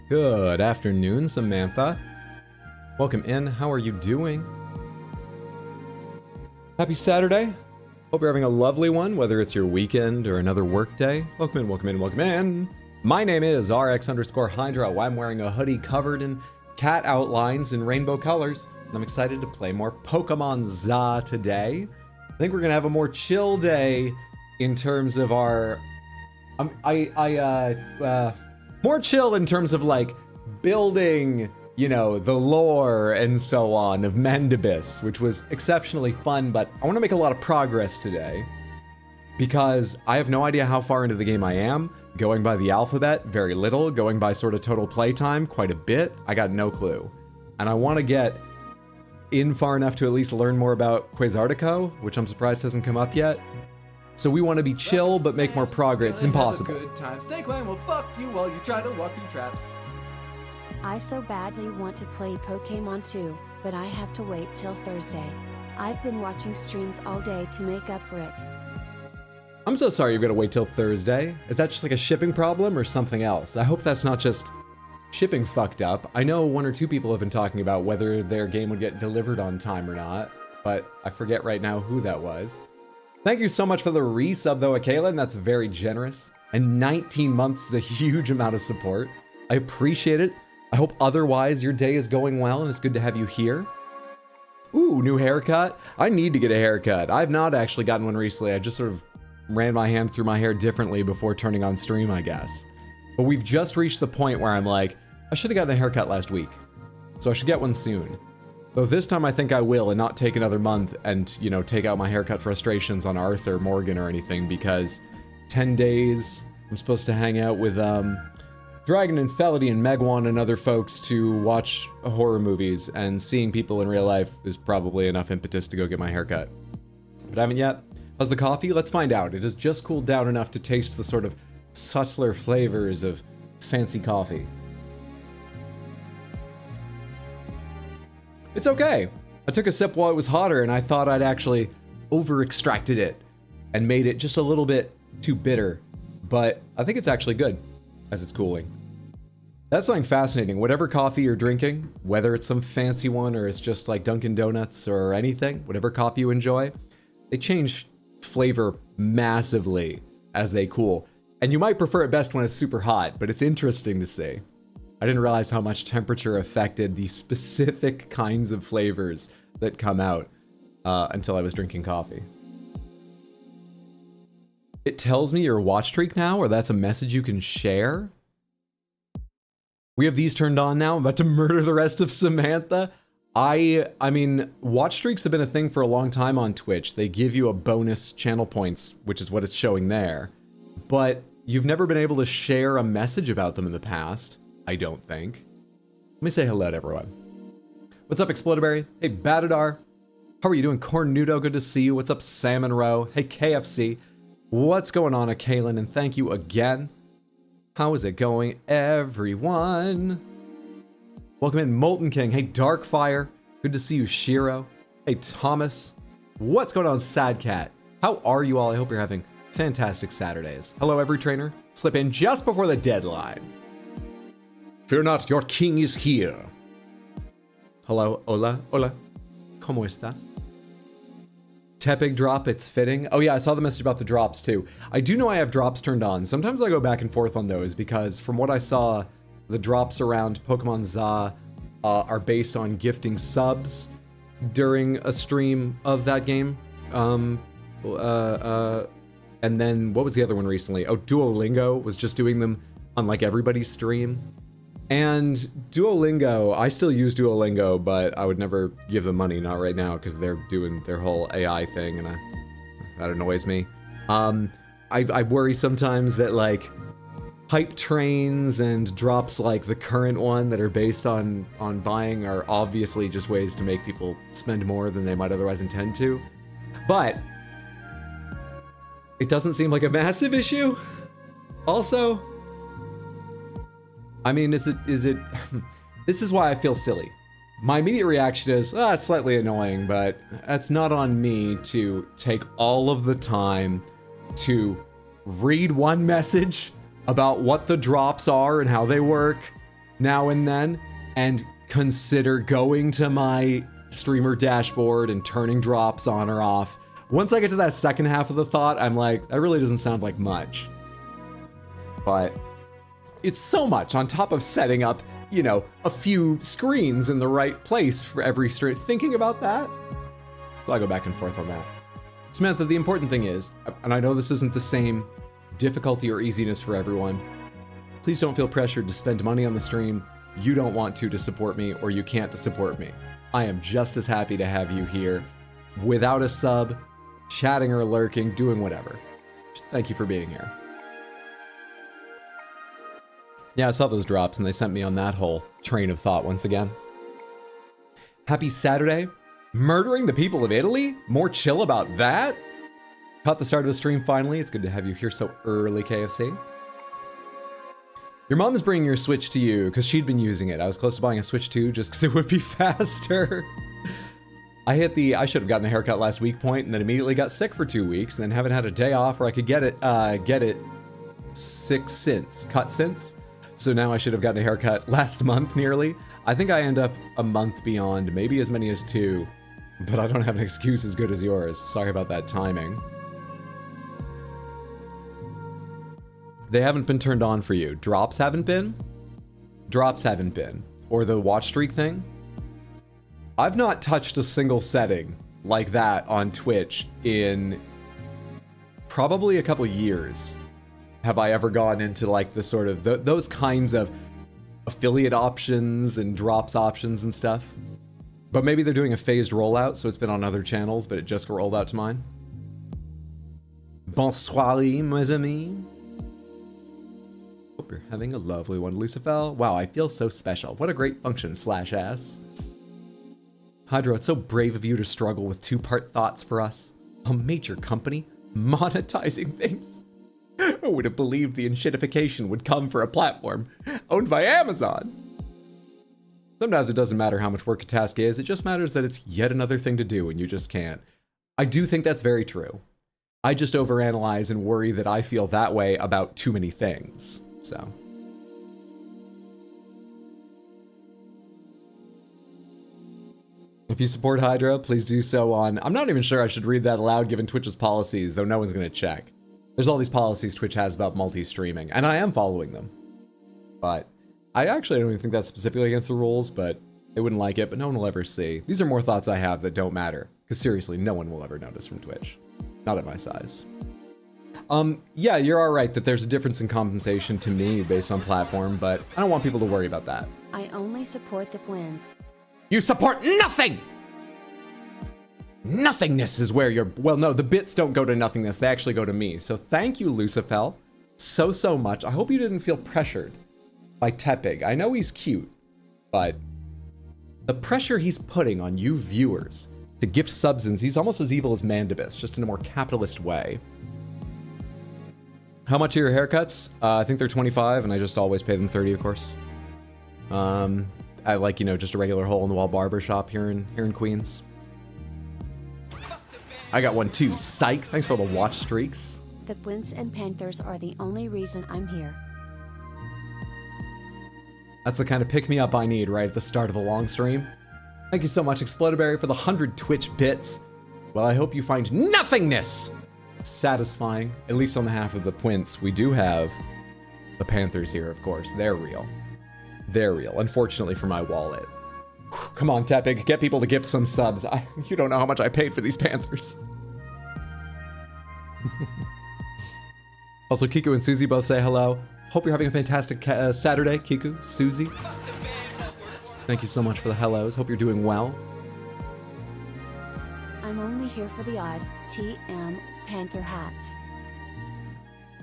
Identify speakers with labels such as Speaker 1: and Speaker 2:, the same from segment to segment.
Speaker 1: Good afternoon, Samantha. Welcome in. How are you doing? Happy Saturday. Hope you're having a lovely one, whether it's your weekend or another work day. Welcome in, welcome in, welcome in. My name is RX_Hydra. I'm wearing a hoodie covered in cat outlines in rainbow colors. And I'm excited to play more Pokémon ZA today. I think we're gonna have a more chill day in terms of our... more chill in terms of like building, you know, the lore and so on of Mendibus, which was exceptionally fun, but I want to make a lot of progress today because I have no idea how far into the game I am. Going by the alphabet, very little. Going by sort of total playtime, quite a bit. I got no clue. And I want to get in far enough to at least learn more about Quasartico, which I'm surprised hasn't come up yet. So we want to be chill, but make more progress. It's impossible.
Speaker 2: Good time. Snake Line will fuck you while you try to walk through traps.
Speaker 3: I so badly want to play Pokémon 2, but I have to wait till Thursday. I've been watching streams all day to make up for it.
Speaker 1: I'm so sorry you're gonna wait till Thursday. Is that just like a shipping problem or something else? I hope that's not just shipping fucked up. I know one or two people have been talking about whether their game would get delivered on time or not, but I forget right now who that was. Thank you so much for the resub though, Akaylin. That's very generous. And 19 months is a huge amount of support. I appreciate it. I hope otherwise your day is going well and it's good to have you here. Ooh, new haircut. I need to get a haircut. I've not actually gotten one recently. I just sort of ran my hand through my hair differently before turning on stream, I guess. But we've just reached the point where I'm like, I should have gotten a haircut last week. So I should get one soon. Though this time I think I will and not take another month and, you know, take out my haircut frustrations on Arthur Morgan or anything because 10 days I'm supposed to hang out with Dragon and Felody and Megwan and other folks to watch horror movies, and seeing people in real life is probably enough impetus to go get my haircut. But I haven't yet. How's the coffee? Let's find out. It has just cooled down enough to taste the sort of subtler flavors of fancy coffee. It's okay. I took a sip while it was hotter and I thought I'd actually over-extracted it and made it just a little bit too bitter, but I think it's actually good as it's cooling. That's something fascinating. Whatever coffee you're drinking, whether it's some fancy one or it's just like Dunkin' Donuts or anything, whatever coffee you enjoy, they change flavor massively as they cool. And you might prefer it best when it's super hot, but it's interesting to see. I didn't realize how much temperature affected the specific kinds of flavors that come out until I was drinking coffee. It tells me you're a watch streak now, or that's a message you can share. We have these turned on now. I'm about to murder the rest of Samantha. I mean, watch streaks have been a thing for a long time on Twitch. They give you a bonus channel points, which is what it's showing there. But you've never been able to share a message about them in the past. I don't think. Let me say hello to everyone. What's up, Explodaberry? Hey, Batadar. How are you doing? Cornudo, good to see you. What's up, Salmon Row? Hey, KFC. What's going on, Akaylin? And thank you again. How is it going, everyone? Welcome in, Molten King. Hey, Darkfire. Good to see you, Shiro. Hey, Thomas. What's going on, Sad Cat? How are you all? I hope you're having fantastic Saturdays. Hello, every trainer. Slip in just before the deadline. Fear not, your king is here. Hello, hola, hola. ¿Cómo estás? Tepig drop, it's fitting. Oh yeah, I saw the message about the drops too. I do know I have drops turned on. Sometimes I go back and forth on those because from what I saw, the drops around Pokemon ZA are based on gifting subs during a stream of that game. And then what was the other one recently? Oh, Duolingo was just doing them on like everybody's stream. And Duolingo, I still use Duolingo, but I would never give them money, not right now, because they're doing their whole AI thing, and that annoys me. I worry sometimes that, like, hype trains and drops like the current one that are based on buying are obviously just ways to make people spend more than they might otherwise intend to. But it doesn't seem like a massive issue. Also, I mean, is it, this is why I feel silly. My immediate reaction is, it's slightly annoying, but that's not on me to take all of the time to read one message about what the drops are and how they work, now and then and consider going to my streamer dashboard and turning drops on or off. Once I get to that second half of the thought, I'm like, that really doesn't sound like much. But it's so much on top of setting up, you know, a few screens in the right place for every stream. Thinking about that, so I go back and forth on that. Samantha, the important thing is, and I know this isn't the same difficulty or easiness for everyone, please don't feel pressured to spend money on the stream you don't want to support me or you can't to support me. I am just as happy to have you here without a sub, chatting or lurking, doing whatever. Just thank you for being here. Yeah, I saw those drops and they sent me on that whole train of thought once again. Happy Saturday. Murdering the people of Italy? More chill about that? Caught the start of the stream finally. It's good to have you here so early, KFC. Your mom's bringing your Switch to you because she'd been using it. I was close to buying a Switch 2 just because it would be faster. I hit the I should have gotten a haircut last week point and then immediately got sick for 2 weeks and then haven't had a day off where I could get it cut since. So now I should have gotten a haircut last month nearly. I think I end up a month beyond, maybe as many as 2, but I don't have an excuse as good as yours. Sorry about that timing. They haven't been turned on for you. Drops haven't been? Drops haven't been. Or the watch streak thing? I've not touched a single setting like that on Twitch in probably a couple years. Have I ever gone into like the sort of those kinds of affiliate options and drops options and stuff? But maybe they're doing a phased rollout, so it's been on other channels, but it just got rolled out to mine. Bonsoir, mes amis. Hope you're having a lovely one, Lucifel. Wow, I feel so special. What a great function, /s. Hydro, it's so brave of you to struggle with two-part thoughts for us. A major company monetizing things. I would have believed the enshittification would come for a platform owned by Amazon. Sometimes it doesn't matter how much work a task is, it just matters that it's yet another thing to do and you just can't. I do think that's very true. I just overanalyze and worry that I feel that way about too many things, so. If you support Hydra, please do so on... I'm not even sure I should read that aloud given Twitch's policies, though no one's going to check. There's all these policies Twitch has about multi-streaming, and I am following them. But I actually don't even think that's specifically against the rules, but they wouldn't like it, but no one will ever see. These are more thoughts I have that don't matter, because seriously, no one will ever notice from Twitch. Not at my size. Yeah, you're all right that there's a difference in compensation to me based on platform, but I don't want people to worry about that.
Speaker 3: I only support the wins.
Speaker 1: You support nothing! Nothingness is where you're... Well, no, the bits don't go to nothingness. They actually go to me. So thank you, Lucifel, so much. I hope you didn't feel pressured by Tepig. I know he's cute, but the pressure he's putting on you viewers to gift subs, and he's almost as evil as Mandibus, just in a more capitalist way. How much are your haircuts? I think they're 25, and I just always pay them 30, of course. I like, you know, just a regular hole-in-the-wall barber shop here in Queens. I got one too. Psych. Thanks for all the watch streaks.
Speaker 3: The Twins and Panthers are the only reason I'm here.
Speaker 1: That's the kind of pick-me-up I need right at the start of a long stream. Thank you so much, Explodaberry, for the 100 Twitch bits. Well, I hope you find nothingness satisfying, at least on the half of the Twins. We do have the Panthers here, of course. They're real. They're real, unfortunately for my wallet. Come on, Tepig, get people to gift some subs. You don't know how much I paid for these Panthers. Also, Kiku and Susie both say hello. Hope you're having a fantastic Saturday, Kiku, Susie. Thank you so much for the hellos. Hope you're doing well.
Speaker 3: I'm only here for the odd TM Panther hats.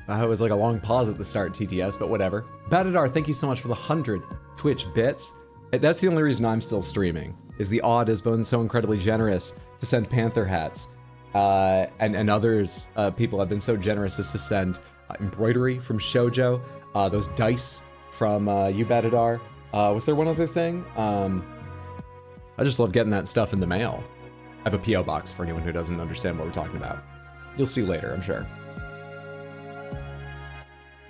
Speaker 1: It was like a long pause at the start, TTS, but whatever. Batadar, thank you so much for the 100 Twitch bits. That's the only reason I'm still streaming, is the Odd has been so incredibly generous to send Panther hats. And others, people have been so generous as to send embroidery from Shoujo, those dice from you, Batadar. Was there one other thing? I just love getting that stuff in the mail. I have a P.O. box for anyone who doesn't understand what we're talking about. You'll see later, I'm sure.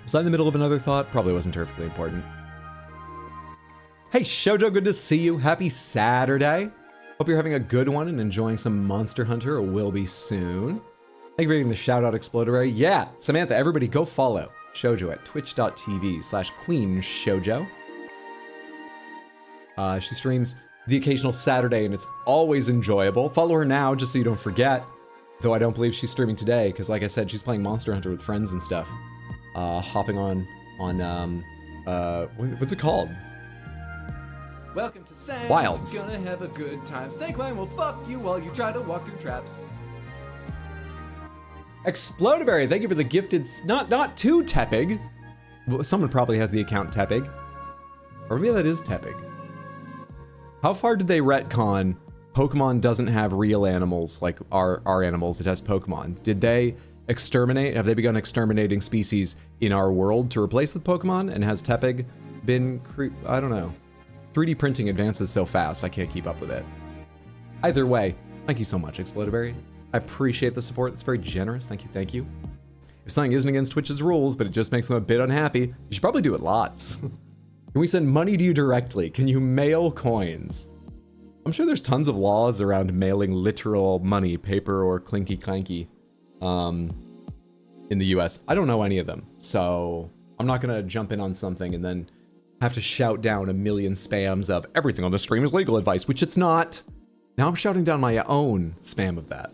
Speaker 1: Was I in the middle of another thought? Probably wasn't terrifically important. Hey, Shoujo, good to see you. Happy Saturday. Hope you're having a good one and enjoying some Monster Hunter, or will be soon. Thank you for reading the shout-out Exploderary. Yeah, Samantha, everybody go follow Shoujo at twitch.tv/queenshoujo. She streams the occasional Saturday, and it's always enjoyable. Follow her now, just so you don't forget. Though I don't believe she's streaming today, because like I said, she's playing Monster Hunter with friends and stuff. Hopping on what's it called?
Speaker 2: Welcome to Sam's.
Speaker 1: Wilds.
Speaker 2: We're gonna have a good time. Snake Clan will fuck you while you try to walk through traps.
Speaker 1: Exploderberry, thank you for the gifted, not too Tepig. Someone probably has the account Tepig. Or maybe that is Tepig. How far did they retcon Pokemon doesn't have real animals like our animals, it has Pokemon? Did they exterminate, have they begun exterminating species in our world to replace with Pokemon? And has Tepig been, I don't know. 3D printing advances so fast, I can't keep up with it. Either way, thank you so much, Exploderberry. I appreciate the support, that's very generous, thank you, thank you. If something isn't against Twitch's rules, but it just makes them a bit unhappy, you should probably do it lots. Can we send money to you directly? Can you mail coins? I'm sure there's tons of laws around mailing literal money, paper or clinky clanky, in the US. I don't know any of them, so I'm not gonna jump in on something and then have to shout down a million spams of everything on the stream is legal advice, which it's not. Now I'm shouting down my own spam of that.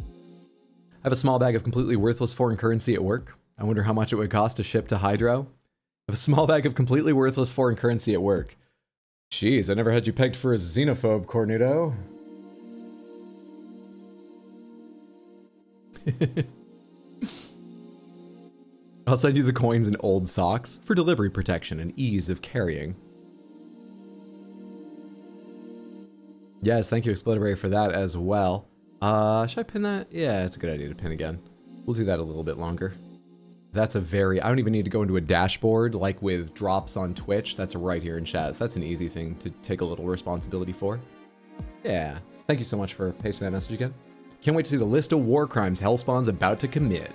Speaker 1: I have a small bag of completely worthless foreign currency at work. I wonder how much it would cost to ship to Hydro. I have a small bag of completely worthless foreign currency at work. Jeez, I never had you pegged for a xenophobe, Cornudo. I'll send you the coins in old socks for delivery protection and ease of carrying. Yes, thank you, Exploderberry, for that as well. Should I pin that? Yeah, it's a good idea to pin again. We'll do that a little bit longer. That's a very, I don't even need to go into a dashboard like with drops on Twitch. That's right here in Chaz. That's an easy thing to take a little responsibility for. Yeah, thank you so much for pasting that message again. Can't wait to see the list of war crimes Hellspawn's about to commit.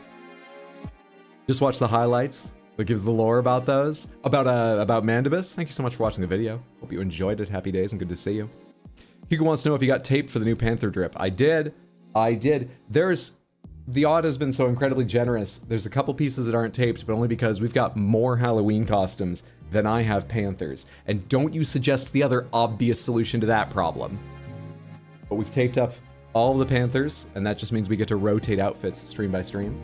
Speaker 1: Just watch the highlights that gives the lore about those. About Mandibus. Thank you so much for watching the video. Hope you enjoyed it. Happy days and good to see you. Hugo wants to know if you got taped for the new Panther drip. I did. The odd has been so incredibly generous. There's a couple pieces that aren't taped, but only because we've got more Halloween costumes than I have Panthers. And don't you suggest the other obvious solution to that problem. But we've taped up all of the Panthers, and that just means we get to rotate outfits stream by stream.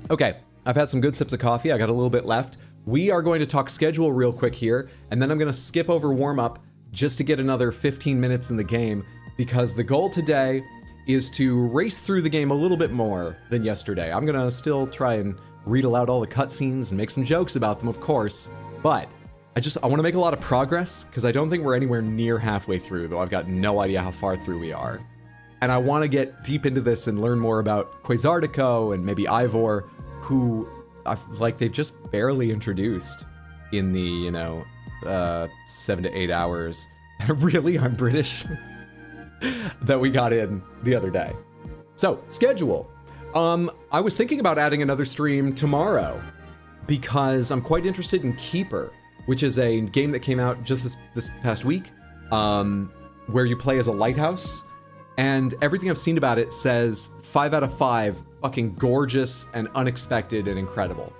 Speaker 1: Okay, I've had some good sips of coffee. I got a little bit left. We are going to talk schedule real quick here, and then I'm going to skip over warm-up just to get another 15 minutes in the game, because the goal today is to race through the game a little bit more than yesterday. I'm going to still try and read aloud all the cutscenes and make some jokes about them, of course, but I want to make a lot of progress, because I don't think we're anywhere near halfway through, though I've got no idea how far through we are. And I want to get deep into this and learn more about Quasartico and maybe Ivor, who they've just barely introduced in the, 7 to 8 hours. Really, I'm British. that we got in the other day. So, schedule. I was thinking about adding another stream tomorrow because I'm quite interested in Keeper, which is a game that came out just this past week, where you play as a lighthouse. And everything I've seen about it says 5 out of 5, fucking gorgeous and unexpected and incredible.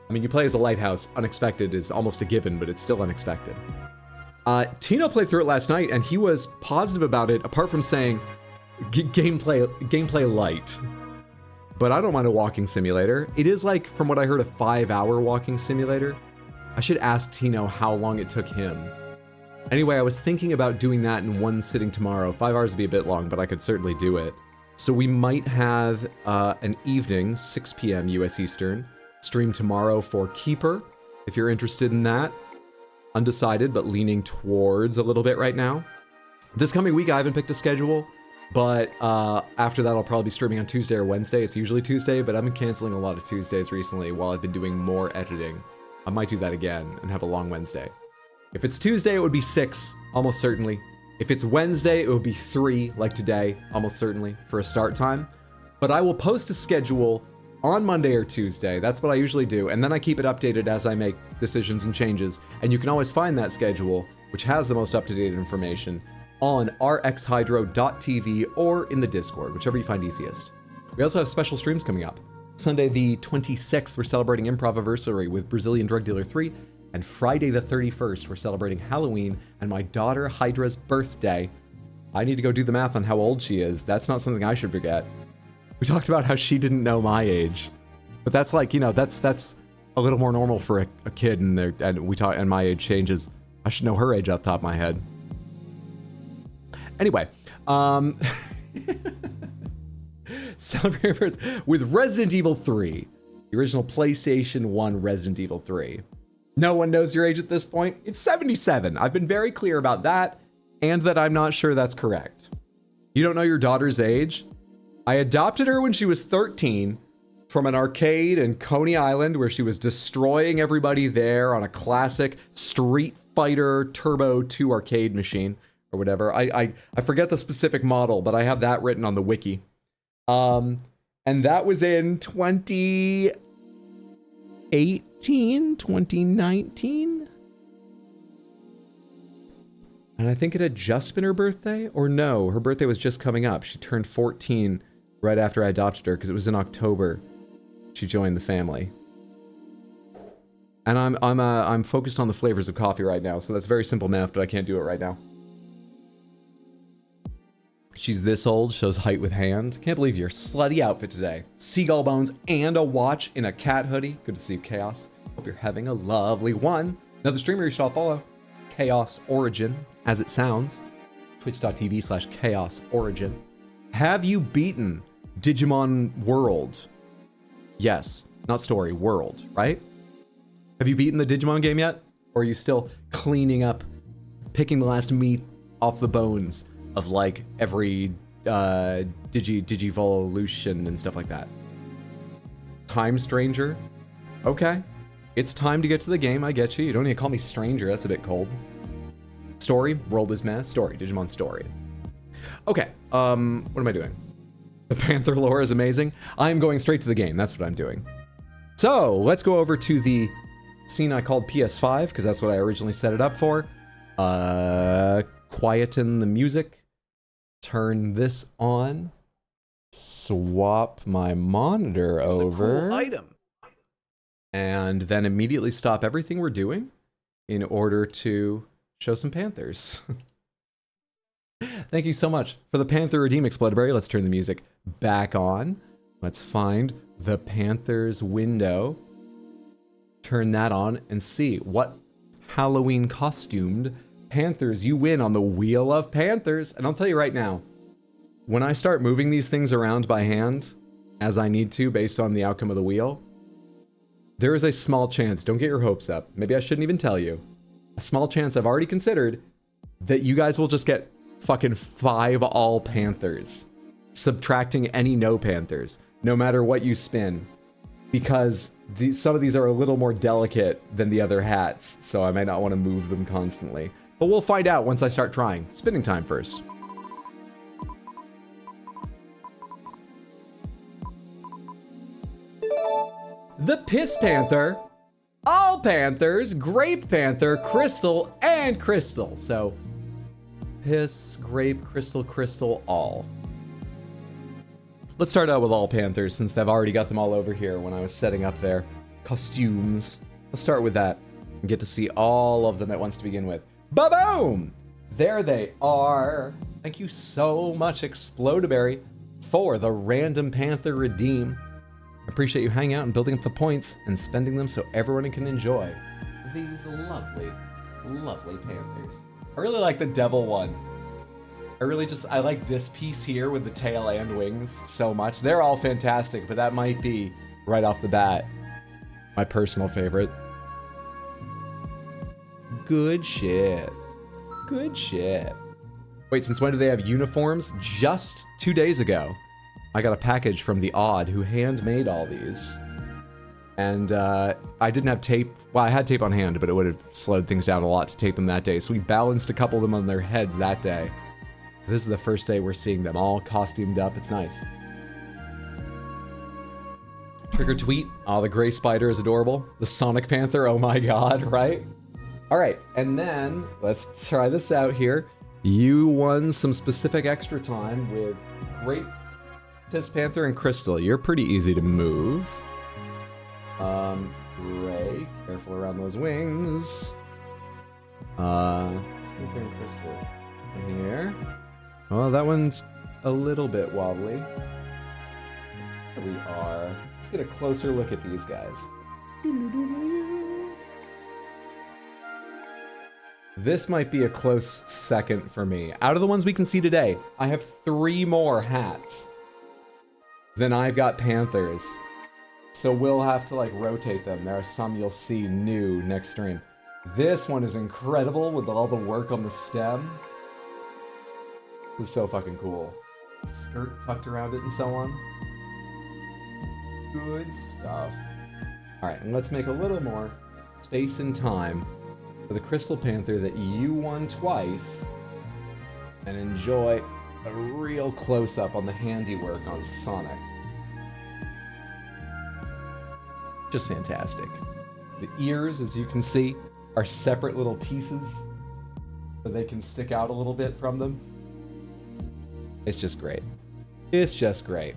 Speaker 1: I mean, you play as a lighthouse, unexpected is almost a given, but it's still unexpected. Tino played through it last night, and he was positive about it, apart from saying gameplay light. But I don't mind a walking simulator. It is like, from what I heard, a 5-hour walking simulator. I should ask Tino how long it took him. Anyway, I was thinking about doing that in one sitting tomorrow. 5 hours would be a bit long, but I could certainly do it. So we might have an evening, 6 p.m. US Eastern, stream tomorrow for Keeper, if you're interested in that. Undecided, but leaning towards a little bit right now. This coming week, I haven't picked a schedule, but after that, I'll probably be streaming on Tuesday or Wednesday. It's usually Tuesday, but I've been canceling a lot of Tuesdays recently while I've been doing more editing. I might do that again and have a long Wednesday. If it's Tuesday, it would be 6, almost certainly. If it's Wednesday, it would be 3, like today, almost certainly, for a start time. But I will post a schedule on Monday or Tuesday. That's what I usually do. And then I keep it updated as I make decisions and changes. And you can always find that schedule, which has the most up-to-date information, on rxhydro.tv or in the Discord, whichever you find easiest. We also have special streams coming up. Sunday the 26th, we're celebrating Improviversary with Brazilian Drug Dealer 3. And Friday the 31st, we're celebrating Halloween and my daughter Hydra's birthday. I need to go do the math on how old she is. That's not something I should forget. We talked about how she didn't know my age. But that's like, you know, that's a little more normal for a kid, and my age changes. I should know her age off the top of my head. Anyway, celebrate with Resident Evil 3, the original PlayStation 1 Resident Evil 3. No one knows your age at this point. It's 77. I've been very clear about that, and that I'm not sure that's correct. You don't know your daughter's age? I adopted her when she was 13 from an arcade in Coney Island where she was destroying everybody there on a classic Street Fighter Turbo 2 arcade machine or whatever. I forget the specific model, but I have that written on the wiki. And that was in 2018, 2019? And I think it had just been her birthday, or no, her birthday was just coming up. She turned 14 right after I adopted her because it was in October. She joined the family. And I'm focused on the flavors of coffee right now, so that's very simple math, but I can't do it right now. She's this old, shows height with hand. Can't believe your slutty outfit today. Seagull bones and a watch in a cat hoodie. Good to see you, Chaos. Hope you're having a lovely one. Another streamer you shall follow. Chaos Origin, as it sounds. Twitch.tv/Chaos Origin. Have you beaten Digimon World? Yes, not story, world, right? Have you beaten the Digimon game yet? Or are you still cleaning up, picking the last meat off the bones of like every Digivolution and stuff like that? Time Stranger? Okay. It's time to get to the game, I get you. You don't need to call me stranger, that's a bit cold. Story, world is meh. Story, Digimon story. Okay, what am I doing? The Panther lore is amazing. I'm going straight to the game, that's what I'm doing. So, let's go over to the scene I called PS5, because that's what I originally set it up for. Quieten the music. Turn this on. Swap my monitor over.
Speaker 2: A cool item.
Speaker 1: And then immediately stop everything we're doing in order to show some Panthers. Thank you so much for the Panther Redeem Explodaberry. Let's turn the music back on. Let's find the Panthers window. Turn that on and see what Halloween costumed Panthers you win on the Wheel of Panthers. And I'll tell you right now, when I start moving these things around by hand, as I need to based on the outcome of the wheel, there is a small chance, don't get your hopes up, maybe I shouldn't even tell you, a small chance I've already considered that you guys will just get fucking 5 all Panthers, subtracting any no Panthers, no matter what you spin, because some of these are a little more delicate than the other hats, so I might not want to move them constantly. But we'll find out once I start trying. Spinning time first. The Piss Panther, all Panthers, Grape Panther, Crystal, and Crystal. So, Piss, Grape, Crystal, Crystal, all. Let's start out with all Panthers since they've already got them all over here when I was setting up their costumes. Let's start with that and get to see all of them at once to begin with. Ba-boom! There they are. Thank you so much, Explodaberry, for the Random Panther Redeem. I appreciate you hanging out and building up the points and spending them so everyone can enjoy these lovely, lovely Panthers. I really like the devil one. I like this piece here with the tail and wings so much. They're all fantastic, but that might be, right off the bat, my personal favorite. Good shit. Good shit. Wait, since when do they have uniforms? Just 2 days ago. I got a package from the Odd who handmade all these. And I didn't have tape. Well, I had tape on hand, but it would have slowed things down a lot to tape them that day. So we balanced a couple of them on their heads that day. This is the first day we're seeing them all costumed up. It's nice. Trick or tweet. Oh, the gray spider is adorable. The Sonic Panther, oh my god, right? All right, and then let's try this out here. You won some specific extra time with Great Piss Panther and Crystal. You're pretty easy to move. Ray, careful around those wings. Panther and Crystal. In here. Oh, that one's a little bit wobbly. There we are. Let's get a closer look at these guys. This might be a close second for me. Out of the ones we can see today, I have 3 more hats than I've got Panthers. So we'll have to like rotate them. There are some you'll see new next stream. This one is incredible with all the work on the stem. This is so fucking cool. Skirt tucked around it and so on. Good stuff. Alright, and let's make a little more space and time for the Crystal Panther that you won twice, and enjoy a real close-up on the handiwork on Sonic. Just fantastic. The ears, as you can see, are separate little pieces, so they can stick out a little bit from them. It's just great. It's just great.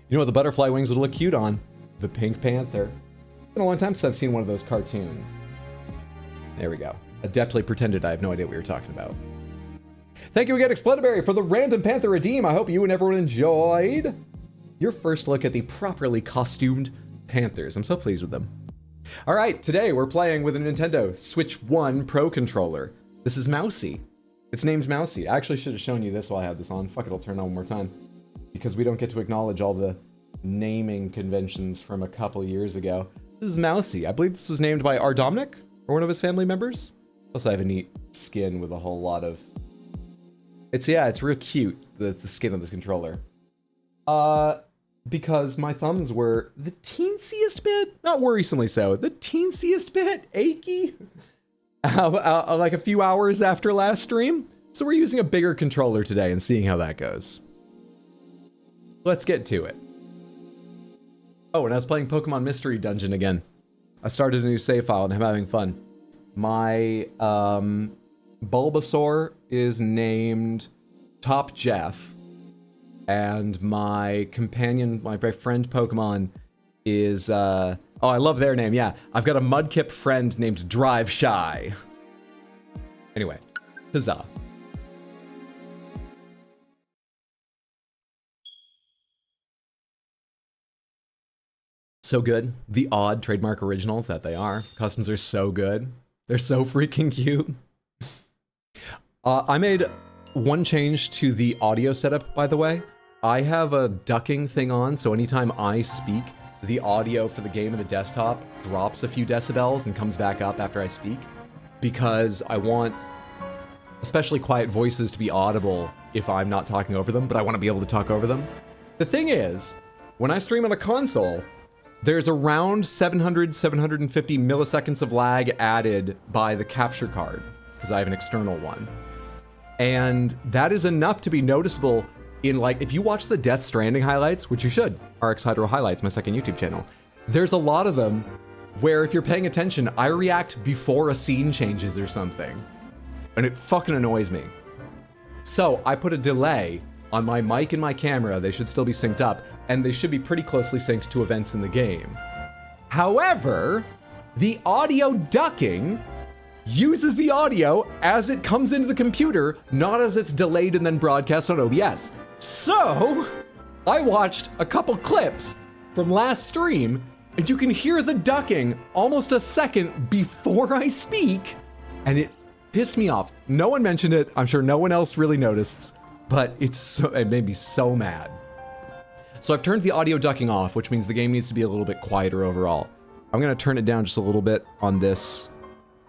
Speaker 1: You know what the butterfly wings would look cute on? The Pink Panther. It's been a long time since I've seen one of those cartoons. There we go. I deftly pretended I have no idea what we were talking about. Thank you again, Explodaberry, for the Random Panther Redeem. I hope you and everyone enjoyed your first look at the properly costumed Panthers. I'm so pleased with them. All right, today we're playing with a Nintendo Switch 1 Pro controller. This is Mousy. It's named Mousy. I actually should have shown you this while I had this on. Fuck it, I'll turn it on one more time. Because we don't get to acknowledge all the naming conventions from a couple years ago. This is Mousy. I believe this was named by R. Dominic, or one of his family members. Plus I have a neat skin with a whole lot of... It's real cute, the skin of this controller. Because my thumbs were the teensiest bit, not worrisomely so, the teensiest bit achy, like a few hours after last stream. So we're using a bigger controller today and seeing how that goes. Let's get to it. Oh, and I was playing Pokemon Mystery Dungeon again. I started a new save file and I'm having fun. My Bulbasaur is named Top Jeff. And my companion, my friend Pokemon is, oh, I love their name, yeah. I've got a Mudkip friend named Drive Shy. Anyway, huzzah. So good. The odd trademark originals that they are. Customs are so good. They're so freaking cute. I made one change to the audio setup, by the way. I have a ducking thing on, so anytime I speak, the audio for the game and the desktop drops a few decibels and comes back up after I speak, because I want especially quiet voices to be audible if I'm not talking over them, but I want to be able to talk over them. The thing is, when I stream on a console, there's around 750 milliseconds of lag added by the capture card, because I have an external one. And that is enough to be noticeable in, like, if you watch the Death Stranding highlights, which you should, RX Hydro Highlights, my second YouTube channel, there's a lot of them where if you're paying attention, I react before a scene changes or something. And it fucking annoys me. So I put a delay on my mic and my camera. They should still be synced up, and they should be pretty closely synced to events in the game. However, the audio ducking uses the audio as it comes into the computer, not as it's delayed and then broadcast on OBS. So, I watched a couple clips from last stream, and you can hear the ducking almost a second before I speak, and it pissed me off. No one mentioned it. I'm sure no one else really noticed, but it made me so mad. So I've turned the audio ducking off, which means the game needs to be a little bit quieter overall. I'm gonna turn it down just a little bit on this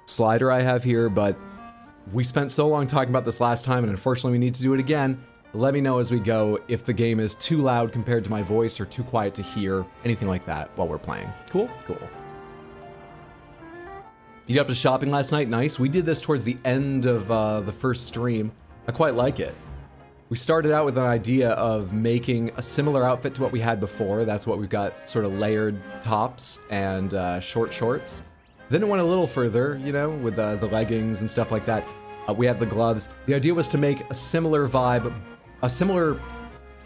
Speaker 1: slider I have here, but we spent so long talking about this last time, and unfortunately we need to do it again. Let me know as we go if the game is too loud compared to my voice or too quiet to hear, anything like that while we're playing. Cool? Cool. You got up to shopping last night? Nice. We did this towards the end of the first stream. I quite like it. We started out with an idea of making a similar outfit to what we had before. That's what we've got, sort of layered tops and short shorts. Then it went a little further, you know, with the leggings and stuff like that. We had the gloves. The idea was to make a similar vibe, a similar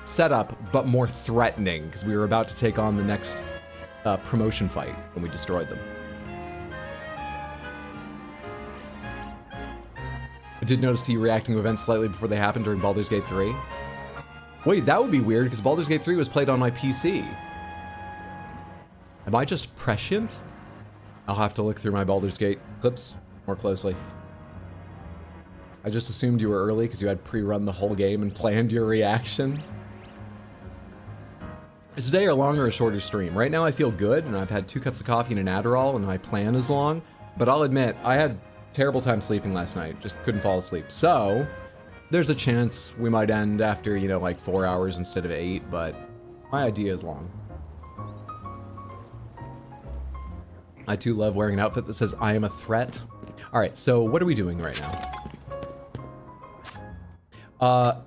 Speaker 1: setup, but more threatening, because we were about to take on the next promotion fight when we destroyed them. I did notice you reacting to events slightly before they happened during Baldur's Gate 3. Wait, that would be weird, because Baldur's Gate 3 was played on my PC. Am I just prescient? I'll have to look through my Baldur's Gate clips more closely. I just assumed you were early because you had pre-run the whole game and planned your reaction. Is today a longer or shorter stream? Right now I feel good, and I've had 2 cups of coffee and an Adderall, and my plan is long. But I'll admit, I had terrible time sleeping last night. Just couldn't fall asleep. So, there's a chance we might end after, you know, like 4 hours instead of 8, but my idea is long. I too love wearing an outfit that says, I am a threat. All right, so what are we doing right now?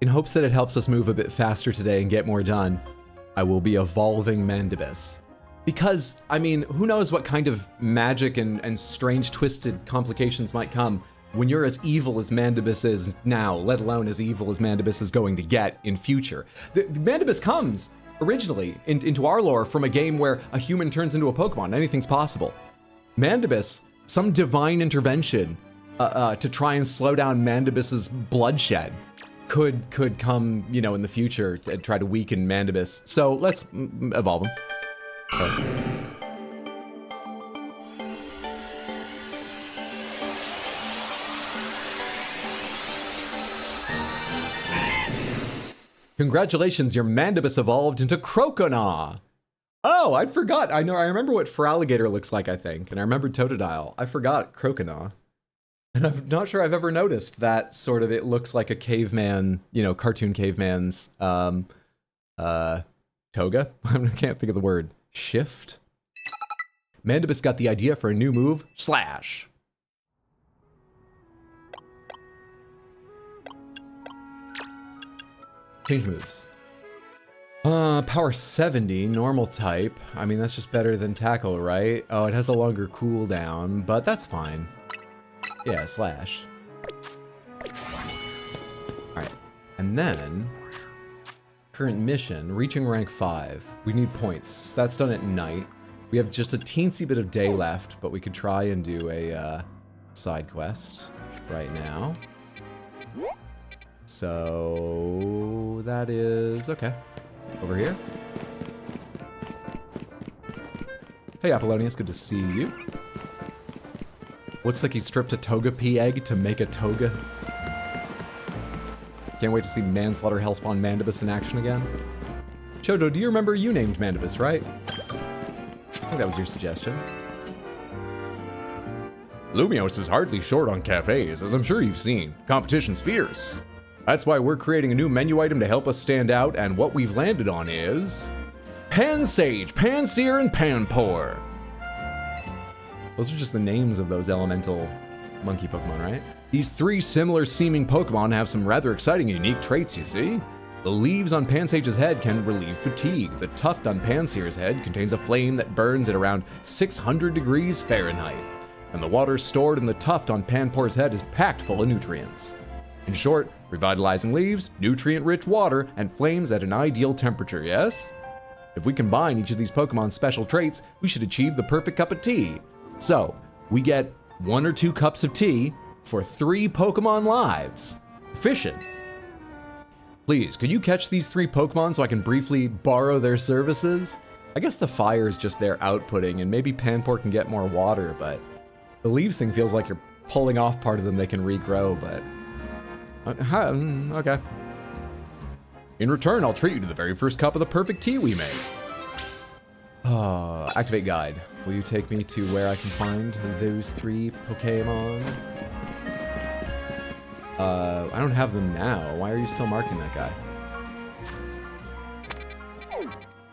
Speaker 1: In hopes that it helps us move a bit faster today and get more done, I will be evolving Mandibus. Because, I mean, who knows what kind of magic and strange twisted complications might come when you're as evil as Mandibus is now, let alone as evil as Mandibus is going to get in future. The Mandibus comes originally into our lore from a game where a human turns into a Pokemon. Anything's possible. Mandibus, some divine intervention to try and slow down Mandibus's bloodshed could come, you know, in the future and try to weaken Mandibus. So let's evolve him. Congratulations, your Mandibus evolved into Croconaw. Oh, I forgot. I remember what Feraligatr looks like, I think, and I remember Totodile. I forgot Croconaw. And I'm not sure I've ever noticed that sort of, it looks like a caveman, you know, cartoon caveman's toga. I can't think of the word. Shift? Mandibus got the idea for a new move, Slash. Change moves. Power 70, normal type. I mean, that's just better than Tackle, right? Oh, it has a longer cooldown, but that's fine. Yeah, Slash. Alright, and then current mission, reaching rank 5. We need points. That's done at night. We have just a teensy bit of day left, but we could try and do a side quest right now. So that is okay. Over here. Hey Apollonius, good to see you. Looks like he stripped a Togepi egg to make a toga. Can't wait to see Manslaughter Hellspawn Mandibus in action again. Chodo, do you remember you named Mandibus, right? I think that was your suggestion. Lumios is hardly short on cafes, as I'm sure you've seen. Competition's fierce. That's why we're creating a new menu item to help us stand out, and what we've landed on is Pansage, Pansear, and Panpour. Those are just the names of those elemental monkey Pokemon, right? These 3 similar seeming Pokemon have some rather exciting and unique traits, you see. The leaves on Pansage's head can relieve fatigue. The tuft on Pansear's head contains a flame that burns at around 600 degrees Fahrenheit. And the water stored in the tuft on Panpour's head is packed full of nutrients. In short, revitalizing leaves, nutrient-rich water, and flames at an ideal temperature, yes? If we combine each of these Pokemon's special traits, we should achieve the perfect cup of tea. So, we get 1 or 2 cups of tea for 3 Pokemon lives. Efficient. Please, could you catch these 3 Pokemon so I can briefly borrow their services? I guess the fire is just their outputting, and maybe Panpour can get more water, but the leaves thing feels like you're pulling off part of them they can regrow, but okay. In return, I'll treat you to the very first cup of the perfect tea we made. Activate guide. Will you take me to where I can find those 3 Pokemon? I don't have them now. Why are you still marking that guy?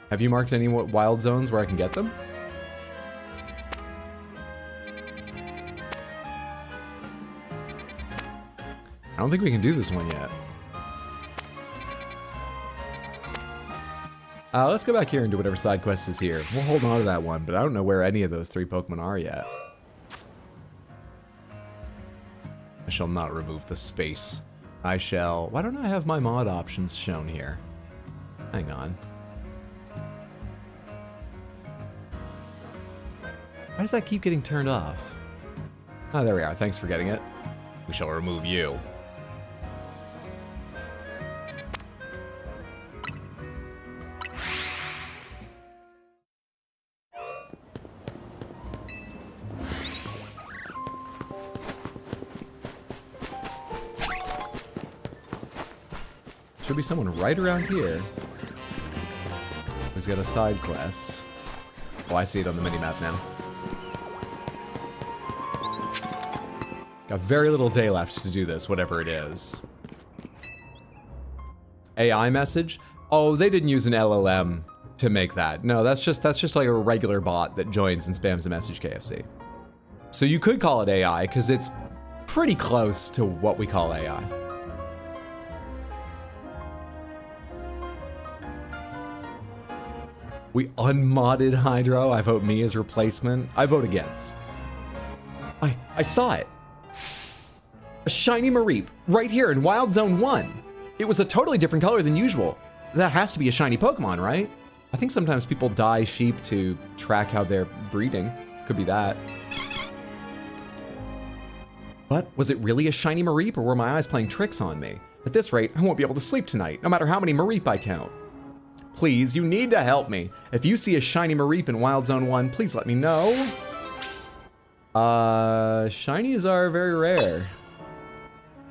Speaker 1: Have you marked any wild zones where I can get them? I don't think we can do this one yet. Let's go back here and do whatever side quest is here. We'll hold on to that one, but I don't know where any of those 3 Pokemon are yet. I shall not remove the space. I shall... Why don't I have my mod options shown here? Hang on. Why does that keep getting turned off? Oh, there we are. Thanks for getting it. We shall remove you. Should be someone right around here who's got a side quest. Oh, I see it on the minimap now. Got very little day left to do this, whatever it is. AI message? Oh, they didn't use an LLM to make that. No, that's just like a regular bot that joins and spams the message KFC. So you could call it AI, because it's pretty close to what we call AI. We unmodded Hydro. I vote me as replacement. I vote against. I saw it. A shiny Mareep right here in Wild Zone 1. It was a totally different color than usual. That has to be a shiny Pokemon, right? I think sometimes people dye sheep to track how they're breeding. Could be that. But was it really a shiny Mareep, or were my eyes playing tricks on me? At this rate, I won't be able to sleep tonight, no matter how many Mareep I count. Please, you need to help me. If you see a shiny Mareep in Wild Zone 1, please let me know. Shinies are very rare.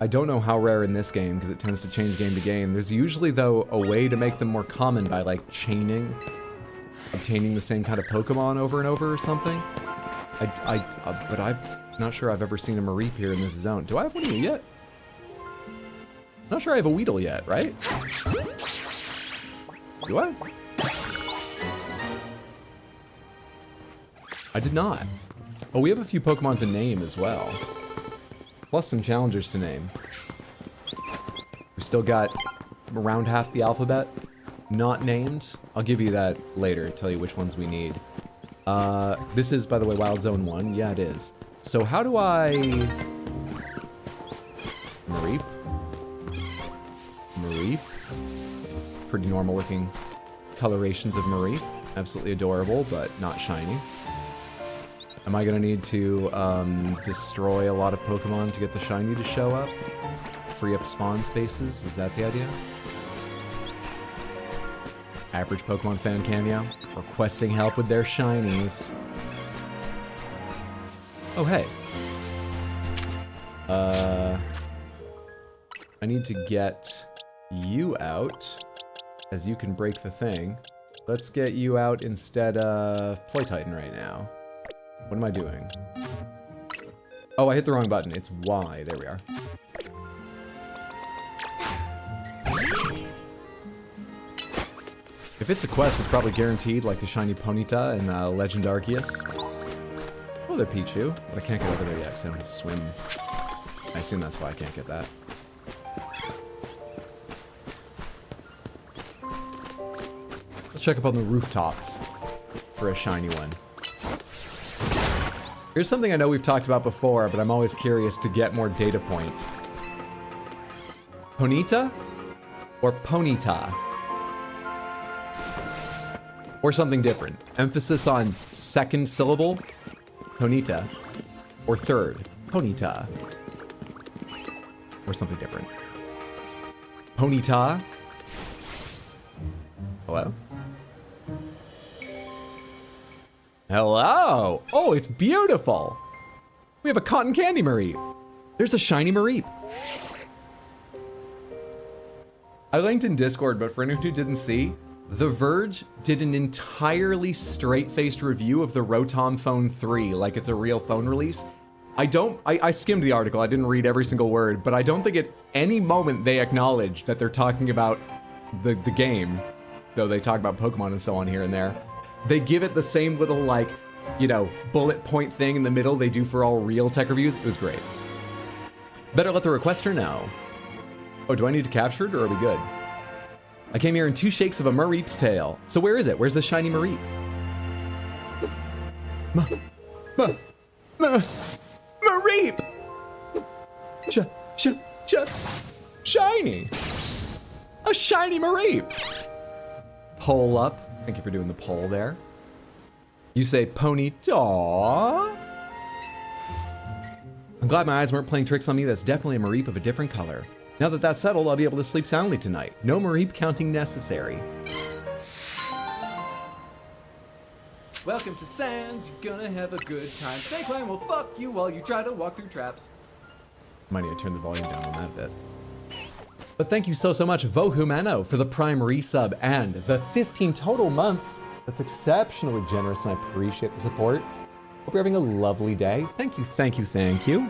Speaker 1: I don't know how rare in this game, because it tends to change game to game. There's usually, though, a way to make them more common by, like, chaining. Obtaining the same kind of Pokemon over and over or something. But I'm not sure I've ever seen a Mareep here in this zone. Do I have one of you yet? I'm not sure I have a Weedle yet, right? Do I? I did not. Oh, we have a few Pokemon to name as well. Plus some challengers to name. We've still got around half the alphabet not named. I'll give you that later, tell you which ones we need. This is, by the way, Wild Zone 1. Yeah, it is. So how do I... Mareep? Mareep? Pretty normal looking colorations of Mareep. Absolutely adorable, but not shiny. Am I gonna need to destroy a lot of Pokemon to get the shiny to show up? Free up spawn spaces? Is that the idea? Average Pokemon fan cameo. Requesting help with their shinies. Oh, hey. I need to get you out, as you can break the thing. Let's get you out instead of Playtitan right now. What am I doing? Oh, I hit the wrong button. It's Y. There we are. If it's a quest, it's probably guaranteed, like the shiny Ponyta and Legend Arceus. Oh, they're Pichu, but I can't get over there yet because I don't have swim. I assume that's why I can't get that. Let's check up on the rooftops for a shiny one. Here's something I know we've talked about before, but I'm always curious to get more data points. Ponyta or Ponyta? Or something different. Emphasis on second syllable, Ponyta. Or third, Ponyta. Or something different. Ponyta. Hello? Hello! Oh, it's beautiful! We have a cotton candy Mareep. There's a shiny Mareep. I linked in Discord, but for anyone who didn't see, The Verge did an entirely straight-faced review of the Rotom Phone 3, like it's a real phone release. I skimmed the article, I didn't read every single word, but I don't think at any moment they acknowledge that they're talking about the game, though they talk about Pokemon and so on here and there. They give it the same little, like, you know, bullet point thing in the middle they do for all real tech reviews. It was great. Better let the requester know. Oh, do I need to capture it or are we good? I came here in 2 shakes of a Mareep's tail. So where is it? Where's the shiny Mareep? Mareep! Shiny! A shiny Mareep! Poll up. Thank you for doing the poll there. You say pony daw. I'm glad my eyes weren't playing tricks on me. That's definitely a Mareep of a different color. Now that that's settled, I'll be able to sleep soundly tonight. No Mareep counting necessary.
Speaker 2: Welcome to Sands, you're gonna have a good time. Snake Line will fuck you while you try to walk through traps.
Speaker 1: Might need to turn the volume down on that a bit. But thank you so much, Vohumano, for the Prime resub and the 15 total months. That's exceptionally generous and I appreciate the support. Hope you're having a lovely day. Thank you, thank you, thank you.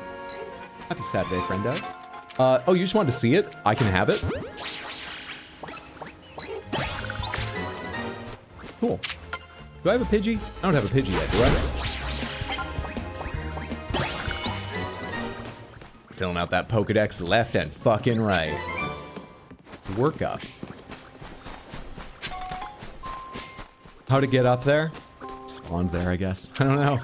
Speaker 1: Happy Saturday, friendo. Oh, you just wanted to see it? I can have it. Cool. Do I have a Pidgey? I don't have a Pidgey yet, do I? Filling out that Pokedex left and fucking right. Work up. How to get up there? Spawned there, I guess. I don't know.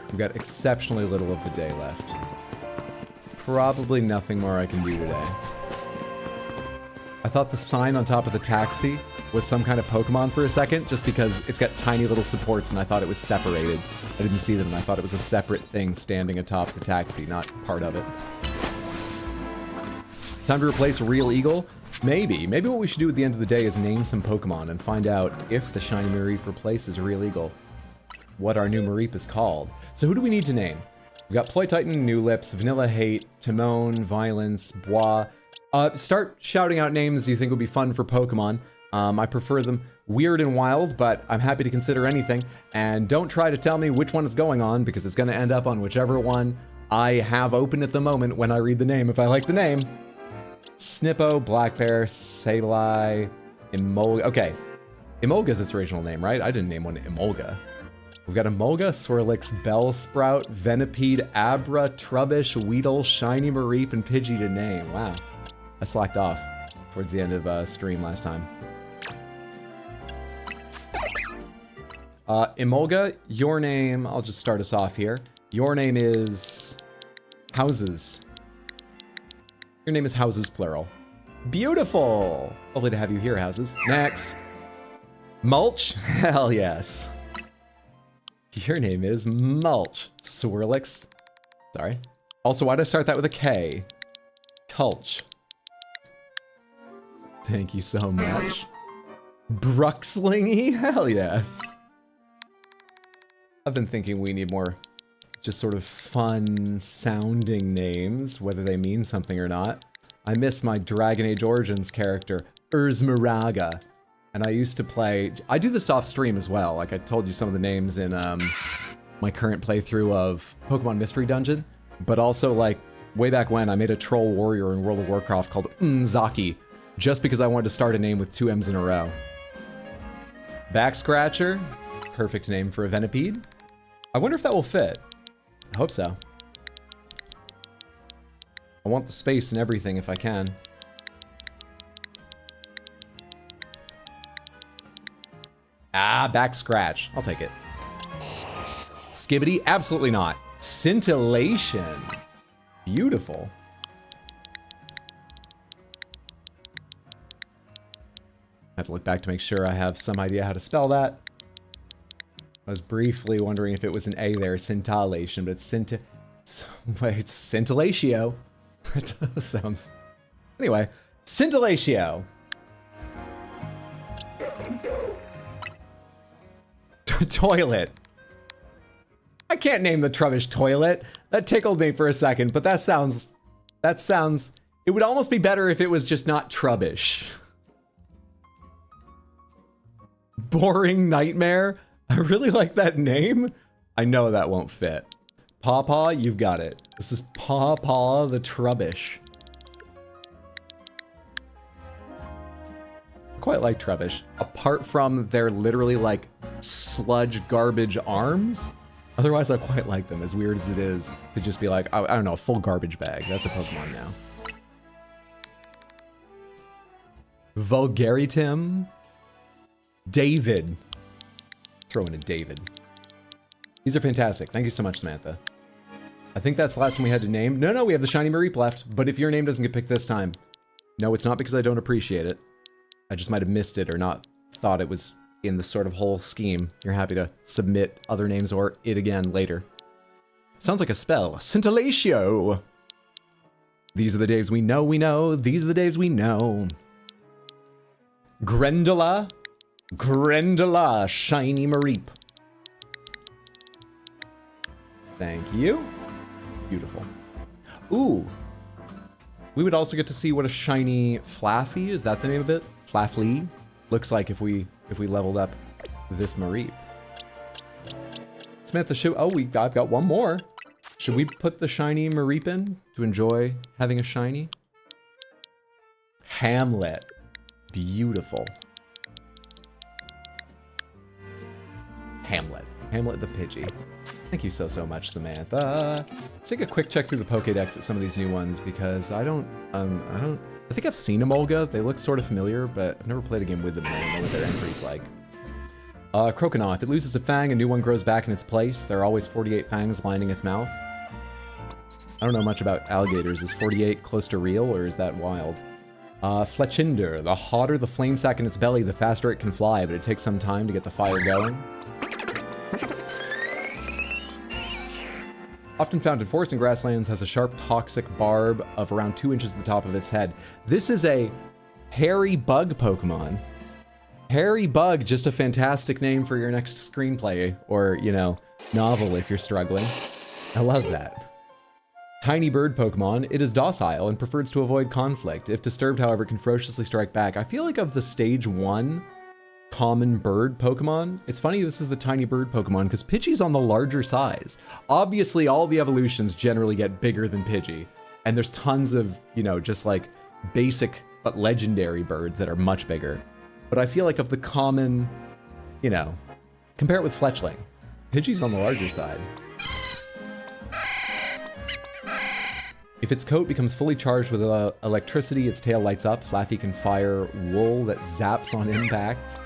Speaker 1: We've got exceptionally little of the day left. Probably nothing more I can do today. I thought the sign on top of the taxi was some kind of Pokemon for a second, just because it's got tiny little supports and I thought it was separated. I didn't see them and I thought it was a separate thing standing atop the taxi, not part of it. Time to replace Real Eagle? Maybe. Maybe what we should do at the end of the day is name some Pokemon and find out if the Shiny Mareep replaces Real Eagle, what our new Mareep is called. So who do we need to name? We've got Ploytitan, New Lips, Vanilla Hate, Timon, Violence, Bois. Start shouting out names you think would be fun for Pokemon. I prefer them weird and wild, but I'm happy to consider anything. And don't try to tell me which one is going on, because it's going to end up on whichever one I have open at the moment when I read the name, if I like the name. Snippo, Blackbear, Sableye, Emolga. Okay, Emolga's its original name, right? I didn't name one Emolga. We've got Emolga, Swirlix, Bellsprout, Venipede, Abra, Trubbish, Weedle, Shiny Mareep, and Pidgey to name. Wow. I slacked off towards the end of stream last time. Emolga, your name, I'll just start us off here. Your name is Houses. Your name is Houses, plural. Beautiful! Lovely to have you here, Houses. Next. Mulch? Hell yes. Your name is Mulch. Swirlix. Sorry. Also, why did I start that with a K? Culch. Thank you so much. Bruxlingy? Hell yes. I've been thinking we need more just sort of fun sounding names, whether they mean something or not. I miss my Dragon Age Origins character, Urzmaraga. And I used to play, I do this off stream as well. Like I told you some of the names in my current playthrough of Pokemon Mystery Dungeon. But also like way back when I made a troll warrior in World of Warcraft called Zaki, just because I wanted to start a name with 2 M's in a row. Back Scratcher, perfect name for a Venipede. I wonder if that will fit. I hope so. I want the space and everything if I can. Ah, Back Scratch. I'll take it. Skibbity? Absolutely not. Scintillation. Beautiful. I have to look back to make sure I have some idea how to spell that. I was briefly wondering if it was an A there, scintillation, but it's scintillatio. That sounds... Anyway, scintillatio. Toilet. I can't name the Trubbish Toilet. That tickled me for a second, but that sounds... It would almost be better if it was just not Trubbish. Boring Nightmare. I really like that name. I know that won't fit. Paw Paw, you've got it. This is Paw Paw the Trubbish. quite like Trubbish. Apart from their literally like sludge garbage arms, otherwise I quite like them, as weird as it is to just be like, I don't know, a full garbage bag. That's a Pokemon now. Vulgaritim. David. Throw in a David. These are fantastic. Thank you so much, Samantha. I think that's the last one we had to name. No, we have the Shiny Mareep left, but if your name doesn't get picked this time, no, it's not because I don't appreciate it. I just might have missed it or not thought it was in the sort of whole scheme. You're happy to submit other names or it again later. Sounds like a spell. Scintillatio! These are the days we know. These are the days we know. Grendola. Grendola, Shiny Mareep. Thank you. Beautiful. Ooh. We would also get to see what a shiny Flaffy, is that the name of it? Flaffly? Looks like if we leveled up this Mareep. Samantha, I've got one more. Should we put the shiny Mareep in to enjoy having a shiny? Hamlet. Beautiful. Hamlet. Hamlet the Pidgey. Thank you so much, Samantha. Let's take a quick check through the Pokédex at some of these new ones because I think I've seen Emolga. They look sort of familiar, but I've never played a game with them. I don't know what their entry's like. Croconaw. If it loses a fang, a new one grows back in its place. There are always 48 fangs lining its mouth. I don't know much about alligators. Is 48 close to real, or is that wild? Fletchinder. The hotter the flame sack in its belly, the faster it can fly, but it takes some time to get the fire going. Often found in forests and grasslands, has a sharp toxic barb of around 2 inches at the top of its head. This is a hairy bug Pokemon. Hairy Bug, just a fantastic name for your next screenplay or, you know, novel if you're struggling. I love that. Tiny bird Pokemon, it is docile and prefers to avoid conflict. If disturbed, however, can ferociously strike back. I feel like of the stage 1 common bird Pokemon, it's funny this is the tiny bird Pokemon because Pidgey's on the larger size. Obviously, all the evolutions generally get bigger than Pidgey, and there's tons of, you know, just like basic but legendary birds that are much bigger. But I feel like of the common, you know, compare it with Fletchling. Pidgey's on the larger side. If its coat becomes fully charged with electricity, its tail lights up. Flaffy can fire wool that zaps on impact.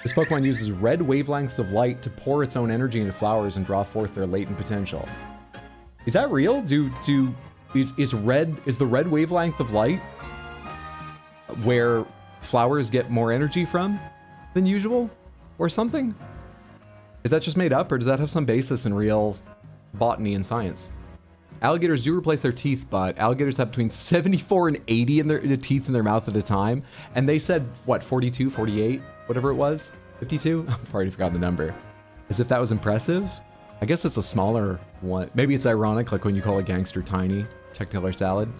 Speaker 1: This Pokemon uses red wavelengths of light to pour its own energy into flowers and draw forth their latent potential. Is that real? Is the red wavelength of light where flowers get more energy from than usual? Or something? Is that just made up, or does that have some basis in real botany and science? Alligators do replace their teeth, but alligators have between 74 and 80 in their teeth in their mouth at a time. And they said, what, 42, 48, whatever it was? 52? I've already forgotten the number. As if that was impressive? I guess it's a smaller one. Maybe it's ironic, like when you call a gangster tiny. Technicolor salad.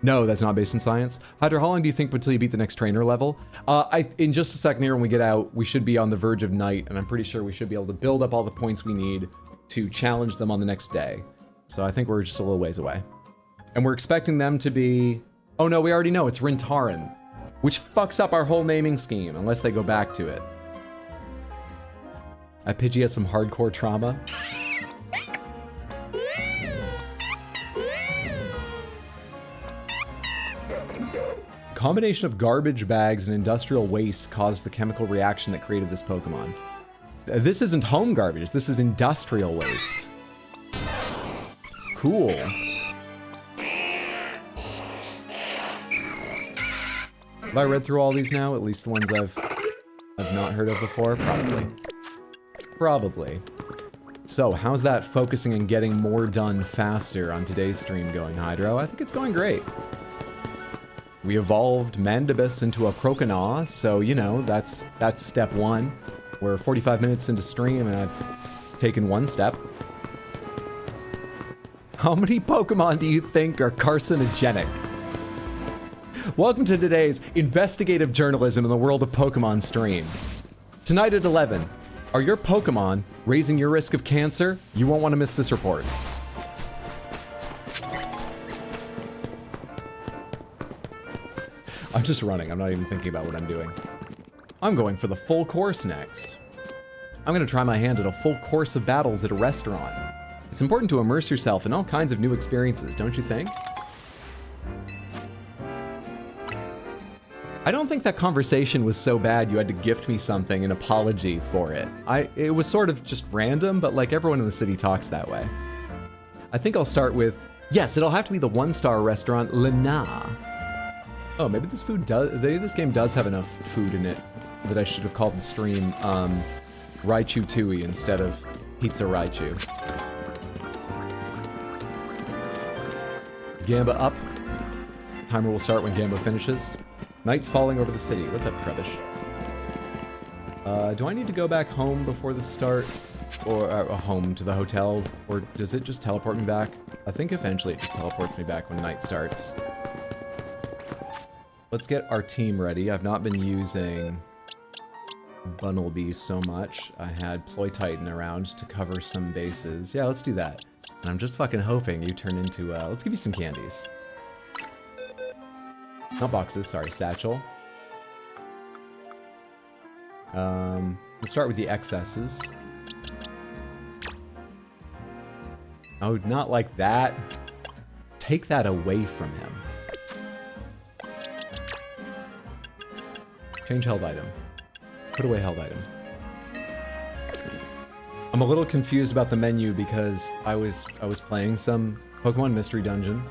Speaker 1: No, that's not based in science. Hydra, how long do you think until you beat the next trainer level? In just a second here when we get out, we should be on the verge of night, and I'm pretty sure we should be able to build up all the points we need to challenge them on the next day. So I think we're just a little ways away. And we're expecting them to be... Oh no, we already know, it's Rintarin, which fucks up our whole naming scheme, unless they go back to it. Pidgey has some hardcore trauma. Combination of garbage bags and industrial waste caused the chemical reaction that created this Pokemon. This isn't home garbage, this is industrial waste. Cool. Have I read through all these now? At least the ones I've not heard of before? Probably. So, how's that focusing and getting more done faster on today's stream going, Hydro? I think it's going great. We evolved Mandibus into a Croconaw, so, you know, that's step 1. We're 45 minutes into stream, and I've taken 1 step. How many Pokemon do you think are carcinogenic? Welcome to today's investigative journalism in the world of Pokemon stream. Tonight at 11, are your Pokemon raising your risk of cancer? You won't want to miss this report. I'm just running. I'm not even thinking about what I'm doing. I'm going for the full course next. I'm gonna try my hand at a full course of battles at a restaurant. It's important to immerse yourself in all kinds of new experiences, don't you think? I don't think that conversation was so bad you had to gift me something in apology for it. It was sort of just random, but like everyone in the city talks that way. I think I'll start with, yes, it'll have to be the one-star restaurant, Lena. Oh, maybe this game does have enough food in it that I should have called the stream, Raichu Tui instead of Pizza Raichu. Gamba up. Timer will start when Gamba finishes. Night's falling over the city. What's up, Trebish? Do I need to go back home before the start? Or home to the hotel? Or does it just teleport me back? I think eventually it just teleports me back when night starts. Let's get our team ready. I've not been using Bunnelby so much. I had Ploy Titan around to cover some bases. Yeah, let's do that. And I'm just fucking hoping you turn into, let's give you some candies. Not boxes, sorry, satchel. We'll start with the excesses. Oh, not like that. Take that away from him. Change held item. Put away held item. I'm a little confused about the menu because I was playing some Pokemon Mystery Dungeon,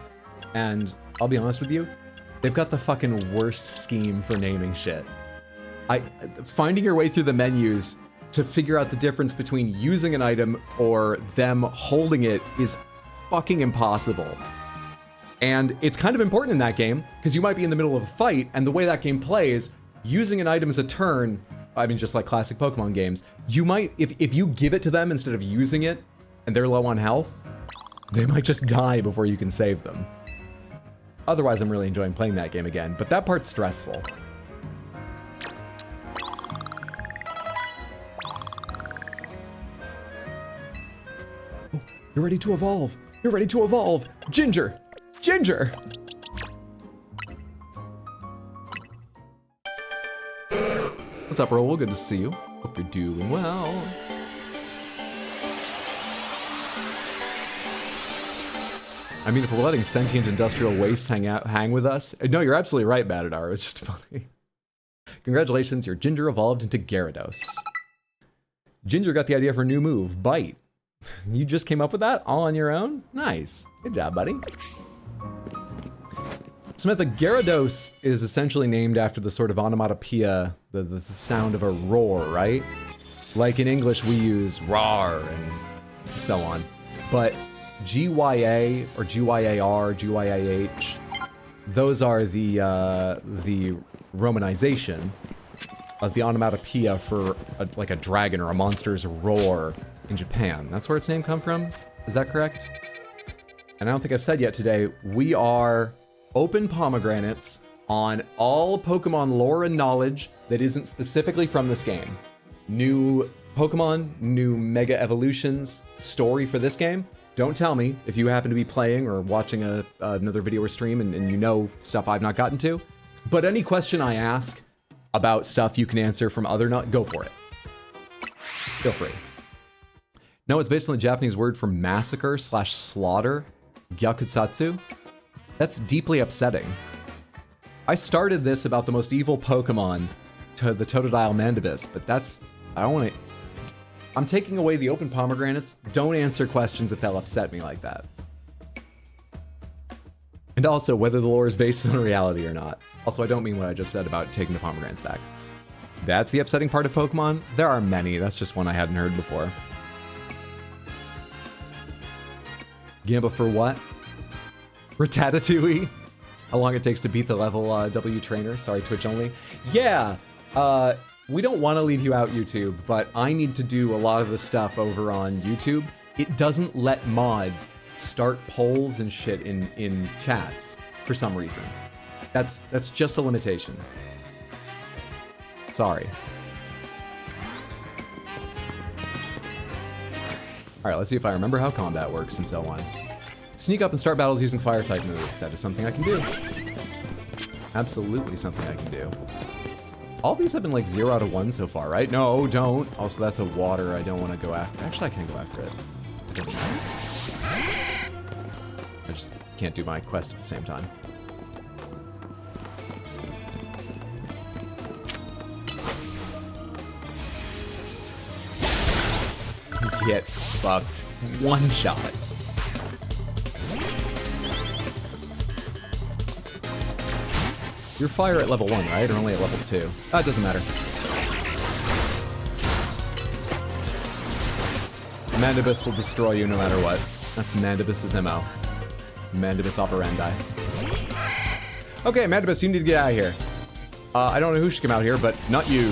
Speaker 1: and I'll be honest with you, they've got the fucking worst scheme for naming shit. Finding your way through the menus to figure out the difference between using an item or them holding it is fucking impossible. And it's kind of important in that game, because you might be in the middle of a fight, and the way that game plays, using an item as a turn, I mean, just like classic Pokemon games, you might, if you give it to them instead of using it, and they're low on health, they might just die before you can save them. Otherwise, I'm really enjoying playing that game again, but that part's stressful. Oh, you're ready to evolve! You're ready to evolve! Ginger! Ginger! What's up, Roll? Good to see you. Hope you're doing well. I mean, if we're letting sentient industrial waste hang with us... No, you're absolutely right, Matador. It's just funny. Congratulations, your Ginger evolved into Gyarados. Ginger got the idea for a new move, Bite. You just came up with that all on your own? Nice. Good job, buddy. Samantha, Gyarados is essentially named after the sort of onomatopoeia, the sound of a roar, right? Like in English, we use roar and so on. But GYA or GYAR, GYAH, those are the romanization of the onomatopoeia for like a dragon or a monster's roar in Japan. That's where its name come from? Is that correct? And I don't think I've said yet today, we are open pomegranates on all Pokemon lore and knowledge that isn't specifically from this game. New Pokemon, new Mega Evolutions, story for this game. Don't tell me if you happen to be playing or watching another video or stream and you know stuff I've not gotten to. But any question I ask about stuff you can answer from other go for it. Feel free. No, it's based on the Japanese word for massacre / slaughter, gyakusatsu. That's deeply upsetting. I started this about the most evil Pokemon, the Totodile Mandibus, but I'm taking away the open pomegranates. Don't answer questions if they'll upset me like that. And also, whether the lore is based on reality or not. Also, I don't mean what I just said about taking the pomegranates back. That's the upsetting part of Pokemon? There are many, that's just one I hadn't heard before. Gamba for what? Ratatouille? How long it takes to beat the level W trainer? Sorry, Twitch only. Yeah, we don't want to leave you out, YouTube, but I need to do a lot of the stuff over on YouTube. It doesn't let mods start polls and shit in chats for some reason. That's just a limitation. Sorry. Alright, let's see if I remember how combat works and so on. Sneak up and start battles using fire type moves. That is something I can do. Absolutely something I can do. All these have been like 0 out of 1 so far, right? No, don't. Also, that's a water I don't want to go after. Actually, I can go after it. It doesn't matter. I just can't do my quest at the same time. Get fucked. One shot. You're fire at level 1, right? Or only at level 2? It doesn't matter. Mandibus will destroy you no matter what. That's Mandibus's MO. Mandibus operandi. Okay, Mandibus, you need to get out of here. I don't know who should come out here, but not you.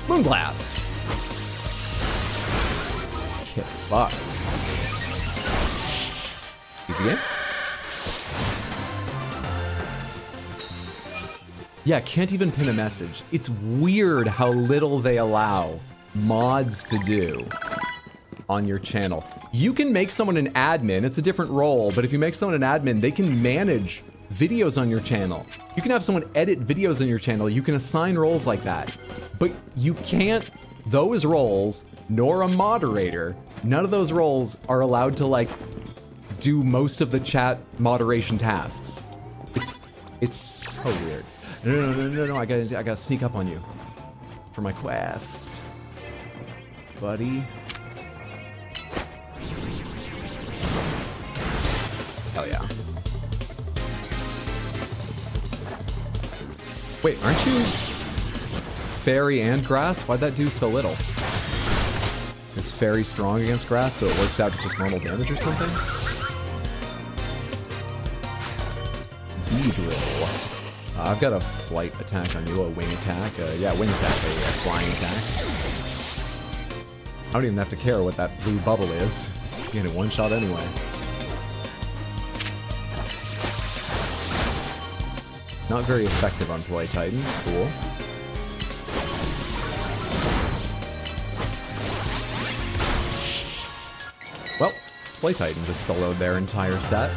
Speaker 1: Moonblast! Get fucked. Easy game? Yeah, can't even pin a message. It's weird how little they allow mods to do on your channel. You can make someone an admin, it's a different role, but if you make someone an admin, they can manage videos on your channel. You can have someone edit videos on your channel, you can assign roles like that. But you can't, those roles, nor a moderator, none of those roles are allowed to like do most of the chat moderation tasks. It's so weird. No, I gotta sneak up on you for my quest. Buddy. Hell yeah. Wait, aren't you fairy and grass? Why'd that do so little? Is fairy strong against grass so it works out to just normal damage or something? Beedrill. I've got a flight attack on you, a wing attack. Yeah, wing attack, a flying attack. I don't even have to care what that blue bubble is. You get it one shot anyway. Not very effective on Ploy Titan. Cool. Well, Ploy Titan just soloed their entire set.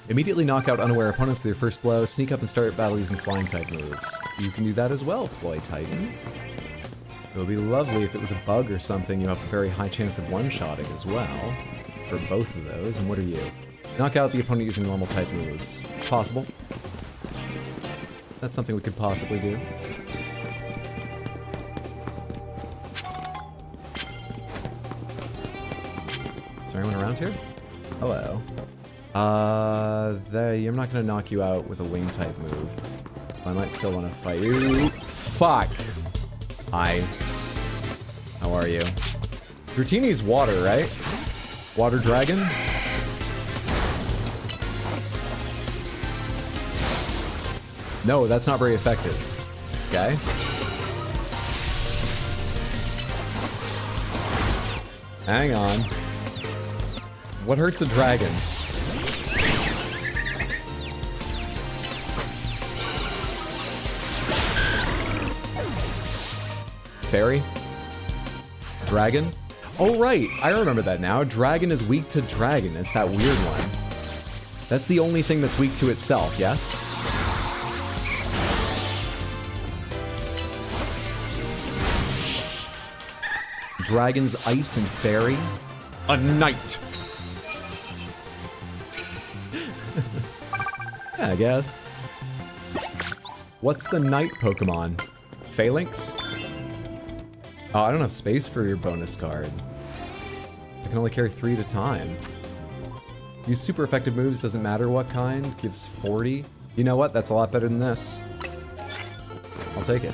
Speaker 1: Immediately knock out unaware opponents with your first blow, sneak up and start battle using flying type moves. You can do that as well, Ploy Titan. It would be lovely if it was a bug or something, you have a very high chance of one-shotting as well. For both of those, and what are you? Knock out the opponent using normal type moves. Possible. That's something we could possibly do. Is there anyone around here? Hello. I'm not gonna knock you out with a wing type move. I might still want to fight you. Fuck! Hi. How are you? Dratini's water, right? Water dragon? No, that's not very effective. Okay. Hang on. What hurts a dragon? Fairy? Dragon? Oh right, I remember that now. Dragon is weak to dragon. It's that weird one. That's the only thing that's weak to itself, yes? Dragon's ice and fairy? A knight! Yeah, I guess. What's the knight Pokemon? Phalanx? Oh, I don't have space for your bonus card. I can only carry 3 at a time. Use super effective moves, doesn't matter what kind. Gives 40. You know what? That's a lot better than this. I'll take it.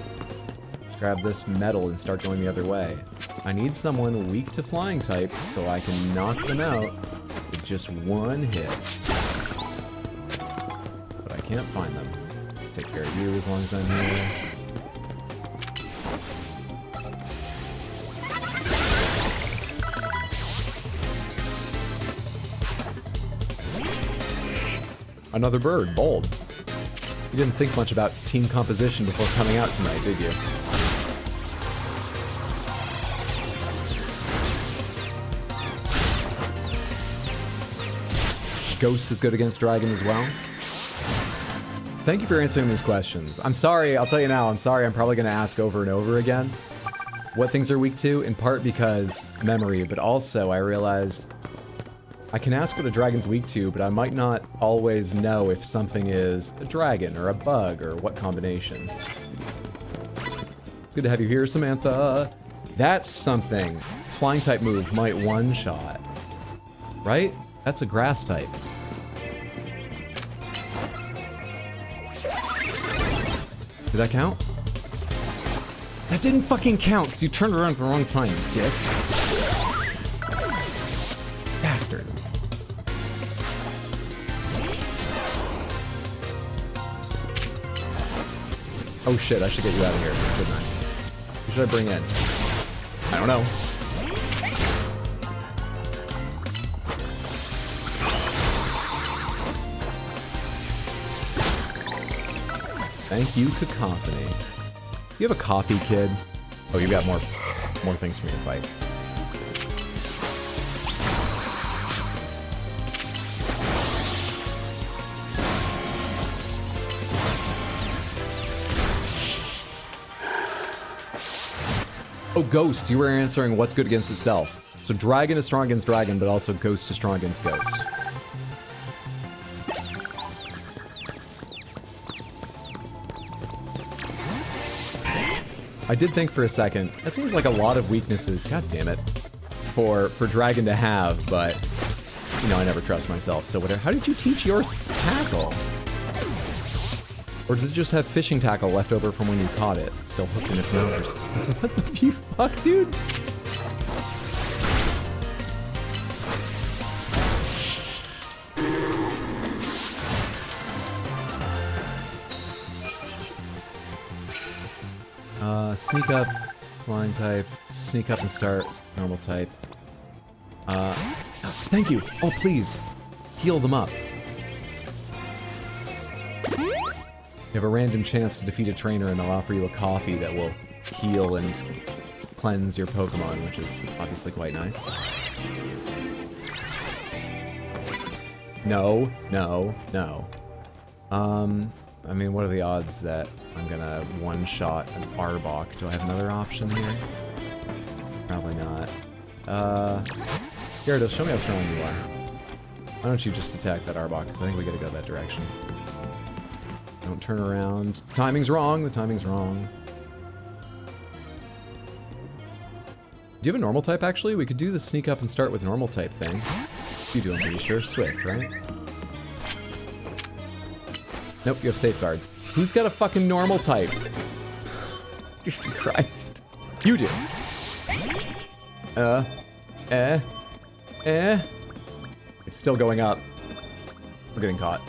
Speaker 1: Grab this metal and start going the other way. I need someone weak to flying type so I can knock them out with just one hit. But I can't find them. Take care of you as long as I'm here. Another bird, bold. You didn't think much about team composition before coming out tonight, did you? Ghost is good against Dragon as well. Thank you for answering these questions. I'm sorry, I'll tell you now, I'm sorry, I'm probably gonna ask over and over again what things are weak to, in part because memory, but also I realize I can ask what a dragon's weak to, but I might not always know if something is a dragon or a bug or what combination. It's good to have you here, Samantha. That's something. Flying type move might one-shot. Right? That's a grass type. Did that count? That didn't fucking count because you turned around at the wrong time, you dick. Bastard. Oh shit, I should get you out of here, shouldn't I? Who should I bring in? I don't know. Thank you, Cacophony. You have a coffee, kid? Oh, you got more things for me to fight. Oh, Ghost, you were answering what's good against itself. So Dragon is strong against Dragon, but also Ghost is strong against Ghost. I did think for a second, that seems like a lot of weaknesses, god damn it, for Dragon to have, but, you know, I never trust myself, so whatever. How did you teach yours tackle? Or does it just have fishing tackle left over from when you caught it? It's still hooked in its nose. What the fuck, dude? Sneak up, flying type, sneak up and start, normal type. Thank you. Oh, please. Heal them up. You have a random chance to defeat a trainer and they'll offer you a coffee that will heal and cleanse your Pokemon, which is obviously quite nice. No, no, no. I mean, what are the odds that I'm gonna one-shot an Arbok? Do I have another option here? Probably not. Gyarados, show me how strong you are. Why don't you just attack that Arbok, because I think we gotta go that direction. Don't turn around. The timing's wrong, the timing's wrong. Do you have a normal type, actually? We could do the sneak up and start with normal type thing. You do, I'm pretty sure. Swift, right? Nope, you have Safeguard. Who's got a fucking normal type? Christ. You do. It's still going up. We're getting caught.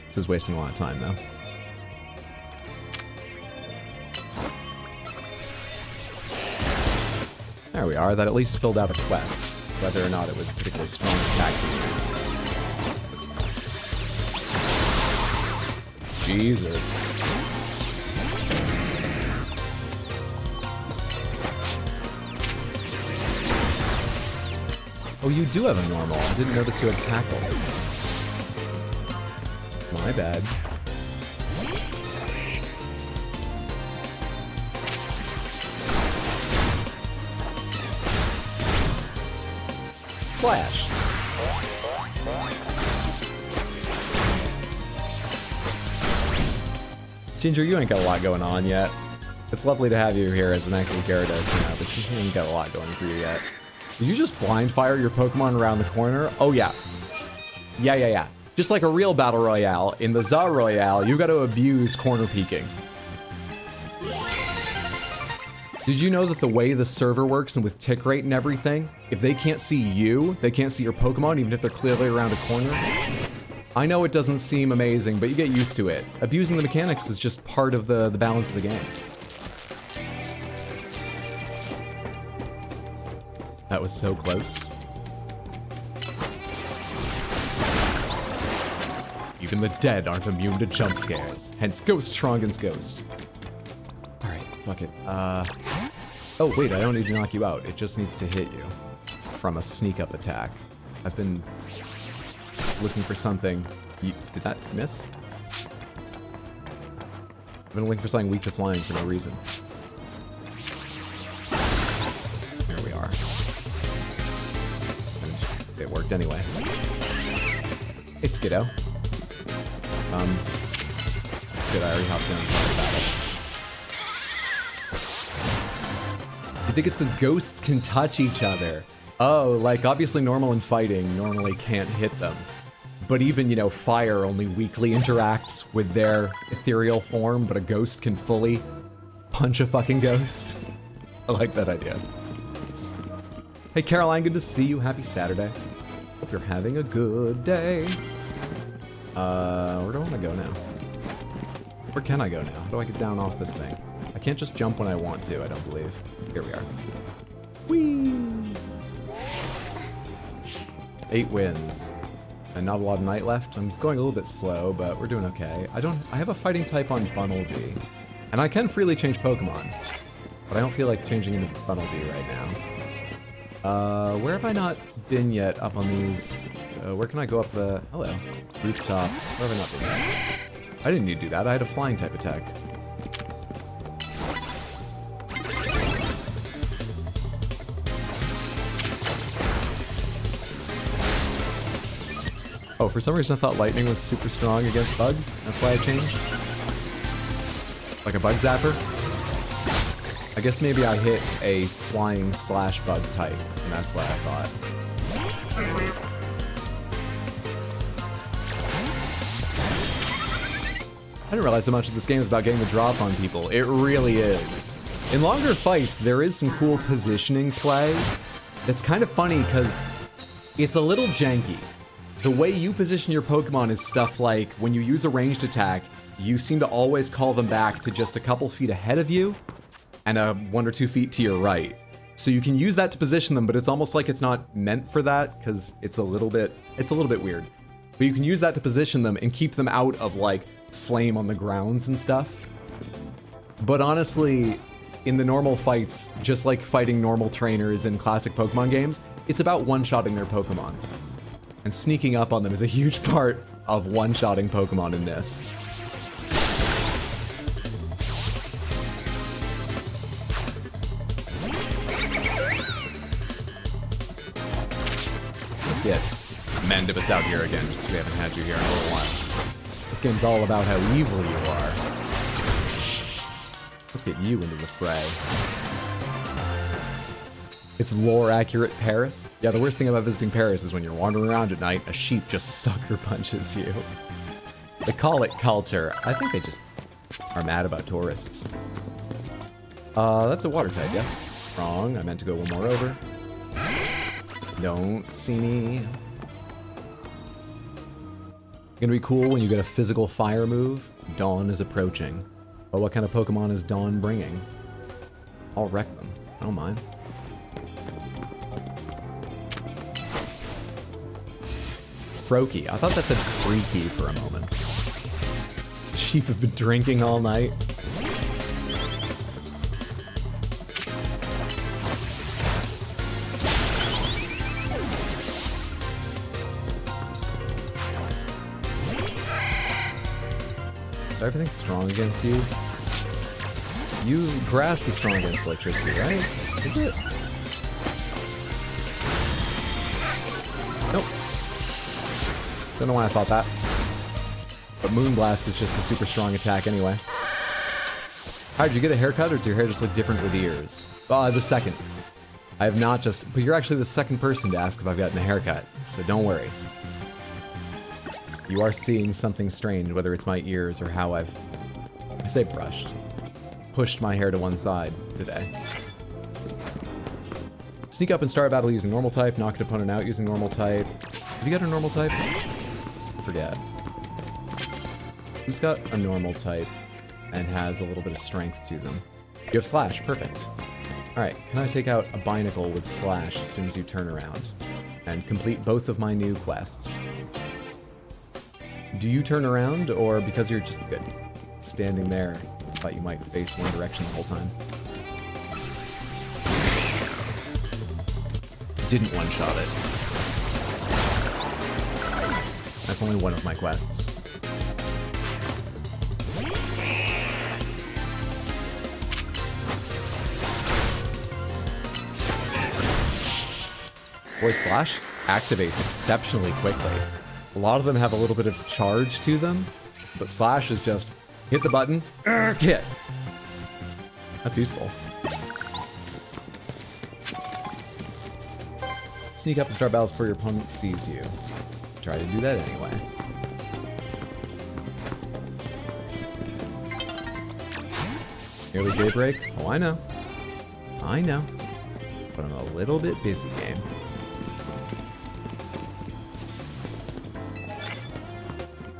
Speaker 1: This is wasting a lot of time, though. There we are. That at least filled out a quest, whether or not it was particularly strong attack defense. Jesus. Oh, you do have a normal. I didn't notice you had tackle. My bad. Splash. Ginger, you ain't got a lot going on yet. It's lovely to have you here as an actual Gyarados, but you ain't got a lot going for you yet. Did you just blind fire your Pokemon around the corner? Oh yeah. Yeah. Just like a real Battle Royale, in the Za Royale, you gotta abuse corner peeking. Did you know that the way the server works and with tick rate and everything, if they can't see you, they can't see your Pokemon even if they're clearly around a corner? I know it doesn't seem amazing, but you get used to it. Abusing the mechanics is just part of the balance of the game. That was so close. Even the dead aren't immune to jump scares. Hence Ghost strong against Ghost. Alright, fuck it. Oh, wait, I don't need to knock you out. It just needs to hit you from a sneak up attack. I've been looking for something. Did that miss? I've been looking for something weak to flying for no reason. Here we are. And it worked anyway. Hey, Skiddo. Good, I already hopped down and talked about it. I think it's because ghosts can touch each other. Oh, like obviously normal and fighting normally can't hit them. But even, you know, fire only weakly interacts with their ethereal form, but a ghost can fully punch a fucking ghost. I like that idea. Hey Caroline, good to see you. Happy Saturday. Hope you're having a good day. Where do I want to go now? Where can I go now? How do I get down off this thing? I can't just jump when I want to, I don't believe. Here we are. Whee! 8 wins. And not a lot of night left. I'm going a little bit slow, but we're doing okay. I have a fighting type on Bunnelby. And I can freely change Pokemon. But I don't feel like changing into Bunnelby right now. Where have I not been yet up on these? Where can I go up the... Hello. Rooftop. Where have I not been yet? I didn't need to do that. I had a flying type attack. Oh, for some reason I thought lightning was super strong against bugs. That's why I changed. Like a bug zapper. I guess maybe I hit a flying slash bug type, and that's why I thought. I didn't realize so much of this game is about getting the drop on people. It really is. In longer fights, there is some cool positioning play that's kind of funny because it's a little janky. The way you position your Pokemon is stuff like when you use a ranged attack, you seem to always call them back to just a couple feet ahead of you and 1 or 2 feet to your right. So you can use that to position them, but it's almost like it's not meant for that because it's a little bit weird. But you can use that to position them and keep them out of like flame on the grounds and stuff. But honestly, in the normal fights, just like fighting normal trainers in classic Pokemon games, it's about one-shotting their Pokemon. And sneaking up on them is a huge part of one-shotting Pokemon in this. Let's get Mandibus out here again, just 'cause we haven't had you here in a little while. This game's all about how evil you are. Let's get you into the fray. It's lore-accurate Paris. Yeah, the worst thing about visiting Paris is when you're wandering around at night, a sheep just sucker punches you. They call it culture. I think they just are mad about tourists. That's a water type, yes. Wrong, I meant to go one more over. Don't see me. Gonna be cool when you get a physical fire move. Dawn is approaching. But what kind of Pokemon is Dawn bringing? I'll wreck them. I don't mind. Froakie. I thought that said freaky for a moment. Sheep have been drinking all night. Is everything strong against you? Grass is strong against electricity, right? Is it? Nope. Don't know why I thought that. But Moonblast is just a super strong attack anyway. How did you get a haircut, or does your hair just look different with ears? The second. I have not just... But you're actually the second person to ask if I've gotten a haircut, so don't worry. You are seeing something strange, whether it's my ears or how I say brushed. Pushed my hair to one side today. Sneak up and start a battle using normal type, knock an opponent out using normal type. Have you got a normal type? I forget. Who's got a normal type and has a little bit of strength to them? You have Slash, perfect. Alright, can I take out a Binacle with Slash as soon as you turn around? And complete both of my new quests. Do you turn around, or because you're just good standing there, thought you might face one direction the whole time? didn't one-shot it. That's only one of my quests. Boy, Slash activates exceptionally quickly. A lot of them have a little bit of charge to them, but Slash is just hit the button, hit. That's useful. Sneak up and start battles before your opponent sees you. Try to do that anyway. Early daybreak? Oh, I know. I know. But I'm a little bit busy, game.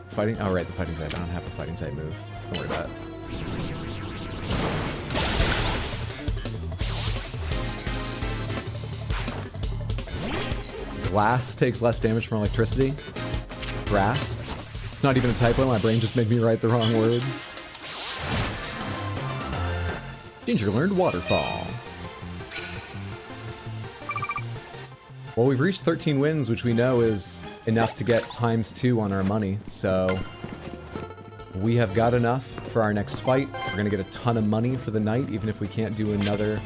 Speaker 1: Fighting? Oh, right, the fighting type. I don't have a fighting type move. Don't worry about it. Glass takes less damage from electricity. Grass. It's not even a typo. My brain just made me write the wrong word. Ginger learned waterfall. Well, we've reached 13 wins, which we know is enough to get ×2 on our money, so we have got enough for our next fight. We're gonna get a ton of money for the night, even if we can't do another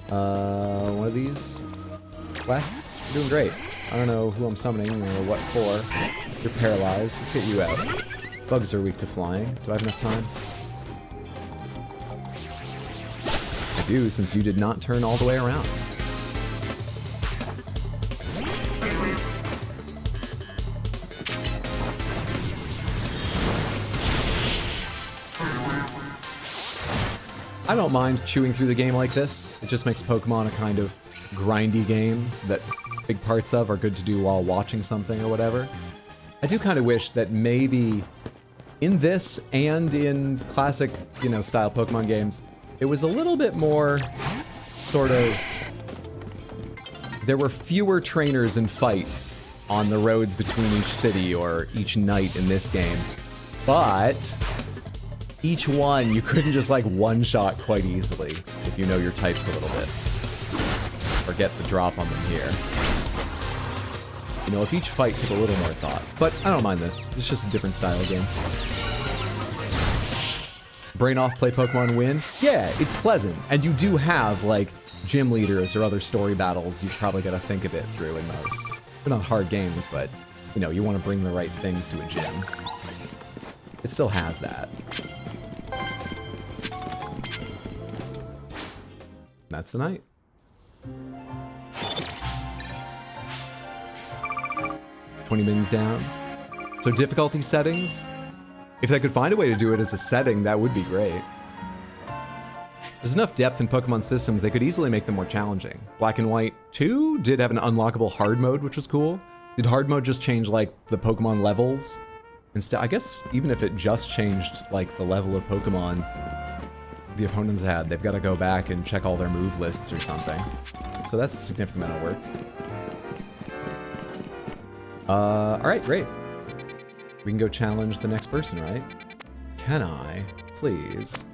Speaker 1: one of these quests. We're doing great. I don't know who I'm summoning or what for. You're paralyzed. Let's get you out. Bugs are weak to flying. Do I have enough time? I do, since you did not turn all the way around. I don't mind chewing through the game like this. It just makes Pokemon a kind of grindy game that big parts of are good to do while watching something or whatever. I do kind of wish that maybe in this and in classic, you know, style Pokemon games, it was a little bit more sort of... There were fewer trainers and fights on the roads between each city or each night in this game. But each one, you couldn't just like one-shot quite easily if you know your types a little bit. Or get the drop on them here. You know, if each fight took a little more thought. But I don't mind this. It's just a different style game. Brain off, play Pokemon, win? Yeah, it's pleasant. And you do have, like, gym leaders or other story battles you've probably got to think a bit through in most. They're not hard games, but, you know, you want to bring the right things to a gym. It still has that. That's the night. $20 mins down. So difficulty settings? If they could find a way to do it as a setting, that would be great. There's enough depth in Pokemon systems, they could easily make them more challenging. Black and White 2 did have an unlockable hard mode, which was cool. Did hard mode just change, like, the Pokemon levels? Instead, I guess even if it just changed, like, the level of Pokemon the opponents had, they've got to go back and check all their move lists or something. So that's a significant amount of work. Alright, great. We can go challenge the next person, right? Can I? Please.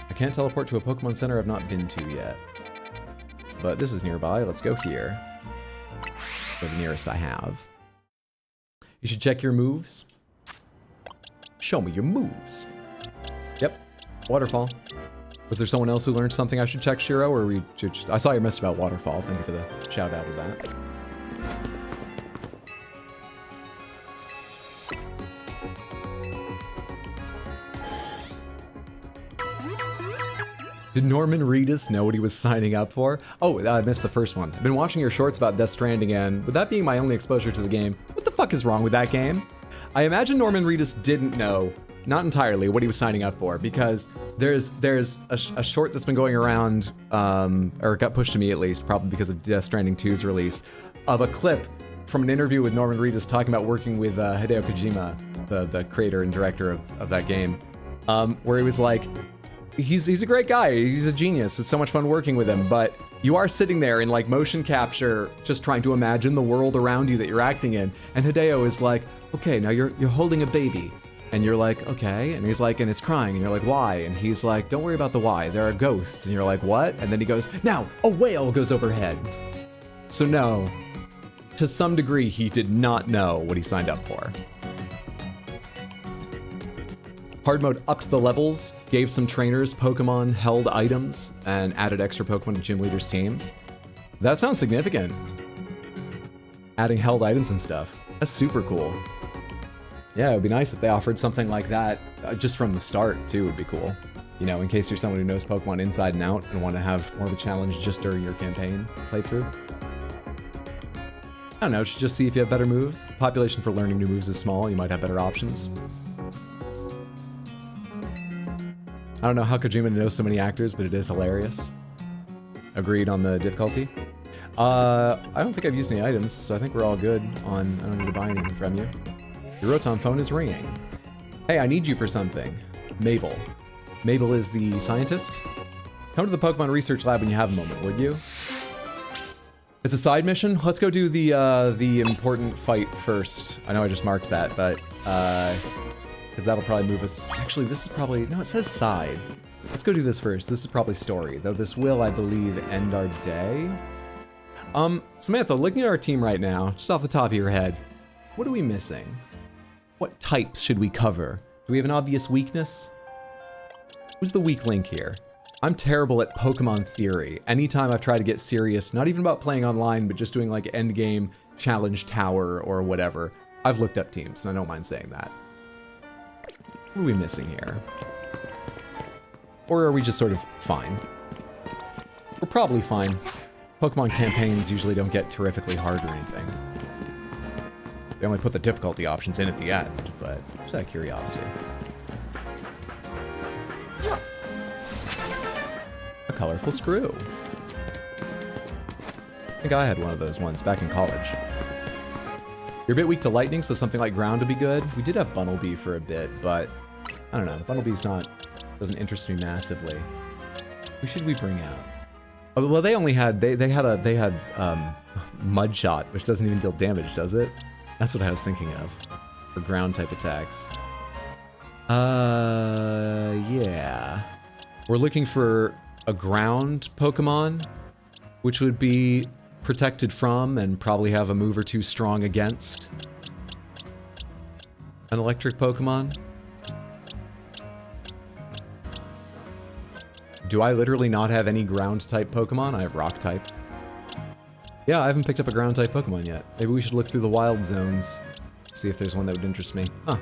Speaker 1: I can't teleport to a Pokemon Center I've not been to yet. But this is nearby. Let's go here. Go the nearest I have. You should check your moves. Show me your moves. Yep. Waterfall. Was there someone else who learned something I should check, Shiro? Or we just... I saw your message about Waterfall. Thank you for the shout out of that. Did Norman Reedus know what he was signing up for? Oh, I missed the first one. I've been watching your shorts about Death Stranding, and with that being my only exposure to the game, what the fuck is wrong with that game? I imagine Norman Reedus didn't know, not entirely, what he was signing up for, because there's a short that's been going around, or got pushed to me at least, probably because of Death Stranding 2's release, of a clip from an interview with Norman Reedus talking about working with Hideo Kojima, the creator and director of that game, where he was like, He's a great guy. He's a genius. It's so much fun working with him. But you are sitting there in like motion capture, just trying to imagine the world around you that you're acting in. And Hideo is like, okay, now you're holding a baby. And you're like, okay. And he's like, and it's crying. And you're like, why? And he's like, don't worry about the why. There are ghosts. And you're like, what? And then he goes, now a whale goes overhead. So no, to some degree, he did not know what he signed up for. Hard mode upped the levels, gave some trainers Pokemon held items, and added extra Pokemon to gym leaders' teams. That sounds significant. Adding held items and stuff. That's super cool. Yeah, it would be nice if they offered something like that just from the start, too, would be cool. You know, in case you're someone who knows Pokemon inside and out and want to have more of a challenge just during your campaign playthrough. I don't know, just see if you have better moves. The population for learning new moves is small, you might have better options. I don't know how Kojima knows so many actors, but it is hilarious. Agreed on the difficulty. I don't think I've used any items, so I think we're all good on... I don't need to buy anything from you. Your Rotom phone is ringing. Hey, I need you for something. Mabel. Mabel is the scientist? Come to the Pokemon Research Lab when you have a moment, would you? It's a side mission? Let's go do the important fight first. I know I just marked that, but... because that'll probably move us... Actually, this is probably... No, it says side. Let's go do this first. This is probably story, though this will, I believe, end our day. Samantha, looking at our team right now, just off the top of your head, what are we missing? What types should we cover? Do we have an obvious weakness? Who's the weak link here? I'm terrible at Pokemon theory. Anytime I've tried to get serious, not even about playing online, but just doing like endgame challenge tower or whatever, I've looked up teams, and I don't mind saying that. What are we missing here? Or are we just sort of fine? We're probably fine. Pokemon campaigns usually don't get terrifically hard or anything. They only put the difficulty options in at the end, but just out of curiosity. A colorful screw. I think I had one of those ones back in college. You're a bit weak to lightning, so something like ground would be good. We did have Bunnelby for a bit, but I don't know. Bunnelby's doesn't interest me massively. Who should we bring out? Oh, well, they only had they had Mudshot, which doesn't even deal damage, does it? That's what I was thinking of for ground type attacks. Yeah. We're looking for a ground Pokemon, which would be protected from and probably have a move or two strong against. An electric Pokemon. Do I literally not have any ground type Pokemon? I have rock type. Yeah, I haven't picked up a ground type Pokemon yet. Maybe we should look through the wild zones, see if there's one that would interest me. Huh.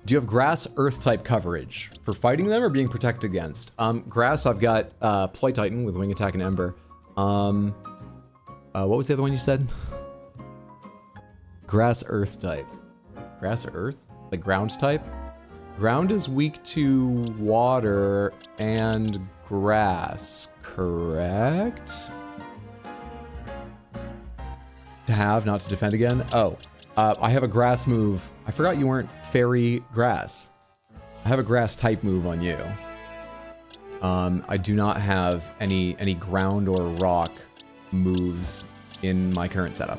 Speaker 1: Do you have grass earth type coverage for fighting them or being protected against? Grass, I've got Playtitan with Wing Attack and Ember. What was the other one you said? Grass earth type. Grass earth? Like ground type? Ground is weak to water and grass, correct? To have, not to defend again? Oh, I have a grass move. I forgot you weren't fairy grass. I have a grass type move on you. I do not have any ground or rock moves in my current setup.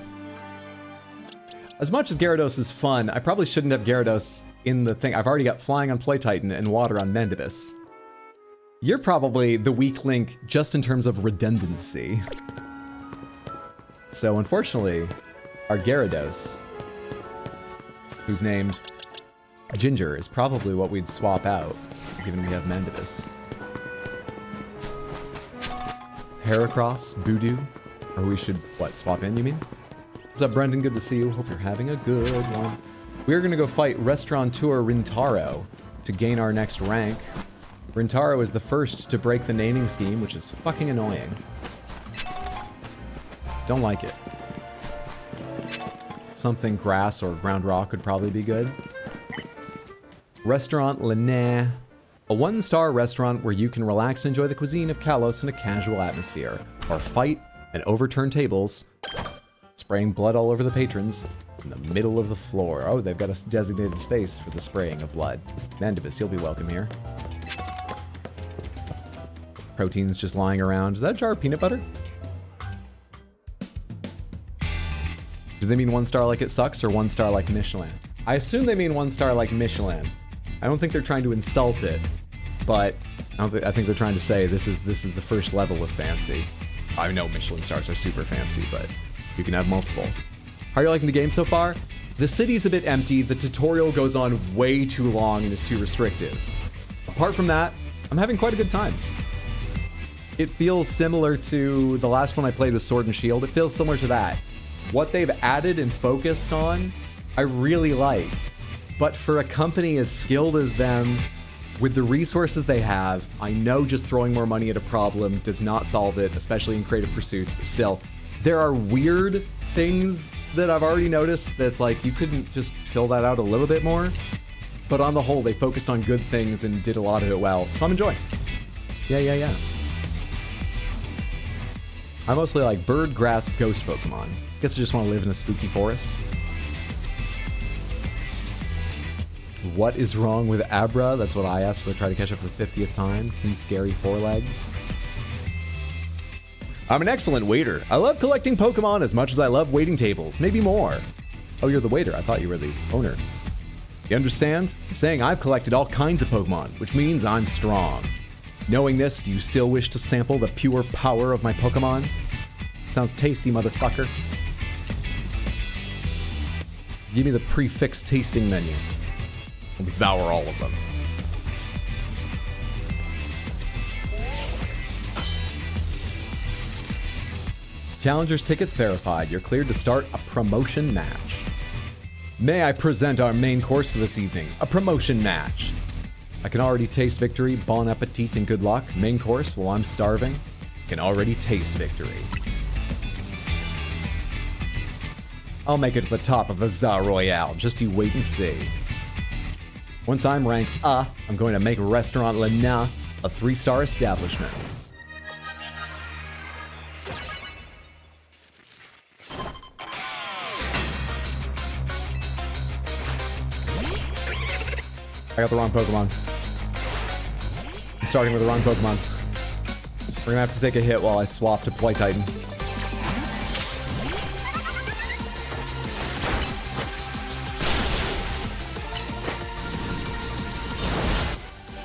Speaker 1: As much as Gyarados is fun, I probably shouldn't have Gyarados in the thing. I've already got flying on Playtitan and water on Mandibus. You're probably the weak link just in terms of redundancy. So unfortunately, our Gyarados, who's named Ginger, is probably what we'd swap out, given we have Mandibus. Heracross, Voodoo, or we should, what, swap in, you mean? What's up, Brendan? Good to see you. Hope you're having a good one. We're gonna go fight Restaurateur Rintaro to gain our next rank. Rintaro is the first to break the naming scheme, which is fucking annoying. Don't like it. Something grass or ground rock would probably be good. Restaurant Lena. A 1-star restaurant where you can relax and enjoy the cuisine of Kalos in a casual atmosphere. Or fight and overturn tables, spraying blood all over the patrons in the middle of the floor. Oh, they've got a designated space for the spraying of blood. Mandibus, you'll be welcome here. Proteins just lying around. Is that a jar of peanut butter? Do they mean 1-star like it sucks or 1-star like Michelin? I assume they mean 1-star like Michelin. I don't think they're trying to insult it, but I think they're trying to say this is the first level of fancy. I know Michelin stars are super fancy, but you can have multiple. How are you liking the game so far? The city's a bit empty, the tutorial goes on way too long and is too restrictive. Apart from that, I'm having quite a good time. It feels similar to the last one I played with Sword and Shield. It feels similar to that. What they've added and focused on, I really like. But for a company as skilled as them, with the resources they have, I know just throwing more money at a problem does not solve it, especially in creative pursuits, but still, there are weird things that I've already noticed that's like, you couldn't just fill that out a little bit more? But on the whole, they focused on good things and did a lot of it well, so I'm enjoying. Yeah. I mostly like bird, grass, ghost Pokemon. Guess I just want to live in a spooky forest. What is wrong with Abra? That's what I asked, so I try to catch up for the 50th time. Team Scary Forelegs. I'm an excellent waiter. I love collecting Pokemon as much as I love waiting tables, maybe more. Oh, you're the waiter. I thought you were the owner. You understand? I'm saying I've collected all kinds of Pokemon, which means I'm strong. Knowing this, do you still wish to sample the pure power of my Pokemon? Sounds tasty, motherfucker. Give me the prefix tasting menu. I'll devour all of them. Challengers tickets verified. You're cleared to start a promotion match. May I present our main course for this evening, a promotion match. I can already taste victory, bon appetit, and good luck. Main course, while I'm starving, can already taste victory. I'll make it to the top of the Za Royale, just you wait and see. Once I'm ranked I'm going to make Restaurant Lena a 3-star establishment. I got the wrong Pokemon. I'm starting with the wrong Pokemon. We're gonna have to take a hit while I swap to Play Titan.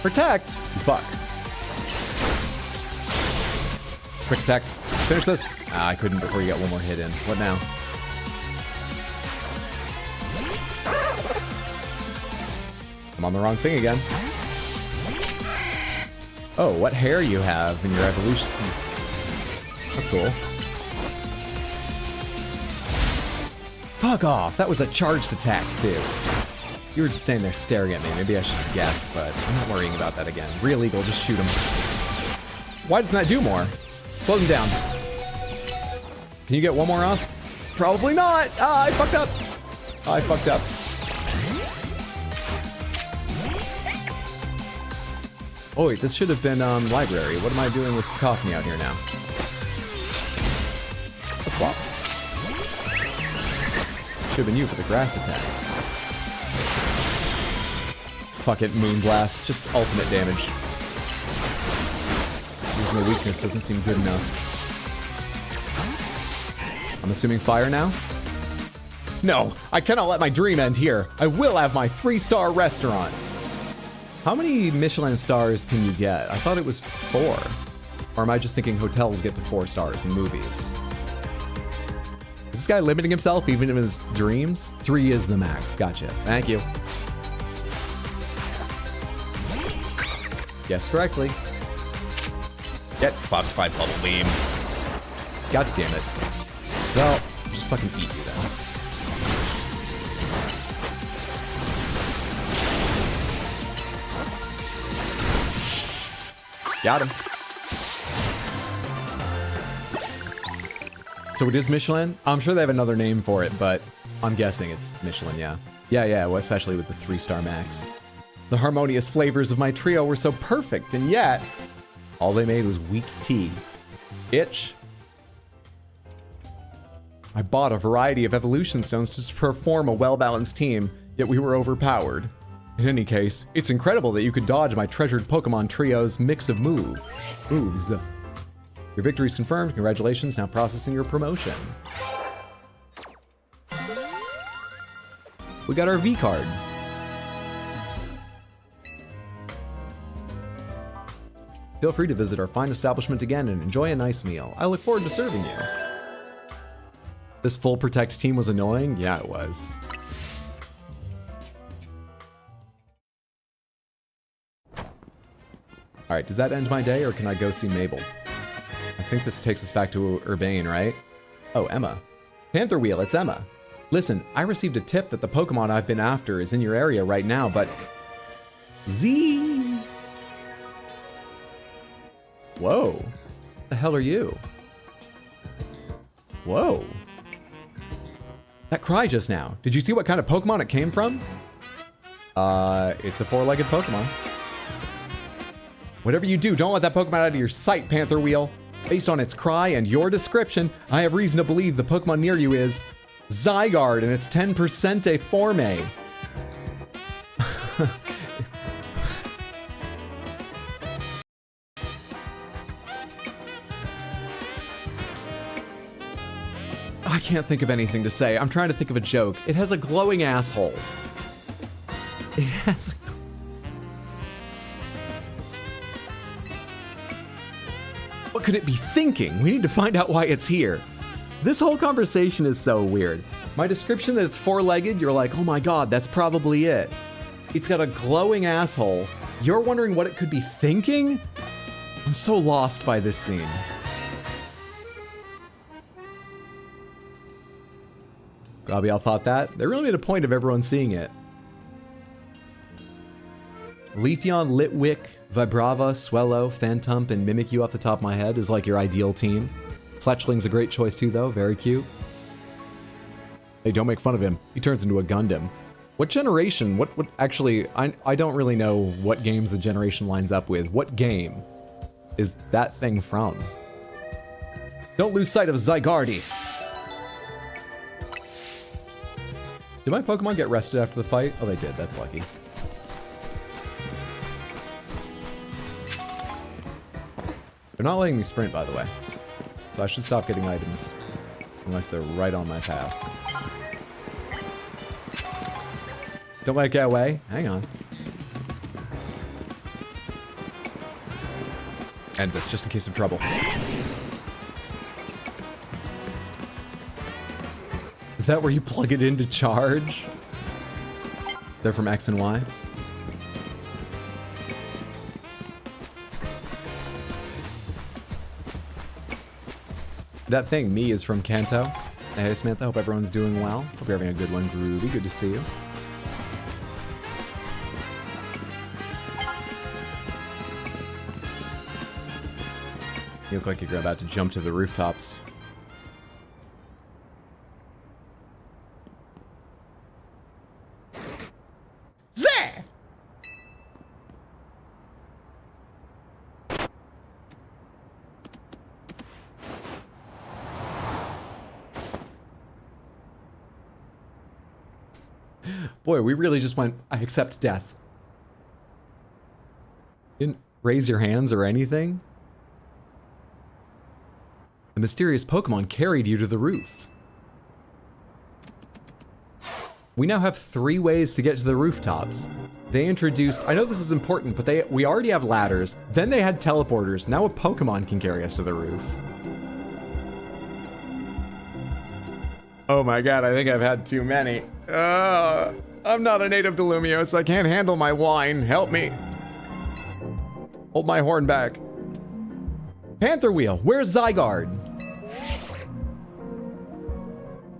Speaker 1: Protect! Fuck. Quick attack. Finish this. I couldn't before you got one more hit in. What now? I'm on the wrong thing again. Oh, what hair you have in your evolution. That's cool. Fuck off. That was a charged attack, too. You were just standing there staring at me. Maybe I should have guessed, but I'm not worrying about that again. Real Eagle, just shoot him. Why doesn't that do more? Slow them down. Can you get one more off? Probably not. I fucked up. I fucked up. Oh wait, this should have been library. What am I doing with Cockney out here now? Let's swap. Should have been you for the grass attack. Fuck it, Moonblast. Just ultimate damage. Using the weakness doesn't seem good enough. I'm assuming fire now? No, I cannot let my dream end here. I will have my 3-star restaurant. How many Michelin stars can you get? I thought it was 4. Or am I just thinking hotels get to 4 stars in movies? Is this guy limiting himself even in his dreams? 3 is the max. Gotcha. Thank you. Guessed correctly. Get fucked by Bubble Beam. God damn it. Well, just fucking eat you then. Got him. So it is Michelin? I'm sure they have another name for it, but I'm guessing it's Michelin, yeah. Yeah, well, especially with the 3-star max. The harmonious flavors of my trio were so perfect, and yet, all they made was weak tea. Itch. I bought a variety of evolution stones to perform a well-balanced team, yet we were overpowered. In any case, it's incredible that you could dodge my treasured Pokemon trio's mix of moves. Your victory's confirmed. Congratulations, now processing your promotion. We got our V card. Feel free to visit our fine establishment again and enjoy a nice meal. I look forward to serving you. This full protect team was annoying? Yeah, it was. Alright, does that end my day, or can I go see Mabel? I think this takes us back to Urbane, right? Oh, Emma. Panther Wheel, it's Emma. Listen, I received a tip that the Pokemon I've been after is in your area right now, but... Z. Whoa. What the hell are you? Whoa. That cry just now. Did you see what kind of Pokemon it came from? It's a four-legged Pokemon. Whatever you do, don't let that Pokemon out of your sight, Panther Wheel. Based on its cry and your description, I have reason to believe the Pokemon near you is Zygarde, and it's 10% a Forme. I can't think of anything to say. I'm trying to think of a joke. It has a glowing asshole. It has a... What could it be thinking? We need to find out why it's here. This whole conversation is so weird. My description that it's four-legged, you're like, oh my god, that's probably it. It's got a glowing asshole. You're wondering what it could be thinking? I'm so lost by this scene. Glad we all thought that. They really made a point of everyone seeing it. Leafeon, Litwick, Vibrava, Swellow, Phantump, and Mimikyu off the top of my head is like your ideal team. Fletchling's a great choice too, though. Very cute. Hey, don't make fun of him. He turns into a Gundam. What generation? What actually, I don't really know what games the generation lines up with. What game is that thing from? Don't lose sight of Zygarde. Did my Pokemon get rested after the fight? Oh, they did. That's lucky. They're not letting me sprint, by the way. So I should stop getting items. Unless they're right on my path. Don't let it get away. Hang on. End this, just in case of trouble. Is that where you plug it in to charge? They're from X and Y? That thing, me, is from Kanto. Hey, Samantha, hope everyone's doing well. Hope you're having a good one, Groovy. Good to see you. You look like you're about to jump to the rooftops. Zah! Boy, we really just went, I accept death. Didn't raise your hands or anything? The mysterious Pokemon carried you to the roof. We now have 3 ways to get to the rooftops. They introduced, I know this is important, but we already have ladders, then they had teleporters, now a Pokemon can carry us to the roof. Oh my god, I think I've had too many. I'm not a native to Lumiose, I can't handle my wine, help me. Hold my horn back. Panther Wheel, where's Zygarde?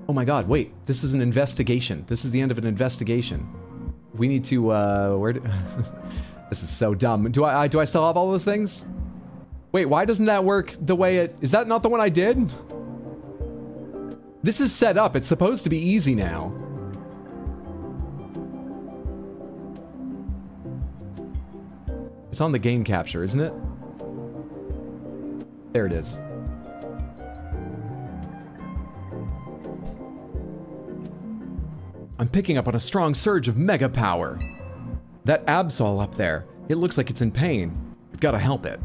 Speaker 1: Oh my god, wait, this is an investigation. This is the end of an investigation. We need to, this is so dumb. Do I still have all those things? Wait, why doesn't that work the way is that not the one I did? This is set up, it's supposed to be easy now. It's on the game capture, isn't it? There it is. I'm picking up on a strong surge of mega power. That Absol up there, it looks like it's in pain. We've got to help it.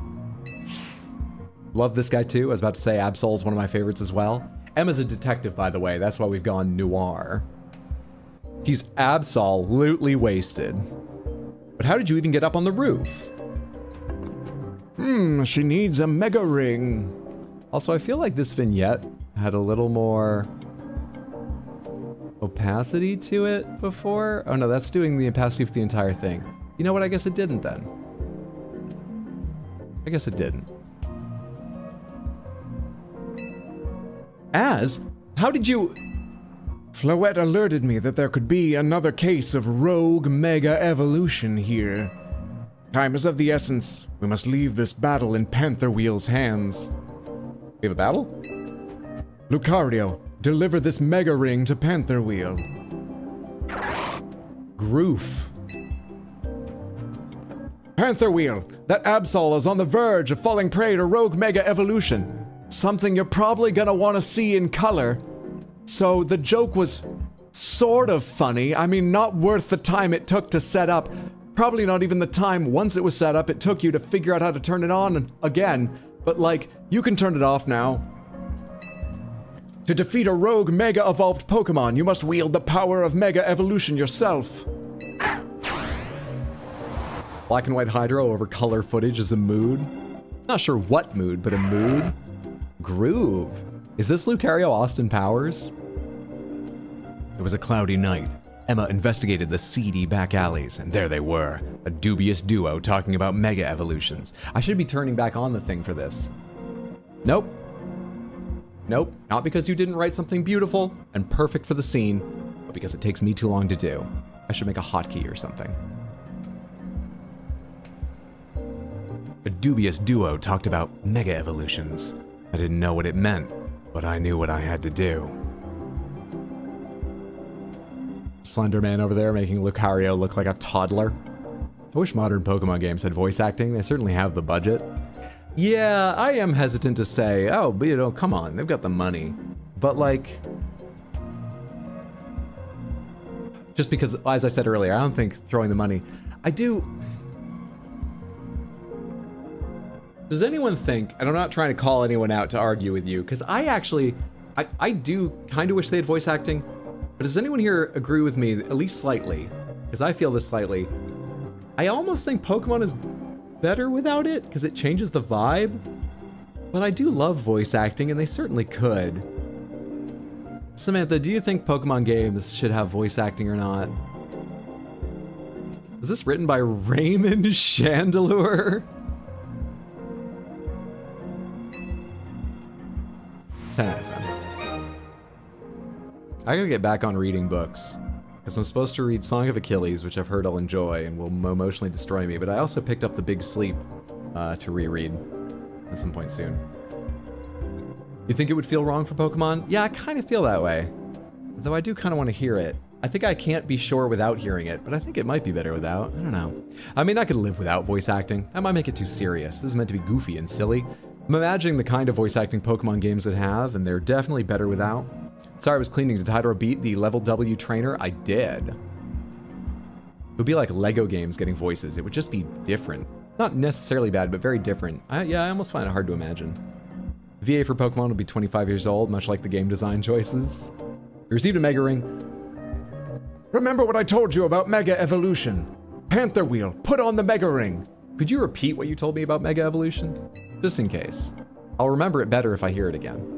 Speaker 1: Love this guy too. I was about to say Absol's one of my favorites as well. Emma's a detective, by the way. That's why we've gone noir. He's absolutely wasted. But how did you even get up on the roof? She needs a mega ring. Also, I feel like this vignette had a little more opacity to it before. Oh no, that's doing the opacity for the entire thing. You know what? I guess it didn't then. I guess it didn't. How did you...
Speaker 4: Floette alerted me that there could be another case of rogue mega evolution here. Time is of the essence. We must leave this battle in Panther Wheel's hands.
Speaker 1: We have a battle?
Speaker 4: Lucario, deliver this mega ring to Panther Wheel.
Speaker 1: Groof.
Speaker 4: Panther Wheel, that Absol is on the verge of falling prey to rogue mega evolution. Something you're probably gonna want to see in color. So the joke was sort of funny. I mean, not worth the time it took to set up. Probably not even the time once it was set up it took you to figure out how to turn it on again. But like, you can turn it off now. To defeat a rogue mega evolved Pokemon, you must wield the power of mega evolution yourself.
Speaker 1: Black and white Hydro over color footage is a mood. Not sure what mood, but a mood. Groove. Is this Lucario Austin Powers?
Speaker 4: It was a cloudy night. Emma investigated the seedy back alleys, and there they were, a dubious duo talking about mega evolutions.
Speaker 1: I should be turning back on the thing for this. Nope. Nope. Not because you didn't write something beautiful and perfect for the scene, but because it takes me too long to do. I should make a hotkey or something.
Speaker 4: A dubious duo talked about mega evolutions. I didn't know what it meant, but I knew what I had to do.
Speaker 1: Slender Man over there making Lucario look like a toddler. I wish modern Pokemon games had voice acting. They certainly have the budget. Yeah, I am hesitant to say, oh, but you know, come on, they've got the money. But like, just because, as I said earlier, I don't think throwing the money, I do. Does anyone think, and I'm not trying to call anyone out to argue with you, because I do kind of wish they had voice acting, but does anyone here agree with me, at least slightly? Because I feel this slightly. I almost think Pokemon is better without it, because it changes the vibe. But I do love voice acting, and they certainly could. Samantha, do you think Pokemon games should have voice acting or not? Was this written by Raymond Chandelure? 10 out of 10. I gotta get back on reading books, because I'm supposed to read Song of Achilles, which I've heard I'll enjoy and will emotionally destroy me, but I also picked up The Big Sleep to reread at some point soon. You think it would feel wrong for Pokemon? Yeah, I kind of feel that way. Though I do kind of want to hear it. I think I can't be sure without hearing it, but I think it might be better without. I don't know. I mean, I could live without voice acting. That might make it too serious. This is meant to be goofy and silly. I'm imagining the kind of voice acting Pokemon games would have, and they're definitely better without. Sorry, I was cleaning. Did Hydro beat the level W trainer? I did. It would be like Lego games getting voices. It would just be different. Not necessarily bad, but very different. Yeah, I almost find it hard to imagine. VA for Pokemon will be 25 years old, much like the game design choices. You received a Mega Ring.
Speaker 4: Remember what I told you about Mega Evolution? Panther Wheel, put on the Mega Ring.
Speaker 1: Could you repeat what you told me about Mega Evolution? Just in case. I'll remember it better if I hear it again.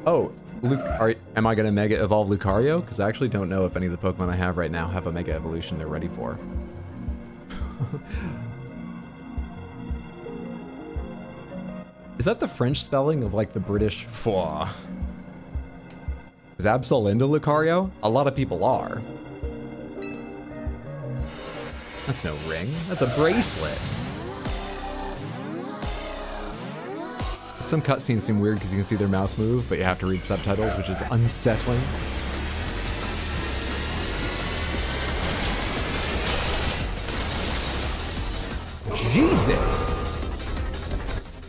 Speaker 1: Oh, Luke, am I gonna Mega Evolve Lucario? Because I actually don't know if any of the Pokemon I have right now have a Mega Evolution they're ready for. Is that the French spelling of like the British foi? Is Absol into Lucario? A lot of people are. That's no ring, that's a bracelet. Some cutscenes seem weird because you can see their mouth move, but you have to read subtitles, which is unsettling. Jesus!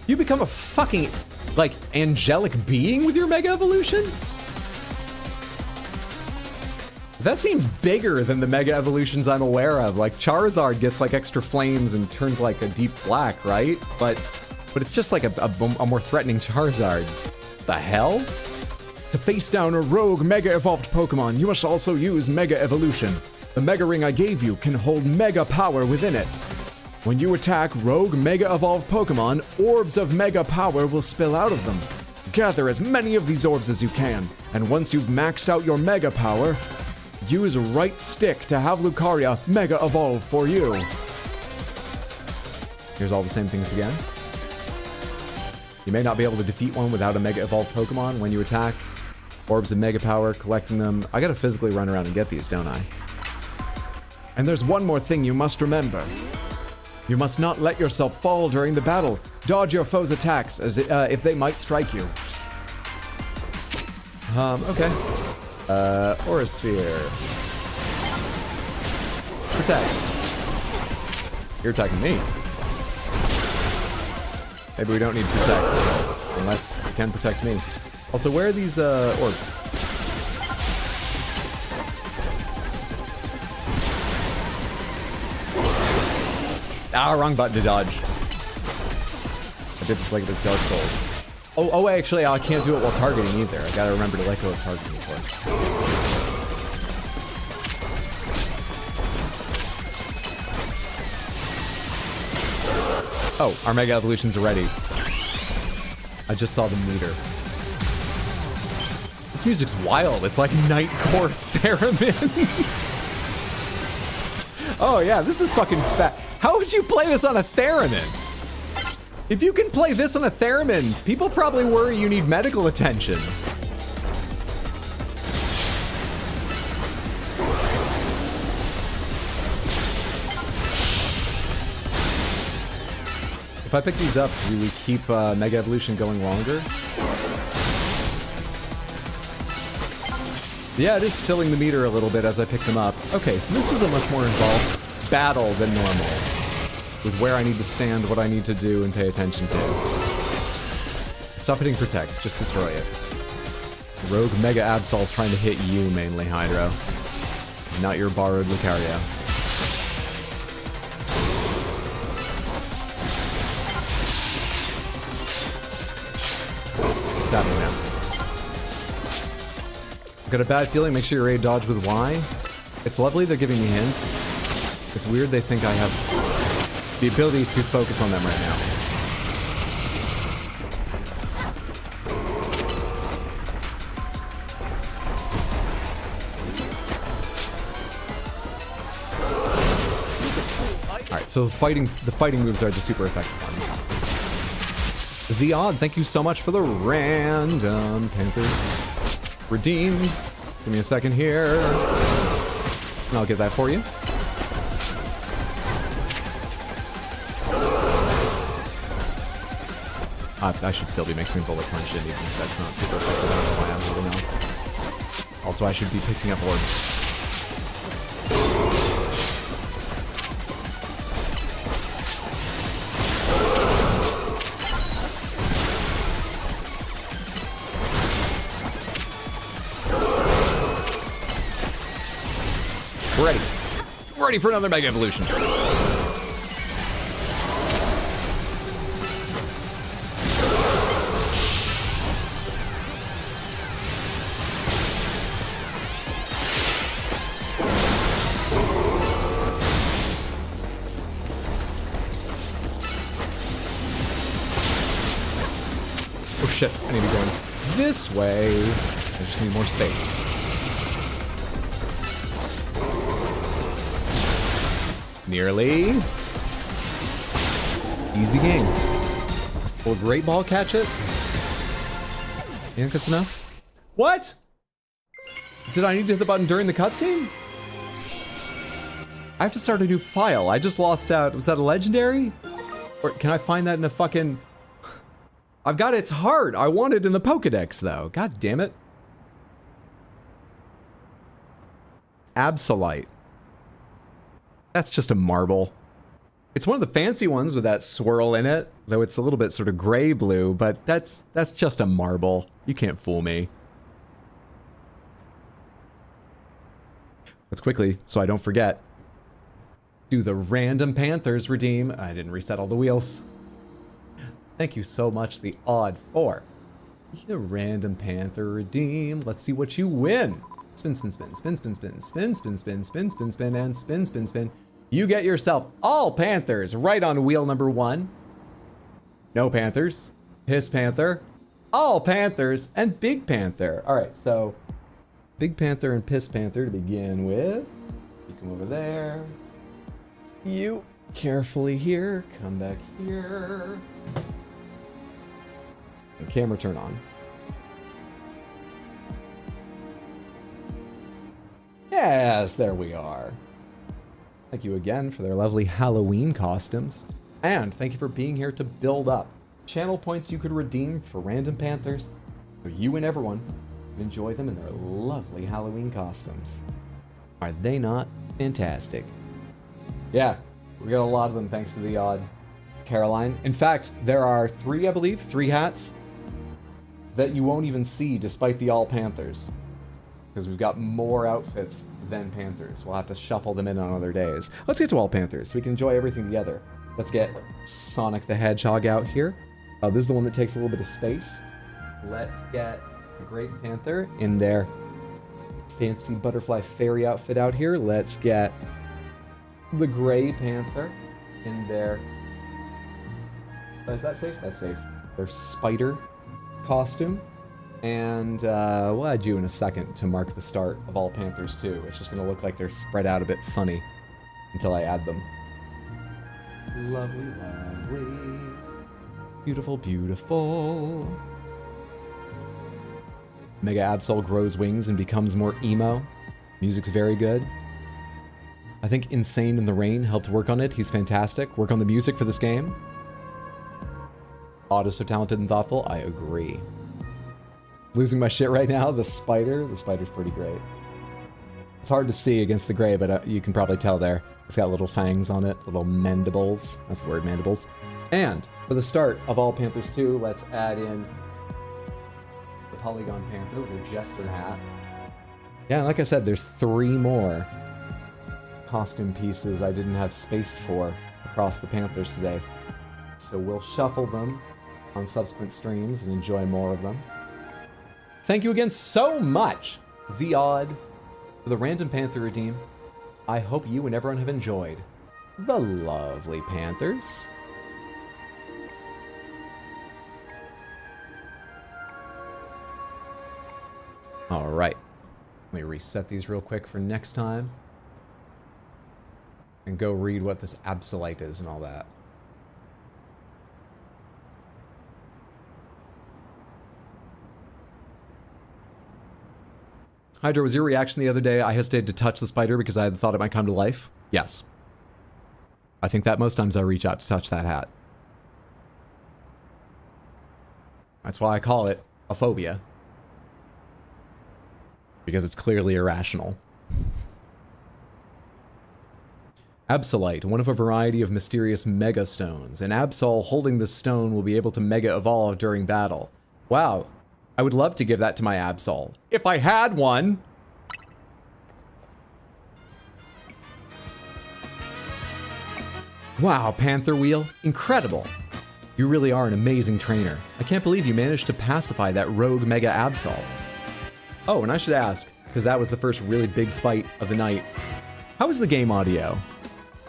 Speaker 1: You become a fucking, like, angelic being with your Mega Evolution? That seems bigger than the Mega Evolutions I'm aware of. Like, Charizard gets, like, extra flames and turns, like, a deep black, right? But it's just like a more threatening Charizard. The hell?
Speaker 4: To face down a rogue Mega Evolved Pokemon, you must also use Mega Evolution. The Mega Ring I gave you can hold Mega Power within it. When you attack Rogue Mega Evolved Pokemon, orbs of Mega Power will spill out of them. Gather as many of these orbs as you can, and once you've maxed out your Mega Power, use right stick to have Lucaria Mega Evolve for you. Here's all the same things again. You may not be able to defeat one without a Mega Evolved Pokemon when you attack. Orbs of Mega Power, collecting them. I gotta physically run around and get these, don't I? And there's one more thing you must remember. You must not let yourself fall during the battle. Dodge your foe's attacks as if they might strike you.
Speaker 1: Okay. Aura Sphere. Protects. You're attacking me. Maybe we don't need protect. Unless you can protect me. Also, where are these orbs? Ah, wrong button to dodge. I did this like it was Dark Souls. Oh, actually, I can't do it while targeting either. I gotta remember to let go of targeting, of course. Oh, our Mega Evolutions are ready. I just saw the meter. This music's wild. It's like Nightcore Theremin. Oh yeah, this is fucking fat. How would you play this on a Theremin? If you can play this on a Theremin, people probably worry you need medical attention. If I pick these up, do we keep Mega Evolution going longer? Yeah, it is filling the meter a little bit as I pick them up. Okay, so this is a much more involved battle than normal. With where I need to stand, what I need to do, and pay attention to. Stop hitting Protect, just destroy it. Rogue Mega Absol's trying to hit you mainly, Hydro. Not your borrowed Lucario. What's happening now? I've got a bad feeling, make sure you're ready to dodge with Y. It's lovely they're giving me hints. It's weird they think I have the ability to focus on them right now. Alright, so the fighting moves are the super effective ones. The Odd, thank you so much for the random Panther. Redeem. Give me a second here. And I'll get that for you. I should still be mixing Bullet Punch in, even if that's not super effective. I don't know why I really know. Also, I should be picking up orbs. We're ready. We're ready for another Mega Evolution. Shit, I need to go this way. I just need more space. Nearly. Easy game. Will Great Ball catch it? You think that's enough? What? Did I need to hit the button during the cutscene? I have to start a new file. I just lost out. Was that a legendary? Or can I find that in a fucking... I've got its heart. I want it in the Pokedex, though. God damn it. Absolite. That's just a marble. It's one of the fancy ones with that swirl in it, though it's a little bit sort of gray-blue, but that's just a marble. You can't fool me. Let's quickly, so I don't forget, do the random Panthers redeem. I didn't reset all the wheels. Thank you so much, the Odd, for the random Panther redeem. Let's see what you win. Spin, spin, spin, spin, spin, spin, spin, spin, spin, spin, spin, spin, and spin, spin, spin. You get yourself all Panthers right on wheel number 1. No Panthers. Piss Panther. All Panthers and Big Panther. All right, so Big Panther and Piss Panther to begin with. You come over there. You carefully here. Come back here. And camera turn on. Yes, there we are. Thank you again for their lovely Halloween costumes. And thank you for being here to build up channel points you could redeem for random Panthers, so you and everyone can enjoy them in their lovely Halloween costumes. Are they not fantastic? Yeah, we got a lot of them thanks to the odd Caroline. In fact, there are 3, I believe, 3 hats that you won't even see despite the all Panthers. Because we've got more outfits than Panthers. We'll have to shuffle them in on other days. Let's get to all Panthers so we can enjoy everything together. Let's get Sonic the Hedgehog out here. This is the one that takes a little bit of space. Let's get the Great Panther in their fancy butterfly fairy outfit out here. Let's get the Gray Panther in their... Is that safe? That's safe. Their spider costume. And we'll add you in a second to mark the start of all Panthers too. It's just going to look like they're spread out a bit funny until I add them. Lovely, lovely. Beautiful, beautiful. Mega Absol grows wings and becomes more emo. Music's very good. I think Insane in the Rain helped work on it. He's fantastic. Work on the music for this game. Odd is so talented and thoughtful. I agree. Losing my shit right now. The spider's pretty great. It's hard to see against the gray, but you can probably tell there. It's got little fangs on it, little mandibles. That's the word, mandibles. And for the start of all Panthers 2, let's add in the Polygon Panther with her jester hat. Yeah, like I said, there's 3 more costume pieces I didn't have space for across the Panthers today. So we'll shuffle them on subsequent streams and enjoy more of them. Thank you again so much, The Odd, for the Random Panther Redeem. I hope you and everyone have enjoyed the lovely Panthers. All right. Let me reset these real quick for next time. And go read what this Absolite is and all that. Hydra, was your reaction the other day, I hesitated to touch the spider because I had thought it might come to life? Yes. I think that most times I reach out to touch that hat. That's why I call it a phobia. Because it's clearly irrational. Absolite, one of a variety of mysterious mega stones. An Absol holding this stone will be able to mega evolve during battle. Wow. I would love to give that to my Absol. If I had one! Wow, Panther Wheel. Incredible. You really are an amazing trainer. I can't believe you managed to pacify that rogue Mega Absol. Oh, and I should ask, because that was the first really big fight of the night. How is the game audio?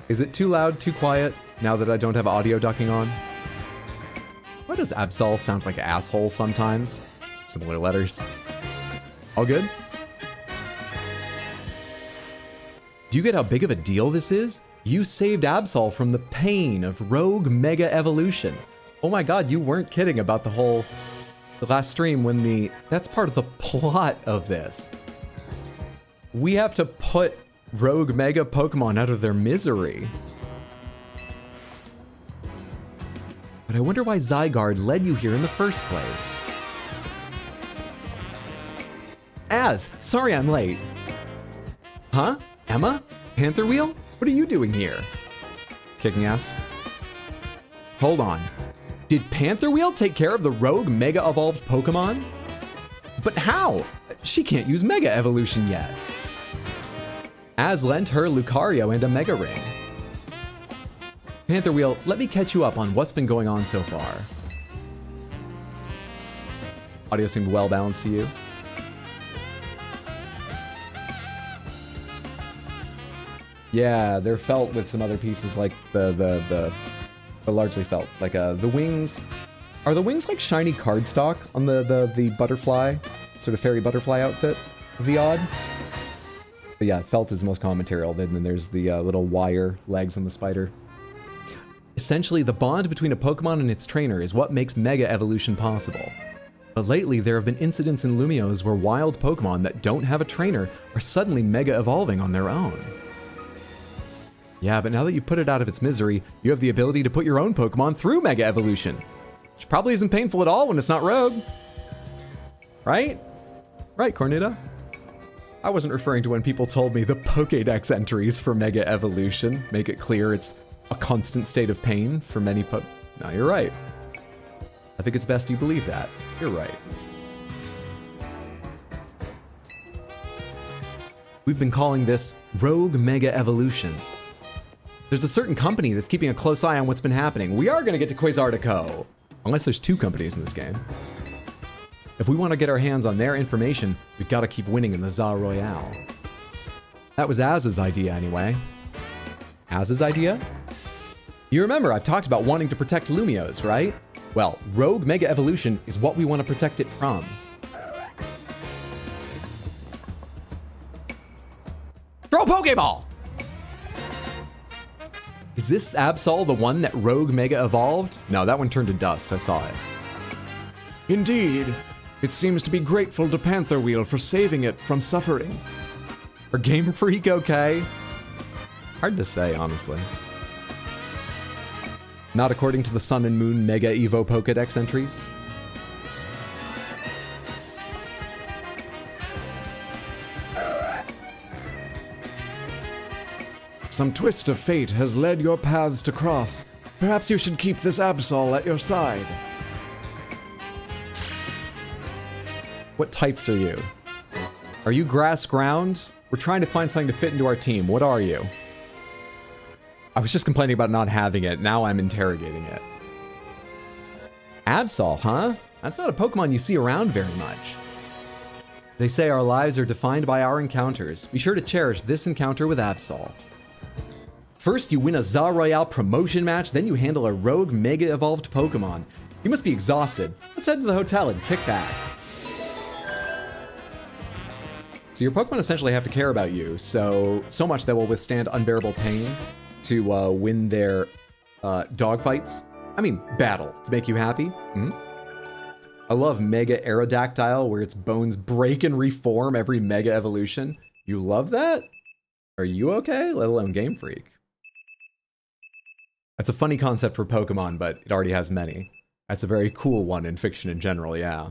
Speaker 1: Is it too loud, too quiet, now that I don't have audio ducking on? Why does Absol sound like asshole sometimes? Similar letters. All good? Do you get how big of a deal this is? You saved Absol from the pain of rogue mega evolution. Oh my god, you weren't kidding about the last stream when that's part of the plot of this. We have to put rogue mega Pokemon out of their misery. But I wonder why Zygarde led you here in the first place. Sorry I'm late. Huh? Emma? Panther Wheel? What are you doing here? Kicking ass. Hold on. Did Panther Wheel take care of the rogue Mega Evolved Pokemon? But how? She can't use Mega Evolution yet. Lent her Lucario and a Mega Ring. Panther Wheel, let me catch you up on what's been going on so far. Audio seemed well balanced to you. Yeah, they're felt with some other pieces like the largely felt. Like the wings. Are the wings like shiny cardstock on the butterfly, sort of fairy butterfly outfit of the odd? But yeah, felt is the most common material. Then there's the little wire legs on the spider. Essentially, the bond between a Pokemon and its trainer is what makes Mega Evolution possible. But lately, there have been incidents in Lumiose where wild Pokemon that don't have a trainer are suddenly Mega Evolving on their own. Yeah, but now that you've put it out of its misery, you have the ability to put your own Pokemon through Mega Evolution. Which probably isn't painful at all when it's not Rogue. Right? Right, Cornita? I wasn't referring to when people told me the Pokédex entries for Mega Evolution make it clear it's a constant state of pain for many No, you're right. I think it's best you believe that. You're right. We've been calling this Rogue Mega Evolution. There's a certain company that's keeping a close eye on what's been happening. We are going to get to Quasartico. Unless there's two companies in this game. If we want to get our hands on their information, we've got to keep winning in the Za Royale. That was Az's idea anyway. Az's idea? You remember, I've talked about wanting to protect Lumiose, right? Well, Rogue Mega Evolution is what we want to protect it from. Throw a Pokeball! Is this Absol the one that Rogue Mega evolved? No, that one turned to dust. I saw it.
Speaker 4: Indeed. It seems to be grateful to Panther Wheel for saving it from suffering.
Speaker 1: Are Game Freak okay? Hard to say, honestly. Not according to the Sun and Moon Mega Evo Pokédex entries.
Speaker 4: Some twist of fate has led your paths to cross. Perhaps you should keep this Absol at your side.
Speaker 1: What types are you? Are you grass ground? We're trying to find something to fit into our team. What are you? I was just complaining about not having it. Now I'm interrogating it. Absol, huh? That's not a Pokemon you see around very much. They say our lives are defined by our encounters. Be sure to cherish this encounter with Absol. First, you win a Za Royale promotion match, then you handle a Rogue Mega Evolved Pokemon. You must be exhausted. Let's head to the hotel and kick back. So your Pokemon essentially have to care about you, so much that will withstand unbearable pain to win their dogfights. I mean, battle, to make you happy. Mm-hmm. I love Mega Aerodactyl, where its bones break and reform every Mega Evolution. You love that? Are you okay? Let alone Game Freak. That's a funny concept for Pokemon, but it already has many. That's a very cool one in fiction in general, yeah.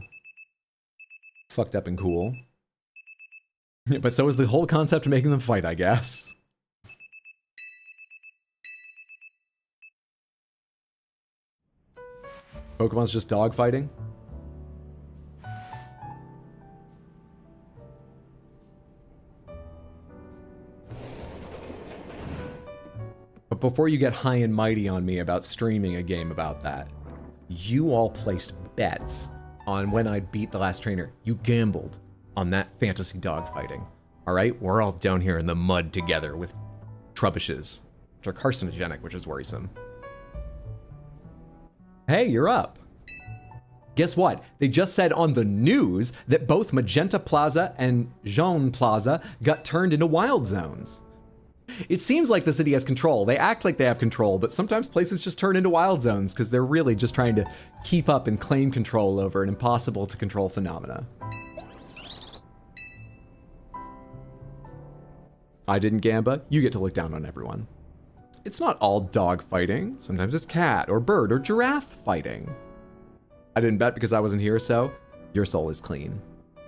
Speaker 1: Fucked up and cool. But so is the whole concept of making them fight, I guess. Pokemon's just dogfighting? But before you get high and mighty on me about streaming a game about that, you all placed bets on when I'd beat the last trainer. You gambled on that fantasy dogfighting. All right, we're all down here in the mud together with trubbishes, which are carcinogenic, which is worrisome. Hey, you're up. Guess what? They just said on the news that both Magenta Plaza and Jaune Plaza got turned into wild zones. It seems like the city has control. They act like they have control, but sometimes places just turn into wild zones because they're really just trying to keep up and claim control over an impossible to control phenomena. I didn't gamba. You get to look down on everyone. It's not all dog fighting. Sometimes it's cat or bird or giraffe fighting. I didn't bet because I wasn't here, so your soul is clean.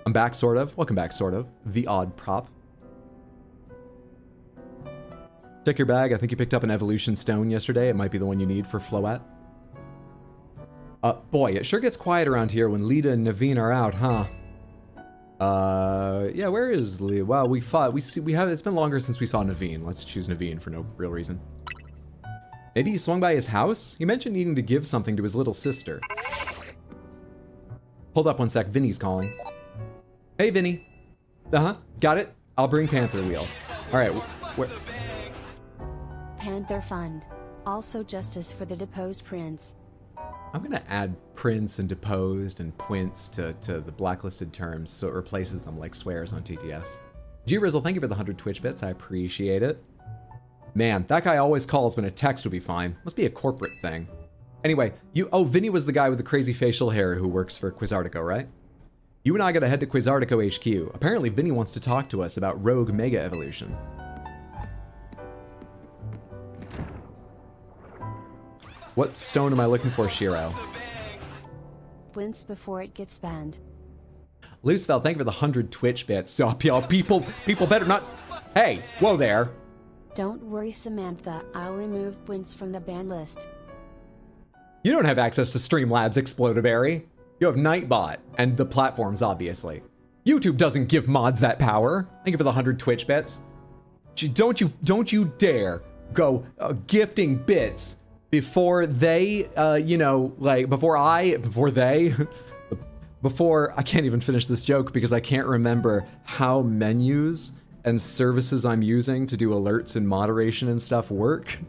Speaker 1: I'm back, sort of. Welcome back, sort of. The odd prop. Check your bag. I think you picked up an evolution stone yesterday. It might be the one you need for Floette. Boy, it sure gets quiet around here when Lita and Naveen are out, huh? Yeah, where is Lita? Well, we have, it's been longer since we saw Naveen. Let's choose Naveen for no real reason. Maybe he swung by his house? He mentioned needing to give something to his little sister. Hold up one sec, Vinny's calling. Hey, Vinny. Uh-huh, got it. I'll bring Panther Wheel. All right, where?
Speaker 3: Panther Fund. Also justice for the deposed prince.
Speaker 1: I'm gonna add prince and deposed and quince to the blacklisted terms so it replaces them like swears on TTS. G-Rizzle, thank you for the 100 Twitch bits. I appreciate it. Man, that guy always calls when a text will be fine. Must be a corporate thing. Anyway, oh, Vinny was the guy with the crazy facial hair who works for Quizartico, right? You and I gotta head to Quizartico HQ. Apparently, Vinny wants to talk to us about Rogue Mega Evolution. What stone am I looking for, Shiro?
Speaker 3: Wins before it gets banned.
Speaker 1: Loosefell, thank you for the 100 Twitch bits. Stop, y'all. People better not... Hey, whoa there.
Speaker 3: Don't worry, Samantha. I'll remove Wins from the ban list.
Speaker 1: You don't have access to Streamlabs, Explodaberry. You have Nightbot and the platforms, obviously. YouTube doesn't give mods that power. Thank you for the 100 Twitch bits. Don't you dare go gifting bits before they, before I can't even finish this joke because I can't remember how menus and services I'm using to do alerts and moderation and stuff work.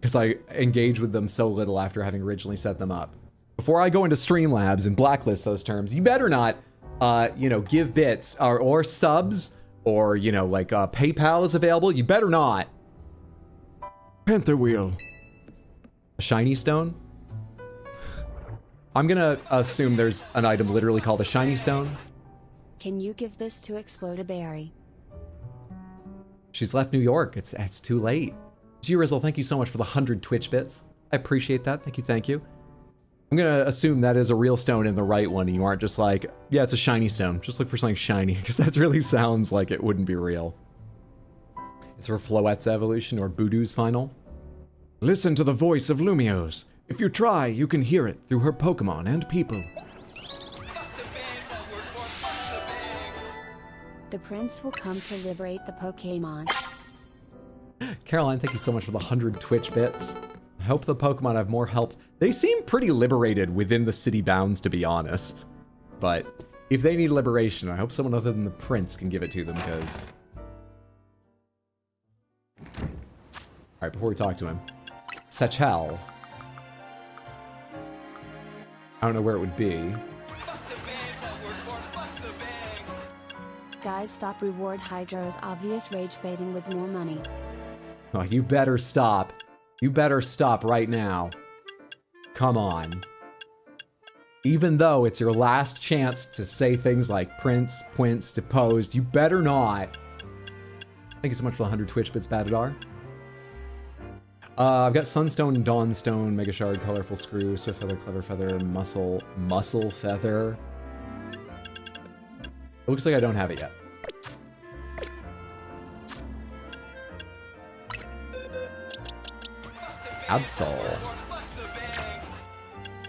Speaker 1: Because I engage with them so little after having originally set them up. Before I go into Streamlabs and blacklist those terms, you better not, give bits or subs or, PayPal is available. You better not.
Speaker 4: Panther Wheel.
Speaker 1: A shiny stone? I'm gonna assume there's an item literally called a shiny stone.
Speaker 3: Can you give this to Explodaberry?
Speaker 1: She's left New York. It's too late. G-Rizzle, thank you so much for the 100 Twitch bits. I appreciate that. Thank you. I'm gonna assume that is a real stone and the right one, and you aren't just like, yeah, it's a shiny stone. Just look for something shiny, because that really sounds like it wouldn't be real. It's for Floette's evolution or Boodoo's final.
Speaker 4: Listen to the voice of Lumiose. If you try, you can hear it through her Pokemon and people.
Speaker 3: The prince will come to liberate the Pokémon.
Speaker 1: Caroline, thank you so much for the 100 Twitch bits. I hope the Pokemon have more help. They seem pretty liberated within the city bounds, to be honest. But if they need liberation, I hope someone other than the prince can give it to them, because... Alright, before we talk to him. Satchel. I don't know where it would be.
Speaker 3: Guys, stop reward Hydro's obvious rage baiting with more money.
Speaker 1: Oh, you better stop. You better stop right now. Come on. Even though it's your last chance to say things like Prince, Quince, Deposed, you better not. Thank you so much for the 100 Twitch bits, Batadar. I've got Sunstone, Dawnstone, Mega Shard, Colorful Screw, Swift Feather, Clever Feather, Muscle Feather. It looks like I don't have it yet. Absol.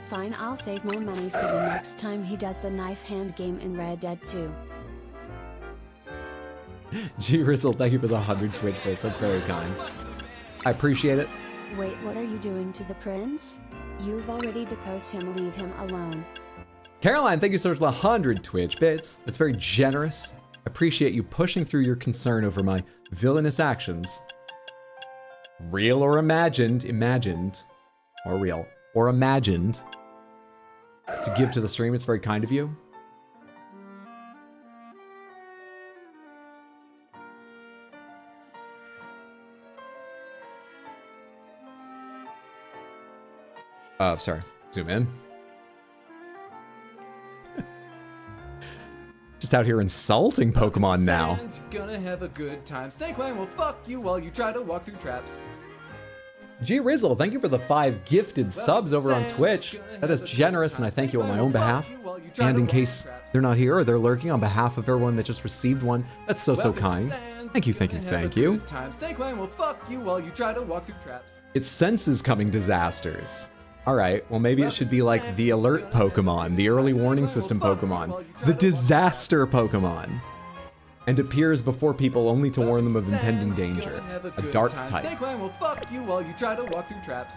Speaker 3: Fine, I'll save my money for the next time he does the knife hand game in Red Dead 2.
Speaker 1: G-Rizzle, thank you for the 100 Twitch bits. That's very kind. I appreciate it.
Speaker 3: Wait, what are you doing to the prince? You've already deposed him, leave him alone.
Speaker 1: Caroline, thank you so much for the 100 Twitch bits. That's very generous. I appreciate you pushing through your concern over my villainous actions. Real or imagined, or real, or imagined, to give to the stream. It's very kind of you. Sorry, zoom in. Just out here insulting Pokemon now.
Speaker 2: You're gonna have a good time. Snake Line will fuck you while you try to walk through traps.
Speaker 1: G-Rizzle, thank you for the 5 gifted subs over on Twitch. That is generous, and I thank you on my own behalf. And in case they're not here or they're lurking, on behalf of everyone that just received one, that's so kind. Thank you.
Speaker 2: Snake Line will fuck you while you try to walk through traps.
Speaker 1: It senses coming disasters. Alright, well maybe it should be like the alert Pokemon, the early warning system Pokemon, the disaster Pokemon, and appears before people only to warn them of impending danger. A dark type.
Speaker 2: Snake Line will fuck you while you try to walk through traps.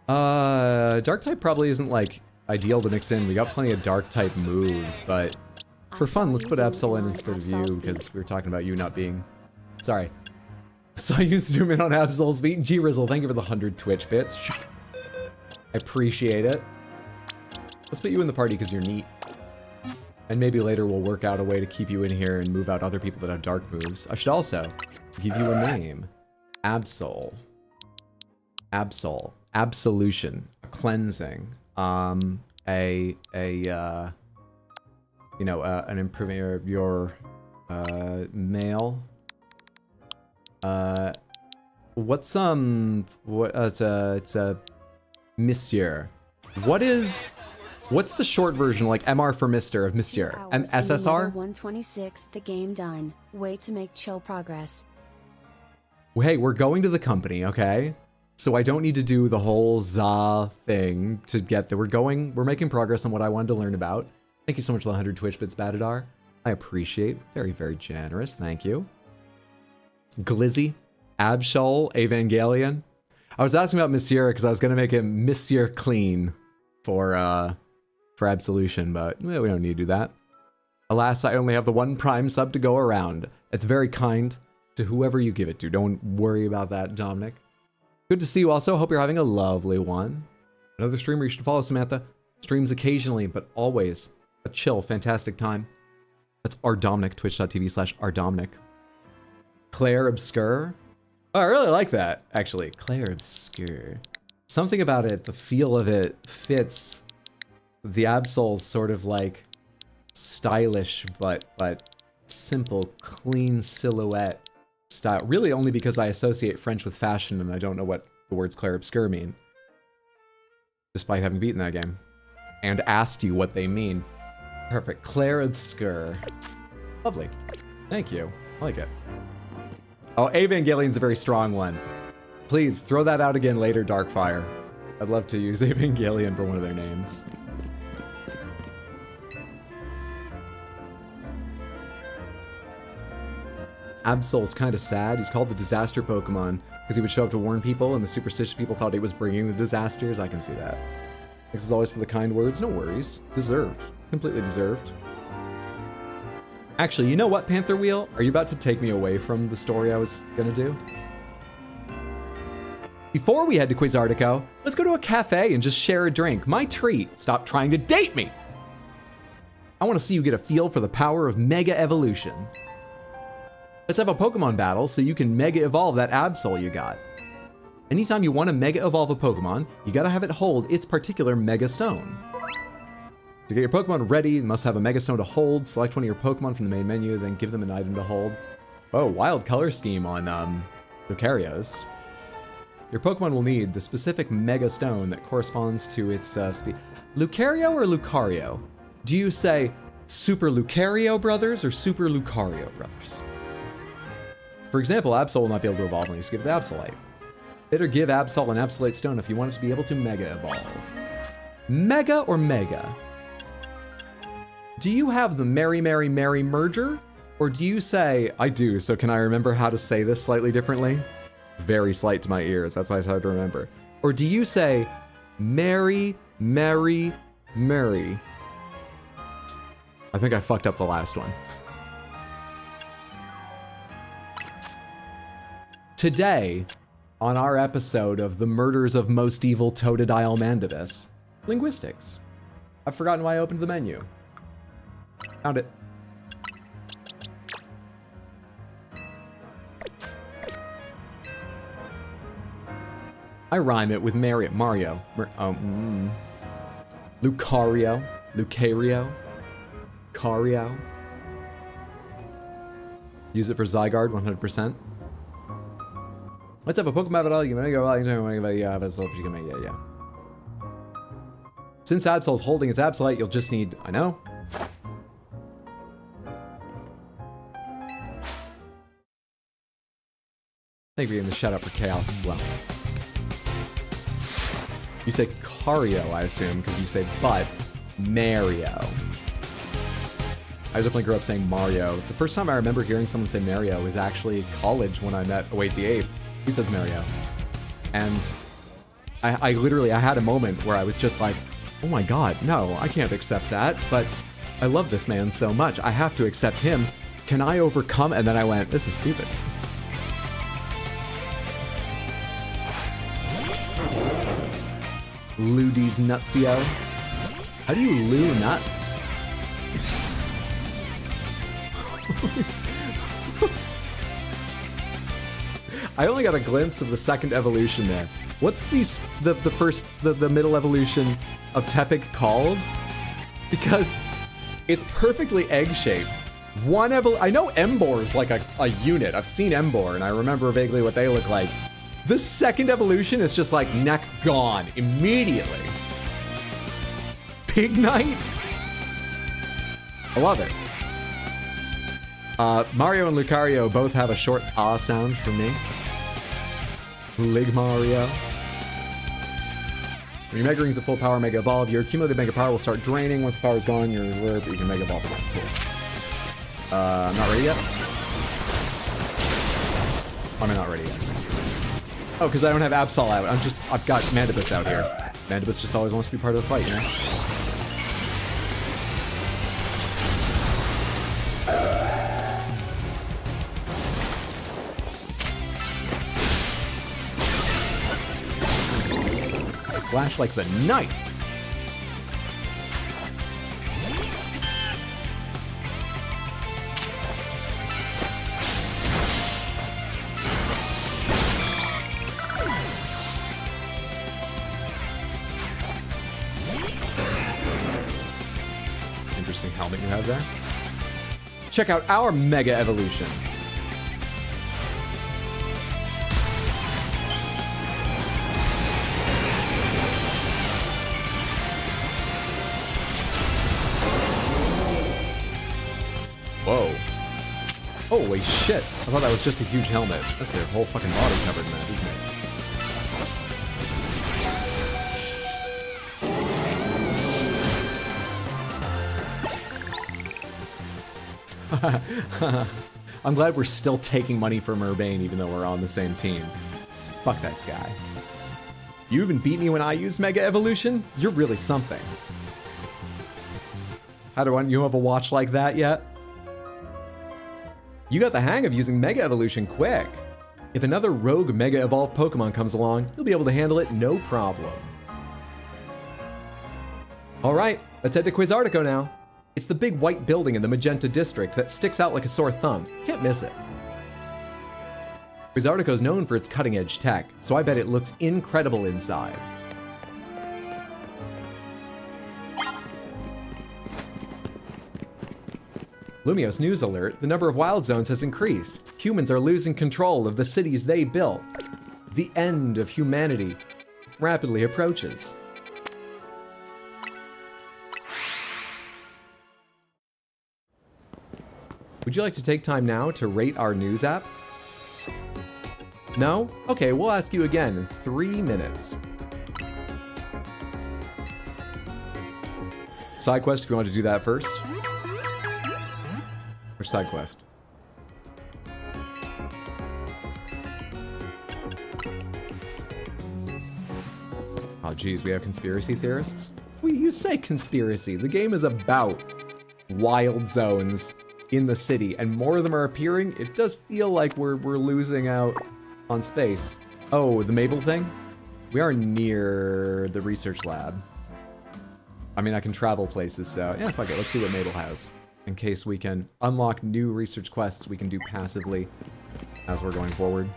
Speaker 1: Dark type probably isn't like ideal to mix in. We got plenty of dark type moves, but for fun, let's put Absol in instead of you, because we were talking about you not being... Sorry. Saw you zoom in on Absol's feet. G-Rizzle, thank you for the 100 Twitch bits. Shut up. I appreciate it. Let's put you in the party because you're neat. And maybe later we'll work out a way to keep you in here and move out other people that have dark moves. I should also give you a name. Absol. Absol. Absolution. A cleansing. An improving your male. It's a Monsieur. What's the short version, like MR for Mr. of Monsieur? SSR?
Speaker 3: 126, the game done. Way to make chill progress.
Speaker 1: Hey, we're going to the company, okay? So I don't need to do the whole za thing to get there. We're making progress on what I wanted to learn about. Thank you so much for the 100 Twitch bits, Batadar. I appreciate. Very, very generous. Thank you. Glizzy, Absol, Evangelion. I was asking about Monsieur because I was going to make him Monsieur Clean for Absolution, but we don't need to do that. Alas, I only have the one Prime sub to go around. It's very kind to whoever you give it to. Don't worry about that, Dominic. Good to see you also. Hope you're having a lovely one. Another streamer you should follow, Samantha. Streams occasionally, but always a chill, fantastic time. That's rdominic, twitch.tv/rdominic. Claire Obscure. Oh, I really like that, actually. Claire Obscure. Something about it, the feel of it fits the Absol's sort of like stylish but simple, clean silhouette style. Really only because I associate French with fashion and I don't know what the words Claire Obscure mean. Despite having beaten that game. And asked you what they mean. Perfect. Claire Obscure. Lovely. Thank you. I like it. Oh, Evangelion's a very strong one. Please, throw that out again later, Darkfire. I'd love to use Evangelion for one of their names. Absol's kind of sad. He's called the disaster Pokemon because he would show up to warn people and the superstitious people thought he was bringing the disasters. I can see that. Thanks as always for the kind words. No worries. Deserved. Completely deserved. Actually, you know what, Panther Wheel? Are you about to take me away from the story I was gonna do? Before we head to Quizartico, let's go to a cafe and just share a drink. My treat. Stop trying to date me! I want to see you get a feel for the power of Mega Evolution. Let's have a Pokemon battle so you can Mega Evolve that Absol you got. Anytime you want to Mega Evolve a Pokemon, you gotta have it hold its particular Mega Stone. To get your Pokemon ready, you must have a Mega Stone to hold. Select one of your Pokemon from the main menu, then give them an item to hold. Oh, wild color scheme on Lucarios. Your Pokemon will need the specific Mega Stone that corresponds to its speed. Lucario or Lucario? Do you say Super Lucario Brothers or Super Lucario Brothers? For example, Absol will not be able to evolve unless you give it Absolite. Better give Absol an Absolite Stone if you want it to be able to Mega Evolve. Mega or Mega? Do you have the Merry Merry Merry merger? Or do you say, I do, so can I remember how to say this slightly differently? Very slight to my ears, that's why it's hard to remember. Or do you say, Merry Merry Merry? I think I fucked up the last one. Today, on our episode of The Murders of Most Evil Totodile Mandibus, linguistics. I've forgotten why I opened the menu. Found it. I rhyme it with Mario. Lucario. Lucario. Cario. Use it for Zygarde 100%. Let's have a Pokemon battle. You can go. Yeah. Since Absol's holding its Absolite, you'll just need. I know. I think we're getting the shout out for Chaos as well. You say Cario, I assume, because you say but Mario. I definitely grew up saying Mario. The first time I remember hearing someone say Mario was actually college when I met Await the Ape. He says Mario. And I literally had a moment where I was just like, oh my god, no, I can't accept that, but I love this man so much. I have to accept him. Can I overcome? And then I went, this is stupid. Loo these nutsio. How do you loo nuts? I only got a glimpse of the second evolution there. What's the middle evolution of Tepig called? Because it's perfectly egg-shaped. I know Embor is like a unit. I've seen Embor, and I remember vaguely what they look like. The second evolution is just like neck gone immediately. Pignite? I love it. Mario and Lucario both have a short ah sound from me. Mario. When your Mega Ring's at full power, Mega Evolve, your cumulative Mega Power will start draining. Once the power's gone, you're reserved, but you can Mega Evolve again. Cool. I'm not ready yet. I'm not ready yet. Oh, because I don't have Absol out. I've got Mandibus out here. Mandibus just always wants to be part of the fight, you know? Slash like the knife. Interesting helmet you have there. Check out our Mega Evolution. Whoa. Holy shit. I thought that was just a huge helmet. That's their whole fucking body covered in that, isn't it? I'm glad we're still taking money from Urbane even though we're on the same team. Fuck that guy. You even beat me when I use Mega Evolution? You're really something. How do you have a watch like that yet? You got the hang of using Mega Evolution quick. If another rogue Mega Evolved Pokemon comes along, you'll be able to handle it no problem. Alright, let's head to Quizartico now. It's the big white building in the Magenta District that sticks out like a sore thumb. Can't miss it. Quizartico is known for its cutting-edge tech, so I bet it looks incredible inside. Lumios news alert, the number of wild zones has increased. Humans are losing control of the cities they built. The end of humanity rapidly approaches. Would you like to take time now to rate our news app? No? Okay, we'll ask you again in 3 minutes. Side quest if you want to do that first. Or side quest? Oh geez, we have conspiracy theorists? You say conspiracy. The game is about wild zones in the city, and more of them are appearing. It does feel like we're losing out on space. Oh, the Mabel thing? We are near the research lab. I mean, I can travel places, so yeah, fuck it. Let's see what Mabel has. In case we can unlock new research quests we can do passively as we're going forward.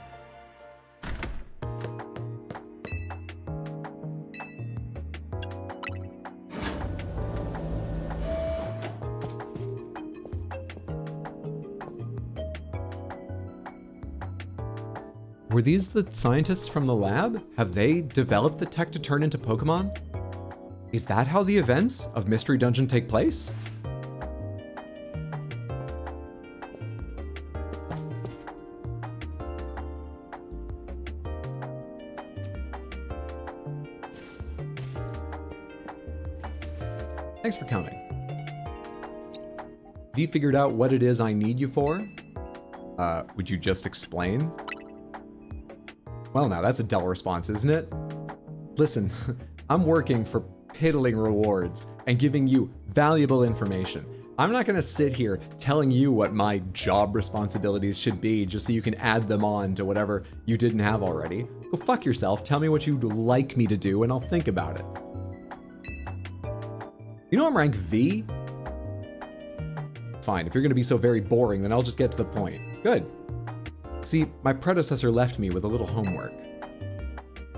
Speaker 1: Were these the scientists from the lab? Have they developed the tech to turn into Pokemon? Is that how the events of Mystery Dungeon take place? Thanks for coming. Have you figured out what it is I need you for? Would you just explain? Well, now that's a dull response, isn't it? Listen, I'm working for piddling rewards and giving you valuable information. I'm not gonna sit here telling you what my job responsibilities should be just so you can add them on to whatever you didn't have already. Go fuck yourself, tell me what you'd like me to do and I'll think about it. You know I'm rank V? Fine, if you're gonna be so very boring, then I'll just get to the point. Good. See, my predecessor left me with a little homework.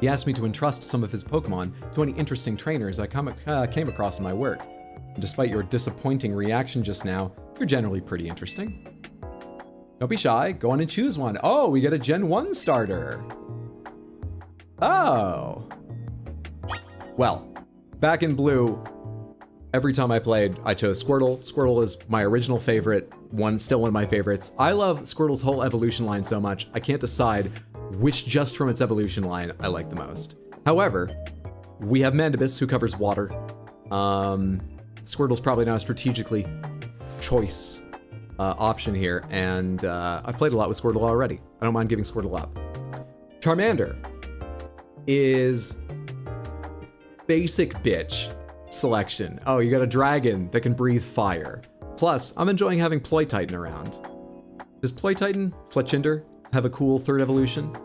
Speaker 1: He asked me to entrust some of his Pokemon to any interesting trainers I came across in my work. And despite your disappointing reaction just now, you're generally pretty interesting. Don't be shy, go on and choose one. Oh, we get a Gen 1 starter. Oh. Well, back in blue, every time I played, I chose Squirtle. Squirtle is my original favorite, still one of my favorites. I love Squirtle's whole evolution line so much, I can't decide which just from its evolution line I like the most. However, we have Mandibus who covers water. Squirtle's probably not a strategically choice option here, and I've played a lot with Squirtle already. I don't mind giving Squirtle up. Charmander is basic bitch selection. Oh, you got a dragon that can breathe fire. Plus, I'm enjoying having Ploytitan around. Does Ploytitan, Fletchinder, have a cool third evolution?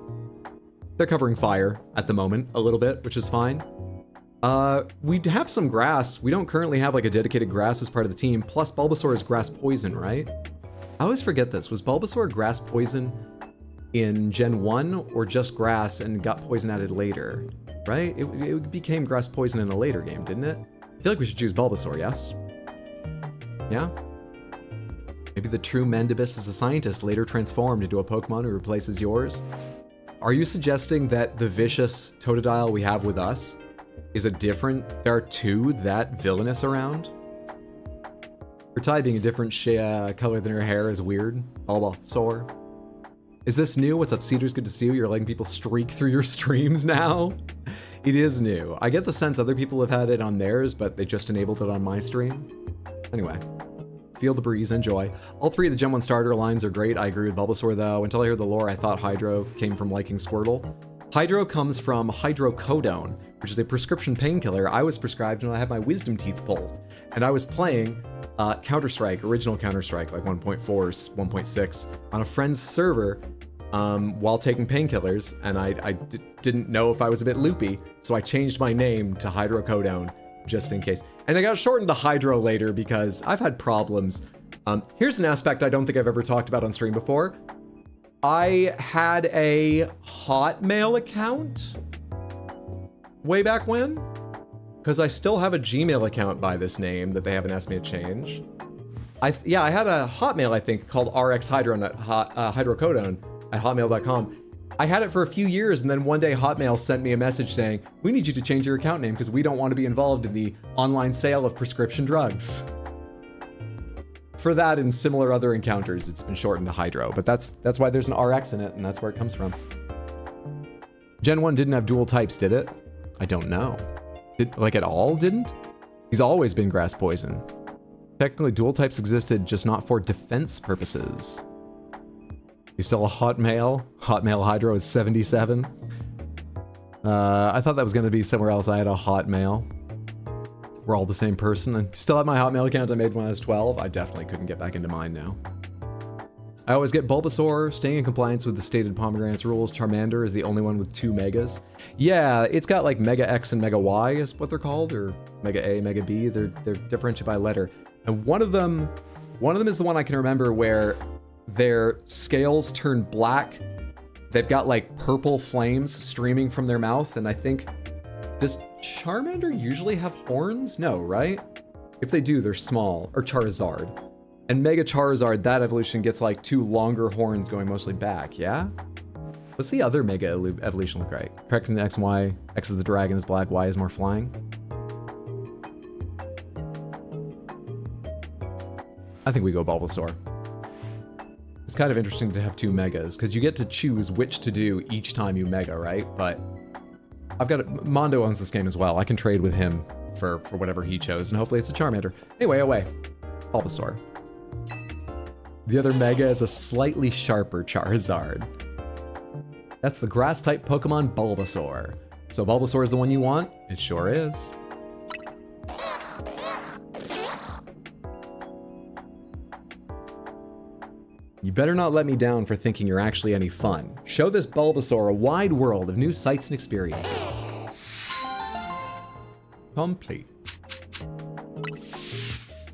Speaker 1: They're covering fire at the moment, a little bit, which is fine. We have some grass. We don't currently have like a dedicated grass as part of the team, plus Bulbasaur is grass poison, right? I always forget this. Was Bulbasaur grass poison in Gen 1 or just grass and got poison added later, right? It became grass poison in a later game, didn't it? I feel like we should choose Bulbasaur, yes? Yeah? Maybe the true Mandibus is a scientist later transformed into a Pokemon who replaces yours? Are you suggesting that the vicious Totodile we have with us is a different... There are two that villainous around? Her tie being a different color than her hair is weird. Bulbasaur. Is this new? What's up, Cedars? Good to see you. You're letting people streak through your streams now? It is new. I get the sense other people have had it on theirs, but they just enabled it on my stream. Anyway. Feel the breeze, enjoy. All three of the Gen 1 starter lines are great. I agree with Bulbasaur though. Until I heard the lore, I thought Hydro came from liking Squirtle. Hydro comes from hydrocodone, which is a prescription painkiller I was prescribed when I had my wisdom teeth pulled. And I was playing Counter-Strike, original Counter-Strike, like 1.4, 1.6, on a friend's server while taking painkillers, and I didn't know if I was a bit loopy, so I changed my name to hydrocodone, just in case. And I got shortened to Hydro later because I've had problems. Here's an aspect I don't think I've ever talked about on stream before. I had a Hotmail account way back when, because I still have a Gmail account by this name that they haven't asked me to change. I had a Hotmail, I think, called rxhydrocodone at hotmail.com. I had it for a few years, and then one day Hotmail sent me a message saying, we need you to change your account name because we don't want to be involved in the online sale of prescription drugs. For that and similar other encounters, it's been shortened to Hydro, but that's why there's an RX in it, and that's where it comes from. Gen 1 didn't have dual types, did it? I don't know. Like at all, didn't? He's always been grass poison. Technically, dual types existed, just not for defense purposes. You still a Hotmail? Hotmail Hydro is 77. I thought that was going to be somewhere else. I had a Hotmail. We're all the same person. I still have my Hotmail account I made when I was 12. I definitely couldn't get back into mine now. I always get Bulbasaur, staying in compliance with the stated Pomegranate's rules. Charmander is the only one with 2 megas. Yeah, it's got like Mega X and Mega Y is what they're called, or Mega A, Mega B. They're differentiated by letter. And one of them is the one I can remember where their scales turn black. They've got like purple flames streaming from their mouth, and I think, does Charmander usually have horns? No, right? If they do, they're small. Or Charizard. And Mega Charizard, that evolution gets like 2 longer horns going mostly back, yeah? What's the other Mega evolution look like? Correcting the X and Y. X is the dragon, is black, Y is more flying. I think we go Bulbasaur. It's kind of interesting to have 2 megas, because you get to choose which to do each time you mega, right? But I've got Mondo owns this game as well. I can trade with him for whatever he chose, and hopefully it's a Charmander. Anyway, away. Bulbasaur. The other mega is a slightly sharper Charizard. That's the grass-type Pokemon Bulbasaur. So Bulbasaur is the one you want? It sure is. You better not let me down for thinking you're actually any fun. Show this Bulbasaur a wide world of new sights and experiences. Complete.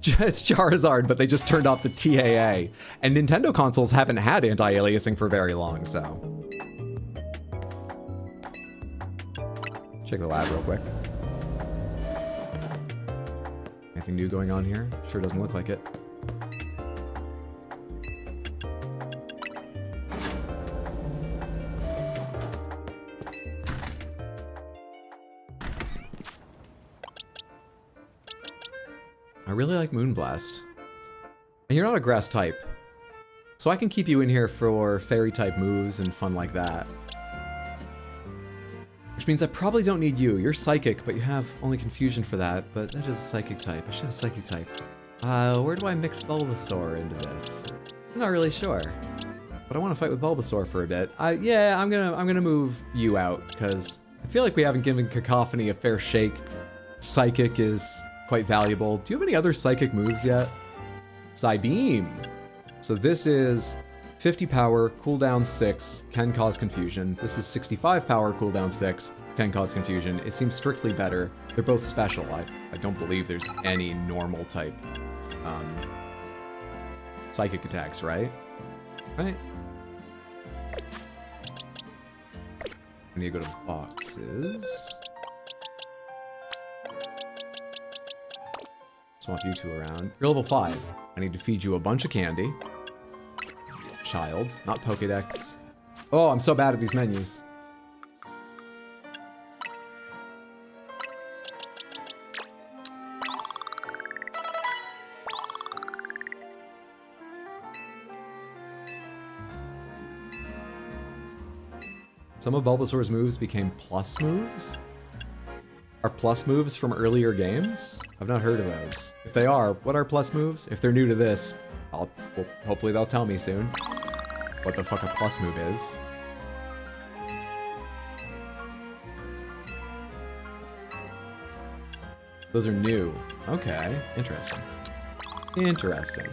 Speaker 1: It's Charizard, but they just turned off the TAA. And Nintendo consoles haven't had anti-aliasing for very long, so. Check the lab real quick. Anything new going on here? Sure doesn't look like it. I really like Moonblast. And you're not a grass type. So I can keep you in here for fairy type moves and fun like that. Which means I probably don't need you. You're psychic, but you have only confusion for that. But that is a psychic type. I should have psychic type. Where do I mix Bulbasaur into this? I'm not really sure. But I want to fight with Bulbasaur for a bit. Yeah, I'm gonna move you out, because I feel like we haven't given Cacophony a fair shake. Psychic is quite valuable. Do you have any other psychic moves yet? Psybeam. So this is 50 power, cooldown 6, can cause confusion. This is 65 power, cooldown 6, can cause confusion. It seems strictly better. They're both special. I don't believe there's any normal type psychic attacks, right? Right? I need to go to boxes. Swap you two around. You're level 5. I need to feed you a bunch of candy. Child, not Pokédex. Oh, I'm so bad at these menus. Some of Bulbasaur's moves became plus moves? Are plus moves from earlier games? I've not heard of those. If they are, what are plus moves? If they're new to this, well, hopefully they'll tell me soon what the fuck a plus move is. Those are new. Okay, interesting. Interesting.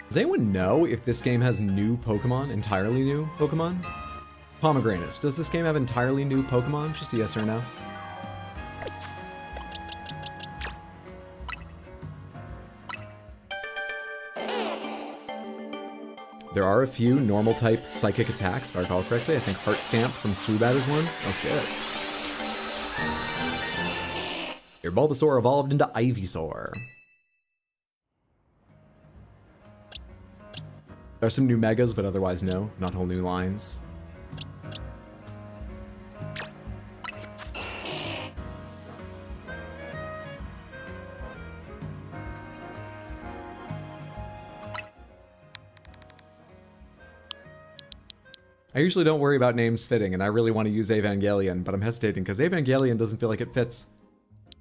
Speaker 1: Does anyone know if this game has new Pokemon? Entirely new Pokemon? Pomegranate, does this game have entirely new Pokemon? Just a yes or no? There are a few normal type psychic attacks, if I recall correctly. I think Heart Stamp from Swoobat is one. Oh shit. Your Bulbasaur evolved into Ivysaur. There are some new Megas, but otherwise no. Not whole new lines. I usually don't worry about names fitting, and I really want to use Evangelion, but I'm hesitating because Evangelion doesn't feel like it fits.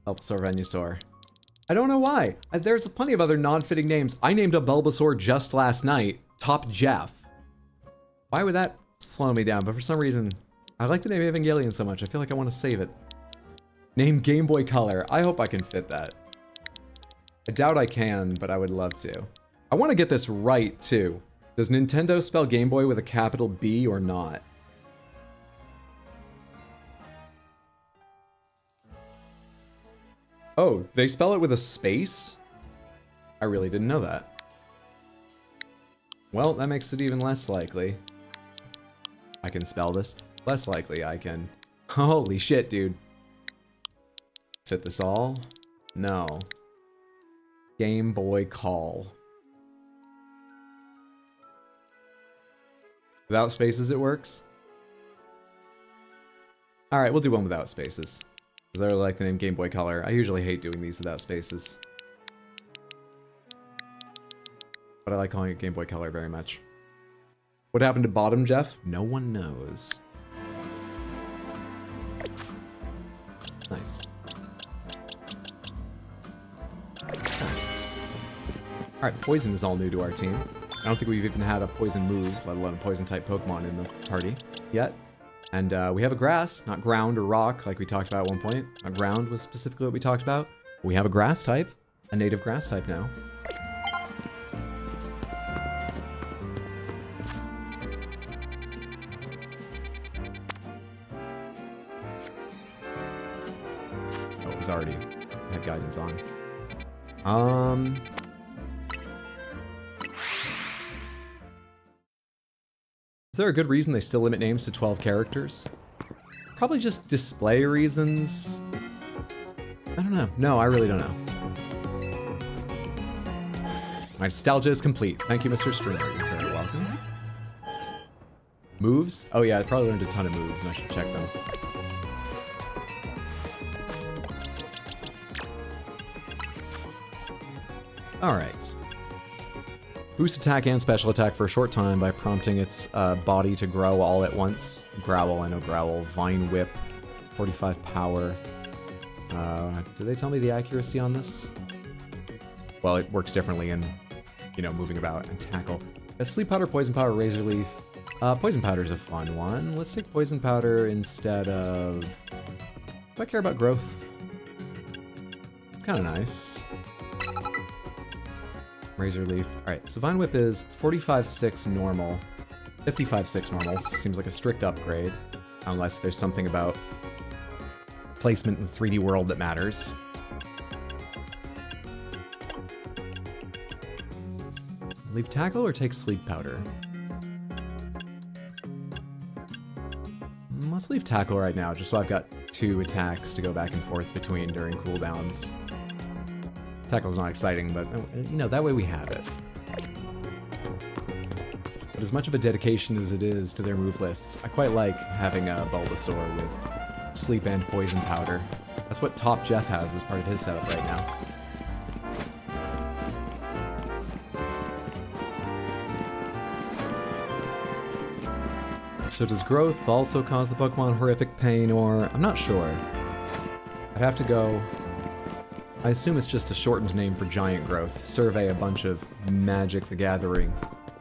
Speaker 1: Bulbasaur, Venusaur. I don't know why. There's plenty of other non-fitting names. I named a Bulbasaur just last night, Top Jeff. Why would that slow me down? But for some reason, I like the name Evangelion so much, I feel like I want to save it. Name Game Boy Color. I hope I can fit that. I doubt I can, but I would love to. I want to get this right, too. Does Nintendo spell Game Boy with a capital B or not? Oh, they spell it with a space? I really didn't know that. Well, that makes it even less likely. I can spell this. Less likely I can. Holy shit, dude. Fit this all? No. Game Boy Call. Without spaces, it works? Alright, we'll do one without spaces. Because I really like the name Game Boy Color. I usually hate doing these without spaces. But I like calling it Game Boy Color very much. What happened to Bottom Jeff? No one knows. Nice. Alright, Poison is all new to our team. I don't think we've even had a poison move, let alone a poison type Pokemon in the party yet. And we have a grass, not ground or rock like we talked about at one point. Ground was specifically what we talked about. We have a grass type, a native grass type now. was already had guidance on. Is there a good reason they still limit names to 12 characters? Probably just display reasons. I don't know. No, I really don't know. My nostalgia is complete. Thank you, Mr. Streamer. You're very welcome. Moves? Oh yeah, I probably learned a ton of moves and I should check them. Alright. Boost attack and special attack for a short time by prompting its body to grow all at once. Growl, I know Growl. Vine Whip. 45 power. Do they tell me the accuracy on this? Well, it works differently in, you know, moving about and tackle. Sleep Powder, Poison Powder, Razor Leaf. Poison Powder's a fun one. Let's take Poison Powder instead of... Do I care about growth? It's kind of nice. Razor Leaf. Alright, so Vine Whip is 45-6 normal. 55-6 normal. Seems like a strict upgrade. Unless there's something about placement in the 3D world that matters. Leave Tackle or take Sleep Powder? Let's leave Tackle right now, just so I've got 2 attacks to go back and forth between during cooldowns. Tackle's not exciting, but, you know, that way we have it. But as much of a dedication as it is to their move lists, I quite like having a Bulbasaur with Sleep and Poison Powder. That's what Top Jeff has as part of his setup right now. So does growth also cause the Pokemon horrific pain, or... I'm not sure. I'd have to go... I assume it's just a shortened name for giant growth. Survey a bunch of Magic the Gathering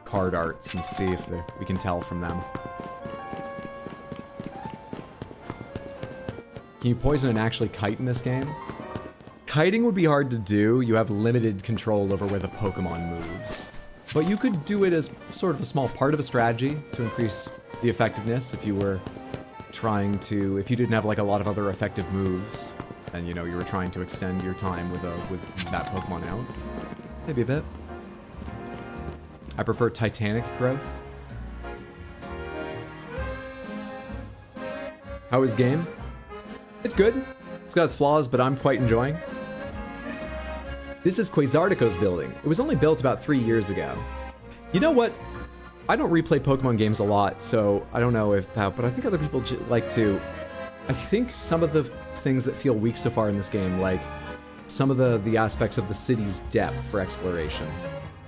Speaker 1: card arts and see if we can tell from them. Can you poison and actually kite in this game? Kiting would be hard to do. You have limited control over where the Pokemon moves. But you could do it as sort of a small part of a strategy to increase the effectiveness if you were trying to... If you didn't have like a lot of other effective moves, and you know, you were trying to extend your time with that Pokemon out. Maybe a bit. I prefer Titanic growth. How is game? It's good. It's got its flaws, but I'm quite enjoying. This is Quasartico's building. It was only built about 3 years ago. You know what? I don't replay Pokemon games a lot, so I don't know if but I think other people like to. I think some of the things that feel weak so far in this game, like some of the aspects of the city's depth for exploration,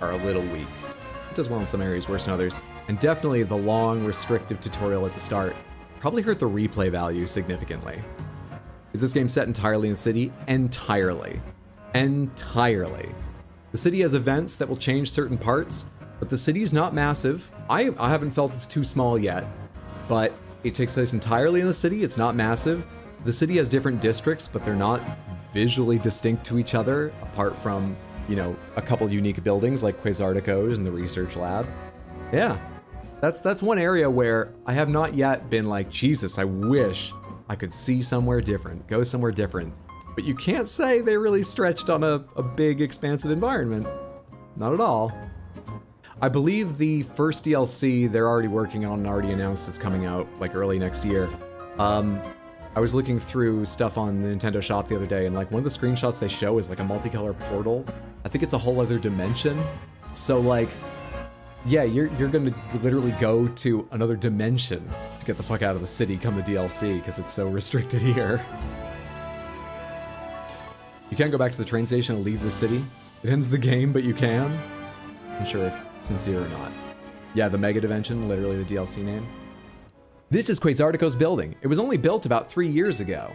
Speaker 1: are a little weak. It does well in some areas, worse in others. And definitely the long, restrictive tutorial at the start probably hurt the replay value significantly. Is this game set entirely in the city? Entirely. Entirely. The city has events that will change certain parts, but the city's not massive. I haven't felt it's too small yet, but it takes place entirely in the city. It's not massive. The city has different districts, but they're not visually distinct to each other, apart from, you know, a couple unique buildings like Quasartico's and the research lab. Yeah, that's one area where I have not yet been like, Jesus, I wish I could see somewhere different, go somewhere different. But you can't say they really stretched on a big, expansive environment. Not at all. I believe the first DLC they're already working on and already announced it's coming out like early next year. I was looking through stuff on the Nintendo shop the other day, and like one of the screenshots they show is like a multicolor portal. I think it's a whole other dimension. So like, yeah, you're gonna literally go to another dimension to get the fuck out of the city come the DLC, because it's so restricted here. You can't go back to the train station and leave the city. It ends the game, but you can. I'm sure if sincere or not. Yeah, the Mega Dimension, literally the DLC name. This is Quasartico's building. It was only built about 3 years ago.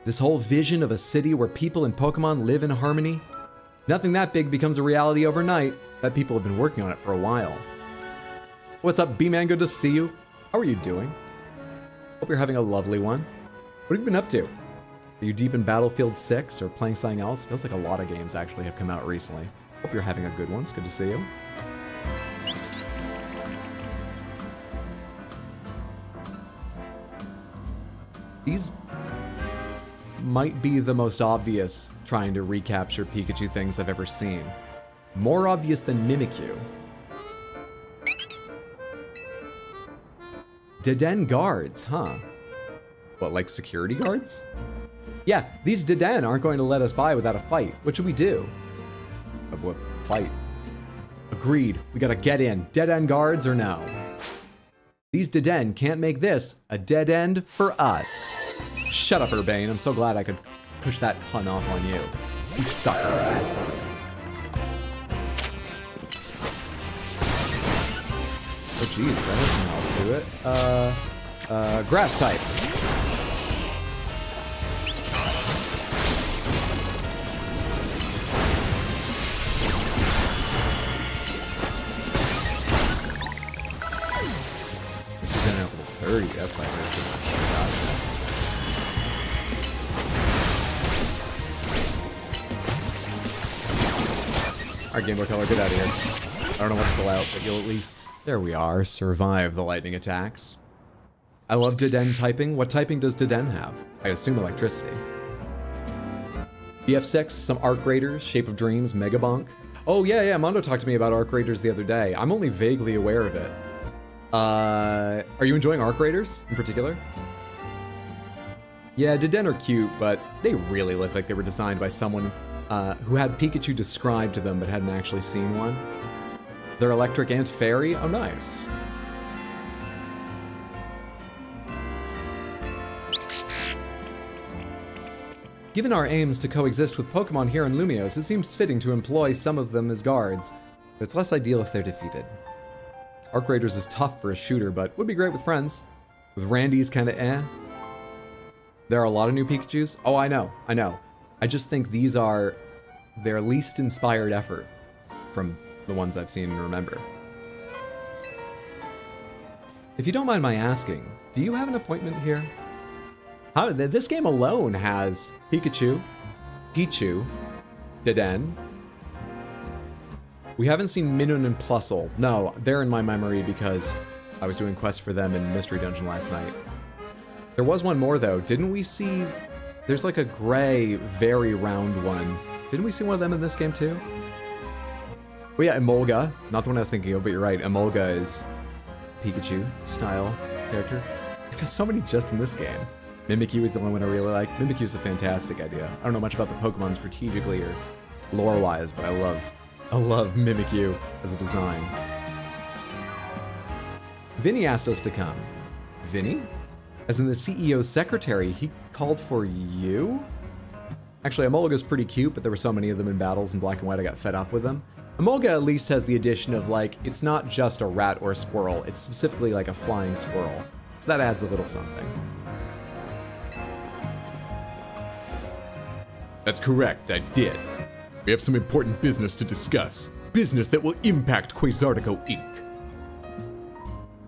Speaker 1: This whole vision of a city where people and Pokemon live in harmony. Nothing that big becomes a reality overnight. That people have been working on it for a while. What's up, B-Man? Good to see you. How are you doing? Hope you're having a lovely one. What have you been up to? Are you deep in Battlefield 6 or playing something else? Feels like a lot of games actually have come out recently. Hope you're having a good one. It's good to see you. might be the most obvious trying to recapture Pikachu things I've ever seen. More obvious than Mimikyu. Deden guards, huh? What, like security guards? Yeah, these Deden aren't going to let us by without a fight. What should we do? What, fight? Agreed, we gotta get in. Dead end guards or no? These Deden can't make this a dead end for us. Shut up, Urbane. I'm so glad I could push that pun off on you. You sucker. Oh jeez, that doesn't help do it. Grass type. This is in at level 30, that's why there's so much. Alright, Game Boy Color, get out of here. I don't know what's still out, but you'll at least... There we are, survive the lightning attacks. I love Deden typing. What typing does Deden have? I assume electricity. BF6, some Arc Raiders, Shape of Dreams, Mega Bonk. Oh yeah, Mondo talked to me about Arc Raiders the other day. I'm only vaguely aware of it. Are you enjoying Arc Raiders in particular? Yeah, Deden are cute, but they really look like they were designed by someone who had Pikachu described to them but hadn't actually seen one. They're electric and fairy? Oh, nice. Given our aims to coexist with Pokemon here in Lumiose, it seems fitting to employ some of them as guards, but it's less ideal if they're defeated. Arc Raiders is tough for a shooter, but would be great with friends. With Randy's kinda eh. There are a lot of new Pikachus? Oh, I know. I just think these are their least inspired effort from the ones I've seen and remember. If you don't mind my asking, do you have an appointment here? This game alone has Pikachu, Pichu, Deden. We haven't seen Minun and Plusle. No, they're in my memory because I was doing quests for them in Mystery Dungeon last night. There was one more though. Didn't we see... There's like a gray, very round one. Didn't we see one of them in this game too? Oh yeah, Emolga. Not the one I was thinking of, but you're right. Emolga is Pikachu style character. We've got so many just in this game. Mimikyu is the only one I really like. Mimikyu is a fantastic idea. I don't know much about the Pokemon strategically or lore-wise, but I love Mimikyu as a design. Vinny asked us to come. Vinny? As in the CEO's secretary, he called for you? Actually, Emolga's pretty cute, but there were so many of them in battles in Black and White I got fed up with them. Emolga at least has the addition of, like, it's not just a rat or a squirrel, it's specifically like a flying squirrel. So that adds a little something.
Speaker 5: That's correct, I did. We have some important business to discuss. Business that will impact Quasartico Inc.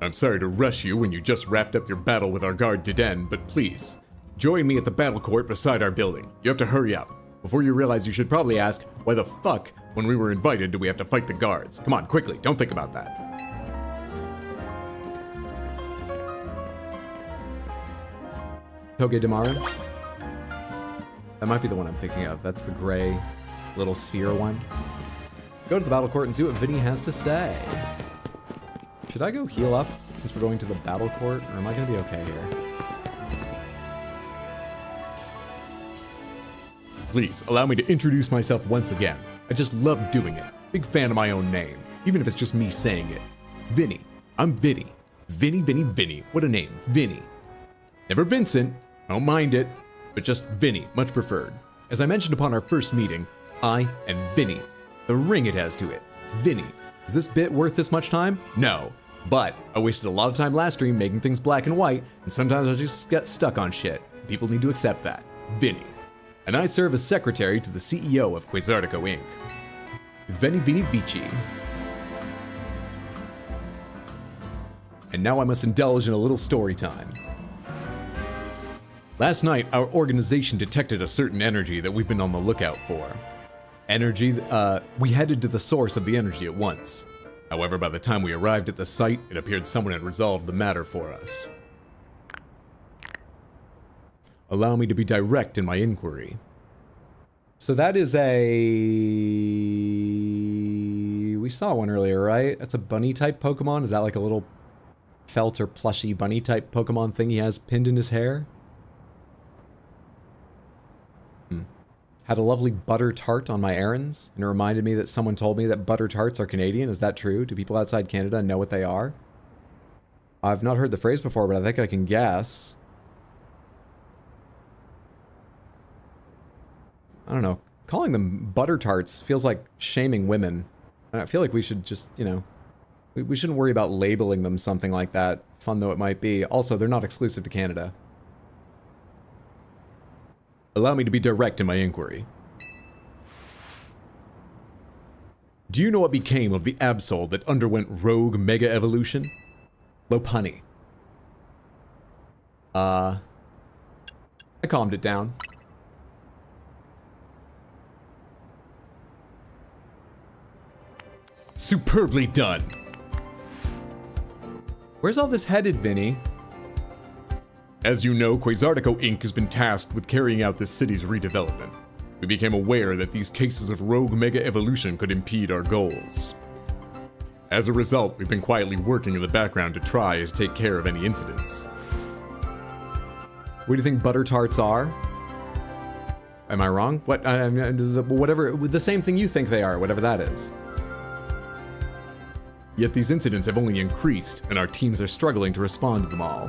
Speaker 5: I'm sorry to rush you when you just wrapped up your battle with our guard Deden, but please, join me at the battle court beside our building. You have to hurry up. Before you realize you should probably ask, why the fuck, when we were invited, do we have to fight the guards? Come on, quickly, don't think about that.
Speaker 1: Toge Demarin? That might be the one I'm thinking of. That's the gray little sphere one. Go to the battle court and see what Vinny has to say. Should I go heal up since we're going to the battle court, or am I going to be okay here?
Speaker 5: Please, allow me to introduce myself once again. I just love doing it. Big fan of my own name, even if it's just me saying it. Vinny. I'm Vinny. Vinny. What a name. Vinny. Never Vincent. I don't mind it. But just Vinny, much preferred. As I mentioned upon our first meeting, I am Vinny. The ring it has to it. Vinny.
Speaker 1: Is this bit worth this much time?
Speaker 5: No. But I wasted a lot of time last stream making things black and white, and sometimes I just get stuck on shit. People need to accept that. Vinny. And I serve as secretary to the CEO of Quasartico Inc. Veni Vici. And now I must indulge in a little story time. Last night, our organization detected a certain energy that we've been on the lookout for. We headed to the source of the energy at once. However, by the time we arrived at the site, it appeared someone had resolved the matter for us. Allow me to be direct in my inquiry.
Speaker 1: So that is a... We saw one earlier, right? That's a bunny-type Pokemon? Is that like a little felt or plushy bunny-type Pokemon thing he has pinned in his hair? Had a lovely butter tart on my errands, and it reminded me that someone told me that butter tarts are Canadian. Is that true? Do people outside Canada know what they are? I've not heard the phrase before, but I think I can guess. I don't know. Calling them butter tarts feels like shaming women. I feel like we should just, you know, we shouldn't worry about labeling them something like that, fun though it might be. Also, they're not exclusive to Canada.
Speaker 5: Allow me to be direct in my inquiry. Do you know what became of the Absol that underwent rogue mega evolution?
Speaker 1: Lopunny. I calmed it down.
Speaker 5: Superbly done!
Speaker 1: Where's all this headed, Vinny?
Speaker 5: As you know, Quasartico Inc. has been tasked with carrying out this city's redevelopment. We became aware that these cases of rogue mega evolution could impede our goals. As a result, we've been quietly working in the background to try to take care of any incidents.
Speaker 1: What do you think butter tarts are? Am I wrong? What? Whatever. The same thing you think they are, whatever that is.
Speaker 5: Yet these incidents have only increased, and our teams are struggling to respond to them all.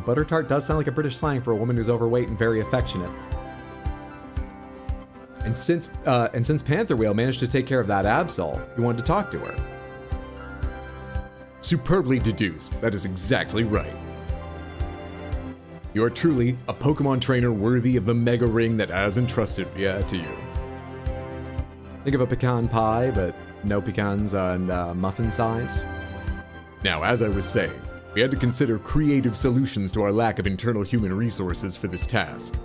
Speaker 1: Butter tart does sound like a British slang for a woman who's overweight and very affectionate. And since Panther Wheel managed to take care of that Absol, you wanted to talk to her.
Speaker 5: Superbly deduced. That is exactly right. You are truly a Pokemon trainer worthy of the Mega Ring that has entrusted me to you.
Speaker 1: Think of a pecan pie, but no pecans and muffin-sized.
Speaker 5: Now, as I was saying, we had to consider creative solutions to our lack of internal human resources for this task.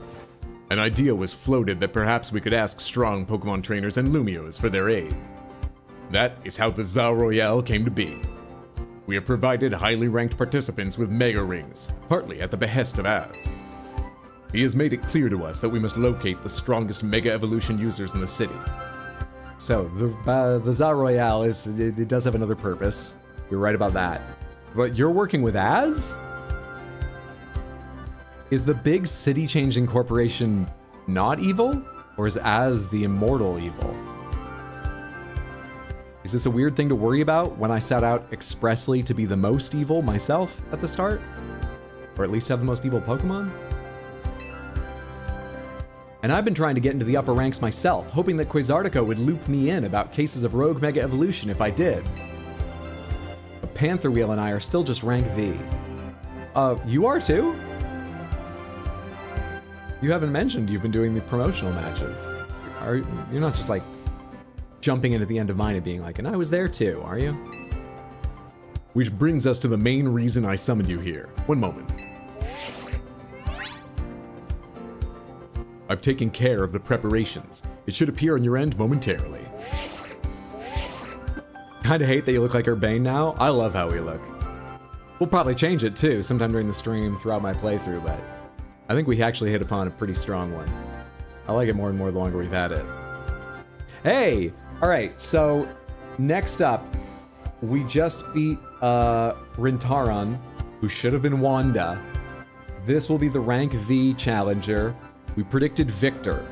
Speaker 5: An idea was floated that perhaps we could ask strong Pokemon trainers and Lumios for their aid. That is how the Za Royale came to be. We have provided highly ranked participants with Mega Rings, partly at the behest of Az. He has made it clear to us that we must locate the strongest Mega Evolution users in the city.
Speaker 1: So, the Za Royale it does have another purpose. You're right about that. But you're working with Az? Is the big city-changing corporation not evil? Or is Az the immortal evil? Is this a weird thing to worry about when I set out expressly to be the most evil myself at the start? Or at least have the most evil Pokemon? And I've been trying to get into the upper ranks myself, hoping that Quasartico would loop me in about cases of rogue Mega Evolution if I did. But Panther Wheel and I are still just rank V. You are too? You haven't mentioned you've been doing the promotional matches. You're not just like jumping in at the end of mine and being like, and I was there too, are you?
Speaker 5: Which brings us to the main reason I summoned you here. One moment. I've taken care of the preparations. It should appear on your end momentarily.
Speaker 1: Kinda hate that you look like Urbane now. I love how we look. We'll probably change it too, sometime during the stream throughout my playthrough, but I think we actually hit upon a pretty strong one. I like it more and more the longer we've had it. Hey! Alright, so next up, we just beat Rintaron, who should have been Wanda. This will be the rank V challenger. We predicted Victor.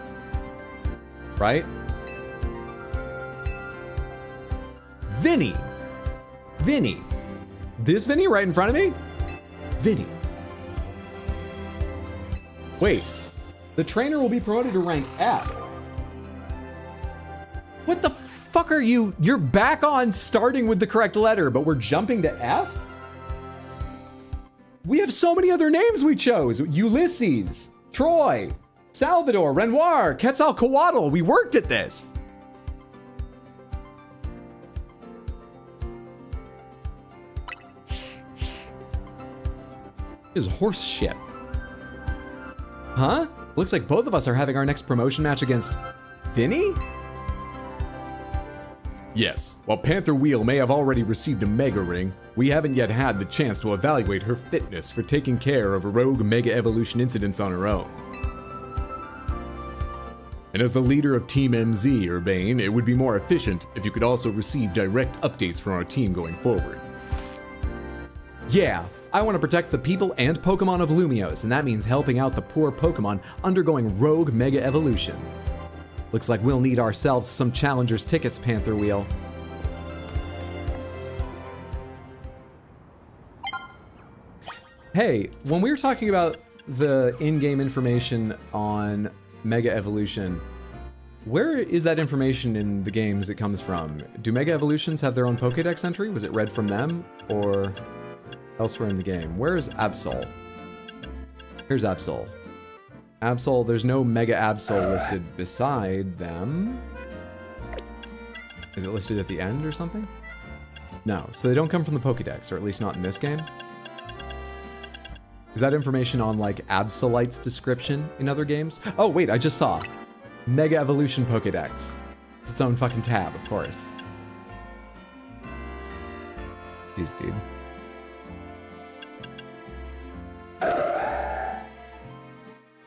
Speaker 1: Right? Vinny! Vinny! This Vinny right in front of me? Vinny. Wait. The trainer will be promoted to rank F. What the fuck are you? You're back on starting with the correct letter, but we're jumping to F? We have so many other names we chose. Ulysses, Troy, Salvador, Renoir, Quetzalcoatl. We worked at this. This is horse shit. Huh? Looks like both of us are having our next promotion match against Vinny?
Speaker 5: Yes, while Panther Wheel may have already received a Mega Ring, We haven't yet had the chance to evaluate her fitness for taking care of rogue Mega Evolution incidents on her own. And as the leader of Team MZ, Urbane, it would be more efficient if you could also receive direct updates from our team going forward.
Speaker 1: Yeah, I want to protect the people and Pokemon of Lumios, and that means helping out the poor Pokemon undergoing rogue Mega Evolution. Looks like we'll need ourselves some Challengers tickets, Panther Wheel. Hey, when we were talking about the in-game information on Mega Evolution, where is that information in the games it comes from? Do Mega Evolutions have their own Pokédex entry? Was it read from them, or elsewhere in the game? Where is Absol? Here's Absol. Absol, there's no Mega Absol listed beside them. Is it listed at the end or something? No, so they don't come from the Pokédex, or at least not in this game. Is that information on, like, Absolite's description in other games? Oh, wait, I just saw. Mega Evolution Pokédex. It's its own fucking tab, of course. Jeez, dude.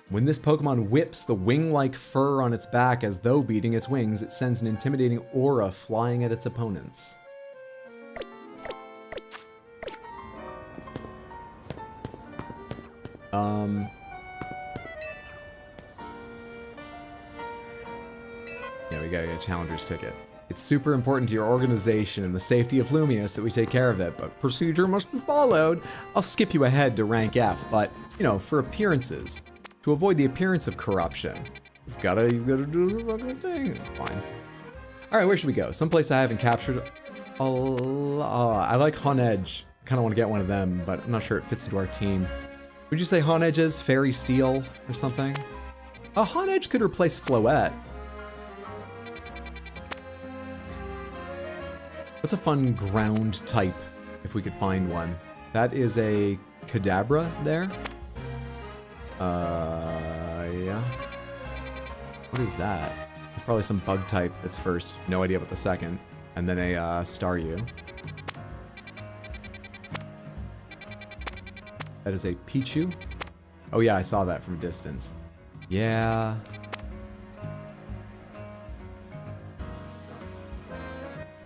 Speaker 1: When this Pokemon whips the wing-like fur on its back as though beating its wings, it sends an intimidating aura flying at its opponents. Yeah, we gotta get a Challenger's ticket. It's super important to your organization and the safety of Lumios that we take care of it, but procedure must be followed. I'll skip you ahead to rank F, but, you know, for appearances, to avoid the appearance of corruption, you've gotta do the fucking thing. Fine. Alright, where should we go? Someplace I haven't captured. Oh, I like Honedge. I kinda wanna get one of them, but I'm not sure it fits into our team. Would you say Honedge is Fairy Steel or something? Honedge could replace Floette. What's a fun ground type, if we could find one? That is a Kadabra there. Yeah. What is that? It's probably some bug type that's first. No idea about the second. And then a Staryu. That is a Pichu. Oh yeah, I saw that from a distance. Yeah.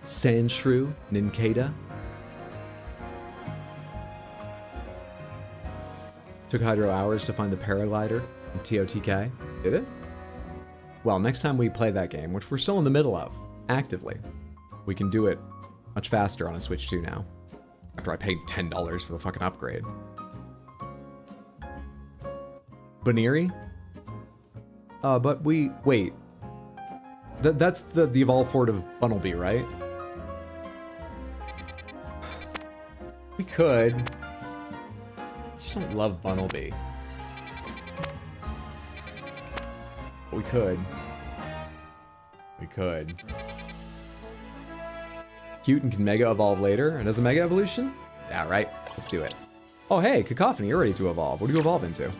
Speaker 1: Sandshrew, Nincada. Took Hydro hours to find the paraglider in TOTK. Did it? Well, next time we play that game, which we're still in the middle of, actively, we can do it much faster on a Switch 2 now. After I paid $10 for the fucking upgrade. Baneri? But wait. That's the evolved form of Bunnelby, right? We could. I just don't love Bunnelby. But we could. We could. Cute and can Mega Evolve later. And as a Mega Evolution? Yeah, right. Let's do it. Oh, hey, Cacophony, you're ready to evolve. What do you evolve into?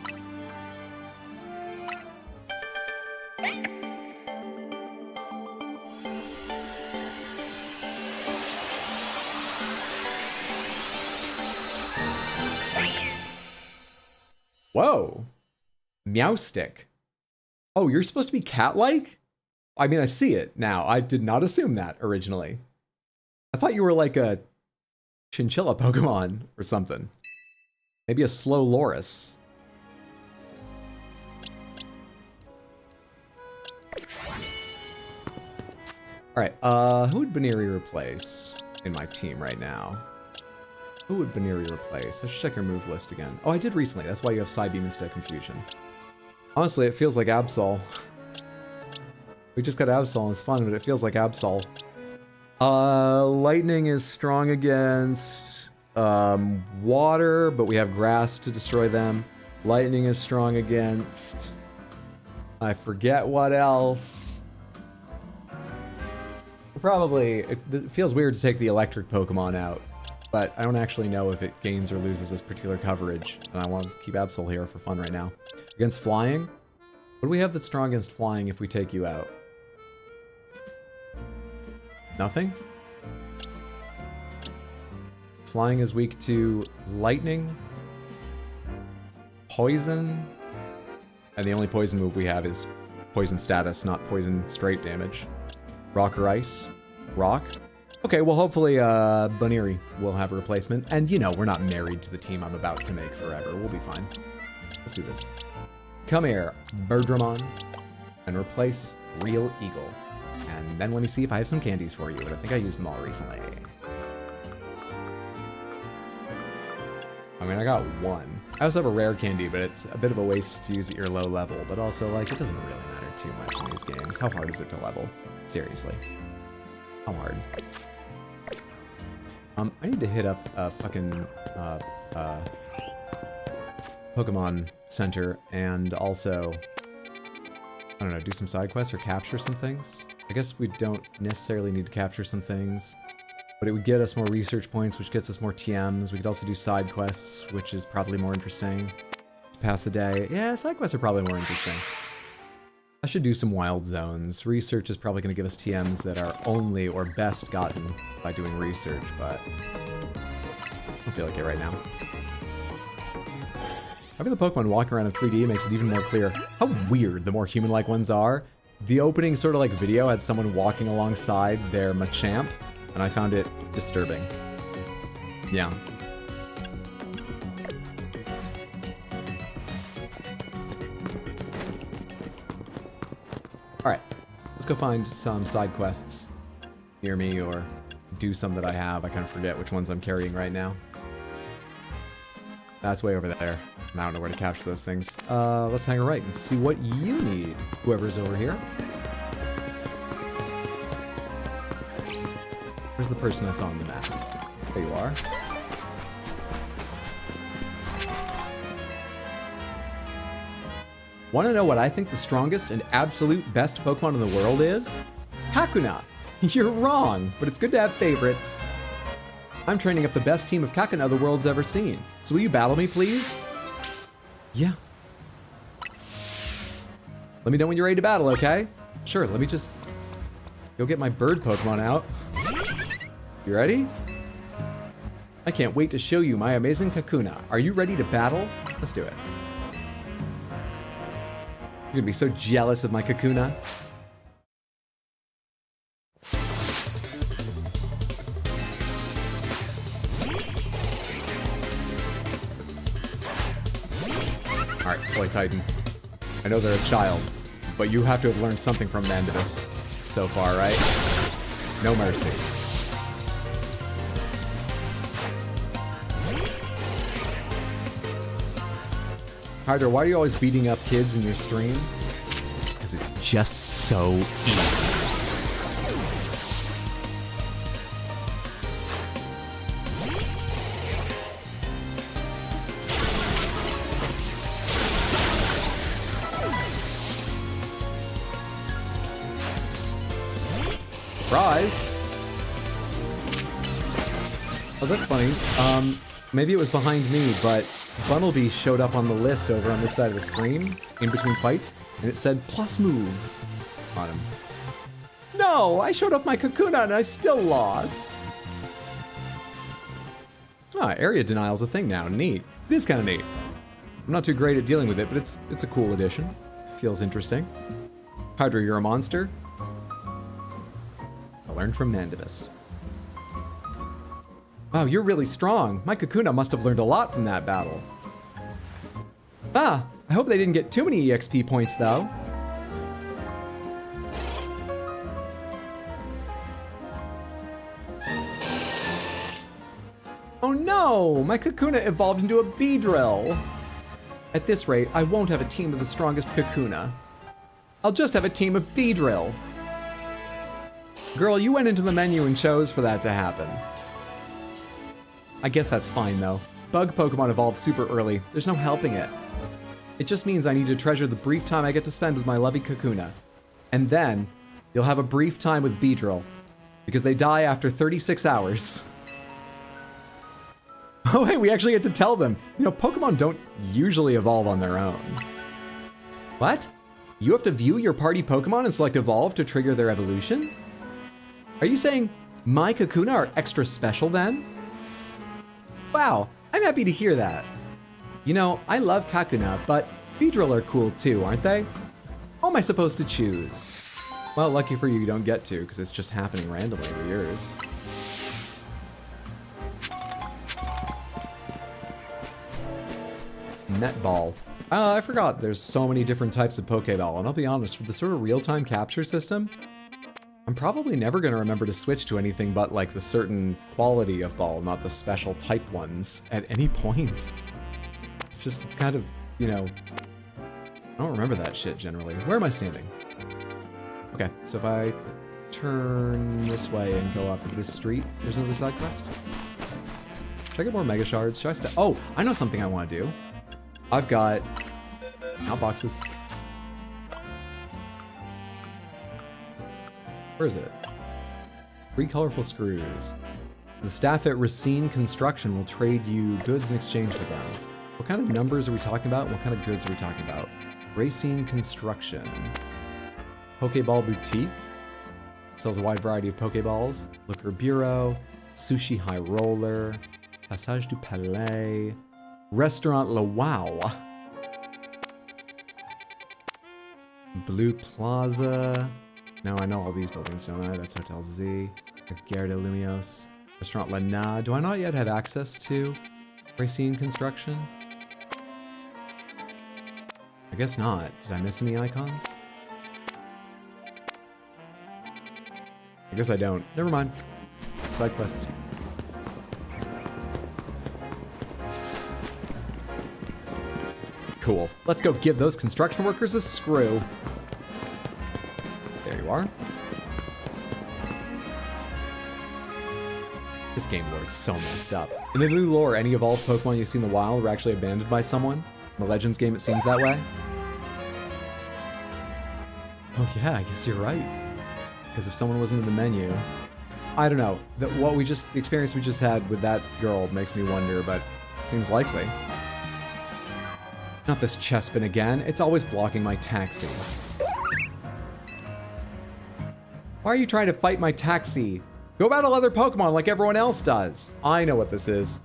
Speaker 1: Whoa. Meowstick. Oh, you're supposed to be cat-like? I mean, I see it now. I did not assume that originally. I thought you were like a chinchilla Pokemon or something. Maybe a slow Loris. Alright, who would Baneri replace in my team right now? Who would Baneri replace? Let's check your move list again. Oh, I did recently. That's why you have Psybeam instead of Confusion. Honestly, it feels like Absol. We just got Absol and it's fun, but it feels like Absol. Lightning is strong against water, but we have grass to destroy them. Lightning is strong against... I forget what else. Probably, it feels weird to take the electric Pokemon out, but I don't actually know if it gains or loses this particular coverage, and I want to keep Absol here for fun right now. Against flying? What do we have that's strong against flying if we take you out? Nothing? Flying is weak to lightning, poison, and the only poison move we have is poison status, not poison straight damage. Rock or ice? Rock? Okay, well hopefully Buniri will have a replacement. And you know, we're not married to the team I'm about to make forever. We'll be fine. Let's do this. Come here, Birdramon, and replace Real Eagle. And then let me see if I have some candies for you, but I think I used them all recently. I mean, I got one. I also have a rare candy, but it's a bit of a waste to use at your low level, but also, like, it doesn't really matter too much in these games. How hard is it to level? Seriously. How hard? I need to hit up a fucking, Pokemon Center and also, I don't know, do some side quests or capture some things. I guess we don't necessarily need to capture some things, but it would get us more research points, which gets us more TMs. We could also do side quests, which is probably more interesting. Pass the day. Yeah, side quests are probably more interesting. I should do some wild zones. Research is probably going to give us TMs that are only or best gotten by doing research, but I don't feel like it right now. Having the Pokemon walking around in 3D makes it even more clear how weird the more human-like ones are. The opening sort of like video had someone walking alongside their Machamp, and I found it disturbing. Yeah. Alright, let's go find some side quests near me or do some that I have. I kind of forget which ones I'm carrying right now. That's way over there. I don't know where to capture those things. Let's hang a right and see what you need, whoever's over here. Where's the person I saw on the map? There you are. Want to know what I think the strongest and absolute best Pokemon in the world is? Kakuna. You're wrong, but it's good to have favorites. I'm training up the best team of Kakuna the world's ever seen. So will you battle me, please? Yeah. Let me know when you're ready to battle, okay? Sure, let me just go get my bird Pokemon out. You ready? I can't wait to show you my amazing Kakuna. Are you ready to battle? Let's do it. You're gonna be so jealous of my Kakuna. Alright, Boy Titan. I know they're a child, but you have to have learned something from Mandibus so far, right? No mercy. Harder, why are you always beating up kids in your streams? Because it's just so easy. Surprise! Oh, that's funny. Maybe it was behind me, but Bunnelby showed up on the list over on this side of the screen, in between fights, and it said plus move on him. No, I showed off my Kakuna and I still lost. Ah, area denial's a thing now. Neat. It is kind of neat. I'm not too great at dealing with it, but it's a cool addition. Feels interesting. Hydra, you're a monster. I learned from Mandibus. Wow, you're really strong. My Kakuna must have learned a lot from that battle. Ah, I hope they didn't get too many EXP points, though. Oh no! My Kakuna evolved into a Beedrill! At this rate, I won't have a team of the strongest Kakuna. I'll just have a team of Beedrill. Girl, you went into the menu and chose for that to happen. I guess that's fine, though. Bug Pokemon evolve super early. There's no helping it. It just means I need to treasure the brief time I get to spend with my lovey Kakuna. And then, you'll have a brief time with Beedrill. Because they die after 36 hours. Oh hey, we actually get to tell them. You know, Pokemon don't usually evolve on their own. What? You have to view your party Pokemon and select Evolve to trigger their evolution? Are you saying my Kakuna are extra special then? Wow, I'm happy to hear that. You know, I love Kakuna, but Beedrill are cool too, aren't they? How am I supposed to choose? Well, lucky for you, you don't get to, because it's just happening randomly with yours. Netball. I forgot there's so many different types of Pokeball, and I'll be honest, with the sort of real-time capture system, I'm probably never going to remember to switch to anything but like the certain quality of ball, not the special type ones at any point. It's kind of, you know, I don't remember that shit generally. Where am I standing? Okay, so if I turn this way and go up this street, there's another side quest. Should I get more Mega Shards? Should I spend? Oh, I know something I want to do. I've got outboxes. Where is it? 3 colorful screws. The staff at Racine Construction will trade you goods in exchange for them. What kind of numbers are we talking about? What kind of goods are we talking about? Racine Construction. Pokeball Boutique. Sells a wide variety of Pokeballs. Liquor Bureau. Sushi High Roller. Passage du Palais. Restaurant La Wow. Blue Plaza. No, I know all these buildings, don't I? That's Hotel Z. Gare de Lumios. Restaurant La Na. Do I not yet have access to Racine Construction? I guess not. Did I miss any icons? I guess I don't. Never mind. Side quests. Cool. Let's go give those construction workers a screw. There you are. This game lore is so messed up. In the new lore, any evolved Pokemon you see in the wild were actually abandoned by someone. In the Legends game, it seems that way. Oh yeah, I guess you're right. Because if someone wasn't in the menu, I don't know. The experience we just had with that girl makes me wonder, but it seems likely. Not this Chespin again. It's always blocking my taxi. Why are you trying to fight my taxi? Go battle other Pokemon like everyone else does. I know what this is.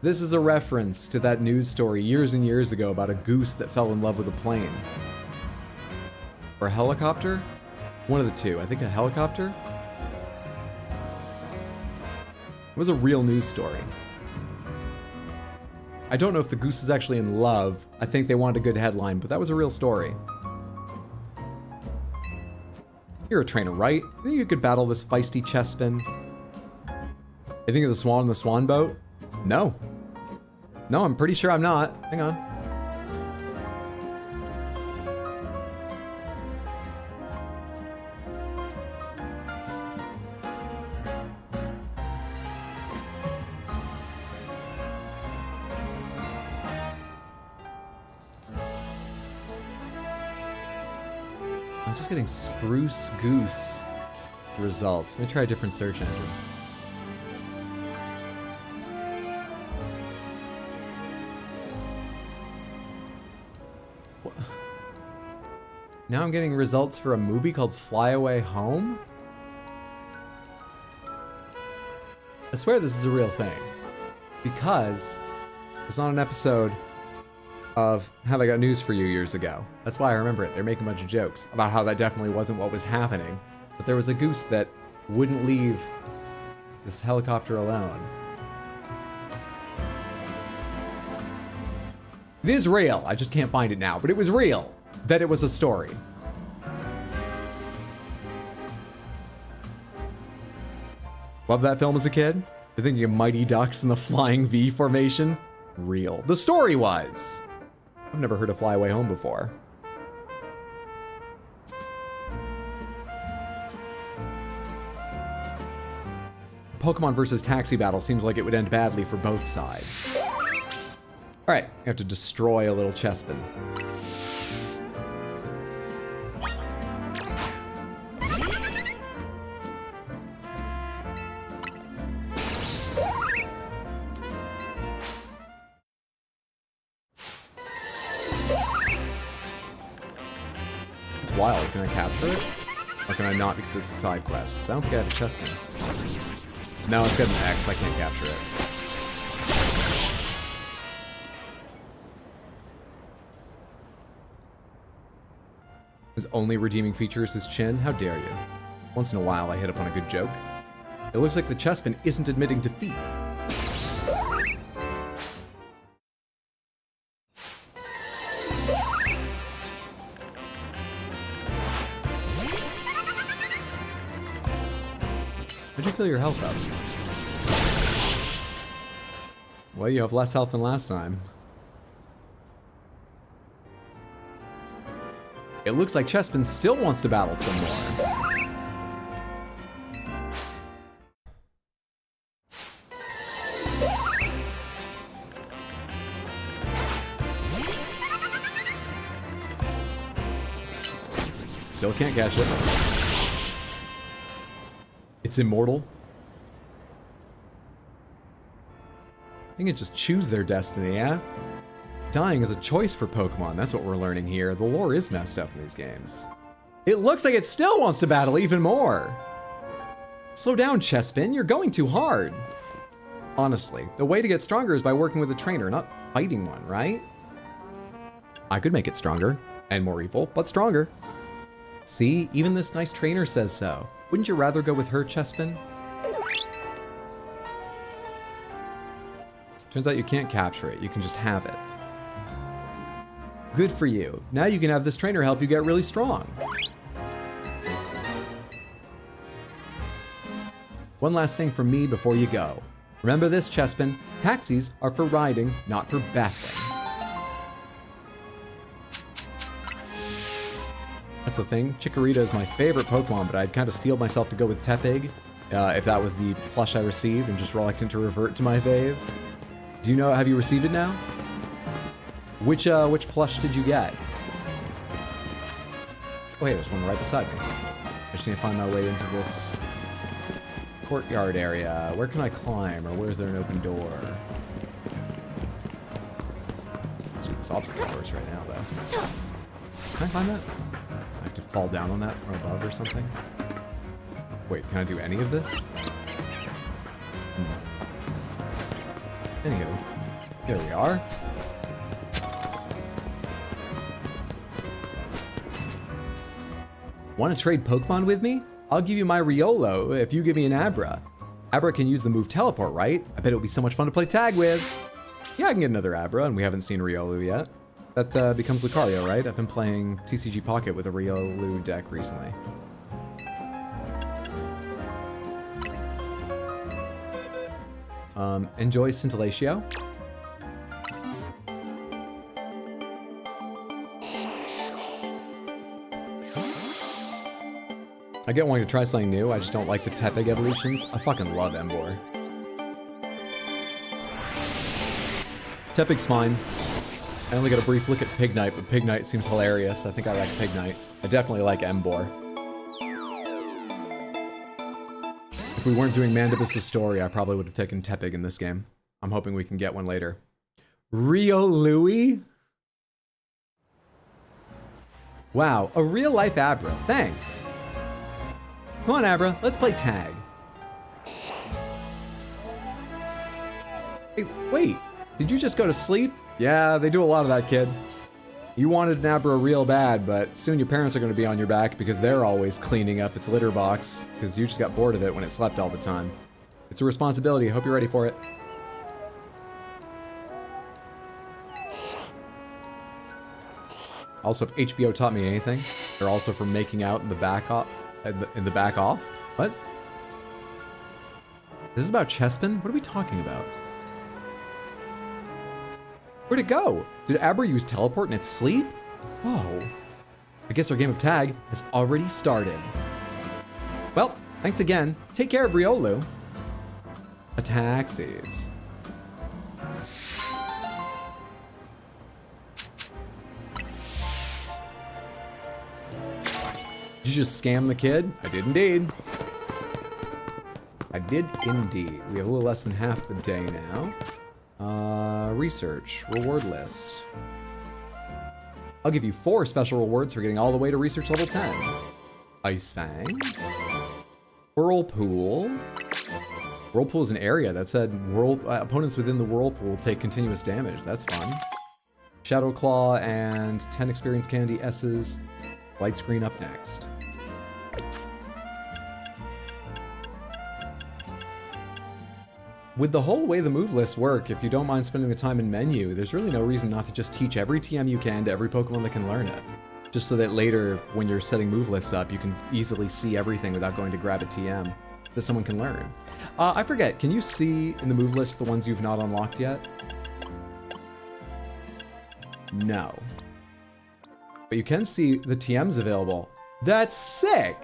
Speaker 1: This is a reference to that news story years and years ago about a goose that fell in love with a plane. Or a helicopter? One of the two. I think a helicopter? It was a real news story. I don't know if the goose is actually in love. I think they wanted a good headline, but that was a real story. You're a trainer, right? I think you could battle this feisty Chespin. You think of the swan in the swan boat? No. No, I'm pretty sure I'm not. Hang on. I'm just getting Spruce Goose results. Let me try a different search engine. What? Now I'm getting results for a movie called Fly Away Home? I swear this is a real thing. Because it was on an episode of Have I Got News For You years ago. That's why I remember it. They're making a bunch of jokes about how that definitely wasn't what was happening. But there was a goose that wouldn't leave this helicopter alone. It is real. I just can't find it now. But it was real. That it was a story. Love that film as a kid. You're thinking of Mighty Ducks and the Flying V formation? Real. The story was. I've never heard of Fly Away Home before. Pokemon versus Taxi battle seems like it would end badly for both sides. Alright, you have to destroy a little Chespin. Wild. Can I capture it? Or can I not because it's a side quest? Because I don't think I have a Chespin. No, it's got an X. I can't capture it. His only redeeming feature is his chin. How dare you? Once in a while, I hit upon a good joke. It looks like the chessman isn't admitting defeat. How'd you fill your health up? Well, you have less health than last time. It looks like Chespin still wants to battle some more. Still can't catch it. It's immortal. They can just choose their destiny, yeah? Dying is a choice for Pokemon. That's what we're learning here. The lore is messed up in these games. It looks like it still wants to battle even more. Slow down, Chespin. You're going too hard. Honestly, the way to get stronger is by working with a trainer, not fighting one, right? I could make it stronger and more evil, but stronger. See, even this nice trainer says so. Wouldn't you rather go with her, Chespin? Turns out you can't capture it. You can just have it. Good for you. Now you can have this trainer help you get really strong. One last thing from me before you go. Remember this, Chespin. Taxis are for riding, not for battling. That's the thing. Chikorita is my favorite Pokemon, but I'd kind of steeled myself to go with Tepig, if that was the plush I received, and just reluctant to revert to my fave. Do you know, have you received it now? Which plush did you get? Oh, hey, there's one right beside me. I just need to find my way into this courtyard area. Where can I climb, or where's there an open door? Let's do this obstacle course right now, though. Can I climb that? I have to fall down on that from above or something? Wait, can I do any of this? Anywho, here we are. Want to trade Pokemon with me? I'll give you my Riolo if you give me an Abra. Abra can use the move Teleport, right? I bet it'll be so much fun to play tag with. Yeah, I can get another Abra, and we haven't seen Riolu yet. That becomes Lucario, right? I've been playing TCG Pocket with a Riolu deck recently. Enjoy Scintillatio. I get wanting to try something new, I just don't like the Tepig evolutions. I fucking love Emboar. Tepig's fine. I only got a brief look at Pignite, but Pignite seems hilarious. I think I like Pignite. I definitely like Emboar. If we weren't doing Mandibus' story, I probably would have taken Tepig in this game. I'm hoping we can get one later. Riolui? Wow, a real-life Abra. Thanks. Come on, Abra, let's play tag. Hey, wait, did you just go to sleep? Yeah, they do a lot of that, kid. You wanted an Abra real bad, but soon your parents are going to be on your back because they're always cleaning up its litter box because you just got bored of it when it slept all the time. It's a responsibility. I hope you're ready for it. Also, if HBO taught me anything, they're also for making out in the back off. In the back off? What? Is this about Chespin? What are we talking about? Where'd it go? Did Abra use teleport in its sleep? Whoa. I guess our game of tag has already started. Well, thanks again. Take care of Riolu. A taxis. Did you just scam the kid? I did indeed. I did indeed. We have a little less than half the day now. Research. Reward list. I'll give you 4 special rewards for getting all the way to research level 10. Ice Fang. Whirlpool. Whirlpool is an area that said opponents within the Whirlpool take continuous damage. That's fun. Shadow Claw and 10 experience candy S's. Light screen up next. With the whole way the move lists work, if you don't mind spending the time in menu, there's really no reason not to just teach every TM you can to every Pokemon that can learn it. Just so that later, when you're setting move lists up, you can easily see everything without going to grab a TM that someone can learn. I forget, can you see in the move list the ones you've not unlocked yet? No. But you can see the TMs available. That's sick!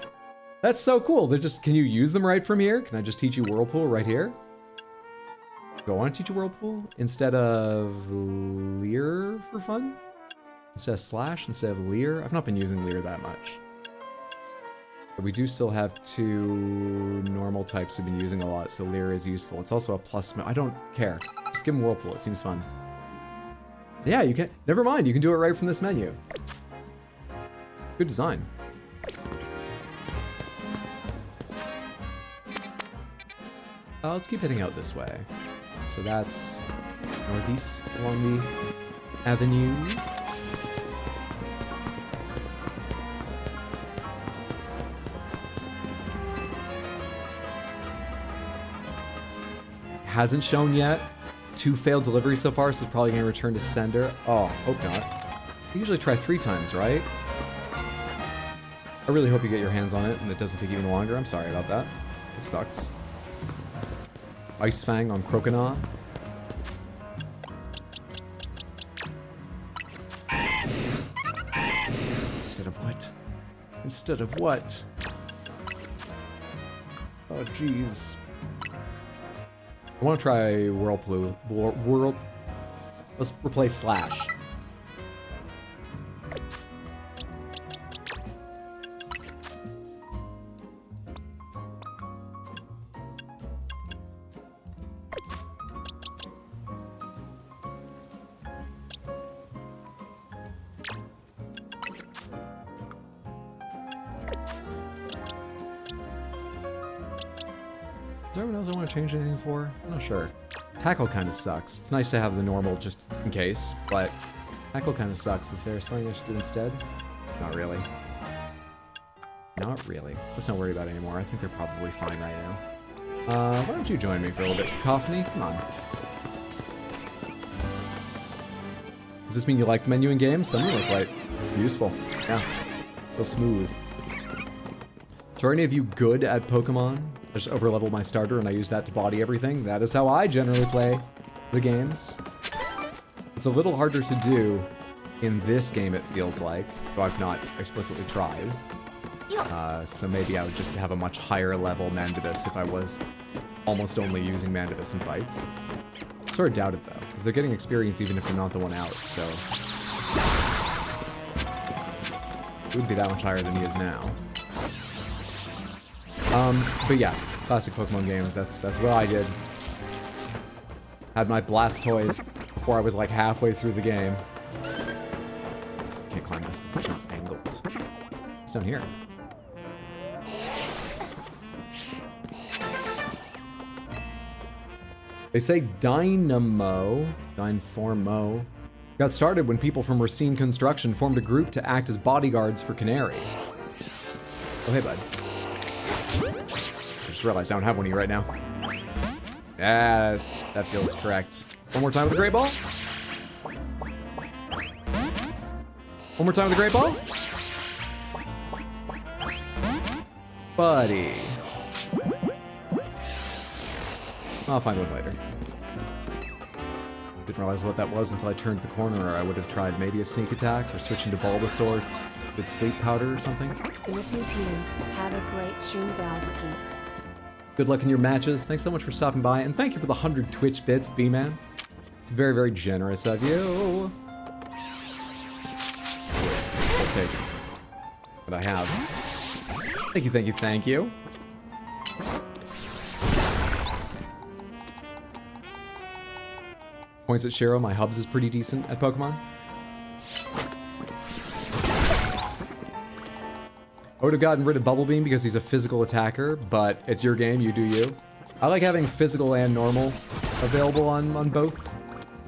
Speaker 1: That's so cool. They're just, can you use them right from here? Can I just teach you Whirlpool right here? Do I want to teach you Whirlpool instead of Leer for fun? Instead of Slash, instead of Leer? I've not been using Leer that much. But we do still have 2 normal types we've been using a lot, so Leer is useful. It's also a plus. I don't care. Just give him Whirlpool. It seems fun. Yeah, you can. Never mind. You can do it right from this menu. Good design. Let's keep heading out this way. So that's northeast along the avenue. Hasn't shown yet. 2 failed deliveries so far, so it's probably going to return to sender. Oh, hope not. I usually try 3 times, right? I really hope you get your hands on it and it doesn't take even longer. I'm sorry about that. It sucks. Ice Fang on Croconaw. Instead of what? Instead of what? Oh, jeez. I want to try Whirlpool. Let's replace Slash. Is there anyone else I want to change anything for? I'm not sure. Tackle kind of sucks. It's nice to have the normal just in case, but tackle kind of sucks. Is there something I should do instead? Not really. Not really. Let's not worry about it anymore. I think they're probably fine right now. Why don't you join me for a little bit? Cacophony? Come on. Does this mean you like the menu in games? Something look like useful. Yeah. Real smooth. So are any of you good at Pokemon? I just overlevel my starter and I use that to body everything. That is how I generally play the games. It's a little harder to do in this game, it feels like, though I've not explicitly tried. So maybe I would just have a much higher level Mandibus if I was almost only using Mandibus in fights. Sort of doubt it though, because they're getting experience even if they're not the one out, so... It wouldn't be that much higher than he is now. But yeah, classic Pokemon games, that's what I did. Had my Blastoise before I was like halfway through the game. Can't climb this because it's not angled. It's down here. They say Dynamo got started when people from Racine Construction formed a group to act as bodyguards for Canary. Oh, hey, bud. I just realized I don't have one of you right now. Yeah, that feels correct. One more time with the Great Ball. One more time with the Great Ball. Buddy. I'll find one later. Didn't realize what that was until I turned the corner, or I would have tried maybe a sneak attack or switching to Bulbasaur with sleep powder or something.
Speaker 3: Pew, pew, pew. Have a great stream, Browski.
Speaker 1: Good luck in your matches. Thanks so much for stopping by, and thank you for the 100 Twitch bits, B-Man. Very, very generous of you. Let's take what I have. Thank you, thank you, thank you. Points at Shiro, my hubs is pretty decent at Pokemon. I would have gotten rid of Bubble Beam because he's a physical attacker, but it's your game, you do you. I like having physical and normal available on both,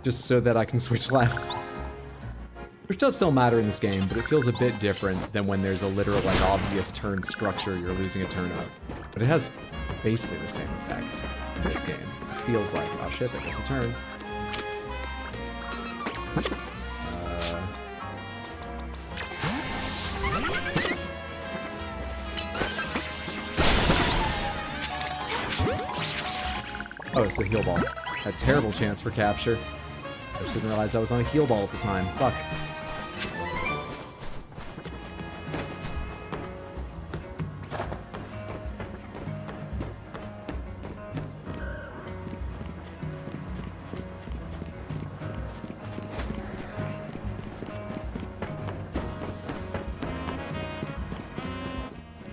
Speaker 1: just so that I can switch less. which does still matter in this game, but it feels a bit different than when there's a literal, like, obvious turn structure you're losing a turn of. But it has basically the same effect in this game. It feels like, oh shit, that gets a turn. Oh, it's a heal ball. A terrible chance for capture. I just didn't realize I was on a heal ball at the time. Fuck.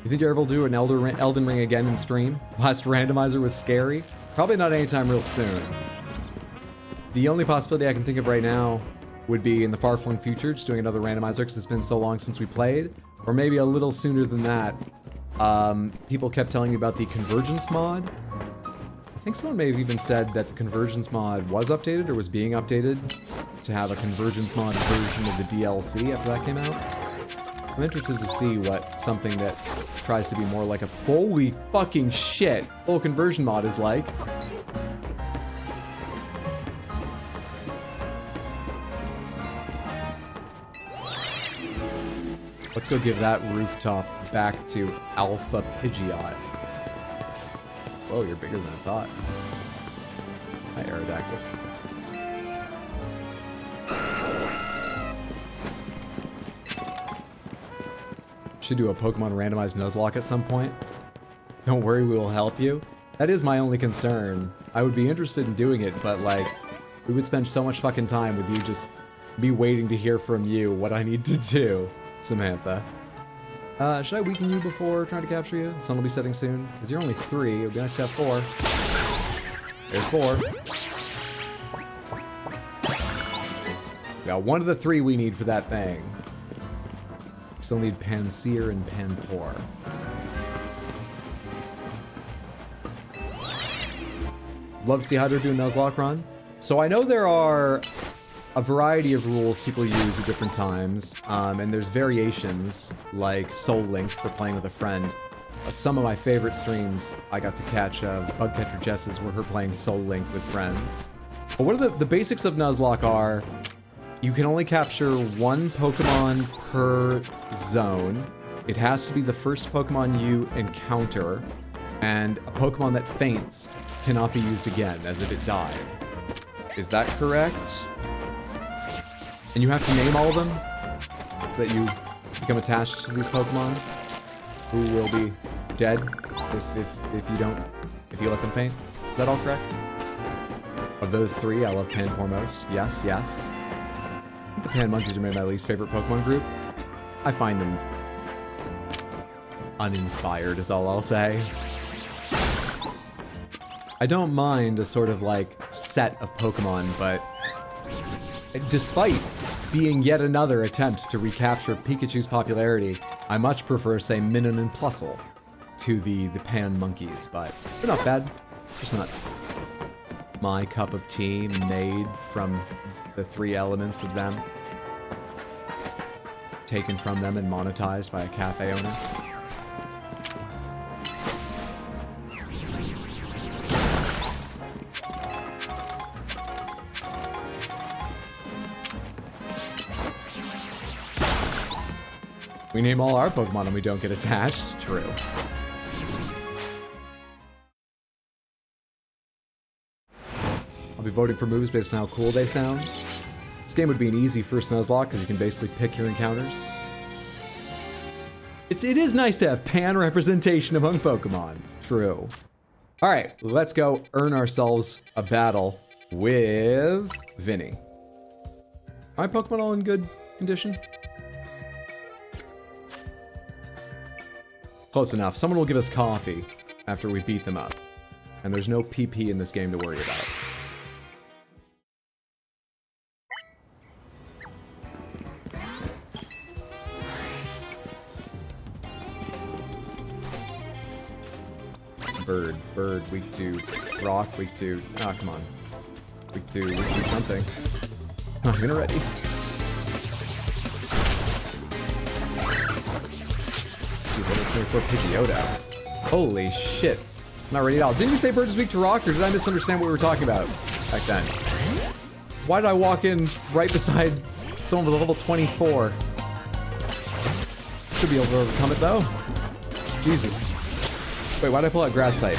Speaker 1: You think you're able to do an Elden Ring again in stream? Last randomizer was scary. Probably not anytime real soon. The only possibility I can think of right now would be in the far-flung future, just doing another randomizer because it's been so long since we played. Or maybe a little sooner than that. People kept telling me about the Convergence mod. I think someone may have even said that the Convergence mod was updated or was being updated to have a Convergence mod version of the DLC after that came out. I'm interested to see what something that tries to be more like a holy fucking shit full conversion mod is like. Let's go give that rooftop back to Alpha Pidgeot. Whoa, you're bigger than I thought. Hi, Aerodactyl. Should do a Pokemon randomized Nuzlocke at some point. Don't worry, we will help you. That is my only concern. I would be interested in doing it, but like, we would spend so much fucking time with you just me waiting to hear from you what I need to do, Samantha. Should I weaken you before trying to capture you? The sun will be setting soon. Because you're only 3, it would be nice to have 4. There's 4. We got one of the 3 we need for that thing. Still need Pansear and Panpour. Love to see Hydro do a Nuzlocke run. So I know there are a variety of rules people use at different times, and there's variations like Soul Link for playing with a friend. Some of my favorite streams I got to catch Bugcatcher Jess's were her playing Soul Link with friends. But what are the basics of Nuzlocke are, you can only capture 1 Pokemon per zone. It has to be the first Pokemon you encounter, and a Pokemon that faints cannot be used again, as if it died. Is that correct? And you have to name all of them, so that you become attached to these Pokemon, who will be dead if you let them faint. Is that all correct? Of those 3, I love Panpour most. Yes, yes. The Pan Monkeys are maybe my least favorite Pokemon group. I find them uninspired, is all I'll say. I don't mind a sort of like set of Pokemon, but despite being yet another attempt to recapture Pikachu's popularity, I much prefer, say, Minun and Plusle to the Pan Monkeys, but they're not bad. Just not my cup of tea made from the 3 elements of them, taken from them and monetized by a cafe owner. We name all our Pokemon and we don't get attached. True. I'll be voting for moves based on how cool they sound. This game would be an easy first Nuzlocke because you can basically pick your encounters. It is nice to have pan representation among Pokemon. True. All right, let's go earn ourselves a battle with Vinny. Are my Pokemon all in good condition? Close enough. Someone will give us coffee after we beat them up. And there's no PP in this game to worry about. Bird, weak to rock, weak to, oh, come on. Weak to something. Not even ready. 24 Pidgeotto. Holy shit. I'm not ready at all. Didn't you say birds speak to rock, or did I misunderstand what we were talking about back then? Why did I walk in right beside someone with a level 24? Should be able to overcome it though. Jesus. Wait, why did I pull out grass type?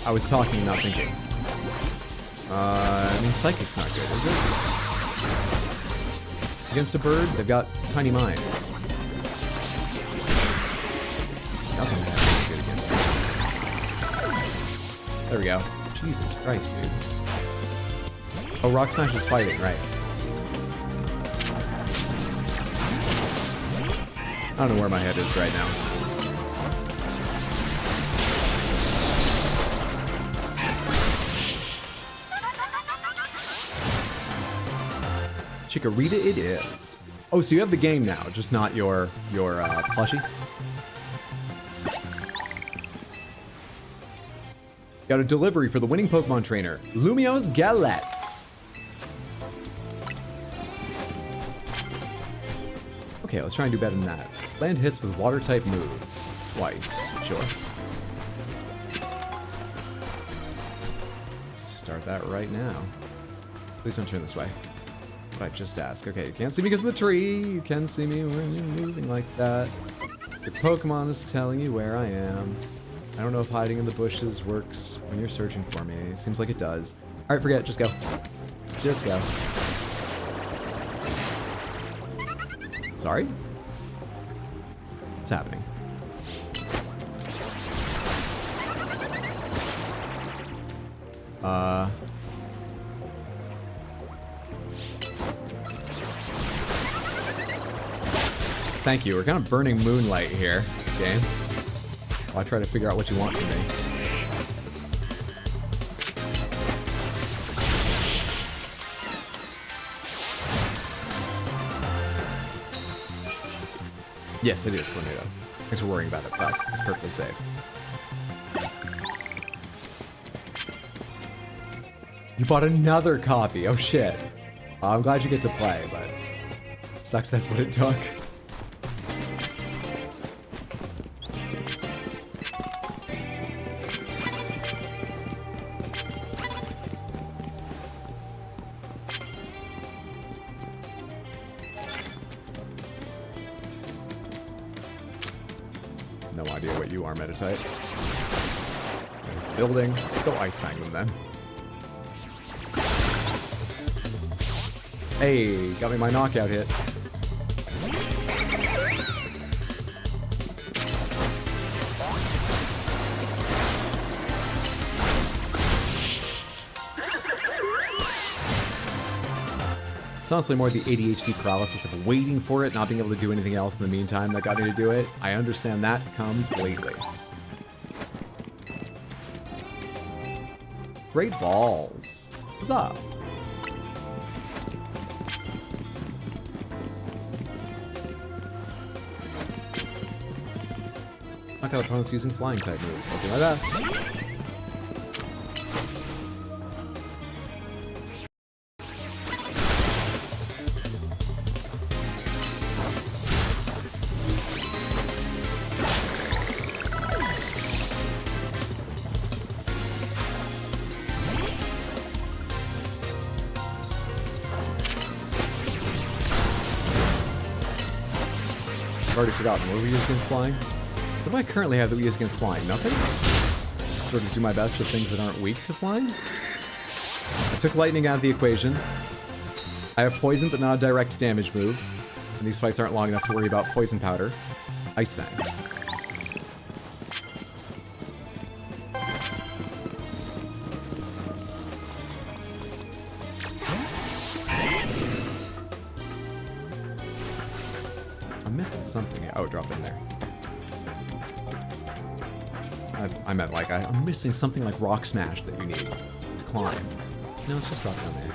Speaker 1: I was talking, not thinking. I mean, Psychic's not good, is it? Against a bird, they've got tiny minds. Nothing that good against it. There we go. Jesus Christ, dude. Oh, Rock Smash is fighting, right. I don't know where my head is right now. Chikorita it is. Oh, so you have the game now, just not your plushie? Got a delivery for the winning Pokemon trainer, Lumio's Galettes. Okay, let's try and do better than that. Land hits with water type moves. Twice. Sure. Just start that right now. Please don't turn this way. What I just asked. Okay, you can't see me because of the tree. You can see me when you're moving like that. Your Pokemon is telling you where I am. I don't know if hiding in the bushes works when you're searching for me. It seems like it does. Alright, forget it. Just go. Just go. Sorry? What's happening? Thank you. We're kind of burning moonlight here, game. While I try to figure out what you want from me. Yes, it is Tornado. Thanks for worrying about it, but it's perfectly safe. You bought another copy. Oh shit. I'm glad you get to play, but sucks that's what it took. No idea what you are, Meditite. Building. Go Ice Fang them then. Hey, got me my knockout hit. It's honestly more the ADHD paralysis of waiting for it, not being able to do anything else in the meantime that got me to do it. I understand that completely. Great balls. What's up? Knock out opponents using flying type moves. Something like that. I've already forgotten. What do we use against flying? What do I currently have that we use against flying? Nothing? Sort of do my best with things that aren't weak to flying. I took lightning out of the equation. I have poison, but not a direct damage move. And these fights aren't long enough to worry about poison powder. Ice Fang. I'm missing something. Oh, drop in there. I meant like I'm missing something like Rock Smash that you need to climb. No, let's just drop down there.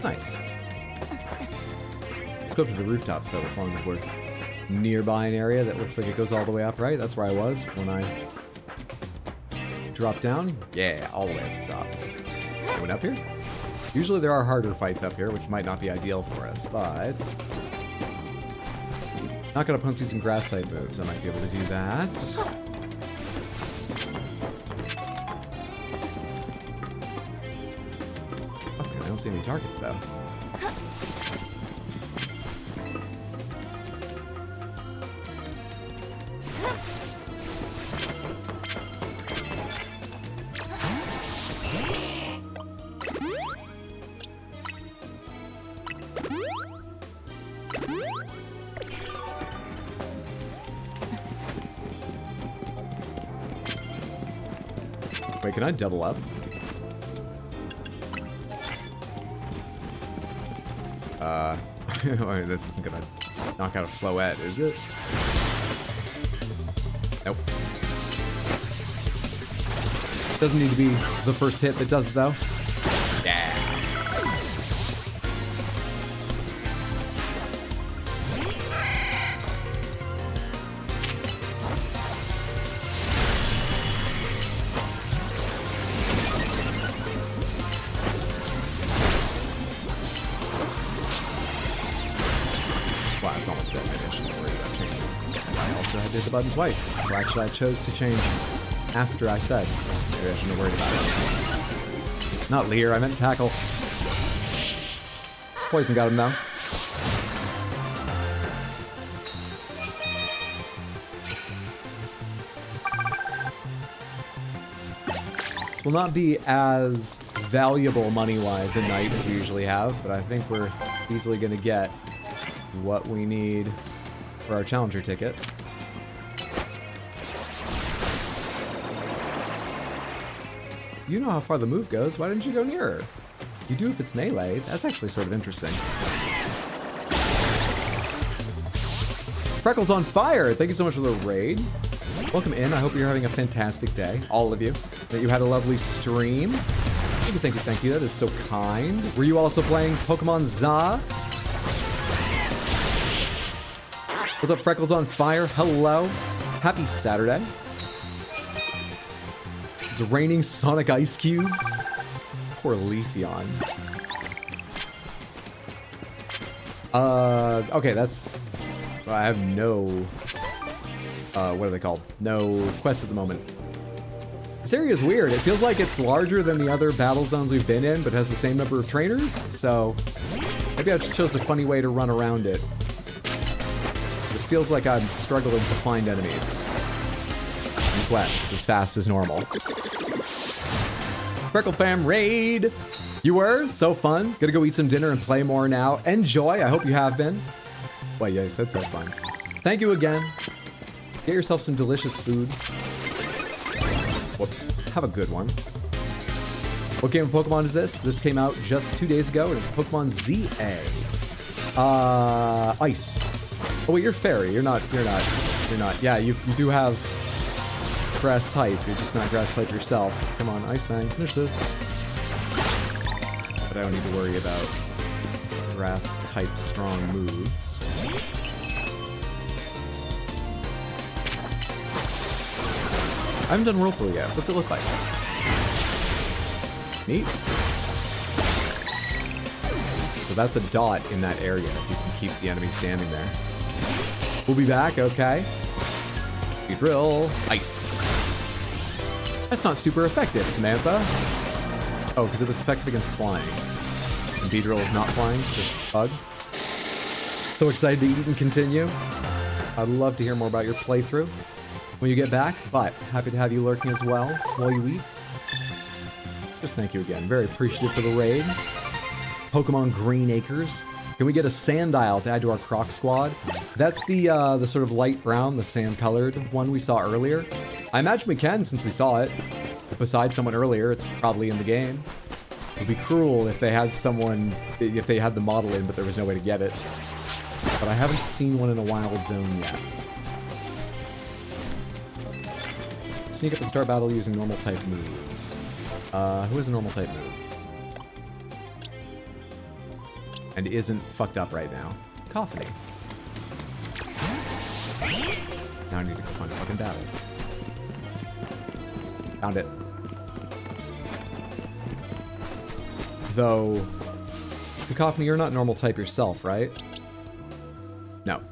Speaker 1: Nice. Let's go up to the rooftops though, as long as we're nearby an area that looks like it goes all the way up, right? That's where I was when I dropped down. Yeah, all the way up the top. Going up here? Usually there are harder fights up here, which might not be ideal for us, but... Knock out opponents using grass-type moves. I might be able to do that. Okay, I don't see any targets, though. Wait, can I double up? This isn't gonna knock out a Floette, is it? Nope. Doesn't need to be the first hit that does it, though. Yeah. Wow, it's almost dead. Maybe I shouldn't worry about changing. I also had to hit the button twice. So actually I chose to change after I said. Maybe I shouldn't have worried about it. Not Leer, I meant tackle. Poison got him though. Will not be as valuable money-wise a night as we usually have, but I think we're easily going to get what we need for our challenger ticket. You know how far the move goes. Why didn't you go nearer? You do if it's melee. That's actually sort of interesting. Freckles on fire. Thank you so much for the raid. Welcome in. I hope you're having a fantastic day, all of you. That you had a lovely stream. Thank you, thank you, thank you. That is so kind. Were you also playing Pokemon Za? What's up, Freckles on fire? Hello. Happy Saturday. It's raining Sonic Ice Cubes. Poor Leafeon. Okay, that's... I have no... what are they called? No quests at the moment. This area is weird. It feels like it's larger than the other battle zones we've been in, but has the same number of trainers, so... Maybe I just chose a funny way to run around it. It feels like I'm struggling to find enemies and quests as fast as normal. Freckle Fam raid! You were? So fun. Gonna go eat some dinner and play more now. Enjoy. I hope you have been. Well, yeah, you said so fun. Thank you again. Get yourself some delicious food. Whoops. Have a good one. What game of Pokemon is this? This came out just 2 days ago, and it's Pokemon ZA. Ice. Oh wait, you're fairy. You're not. Yeah, you do have grass type. You're just not grass type yourself. Come on, Ice Fang, finish this. But I don't need to worry about grass type strong moves. I haven't done Whirlpool yet. What's it look like? Neat. So that's a dot in that area if you can keep the enemy standing there. We'll be back, okay. Drill. Ice. That's not super effective, Samantha. Oh, because it was effective against flying. And Beedrill is not flying, just bug. So excited to eat and continue. I'd love to hear more about your playthrough when you get back, but happy to have you lurking as well while you eat. Just thank you again. Very appreciative for the raid. Pokemon Green Acres. Can we get a Sandile to add to our Croc squad? That's the sort of light brown, the sand-colored one we saw earlier. I imagine we can since we saw it. Besides someone earlier, it's probably in the game. It would be cruel if they had someone, if they had the model in, but there was no way to get it. But I haven't seen one in a wild zone yet. Sneak up and start battle using normal type moves. Who has a normal type move? And isn't fucked up right now. Coffee. Now I need to go find a fucking battle. Found it. Though, Cacophony, you're not normal type yourself, right? No.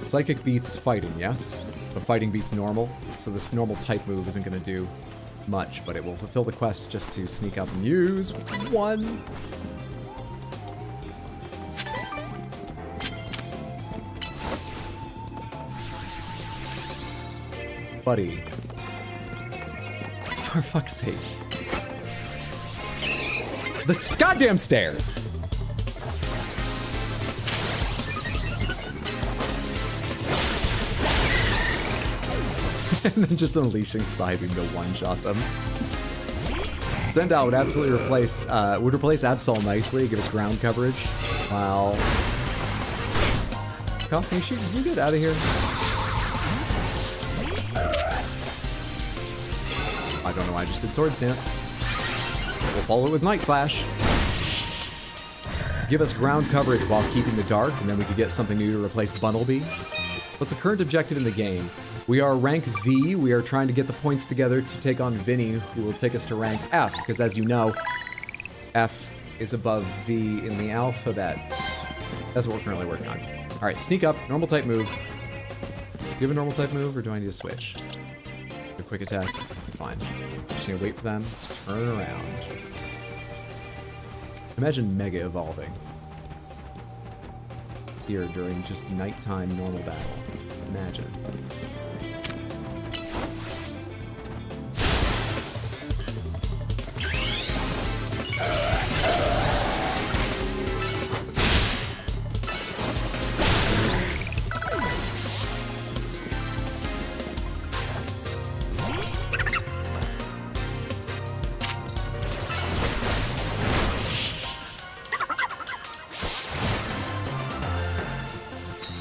Speaker 1: Psychic beats fighting, yes? But fighting beats normal, so this normal type move isn't going to do much, but it will fulfill the quest just to sneak up and use one. Buddy. For fuck's sake. The goddamn stairs! And then just unleashing Scything to one-shot them. Send Out would absolutely replace Absol nicely, give us ground coverage. Wow. Coffee, can you get out of here? I don't know why I just did Sword Stance. We'll follow it with Night Slash. Give us ground coverage while keeping the dark, and then we could get something new to replace Bunnelby. What's the current objective in the game? We are rank V. We are trying to get the points together to take on Vinny, who will take us to rank F, because as you know, F is above V in the alphabet. That's what we're currently working on. All right, sneak up, normal type move. Do you have a normal type move, or do I need to switch? A quick attack? Fine. Just gonna wait for them to turn around. Imagine Mega evolving here during just nighttime normal battle. Imagine.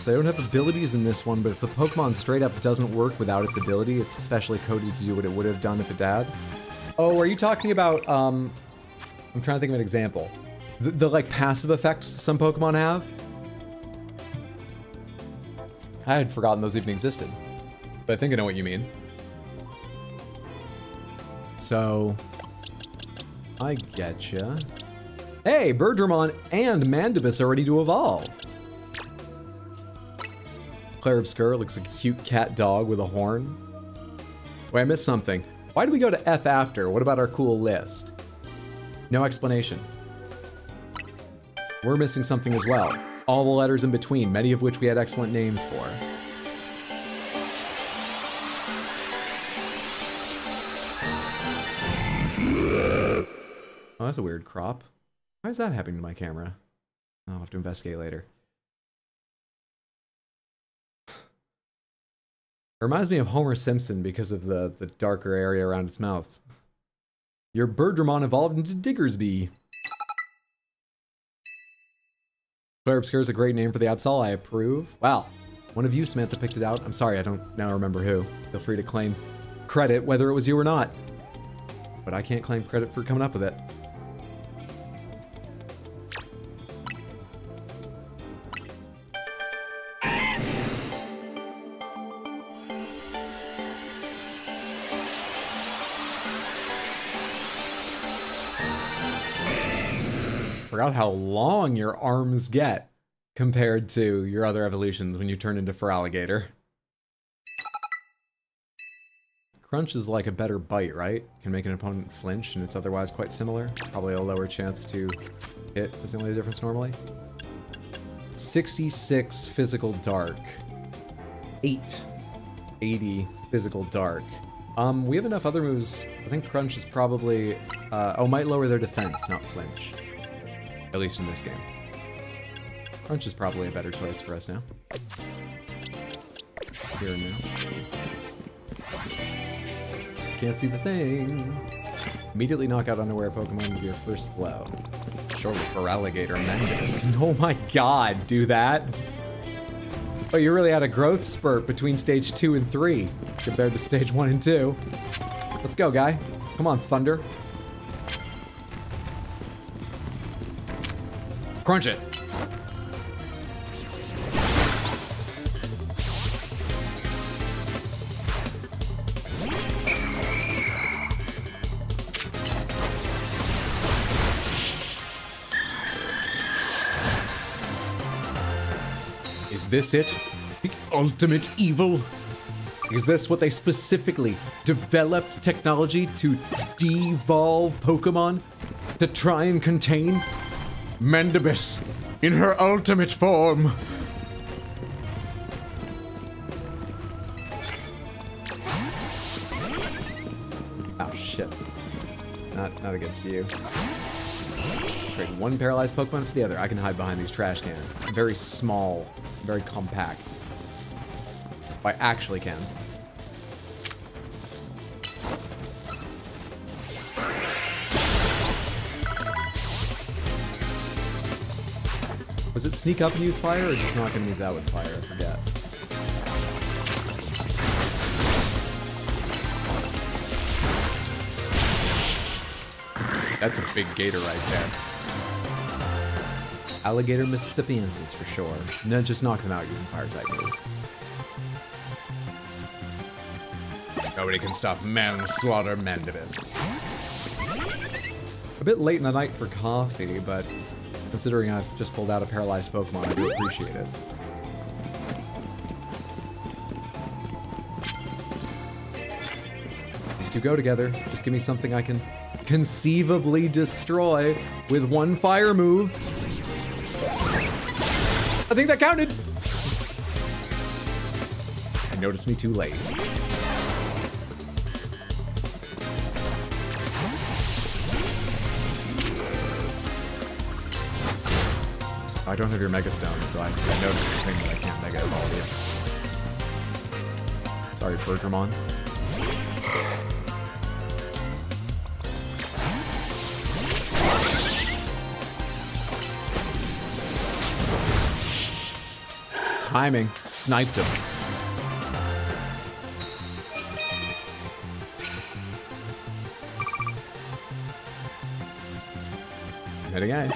Speaker 1: They don't have abilities in this one, but if the Pokemon straight up doesn't work without its ability, it's specially coded to do what it would have done if it had. Oh, are you talking about, I'm trying to think of an example. The like, passive effects some Pokemon have? I had forgotten those even existed. But I think I know what you mean. So, I getcha. Hey, Birdramon and Mandibus are ready to evolve. Claire Obscure looks like a cute cat dog with a horn. Wait, I missed something. Why do we go to F after? What about our cool list? No explanation. We're missing something as well. All the letters in between, many of which we had excellent names for. Oh, that's a weird crop. Why is that happening to my camera? I'll have to investigate later. It reminds me of Homer Simpson because of the darker area around its mouth. Your Birdramon evolved into Diggersby. Claire Obscure is a great name for the Absol, I approve. Wow, one of you, Samantha, picked it out. I'm sorry, I don't now remember who. Feel free to claim credit, whether it was you or not. But I can't claim credit for coming up with it. Forgot how long your arms get compared to your other evolutions when you turn into Feraligatr. Crunch is like a better bite, right? Can make an opponent flinch, and it's otherwise quite similar. Probably a lower chance to hit is the only difference normally. 66 physical dark. 80 physical dark. We have enough other moves. I think Crunch is probably might lower their defense, not flinch. At least in this game. Crunch is probably a better choice for us now. Here and now. Can't see the thing. Immediately knock out unaware Pokemon with your first blow. Short with Feraligatr Mandibus. Oh my god, do that. Oh, you really had a growth spurt between stage 2 and 3 compared to stage 1 and 2. Let's go, guy. Come on, Thunder. Crunch it.
Speaker 5: this it? The ultimate evil?
Speaker 1: Is this what they specifically developed technology to devolve Pokemon? To try and contain?
Speaker 5: Mandibus, in her ultimate form.
Speaker 1: Oh shit. Not against you. Trade one paralyzed Pokemon for the other. I can hide behind these trash cans. Very small, very compact. I actually can. Was it sneak up and use fire, or just knock enemies out with fire? I forget.
Speaker 5: That's a big gator right there.
Speaker 1: Alligator Mississippiensis for sure. And then just knock them out using fire type move.
Speaker 5: Nobody can stop manslaughter Mandibus.
Speaker 1: A bit late in the night for coffee, but considering I've just pulled out a paralyzed Pokemon, I do appreciate it. These two go together. Just give me something I can conceivably destroy with one fire move. I think that counted. I noticed me too late. I don't have your Mega Stone, so I noticed the thing that I can't Mega Evolve you. Sorry, Bergramon. Timing. Sniped him. Hitting A.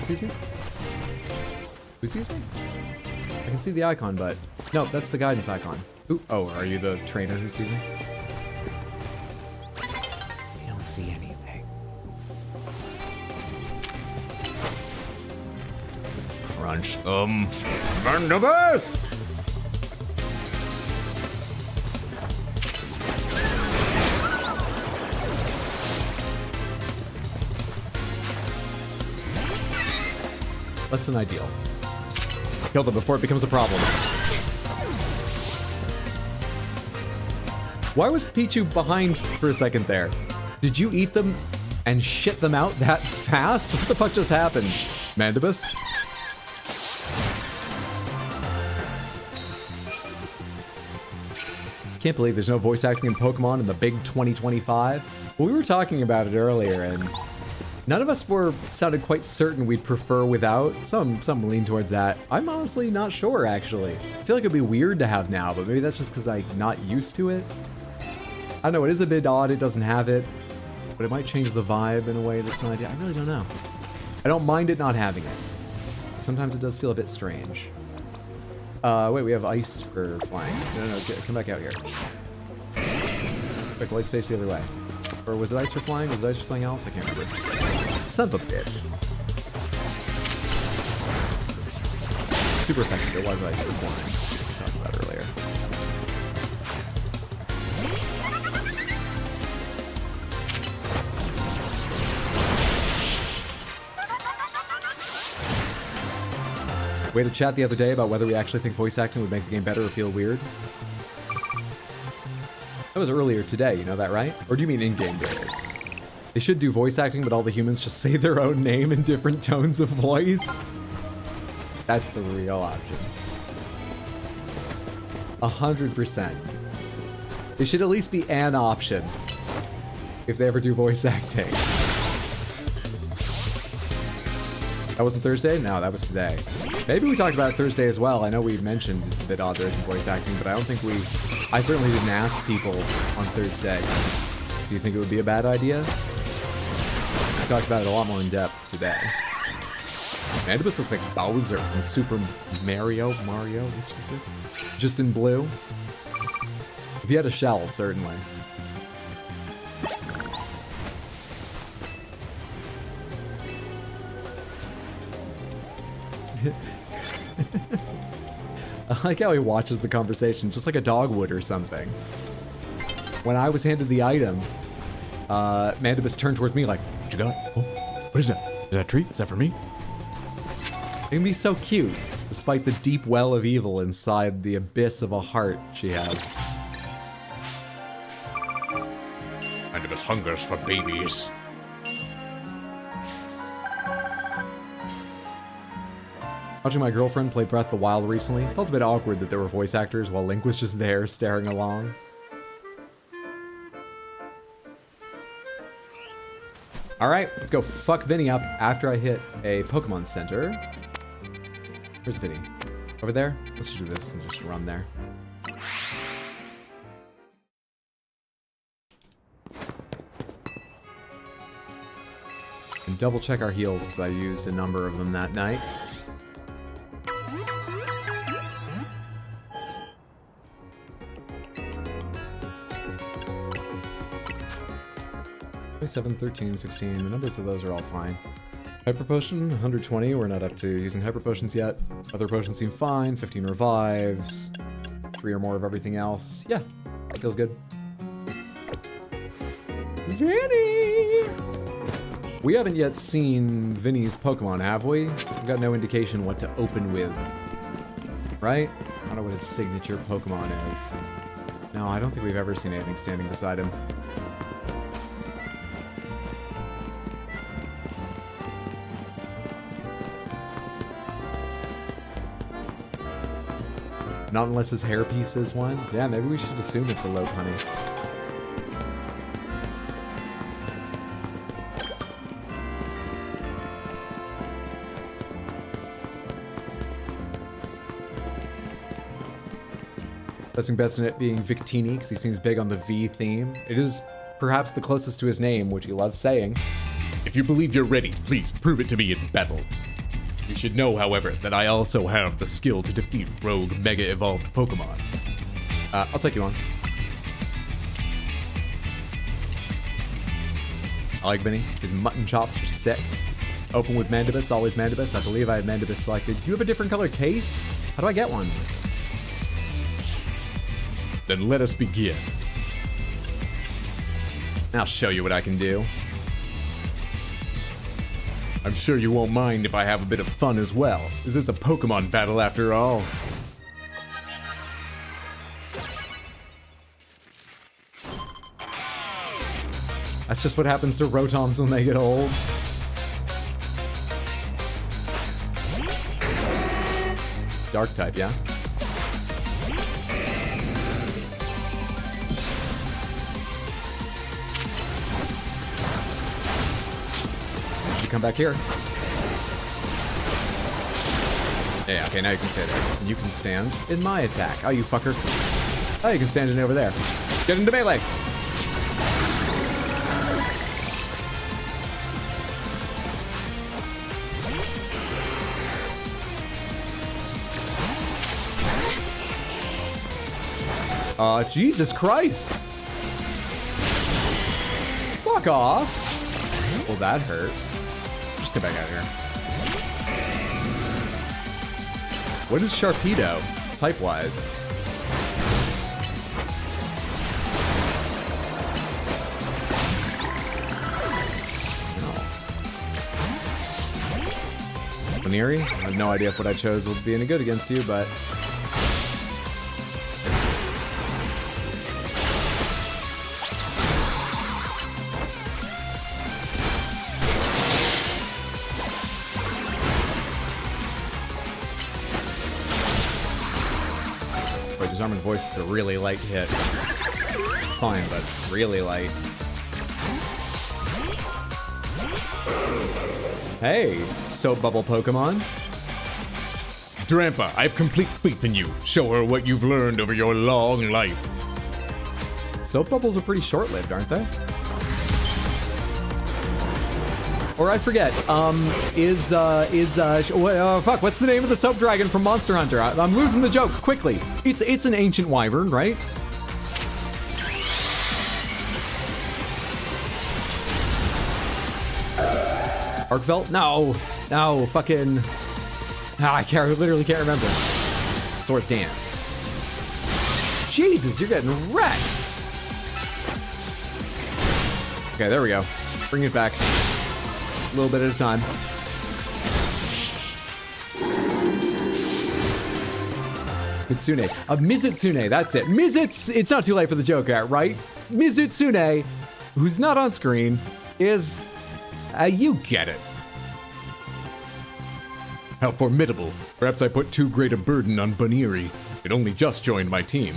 Speaker 1: Sees me? Who sees me? I can see the icon, but... No, that's the guidance icon. Ooh, oh, are you the trainer who sees me? We don't see anything.
Speaker 5: Crunch them. Mandibus!
Speaker 1: Less than ideal. Kill them before it becomes a problem. Why was Pichu behind for a second there? Did you eat them and shit them out that fast? What the fuck just happened? Mandibus? Can't believe there's no voice acting in Pokemon in the big 2025. Well, we were talking about it earlier, and none of us sounded quite certain we'd prefer without. Some lean towards that. I'm honestly not sure, actually. I feel like it'd be weird to have now, but maybe that's just because I'm not used to it. I don't know, it is a bit odd it doesn't have it, but it might change the vibe in a way that's not ideal. I really don't know. I don't mind it not having it. Sometimes it does feel a bit strange. Wait, we have ice for flying. No, come back out here. Quick, let's face the other way. Or was it ice for flying? Was it ice for something else? I can't remember. Son of a bitch. Super effective. It was ice for flying. We talked about earlier. We had a chat the other day about whether we actually think voice acting would make the game better or feel weird. That was earlier today, you know that, right? Or do you mean in-game days? They should do voice acting, but all the humans just say their own name in different tones of voice. That's the real option. 100%. It should at least be an option if they ever do voice acting. That wasn't Thursday? No, that was today. Maybe we talked about it Thursday as well. I know we mentioned it's a bit odd there isn't voice acting, but I don't think I certainly didn't ask people on Thursday. Do you think it would be a bad idea? We talked about it a lot more in depth today. Mandibus looks like Bowser from Super Mario, which is it? Just in blue. If he had a shell, certainly. I like how he watches the conversation, just like a dog would or something. When I was handed the item, Mandibus turned towards me like, "What you got? Oh, what is that? Is that a treat? Is that for me?" It can be so cute, despite the deep well of evil inside the abyss of a heart she has.
Speaker 5: Mandibus hungers for babies.
Speaker 1: Watching my girlfriend play Breath of the Wild recently, felt a bit awkward that there were voice actors while Link was just there staring along. Alright, let's go fuck Vinny up after I hit a Pokemon Center. Where's Vinny? Over there? Let's just do this and just run there. And double check our heals because I used a number of them that night. 27, 13, 16, the numbers of those are all fine. Hyper Potion, 120, we're not up to using Hyper Potions yet. Other potions seem fine, 15 revives, 3 or more of everything else. Yeah, that feels good. Vinny! We haven't yet seen Vinny's Pokemon, have we? We've got no indication what to open with. Right? I don't know what his signature Pokemon is. No, I don't think we've ever seen anything standing beside him. Not unless his hairpiece is one. Yeah, maybe we should assume it's a Lopunny. Guessing best in it being Victini, because he seems big on the V theme. It is perhaps the closest to his name, which he loves saying.
Speaker 5: If you believe you're ready, please prove it to me in battle. You should know, however, that I also have the skill to defeat rogue Mega Evolved Pokemon.
Speaker 1: I'll take you on. I like Vinny. His mutton chops are sick. Open with Mandibus, always Mandibus. I believe I have Mandibus selected. Do you have a different color case? How do I get one?
Speaker 5: Then let us begin.
Speaker 1: I'll show you what I can do.
Speaker 5: I'm sure you won't mind if I have a bit of fun as well. Is this a Pokemon battle after all?
Speaker 1: That's just what happens to Rotoms when they get old. Dark type, yeah? Come back here. Yeah, okay, now you can stay there. You can stand in my attack. Oh, you fucker. Oh, you can stand in over there. Get into melee. Jesus Christ. Fuck off. Well, that hurt. Just get back out of here. What is Sharpedo, type-wise? No. Veneri? I have no idea if what I chose will be any good against you, but... Disarming Voice is a really light hit. It's fine, but really light. Hey, soap bubble Pokemon.
Speaker 5: Drampa, I have complete faith in you. Show her what you've learned over your long life.
Speaker 1: Soap bubbles are pretty short-lived, aren't they? Or I forget, fuck, what's the name of the soap dragon from Monster Hunter? I'm losing the joke, quickly. It's an ancient wyvern, right? Arkvelt? No, fucking... I literally can't remember. Swords Dance. Jesus, you're getting wrecked. Okay, there we go. Bring it back. A little bit at a time. Mitsune. Mizutsune, that's it. It's not too late for the joke yet, right? Mizutsune, who's not on screen, is... you get it.
Speaker 5: How formidable. Perhaps I put too great a burden on Buniri. It only just joined my team.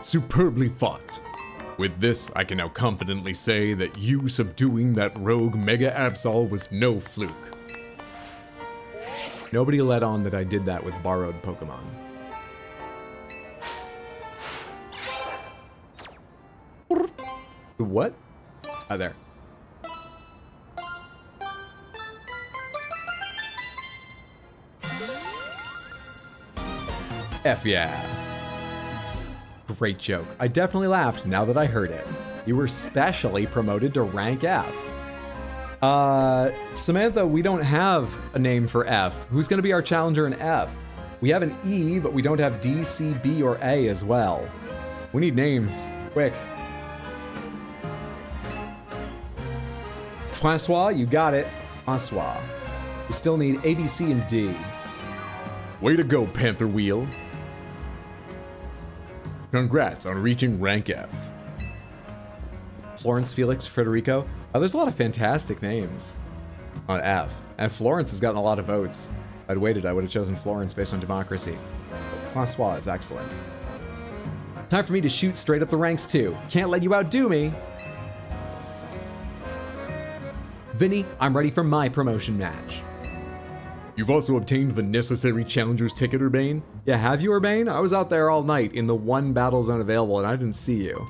Speaker 5: Superbly fought. With this, I can now confidently say that you subduing that rogue Mega Absol was no fluke.
Speaker 1: Nobody let on that I did that with borrowed Pokemon. What? Oh, there. F yeah. Great joke. I definitely laughed now that I heard it. You were specially promoted to rank F. Samantha, we don't have a name for F. Who's gonna be our challenger in F? We have an E, but we don't have D, C, B, or A as well. We need names. Quick. Francois, you got it. Francois. We still need A, B, C, and D.
Speaker 5: Way to go, Panther Wheel. Congrats on reaching rank F.
Speaker 1: Florence, Felix, Federico. Oh, there's a lot of fantastic names on F. And Florence has gotten a lot of votes. If I'd waited, I would have chosen Florence based on democracy. But Francois is excellent. Time for me to shoot straight up the ranks too. Can't let you outdo me. Vinny, I'm ready for my promotion match.
Speaker 5: You've also obtained the necessary challenger's ticket, Urbane?
Speaker 1: Yeah, have you, Urbane? I was out there all night in the one battle zone available and I didn't see you.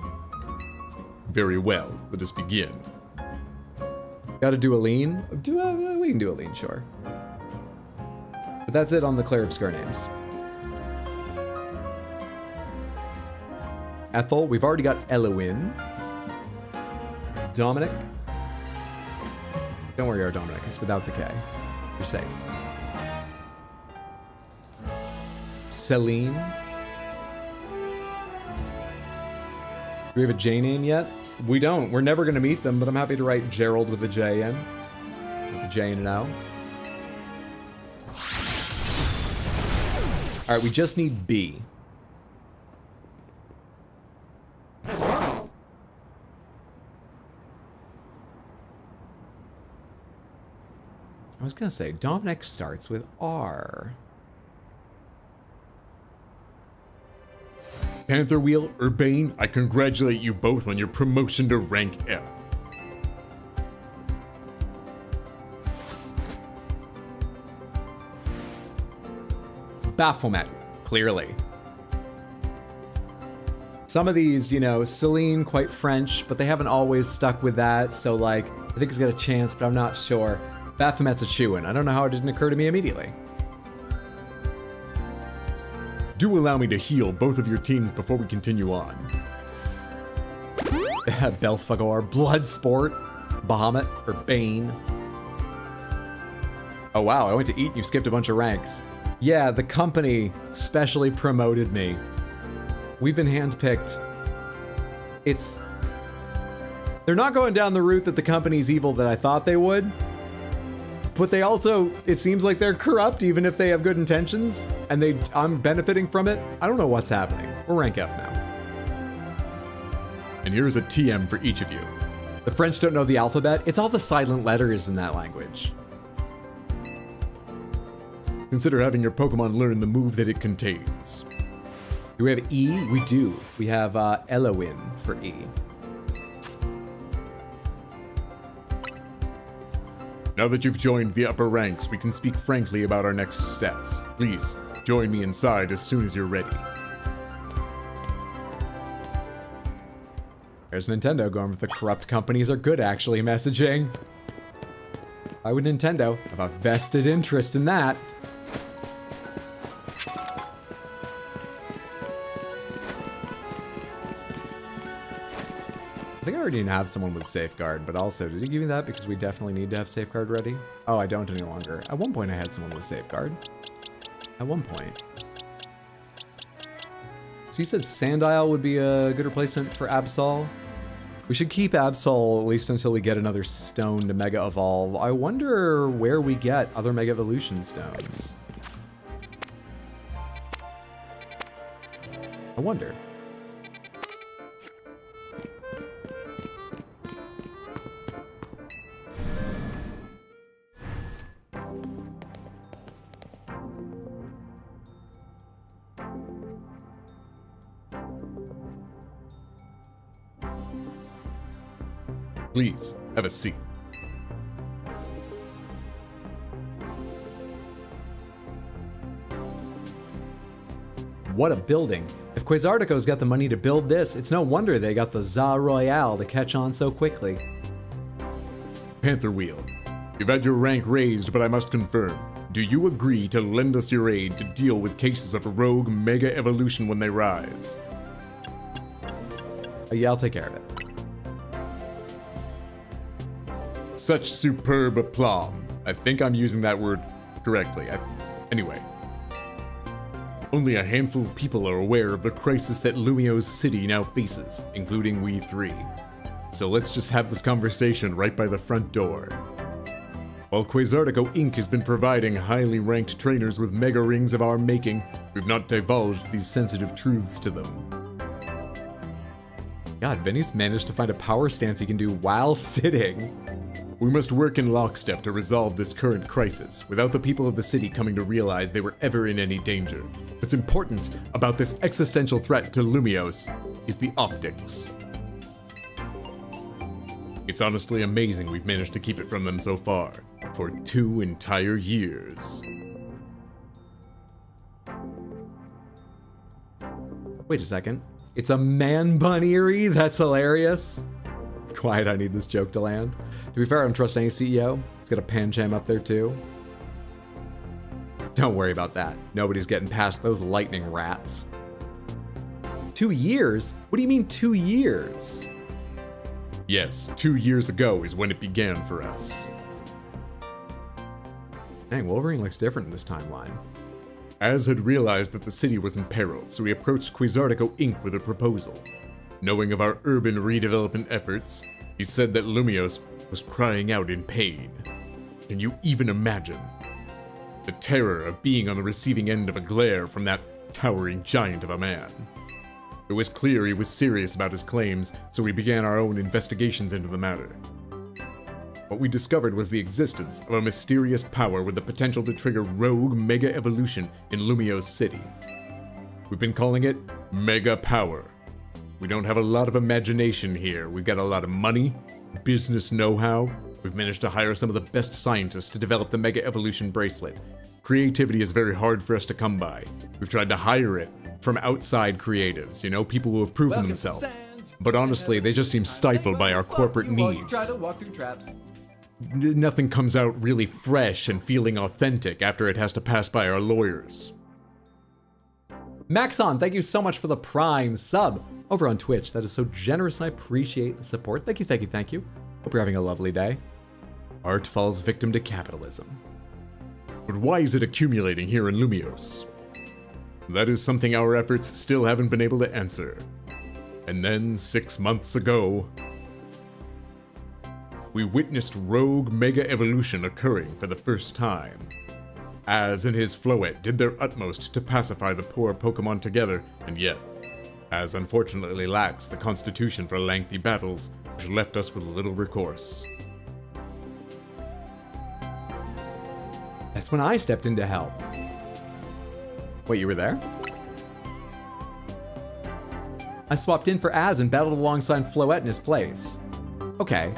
Speaker 5: Very well, let us begin.
Speaker 1: Gotta do a lean? We can do a lean, sure. But that's it on the Claire Obscure names. Ethel, we've already got Elowin. Dominic. Don't worry, our Dominic, it's without the K. You're safe. Celine. Do we have a J name yet? We don't. We're never going to meet them, but I'm happy to write Gerald with a J in. With a J and an O. Alright, we just need B. I was going to say, Dominic starts with R.
Speaker 5: Panther Wheel, Urbane, I congratulate you both on your promotion to rank F.
Speaker 1: Baphomet, clearly. Some of these, you know, Celine, quite French, but they haven't always stuck with that, so like, I think it's got a chance, but I'm not sure. Baphomet's a chew-in. I don't know how it didn't occur to me immediately.
Speaker 5: Do allow me to heal both of your teams before we continue on.
Speaker 1: Belphegor, Bloodsport, Bahamut, or Bane. Oh wow, I went to eat and you skipped a bunch of ranks. Yeah, the company specially promoted me. We've been handpicked. They're not going down the route that the company's evil that I thought they would. But they also, it seems like they're corrupt even if they have good intentions, and I'm benefiting from it. I don't know what's happening. We're rank F now.
Speaker 5: And here's a TM for each of you.
Speaker 1: The French don't know the alphabet. It's all the silent letters in that language.
Speaker 5: Consider having your Pokemon learn the move that it contains.
Speaker 1: Do we have E? We do. We have Elowin for E.
Speaker 5: Now that you've joined the upper ranks, we can speak frankly about our next steps. Please, join me inside as soon as you're ready.
Speaker 1: There's Nintendo going with the corrupt companies are good actually messaging. Why would Nintendo have a vested interest in that? I think I already have someone with Safeguard, but also, did he give me that because we definitely need to have Safeguard ready? Oh, I don't any longer. At one point I had someone with Safeguard. At one point. So you said Sandile would be a good replacement for Absol? We should keep Absol at least until we get another stone to Mega Evolve. I wonder where we get other Mega Evolution stones. I wonder.
Speaker 5: Please, have a seat.
Speaker 1: What a building. If Quasartico's got the money to build this, it's no wonder they got the Za Royale to catch on so quickly.
Speaker 5: Panther Wheel, you've had your rank raised, but I must confirm. Do you agree to lend us your aid to deal with cases of rogue Mega Evolution when they rise?
Speaker 1: Yeah, I'll take care of it.
Speaker 5: Such superb aplomb. I think I'm using that word correctly. Anyway. Only a handful of people are aware of the crisis that Lumio's city now faces, including we three. So let's just have this conversation right by the front door. While Quasartico Inc. has been providing highly ranked trainers with mega rings of our making, we've not divulged these sensitive truths to them.
Speaker 1: God, Vinny's managed to find a power stance he can do while sitting.
Speaker 5: We must work in lockstep to resolve this current crisis, without the people of the city coming to realize they were ever in any danger. What's important about this existential threat to Lumios is the optics. It's honestly amazing we've managed to keep it from them so far, for 2 entire years.
Speaker 1: Wait a second. It's a man bunnery? That's hilarious. Quiet, I need this joke to land. To be fair, I don't trust any CEO. It's got a Pancham up there too. Don't worry about that. Nobody's getting past those lightning rats. 2 years? What do you mean 2 years?
Speaker 5: Yes, 2 years ago is when it began for us.
Speaker 1: Dang, Wolverine looks different in this timeline.
Speaker 5: Az had realized that the city was in peril, so he approached Quasartico Inc. with a proposal. Knowing of our urban redevelopment efforts, he said that Lumios was crying out in pain. Can you even imagine? The terror of being on the receiving end of a glare from that towering giant of a man. It was clear he was serious about his claims, so we began our own investigations into the matter. What we discovered was the existence of a mysterious power with the potential to trigger rogue Mega Evolution in Lumios City. We've been calling it Mega Power. We don't have a lot of imagination here. We've got a lot of money, business know-how. We've managed to hire some of the best scientists to develop the Mega Evolution bracelet. Creativity is very hard for us to come by. We've tried to hire it from outside creatives, you know, people who have proven themselves. But honestly, they just seem stifled by our corporate needs. Nothing comes out really fresh and feeling authentic after it has to pass by our lawyers.
Speaker 1: Maxon, thank you so much for the Prime sub over on Twitch. That is so generous and I appreciate the support. Thank you, thank you, thank you. Hope you're having a lovely day. Art falls victim to capitalism.
Speaker 5: But why is it accumulating here in Lumios? That is something our efforts still haven't been able to answer. And then 6 months ago, we witnessed rogue Mega Evolution occurring for the first time. Az and his Floette did their utmost to pacify the poor Pokémon together, and yet, Az unfortunately lacks the constitution for lengthy battles, which left us with little recourse.
Speaker 1: That's when I stepped in to help. Wait, you were there? I swapped in for Az and battled alongside Floette in his place. Okay.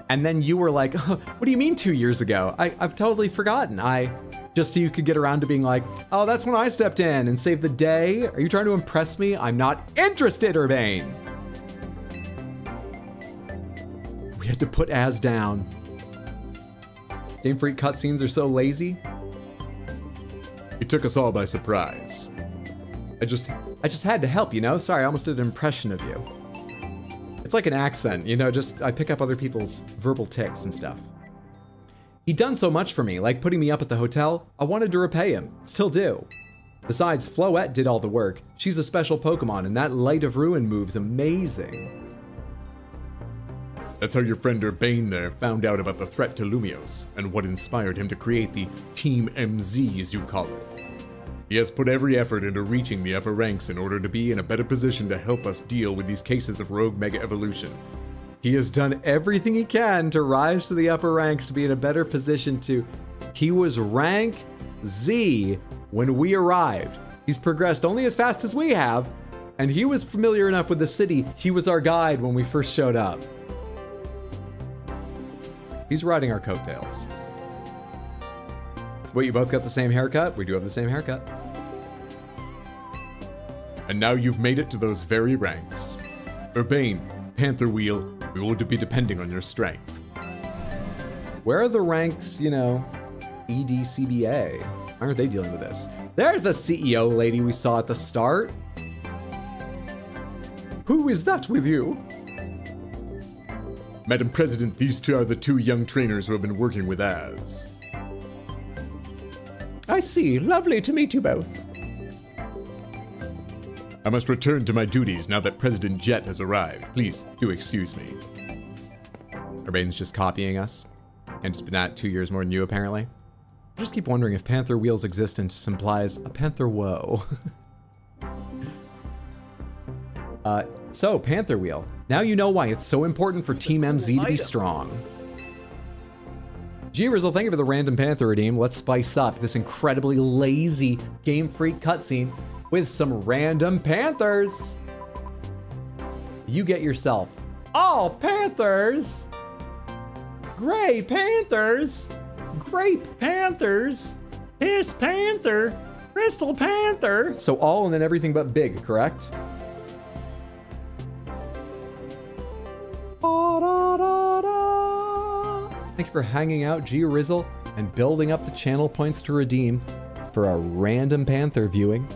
Speaker 1: And then you were like, oh, what do you mean 2 years ago? I've totally forgotten. Just so you could get around to being like, oh, that's when I stepped in and saved the day? Are you trying to impress me? I'm not interested, Urbane! We had to put Az down. Game Freak cutscenes are so lazy.
Speaker 5: It took us all by surprise.
Speaker 1: I just had to help, you know? Sorry, I almost did an impression of you. It's like an accent, you know, just I pick up other people's verbal tics and stuff. He'd done so much for me, like putting me up at the hotel. I wanted to repay him. Still do. Besides, Floette did all the work. She's a special Pokemon, and that Light of Ruin move's amazing.
Speaker 5: That's how your friend Urbane there found out about the threat to Lumios, and what inspired him to create the Team MZ, as you call it. He has put every effort into reaching the upper ranks in order to be in a better position to help us deal with these cases of rogue mega evolution.
Speaker 1: He has done everything he can to rise to the upper ranks to be in a better position to... He was rank Z when we arrived. He's progressed only as fast as we have, and he was familiar enough with the city. He was our guide when we first showed up. He's riding our coattails. Wait, you both got the same haircut? We do have the same haircut.
Speaker 5: And now you've made it to those very ranks. Urbane, Panther Wheel, we will be depending on your strength.
Speaker 1: Where are the ranks, you know, EDCBA? Why aren't they dealing with this? There's the CEO lady we saw at the start.
Speaker 4: Who is that with you?
Speaker 5: Madam President, these two are the two young trainers who have been working with Az.
Speaker 4: I see. Lovely to meet you both.
Speaker 5: I must return to my duties now that President Jet has arrived. Please, do excuse me.
Speaker 1: Urbane's just copying us. And it's been at 2 years more than you, apparently. I just keep wondering if Panther Wheel's existence implies a Panther Woe. So, Panther Wheel. Now you know why it's so important for Team MZ to be strong. G-Rizzle, thank you for the random Panther redeem. Let's spice up this incredibly lazy Game Freak cutscene with some random Panthers. You get yourself all Panthers. Gray Panthers. Grape Panthers. Piss Panther. Crystal Panther. So all and then everything but big, correct? Thank you for hanging out, G-Rizzle, and building up the channel points to redeem for our random Panther viewing.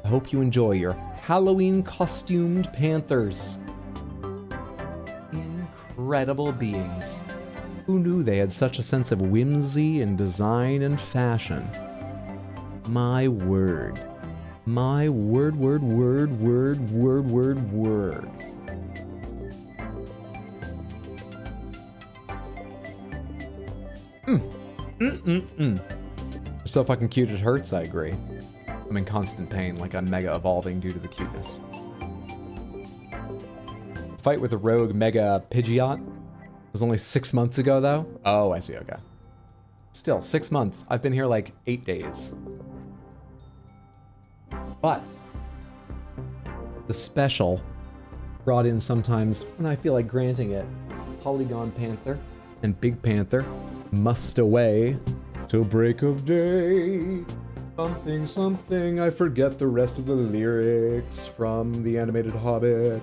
Speaker 1: I hope you enjoy your Halloween costumed Panthers. Incredible beings. Who knew they had such a sense of whimsy and design and fashion? My word. My word, word, word, word, word, word, word. They're so fucking cute it hurts, I agree. I'm in constant pain, like I'm mega evolving due to the cuteness. Fight with the rogue Mega Pidgeot was only 6 months ago, though. Oh, I see, okay. Still, 6 months. I've been here like 8 days. But the special brought in sometimes when I feel like granting it. Polygon Panther and Big Panther must away till break of day. Something, something, I forget the rest of the lyrics from the animated Hobbit.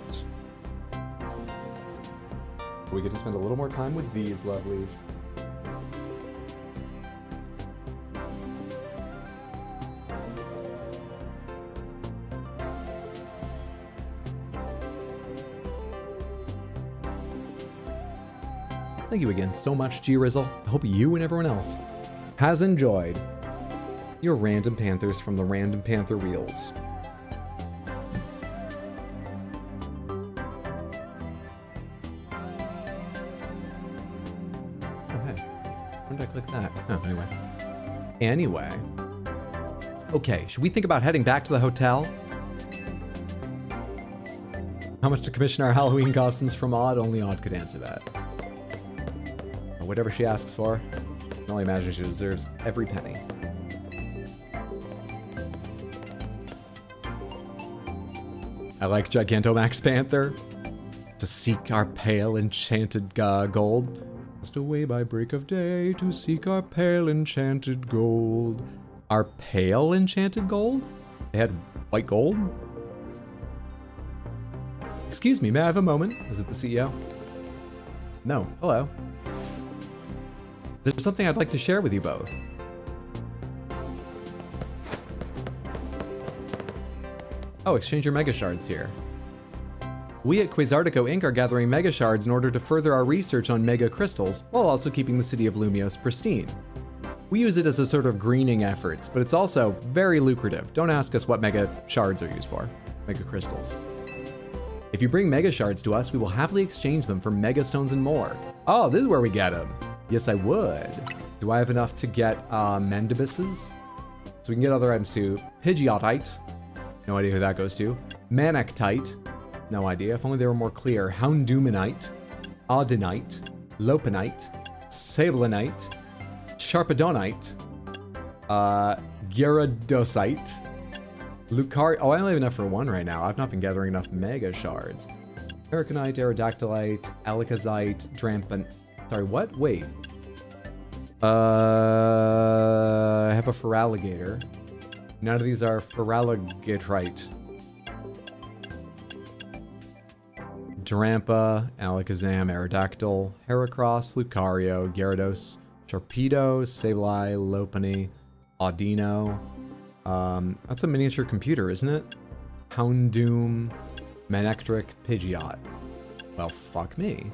Speaker 1: We get to spend a little more time with these lovelies. Thank you again so much, G-Rizzle. I hope you and everyone else has enjoyed your random Panthers from the Random Panther Wheels. Oh, hey. When did I click that? Oh, Anyway. Okay, should we think about heading back to the hotel? How much to commission our Halloween costumes from Odd? Only Odd could answer that. Whatever she asks for, I can only imagine she deserves every penny. I like Gigantamax Panther. To seek our pale enchanted gold. Just away by break of day to seek our pale enchanted gold. Our pale enchanted gold? They had white gold? Excuse me, may I have a moment? Is it the CEO? No. Hello. There's something I'd like to share with you both. Oh, exchange your Mega Shards here. We at Quasartico Inc. are gathering Mega Shards in order to further our research on Mega Crystals, while also keeping the city of Lumios pristine. We use it as a sort of greening efforts, but it's also very lucrative. Don't ask us what Mega Shards are used for. Mega Crystals. If you bring Mega Shards to us, we will happily exchange them for Mega Stones and more. Oh, this is where we get them. Yes, I would. Do I have enough to get Mandibuses? So we can get other items too. Pidgeotite. No idea who that goes to. Manectite. No idea. If only they were more clear. Houndumanite. Audinite. Lopunite. Sablenite. Sharpedonite. Gyarados. Lucario. Oh, I only have enough for one right now. I've not been gathering enough Mega Shards. Araconite, Aerodactylite, Alicizite, Drampan. Sorry, what? Wait. I have a Feraligatr. None of these are Feraligatrite. Drampa, Alakazam, Aerodactyl, Heracross, Lucario, Gyarados, Sharpedo, Sableye, Lopunny, Audino. That's a miniature computer, isn't it? Houndoom, Manectric, Pidgeot. Well, fuck me.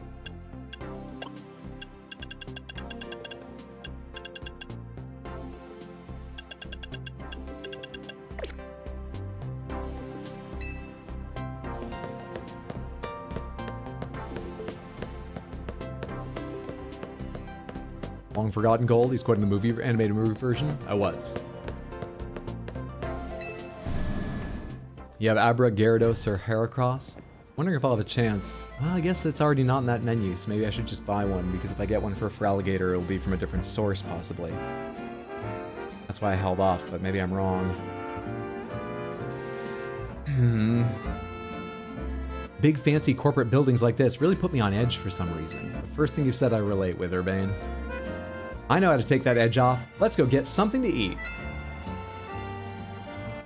Speaker 1: Long Forgotten Gold, he's quoting the animated movie version. I was. You have Abra, Gyarados, or Heracross? Wondering if I'll have a chance. Well, I guess it's already not in that menu, so maybe I should just buy one, because if I get one for Feraligatr, it'll be from a different source, possibly. That's why I held off, but maybe I'm wrong. Big fancy corporate buildings like this really put me on edge for some reason. The first thing you've said I relate with, Urbane. I know how to take that edge off. Let's go get something to eat.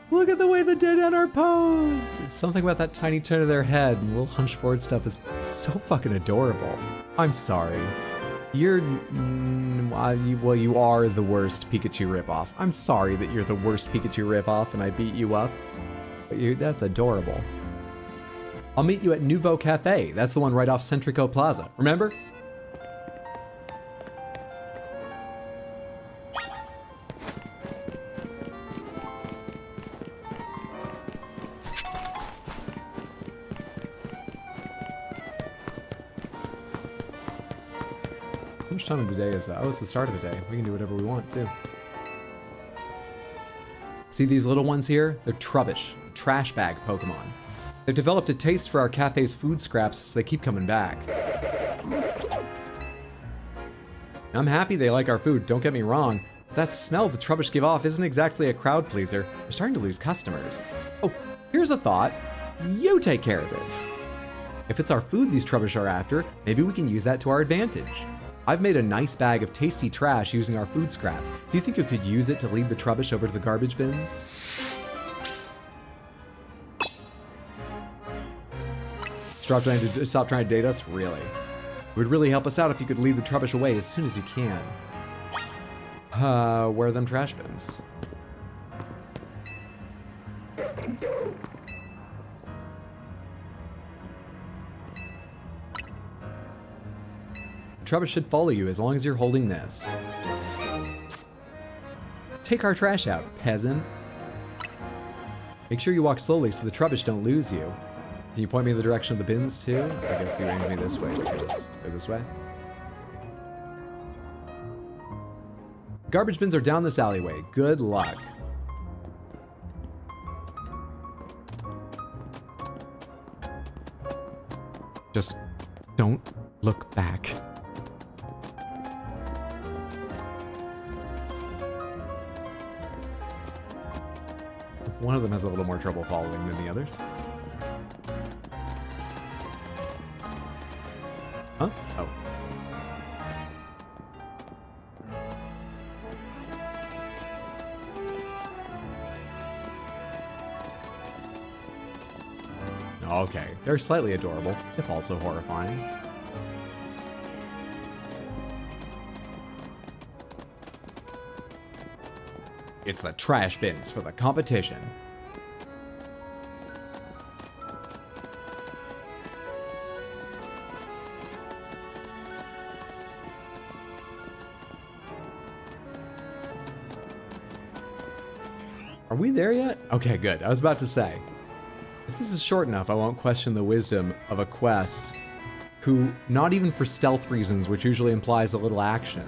Speaker 1: Look at the way the dead end are posed. Something about that tiny turn of their head and little hunched forward stuff is so fucking adorable. I'm sorry. You're, well, you are the worst Pikachu ripoff. I'm sorry that you're the worst Pikachu ripoff and I beat you up. But that's adorable. I'll meet you at Nouveau Cafe. That's the one right off Centrico Plaza. Remember? How much time of the day is that? Oh, it's the start of the day. We can do whatever we want, too. See these little ones here? They're Trubbish, trash bag Pokemon. They've developed a taste for our cafe's food scraps, so they keep coming back. I'm happy they like our food, don't get me wrong. That smell the Trubbish give off isn't exactly a crowd pleaser. We're starting to lose customers. Oh, here's a thought. You take care of it. If it's our food these Trubbish are after, maybe we can use that to our advantage. I've made a nice bag of tasty trash using our food scraps. Do you think you could use it to lead the Trubbish over to the garbage bins? Stop trying to date us? Really? It would really help us out if you could lead the Trubbish away as soon as you can. Where are them trash bins? Trubbish should follow you as long as you're holding this. Take our trash out, peasant. Make sure you walk slowly so the Trubbish don't lose you. Can you point me in the direction of the bins too? I guess they arrange me this way because they're this way. Garbage bins are down this alleyway. Good luck. Just don't look back. One of them has a little more trouble following than the others. Huh? Oh. Okay, they're slightly adorable, if also horrifying. It's the trash bins for the competition. Are we there yet? Okay, good. I was about to say, if this is short enough, I won't question the wisdom of a quest who, not even for stealth reasons, which usually implies a little action.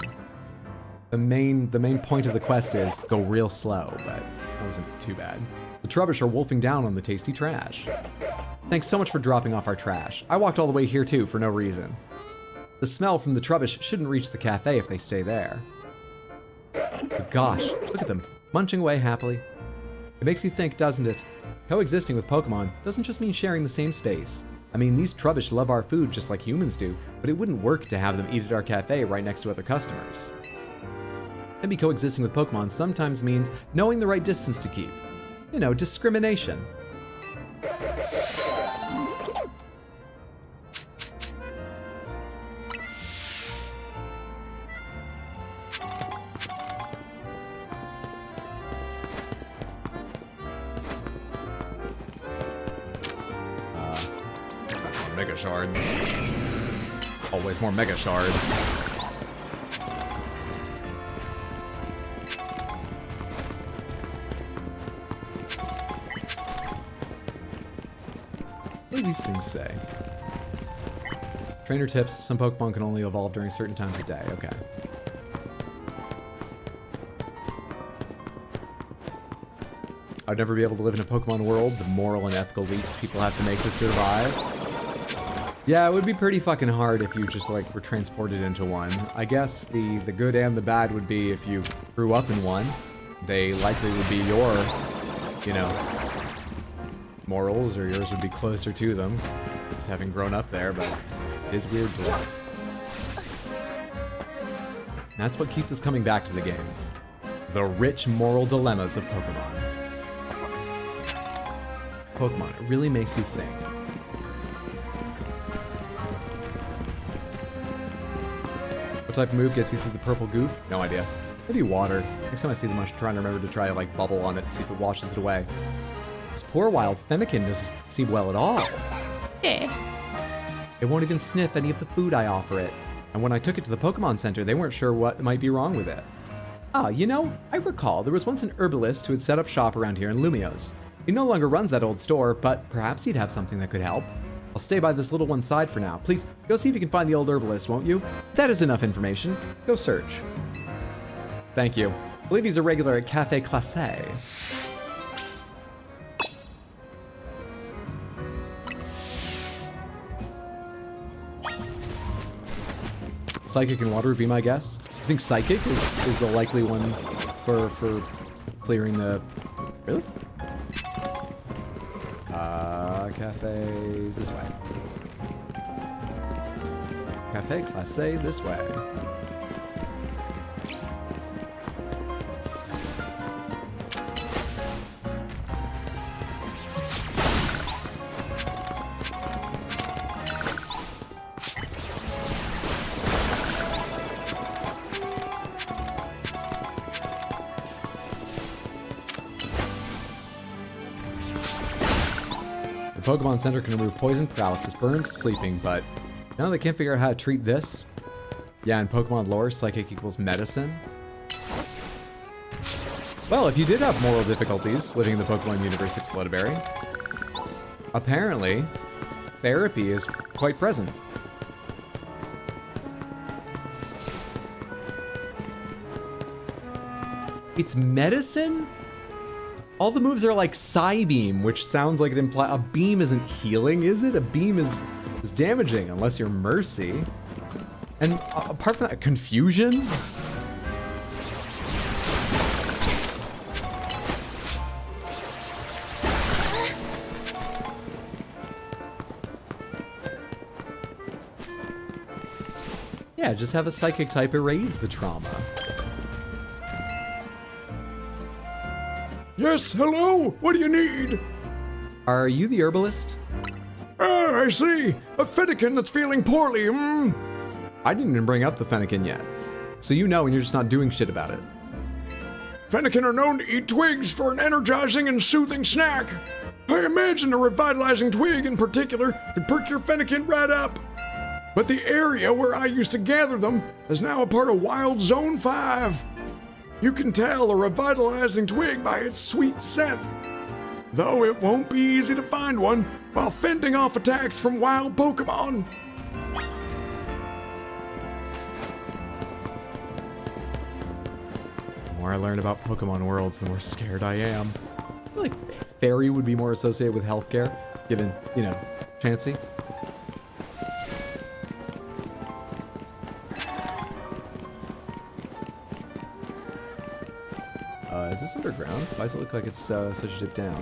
Speaker 1: The main point of the quest is go real slow, but that wasn't too bad. The Trubbish are wolfing down on the tasty trash. Thanks so much for dropping off our trash. I walked all the way here too for no reason. The smell from the Trubbish shouldn't reach the cafe if they stay there. But gosh, look at them, munching away happily. It makes you think, doesn't it? Coexisting with Pokemon doesn't just mean sharing the same space. I mean, these Trubbish love our food just like humans do, but it wouldn't work to have them eat at our cafe right next to other customers. Maybe coexisting with Pokemon sometimes means knowing the right distance to keep. You know, discrimination.
Speaker 5: Mega shards. Always more mega shards.
Speaker 1: What do these things say? Trainer tips, some Pokemon can only evolve during certain times of day. Okay. I'd never be able to live in a Pokemon world, the moral and ethical leaps people have to make to survive. Yeah, it would be pretty fucking hard if you just, like, were transported into one. I guess the good and the bad would be if you grew up in one, they likely would be your, you know, morals, or yours would be closer to them, just having grown up there, but it is weird to us. That's what keeps us coming back to the games. The rich moral dilemmas of Pokemon. Pokemon, it really makes you think. What type of move gets you through the purple goop? No idea. Maybe water. Next time I see them, I should try and remember to try, like, bubble on it to see if it washes it away. This poor wild Fennekin doesn't seem well at all.
Speaker 6: Yeah.
Speaker 1: It won't even sniff any of the food I offer it. And when I took it to the Pokemon Center, they weren't sure what might be wrong with it. Ah, you know, I recall there was once an herbalist who had set up shop around here in Lumiose. He no longer runs that old store, but perhaps he'd have something that could help. I'll stay by this little one side for now. Please, go see if you can find the old herbalist, won't you? That is enough information. Go search. Thank you. I believe he's a regular at Café Classé. Psychic and water would be my guess. I think Psychic is a likely one for clearing the... Really? Cafe's this way. Café Classé this way. The Pokemon Center can remove poison, paralysis, burns, sleeping, but now they can't figure out how to treat this. Yeah, in Pokemon lore, Psychic equals medicine. Well, if you did have moral difficulties living in the Pokemon universe, Explodiberry, apparently, therapy is quite present. It's medicine? All the moves are like Psybeam, which sounds like it implies a beam isn't healing, is it? A beam is damaging unless you're Mercy. And apart from that, confusion? Yeah, just have a Psychic type erase the trauma.
Speaker 7: Yes, hello? What do you need?
Speaker 1: Are you the herbalist?
Speaker 7: Ah, I see. A Fennekin that's feeling poorly,
Speaker 1: I didn't even bring up the Fennekin yet. So you know and you're just not doing shit about it.
Speaker 7: Fennekin are known to eat twigs for an energizing and soothing snack. I imagine a revitalizing twig in particular could perk your Fennekin right up. But the area where I used to gather them is now a part of Wild Zone 5. You can tell a revitalizing twig by its sweet scent. Though it won't be easy to find one while fending off attacks from wild Pokémon.
Speaker 1: The more I learn about Pokemon worlds, the more scared I am. I feel like Fairy would be more associated with healthcare, given, you know, Chansey. Is this underground? Why does it look like it's such a dip down?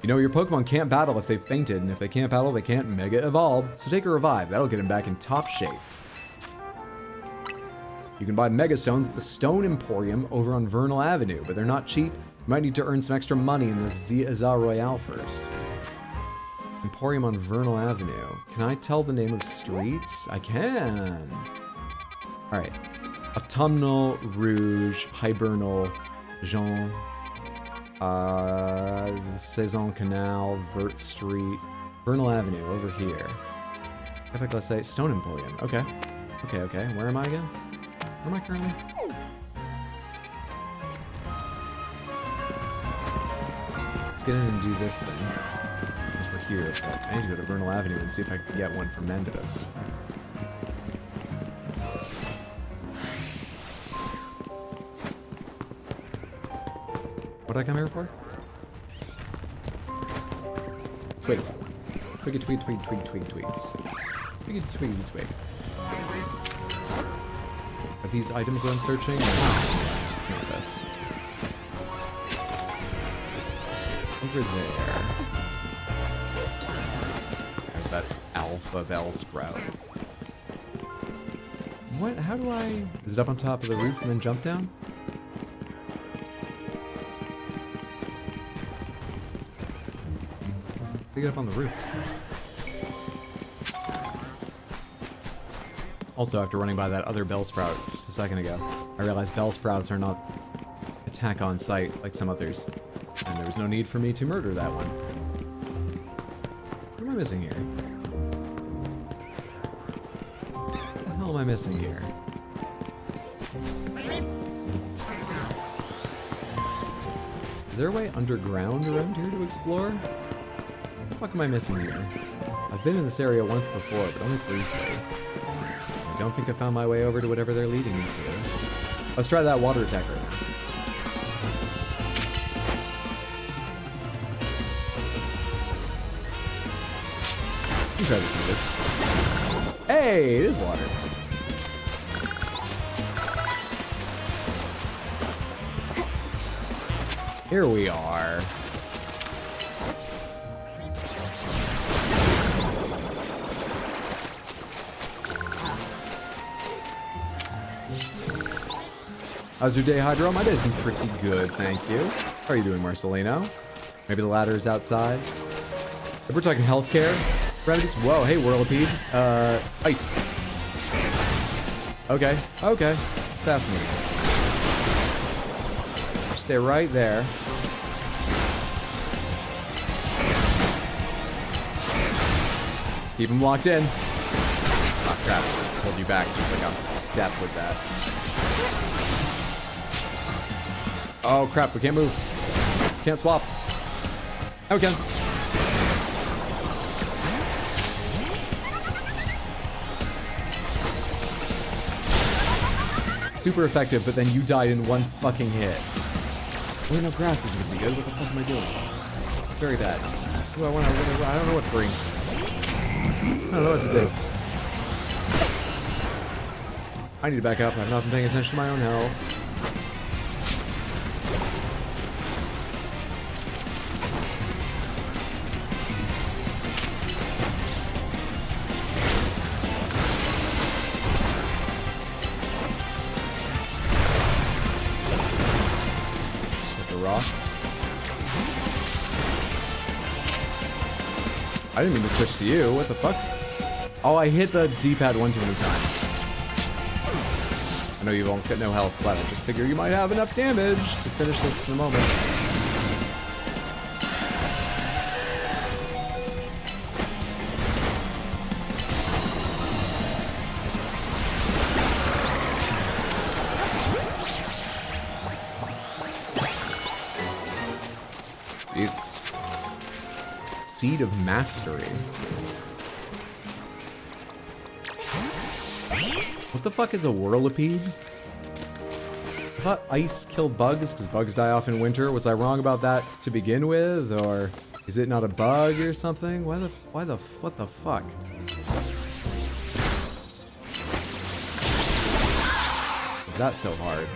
Speaker 1: You know, your Pokemon can't battle if they've fainted, and if they can't battle, they can't Mega Evolve. So take a Revive. That'll get them back in top shape. You can buy Mega Stones at the Stone Emporium over on Vernal Avenue, but they're not cheap. You might need to earn some extra money in the Zia Royale first. Emporium on Vernal Avenue. Can I tell the name of streets? I can. Alright. Autumnal, Rouge, Hibernal, Jean, Saison Canal, Vert Street, Vernal Avenue, over here. If I could say Stone Emporium. Okay. Okay. Where am I again? Where am I currently? Let's get in and do this thing. Because we're here. But I need to go to Vernal Avenue and see if I can get one from Mendibus. What did I come here for? Twig. Twiggy twig twig twig twig twigs. Twiggy twiggy twig. Are these items what I'm searching? No, it's not this. Over there. There's that alpha bell sprout. What? How do I... Is it up on top of the roof and then jump down? Get up on the roof. Also, after running by that other Bellsprout just a second ago, I realized Bellsprouts are not attack on sight like some others, and there was no need for me to murder that one. What am I missing here? What the hell am I missing here? Is there a way underground around here to explore? What the fuck am I missing here? I've been in this area once before, but only briefly. I don't think I found my way over to whatever they're leading me to. Let's try that water attack right now. Let's try this method. Hey, it is water. Here we are. How's your day, Hydro? My day's been pretty good, thank you. How are you doing, Marcelino? Maybe the ladder is outside. If we're talking healthcare remedies, whoa, hey, Whirlipede. Ice. Okay, it's fascinating. Stay right there. Keep him locked in. Oh, crap. Hold you back just like a step with that. Oh crap, we can't move. Can't swap. Oh, we can. Super effective, but then you died in one fucking hit. Oh no, grass isn't gonna be good. What the fuck am I doing? It's very bad. Ooh, I don't know what to bring. I don't know what to do. I need to back up. I've not been paying attention to my own health. I didn't mean to switch to you. What the fuck? Oh, I hit the D-pad one too many times. I know you've almost got no health, but I just figure you might have enough damage to finish this in a moment. Seed of Mastery. What the fuck is a Whirlipede? I thought ice killed bugs because bugs die off in winter. Was I wrong about that to begin with, or is it not a bug or something? What the fuck? Is that so hard?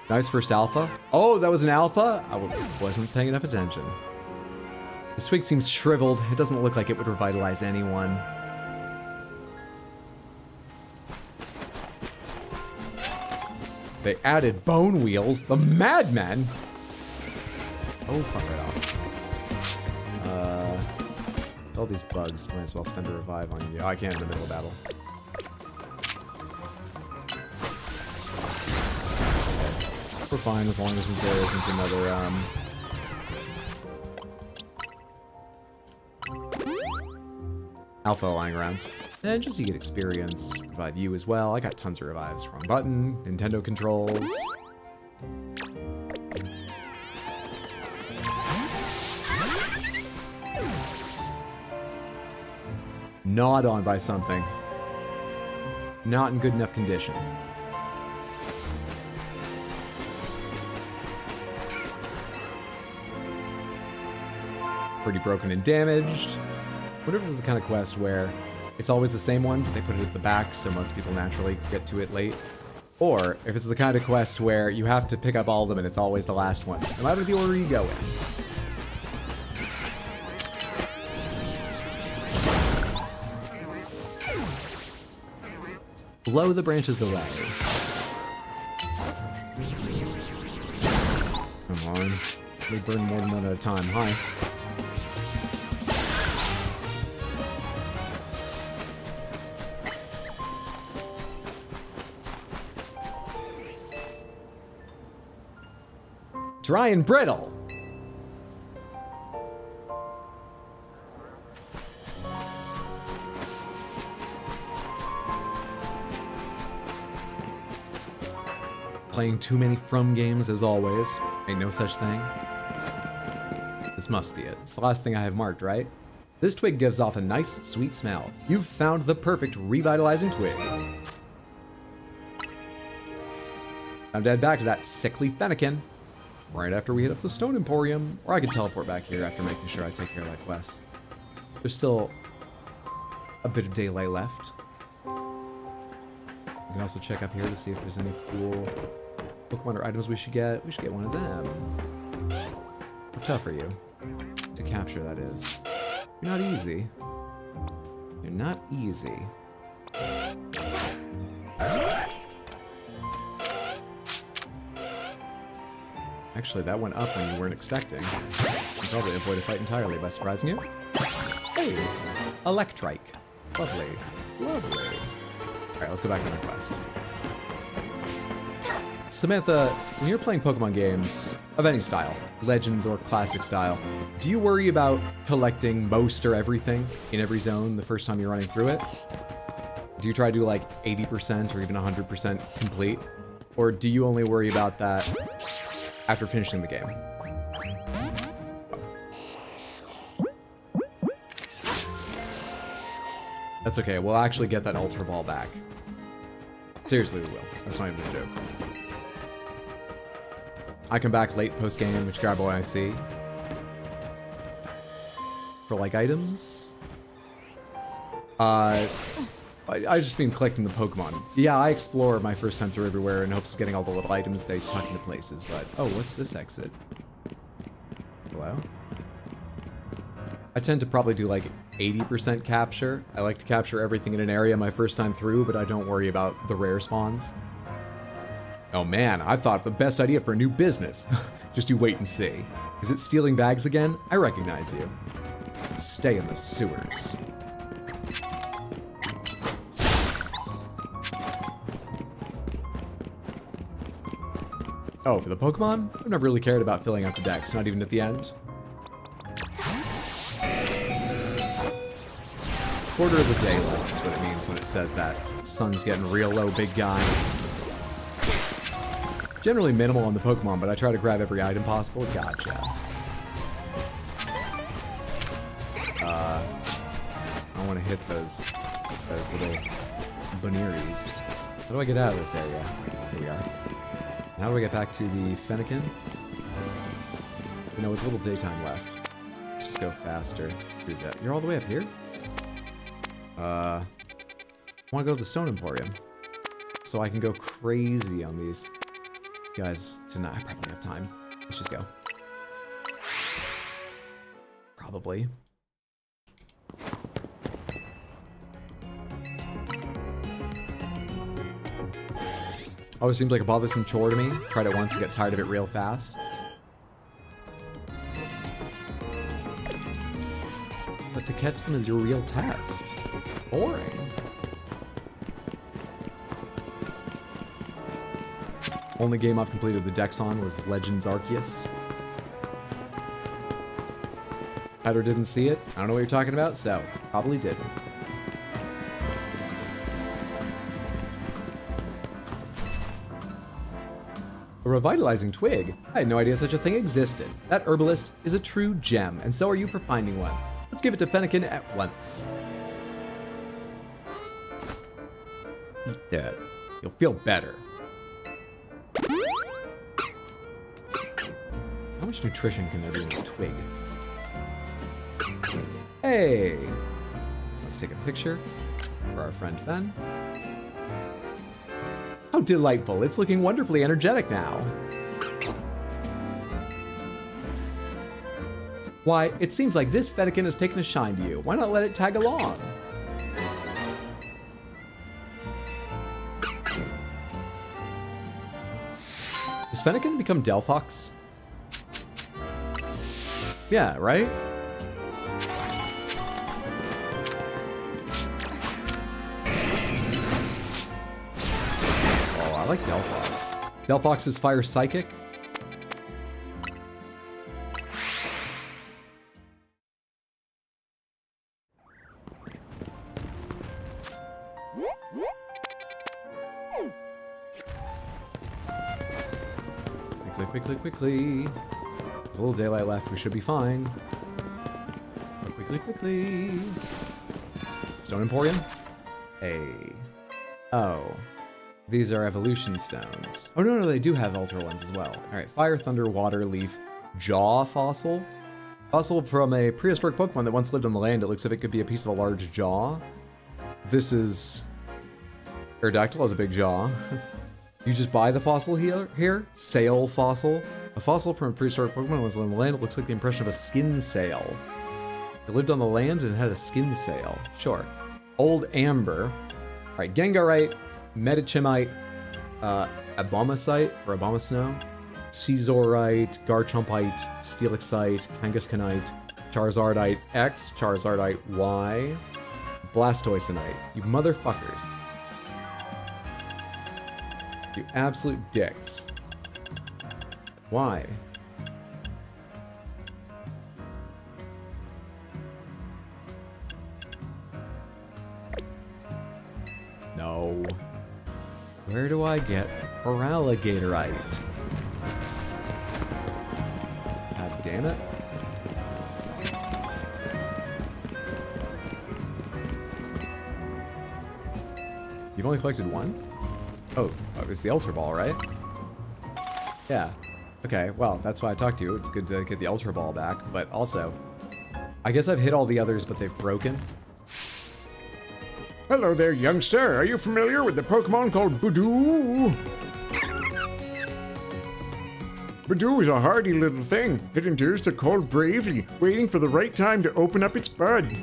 Speaker 1: Nice first alpha. Oh, that was an alpha? I wasn't paying enough attention. This twig seems shriveled. It doesn't look like it would revitalize anyone. They added bone wheels. The madmen. Oh, fuck right off. All these bugs. Might as well spend a revive on you. Oh, I can't in the middle of battle. We're fine as long as there isn't another alpha lying around. And just so you get experience, revive you as well. I got tons of revives. Wrong button, Nintendo controls. Gnawed on by something. Not in good enough condition. Pretty broken and damaged. Wonder if this is the kind of quest where it's always the same one, but they put it at the back so most people naturally get to it late. Or if it's the kind of quest where you have to pick up all of them and it's always the last one, no matter the order you go in. Blow the branches away. Come on. They burn more than one at a time. Hi. Dry and brittle. Playing too many From games as always. Ain't no such thing. This must be it. It's the last thing I have marked, right? This twig gives off a nice, sweet smell. You've found the perfect revitalizing twig. Time to head back to that sickly fennekin. Right after we hit up the Stone Emporium, or I could teleport back here after making sure I take care of that quest. There's still a bit of daylight left. We can also check up here to see if there's any cool Pokemon or items we should get. We should get one of them. How tough are you to capture, that is? You're not easy. You're not easy. Actually, that went up when you weren't expecting. You probably avoid a fight entirely by surprising you. Hey, Electrike. Lovely, lovely. All right, let's go back to my quest. Samantha, when you're playing Pokemon games of any style, Legends or Classic style, do you worry about collecting most or everything in every zone the first time you're running through it? Do you try to do like 80% or even 100% complete? Or do you only worry about that after finishing the game? That's okay, we'll actually get that Ultra Ball back. Seriously, we will. That's not even a joke. I come back late post-game, which grab what I see. For like items? I just been collecting the Pokemon. Yeah, I explore my first time through everywhere in hopes of getting all the little items they tuck into places, but... Oh, what's this exit? Hello? I tend to probably do like 80% capture. I like to capture everything in an area my first time through, but I don't worry about the rare spawns. Oh man, I've thought of the best idea for a new business. Just you wait and see. Is it stealing bags again? I recognize you. Stay in the sewers. Oh, for the Pokemon? I've never really cared about filling out the decks, not even at the end. Quarter of the daylight is what it means when it says that. Sun's getting real low, big guy. Generally minimal on the Pokemon, but I try to grab every item possible. Gotcha. don't want to hit those little Bunearies. How do I get out of this area? Here we are. How do I get back to the Fennekin? You know, with little daytime left. Let's just go faster through that. You're all the way up here? I want to go to the Stone Emporium. So I can go crazy on these guys tonight. I probably have time. Let's just go. Probably. Always seems like a bothersome chore to me. Tried it once and get tired of it real fast. But to catch them is your real test. Boring. Only game I've completed the Dex on was Legends Arceus. Either didn't see it. I don't know what you're talking about, so probably didn't. A revitalizing twig? I had no idea such a thing existed. That herbalist is a true gem, and so are you for finding one. Let's give it to Fennekin at once. Eat that. You'll feel better. How much nutrition can there be in a twig? Hey! Let's take a picture for our friend Fen. How delightful. It's looking wonderfully energetic now. Why, it seems like this Fennekin has taken a shine to you. Why not let it tag along? Does Fennekin become Delphox? Yeah, right? Oh, I like Delphox. Delphox is Fire Psychic. Quickly. There's a little daylight left. We should be fine. Quickly. Stone Emporium? Hey. Oh. These are evolution stones. Oh, no, they do have ultra ones as well. All right. Fire, thunder, water, leaf, jaw fossil. Fossil from a prehistoric Pokemon that once lived on the land. It looks like it could be a piece of a large jaw. This is... Aerodactyl has a big jaw. You just buy the fossil here? Sail fossil. A fossil from a prehistoric Pokemon was on the land. It looks like the impression of a skin sail. It lived on the land and had a skin sail. Sure. Old Amber. Alright, Gengarite, Metachimite, Abomasite for Abomasnow, Caesarite, Garchompite, Steelixite, Kangaskhanite, Charizardite X, Charizardite Y, Blastoisinite. You motherfuckers. You absolute dicks. Why? No. Where do I get Paraligatorite? God damn it. You've only collected one? Oh, it's the Ultra Ball, right? Yeah. Okay, well, that's why I talked to you. It's good to get the Ultra Ball back, but also, I guess I've hit all the others, but they've broken.
Speaker 7: Hello there, youngster. Are you familiar with the Pokemon called Budew? Budew is a hardy little thing. It endures the cold bravely, waiting for the right time to open up its bud.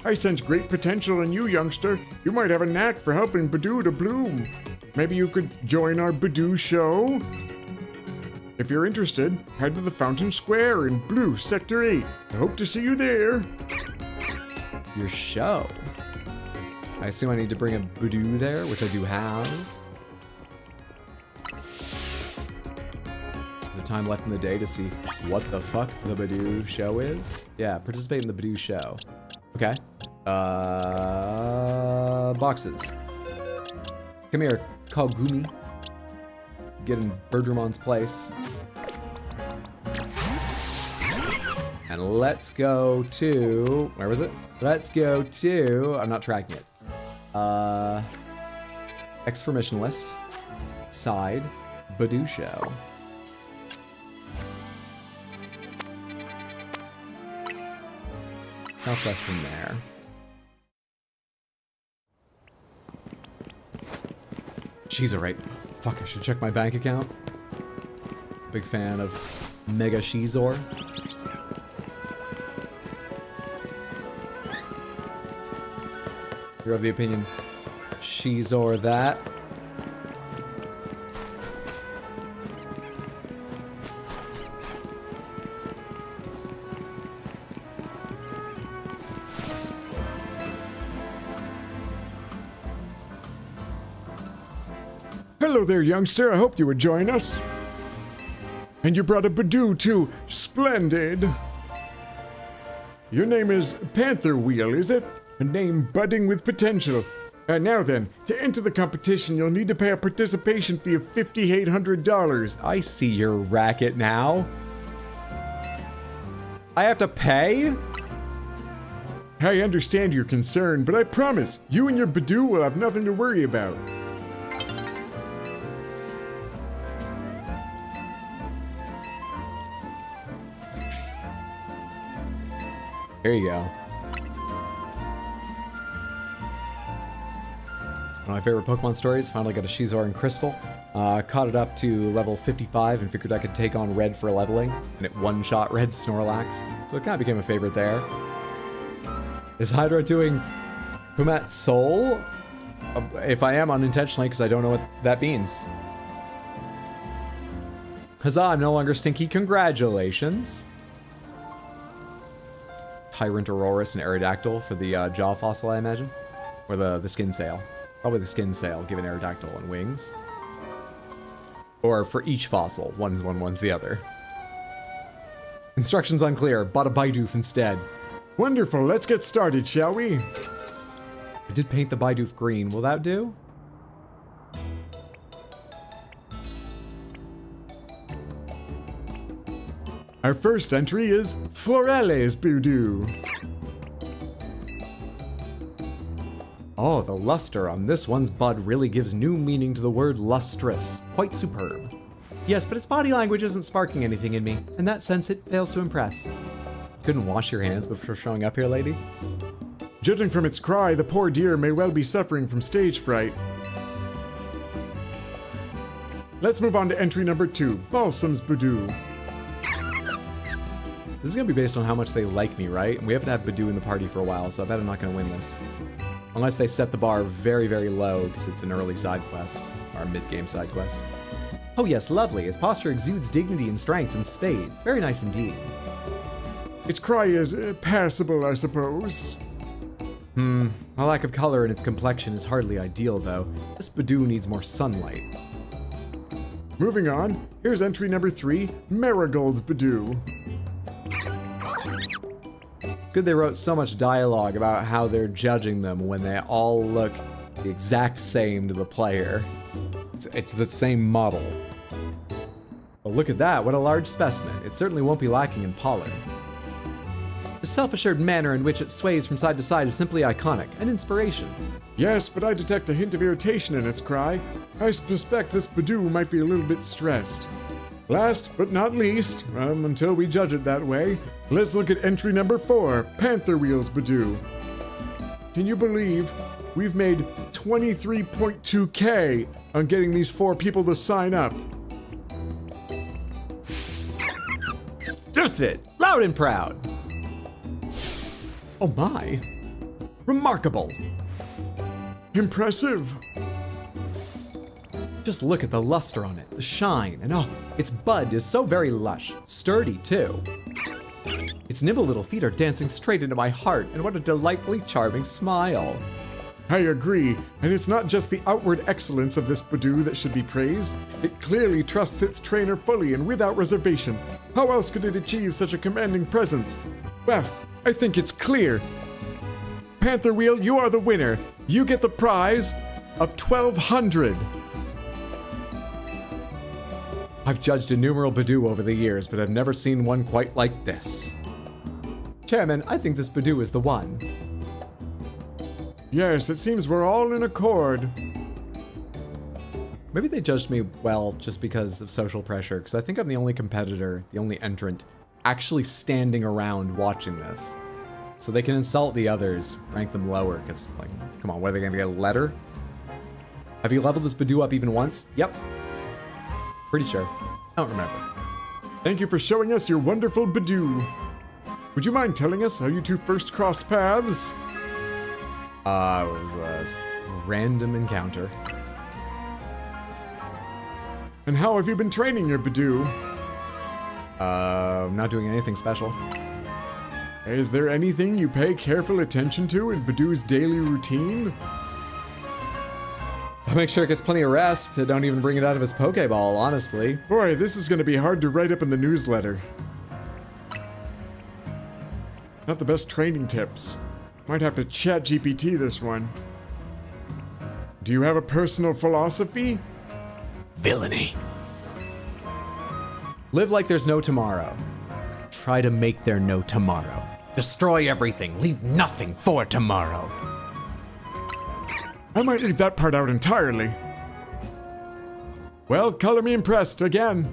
Speaker 7: I sense great potential in you, youngster. You might have a knack for helping Budew to bloom. Maybe you could join our Budew show? If you're interested, head to the Fountain Square in Blue Sector 8. I hope to see you there.
Speaker 1: Your show? I assume I need to bring a Budew there, which I do have. Is there time left in the day to see what the fuck the Budew show is? Yeah, participate in the Budew show. Okay. Boxes. Come here, Kogumi. Get in Berdramon's place. And let's go to, where was it? Let's go to, I'm not tracking it. X for mission list. Side. Badoo show. Southwest from there. She's alright. Fuck, I should check my bank account. Big fan of Mega Shizor. You're of the opinion Shizor that.
Speaker 7: Hello there, youngster. I hoped you would join us. And you brought a Badoo too. Splendid. Your name is Panther Wheel, is it? A name budding with potential. Now then, to enter the competition, you'll need to pay a participation fee of $5,800.
Speaker 1: I see your racket now. I have to pay?
Speaker 7: I understand your concern, but I promise, you and your Badoo will have nothing to worry about.
Speaker 1: There you go. One of my favorite Pokemon stories. Finally got a Shizor and Crystal. Caught it up to level 55 and figured I could take on Red for leveling. And it one-shot Red Snorlax. So it kind of became a favorite there. Is Hydra doing Pumat Soul? If I am, unintentionally, because I don't know what that means. Huzzah, I'm no longer stinky. Congratulations. Tyrant Aurorus and Aerodactyl for the jaw fossil, I imagine. Or the skin sail. Probably the skin sail, given Aerodactyl and wings. Or for each fossil, one's one, one's the other. Instructions unclear. Bought a Bidoof instead.
Speaker 7: Wonderful, let's get started, shall we?
Speaker 1: I did paint the Bidoof green. Will that do?
Speaker 7: Our first entry is Florales Badoo.
Speaker 1: Oh, the luster on this one's bud really gives new meaning to the word lustrous. Quite superb. Yes, but its body language isn't sparking anything in me. In that sense, it fails to impress. Couldn't wash your hands before showing up here, lady?
Speaker 7: Judging from its cry, the poor deer may well be suffering from stage fright. Let's move on to entry number 2, Balsam's Badoo.
Speaker 1: This is gonna be based on how much they like me, right? And we haven't had Badoo in the party for a while, so I bet I'm not gonna win this. Unless they set the bar very, very low, because it's an early side quest, or mid-game side quest. Oh yes, lovely. Its posture exudes dignity and strength in spades. Very nice indeed.
Speaker 7: Its cry is passable, I suppose.
Speaker 1: A lack of color in its complexion is hardly ideal, though. This Badoo needs more sunlight.
Speaker 7: Moving on, here's entry number 3, Marigold's Badoo.
Speaker 1: Good they wrote so much dialogue about how they're judging them when they all look the exact same to the player. It's the same model. Well, look at that, what a large specimen. It certainly won't be lacking in pollen. The self-assured manner in which it sways from side to side is simply iconic, an inspiration.
Speaker 7: Yes, but I detect a hint of irritation in its cry. I suspect this Badoo might be a little bit stressed. Last but not least, until we judge it that way, let's look at entry number 4, Panther Wheel's Badoo. Can you believe we've made 23.2K on getting these 4 people to sign up?
Speaker 1: Just it! Loud and proud! Oh my! Remarkable!
Speaker 7: Impressive!
Speaker 1: Just look at the luster on it, the shine, and oh, its bud is so very lush, sturdy too. Its nimble little feet are dancing straight into my heart, and what a delightfully charming smile.
Speaker 7: I agree, and it's not just the outward excellence of this Badoo that should be praised. It clearly trusts its trainer fully and without reservation. How else could it achieve such a commanding presence? Well, I think it's clear. Panther Wheel, you are the winner. You get the prize of 1,200.
Speaker 1: I've judged innumerable Badoo over the years, but I've never seen one quite like this. Chairman, I think this Badoo is the one.
Speaker 7: Yes, it seems we're all in accord.
Speaker 1: Maybe they judged me well just because of social pressure, because I think I'm the only competitor, the only entrant, actually standing around watching this. So they can insult the others, rank them lower, because, like, come on, what are they going to get, a letter? Have you leveled this Badoo up even once? Yep. Pretty sure. I don't remember.
Speaker 7: Thank you for showing us your wonderful Badoo. Would you mind telling us how you two first crossed paths?
Speaker 1: It was a random encounter.
Speaker 7: And how have you been training your Badoo?
Speaker 1: Not doing anything special.
Speaker 7: Is there anything you pay careful attention to in Badoo's daily routine?
Speaker 1: I'll make sure it gets plenty of rest. Don't even bring it out of its Pokeball, honestly.
Speaker 7: Boy, this is going to be hard to write up in the newsletter. Not the best training tips. Might have to chat GPT this one. Do you have a personal philosophy?
Speaker 1: Villainy. Live like there's no tomorrow. Try to make there no tomorrow. Destroy everything. Leave nothing for tomorrow.
Speaker 7: I might leave that part out entirely. Well, color me impressed again.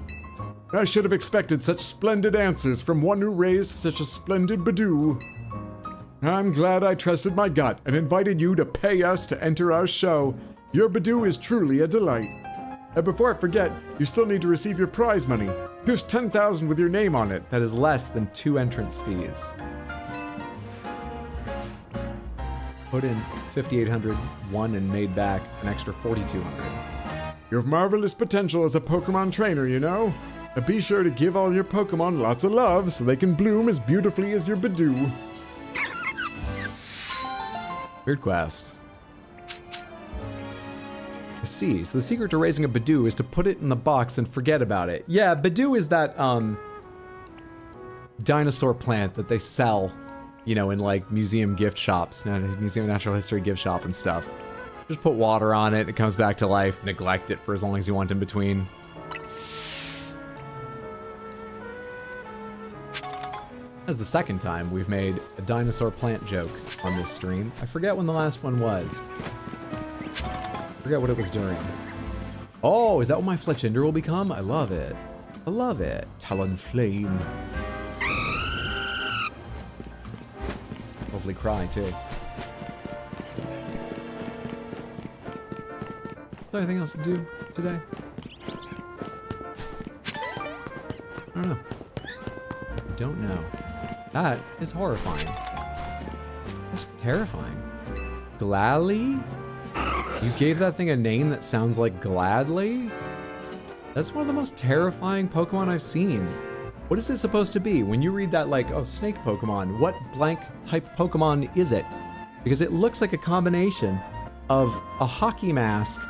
Speaker 7: I should have expected such splendid answers from one who raised such a splendid Badoo. I'm glad I trusted my gut and invited you to pay us to enter our show. Your Badoo is truly a delight. And before I forget, you still need to receive your prize money. Here's 10,000 with your name on it.
Speaker 1: That is less than 2 entrance fees. Put in 5,800, won and made back an extra 4,200.
Speaker 7: You have marvelous potential as a Pokemon trainer, you know? And be sure to give all your Pokemon lots of love so they can bloom as beautifully as your Badoo.
Speaker 1: Weird quest. I see. So the secret to raising a Badoo is to put it in the box and forget about it. Yeah, Badoo is that, dinosaur plant that they sell, you know, in, like, museum gift shops, Museum of Natural History gift shop and stuff. Just put water on it, it comes back to life, neglect it for as long as you want in between. That's the second time we've made a dinosaur plant joke on this stream. I forget when the last one was. I forget what it was during. Oh, is that what my Fletchinder will become? I love it. I love it. Talonflame. Hopefully cry, too. Is there anything else to do today? I don't know. I don't know. That is horrifying. That's terrifying. Gladly? You gave that thing a name that sounds like Gladly? That's one of the most terrifying Pokemon I've seen. What is it supposed to be? When you read that, like, oh, snake Pokemon, what blank type Pokemon is it? Because it looks like a combination of a hockey mask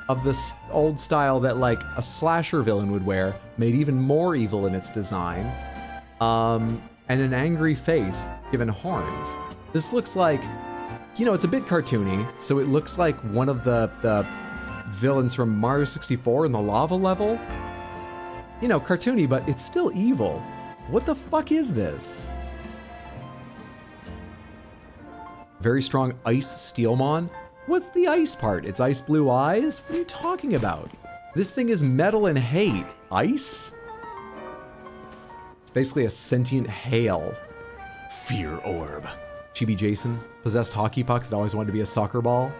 Speaker 1: of this old style that, like, a slasher villain would wear, made even more evil in its design, and an angry face given horns. This looks like, you know, it's a bit cartoony, so it looks like one of the villains from Mario 64 in the lava level. You know, cartoony, but it's still evil. What the fuck is this? Very strong ice Steelmon? What's the ice part? It's ice blue eyes? What are you talking about? This thing is metal and hate. Ice? It's basically a sentient hail. Fear orb. Chibi Jason, possessed hockey puck that always wanted to be a soccer ball.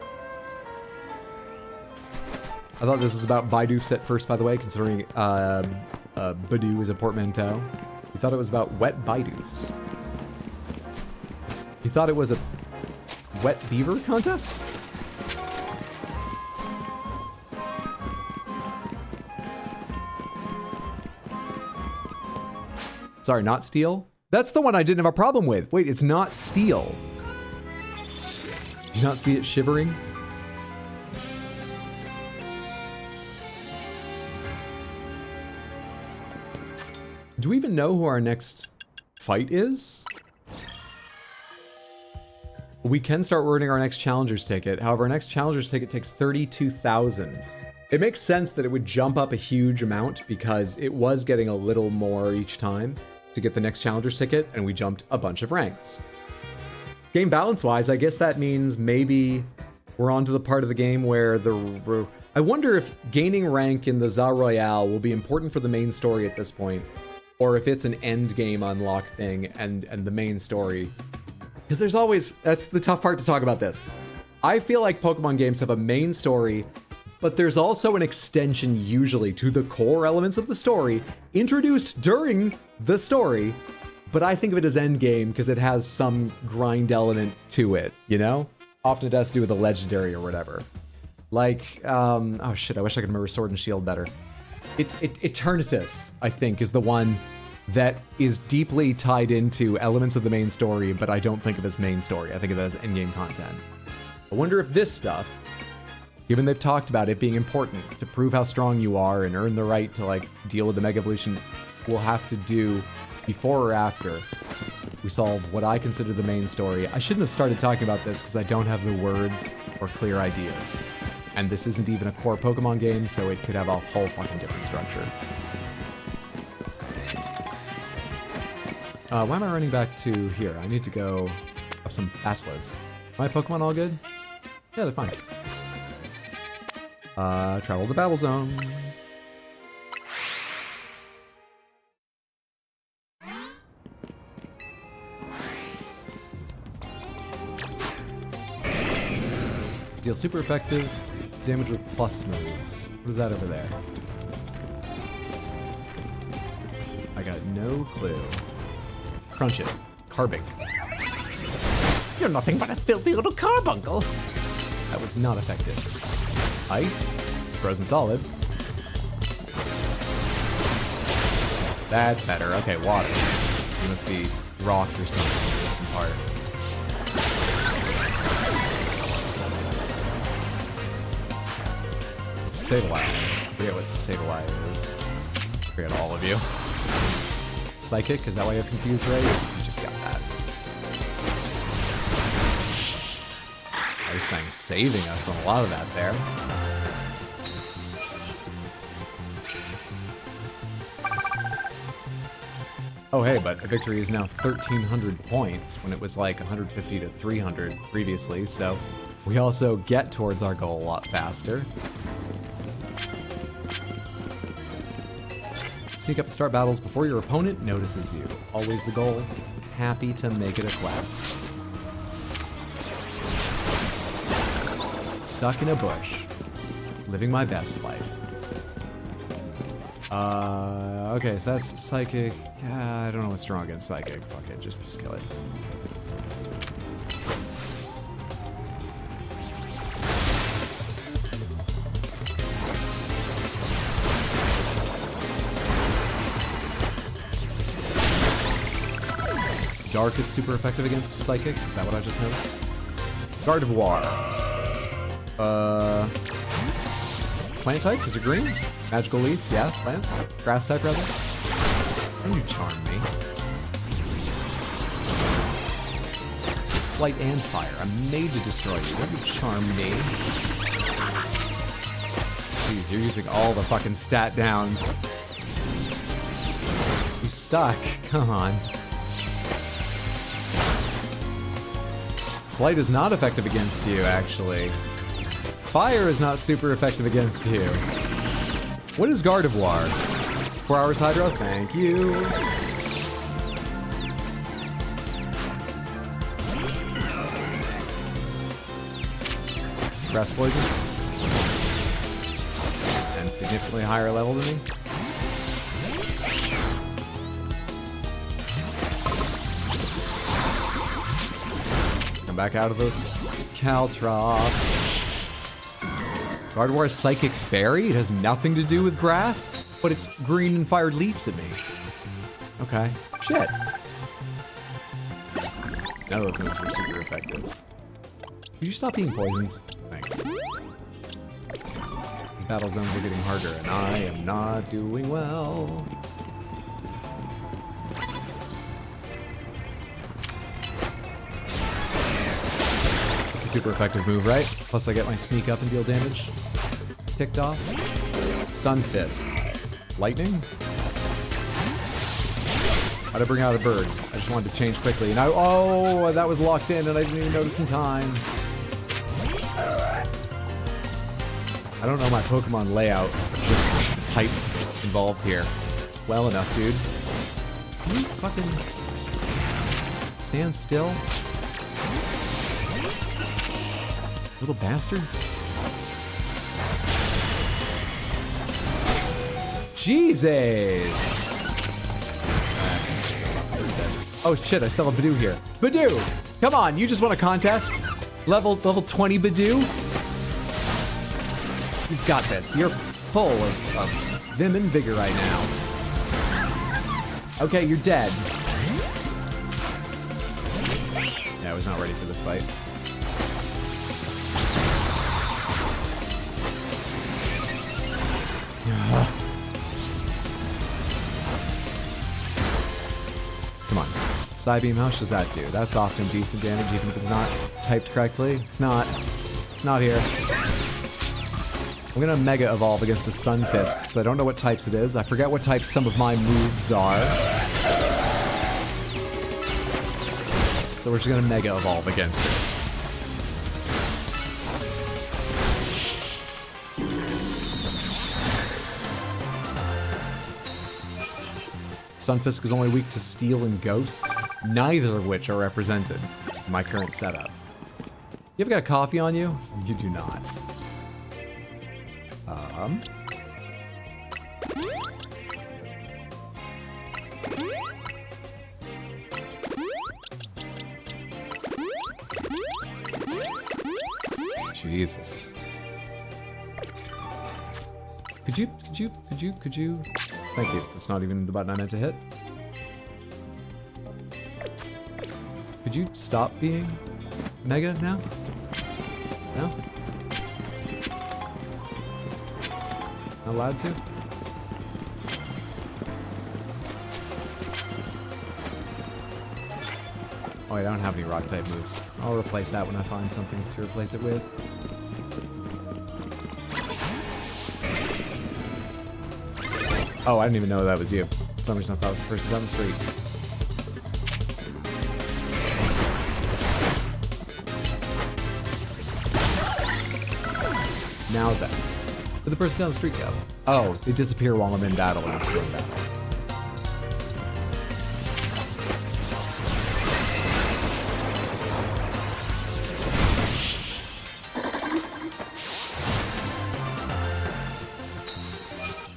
Speaker 1: I thought this was about Bidoofs at first, by the way, considering Badoo is a portmanteau. You thought it was about wet Bidoofs. You thought it was a wet beaver contest? Sorry, not steel? That's the one I didn't have a problem with. Wait, it's not steel. Did you not see it shivering? Do we even know who our next fight is? We can start earning our next Challengers ticket. However, our next Challengers ticket takes 32,000. It makes sense that it would jump up a huge amount because it was getting a little more each time. to get the next challenger's ticket, and we jumped a bunch of ranks. Game balance-wise, I guess that means maybe we're on to the part of the game where I wonder if gaining rank in the Za Royale will be important for the main story at this point, or if it's an end game unlock thing and the main story. Because there's always, that's the tough part to talk about this. I feel like Pokemon games have a main story, but there's also an extension usually to the core elements of the story introduced during the story, but I think of it as endgame because it has some grind element to it, you know? Often it has to do with the legendary or whatever. Like, oh shit, I wish I could remember Sword and Shield better. Eternatus, I think, is the one that is deeply tied into elements of the main story, but I don't think of it as main story. I think of it as endgame content. I wonder if this stuff, given they've talked about it being important to prove how strong you are and earn the right to like deal with the Mega Evolution, we'll have to do before or after we solve what I consider the main story. I shouldn't have started talking about this because I don't have the words or clear ideas. And this isn't even a core Pokemon game, so it could have a whole fucking different structure. Why am I running back to here? I need to go have some battles. My Pokemon all good? Yeah, they're fine. Travel the battle zone. Deal super effective damage with plus moves. What is that over there? I got no clue. Crunch it. Carbink. You're nothing but a filthy little carbuncle. That was not effective. Ice. Frozen solid. That's better. Okay, water. It must be rock or something in this part. Sableye. I forget what Sableye is. I forget all of you. Psychic, is that why you have confused Ray? You just got that. Ice Fang saving us on a lot of that there. Oh hey, but a victory is now 1,300 points when it was like 150 to 300 previously, so we also get towards our goal a lot faster. Sneak up and start battles before your opponent notices you. Always the goal. Happy to make it a quest. Stuck in a bush. Living my best life. Okay, so that's Psychic. I don't know what's strong against Psychic. Fuck it, just kill it. Dark is super effective against Psychic. Is that what I just noticed? Gardevoir. Plant type? Is it green? Magical Leaf? Yeah, plant. Grass type, rather. Can you charm me? Flight and fire. I'm made to destroy you. Don't you charm me? Jeez, you're using all the fucking stat downs. You suck. Come on. Flight is not effective against you, actually. Fire is not super effective against you. What is Gardevoir? 4 hours Hydro, thank you. Grass Poison. And significantly higher level than me. Come back out of those Caltrops. Gardevoir's Psychic Fairy? It has nothing to do with grass, but it's green and fired leaves at me. Okay. Shit. None of those moves were super effective. Could you stop being poisoned? Thanks. These battle zones are getting harder, and I am not doing well. Super effective move, right? Plus I get my sneak up and deal damage ticked off. Sun Fist. Lightning? How'd I bring out a bird? I just wanted to change quickly. And oh, that was locked in and I didn't even notice in time. I don't know my Pokemon layout, just the types involved here well enough, dude. Can you fucking stand still? Little bastard. Jesus! Oh shit, I still have Badoo here. Badoo! Come on, you just want a contest? Level 20 Badoo? You've got this. You're full of vim and vigor right now. Okay, you're dead. Yeah, I was not ready for this fight. Come on. Psybeam, how much does that do? That's often decent damage, even if it's not typed correctly. It's not. Not here. I'm gonna Mega Evolve against a Stunfisk, because I don't know what types it is. I forget what types some of my moves are. So we're just gonna Mega Evolve against it. Stunfisk is only weak to Steel and Ghost, neither of which are represented in my current setup. You ever got a coffee on you? You do not. Jesus. Could you? Thank you. That's not even the button I meant to hit. Could you stop being Mega now? No? Not allowed to? Oh, I don't have any rock type moves. I'll replace that when I find something to replace it with. Oh, I didn't even know that was you. For some reason I thought it was the person down the street. Now then. Where'd the person down the street go? Oh, they disappear while I'm in battle and I'm still in battle.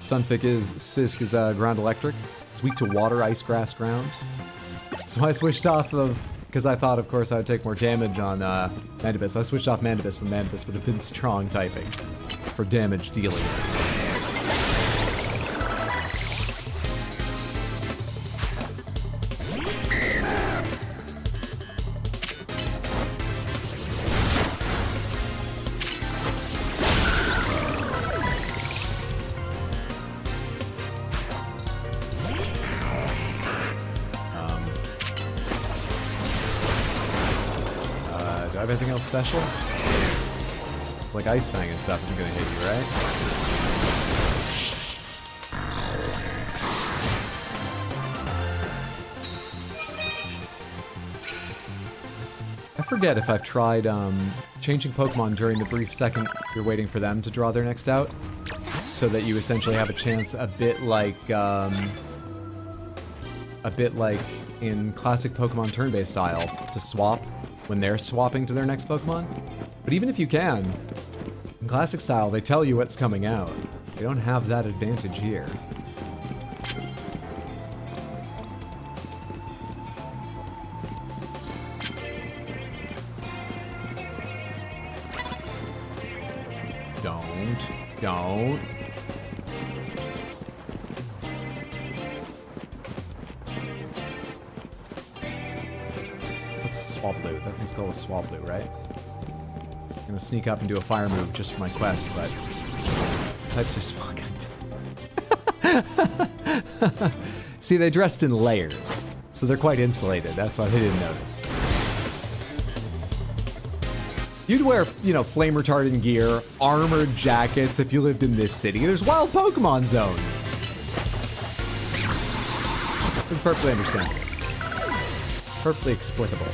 Speaker 1: Stunfisk is ground electric. It's weak to water, ice, grass, ground. So I switched off of, because I thought, of course, I would take more damage on Mandibus. I switched off Mandibus when Mandibus would have been strong typing for damage dealing. Do I have anything else special? It's like Ice Fang and stuff isn't gonna hit you, right? I forget if I've tried changing Pokemon during the brief second you're waiting for them to draw their next out, so that you essentially have a chance a bit like in classic Pokemon turn-based style to swap when they're swapping to their next Pokemon. But even if you can, in classic style, they tell you what's coming out. They don't have that advantage here. Don't. Swablu. That thing's called a Swablu, right? I'm gonna sneak up and do a fire move just for my quest, but types are small. See, they dressed in layers, so they're quite insulated. That's why they didn't notice. You'd wear, flame retardant gear, armored jackets if you lived in this city. There's wild Pokemon zones. It's perfectly understandable. Perfectly explicable.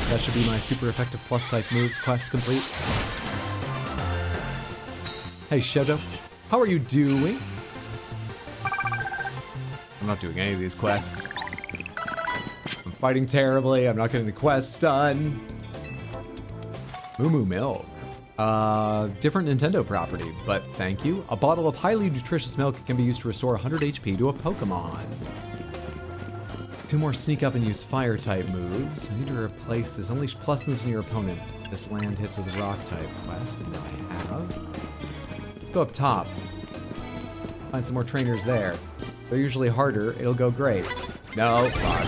Speaker 1: That should be my super effective plus type moves quest complete. Hey Shoto, how are you doing? I'm not doing any of these quests. I'm fighting terribly, I'm not getting the quests done. Moo Moo Milk. Different Nintendo property, but thank you. A bottle of highly nutritious milk can be used to restore 100 HP to a Pokemon. 2 more sneak up and use fire type moves. I need to replace this. Unleash plus moves on your opponent. This land hits with rock type quest, and I have. Let's go up top. Find some more trainers there. They're usually harder. It'll go great. No, fuck.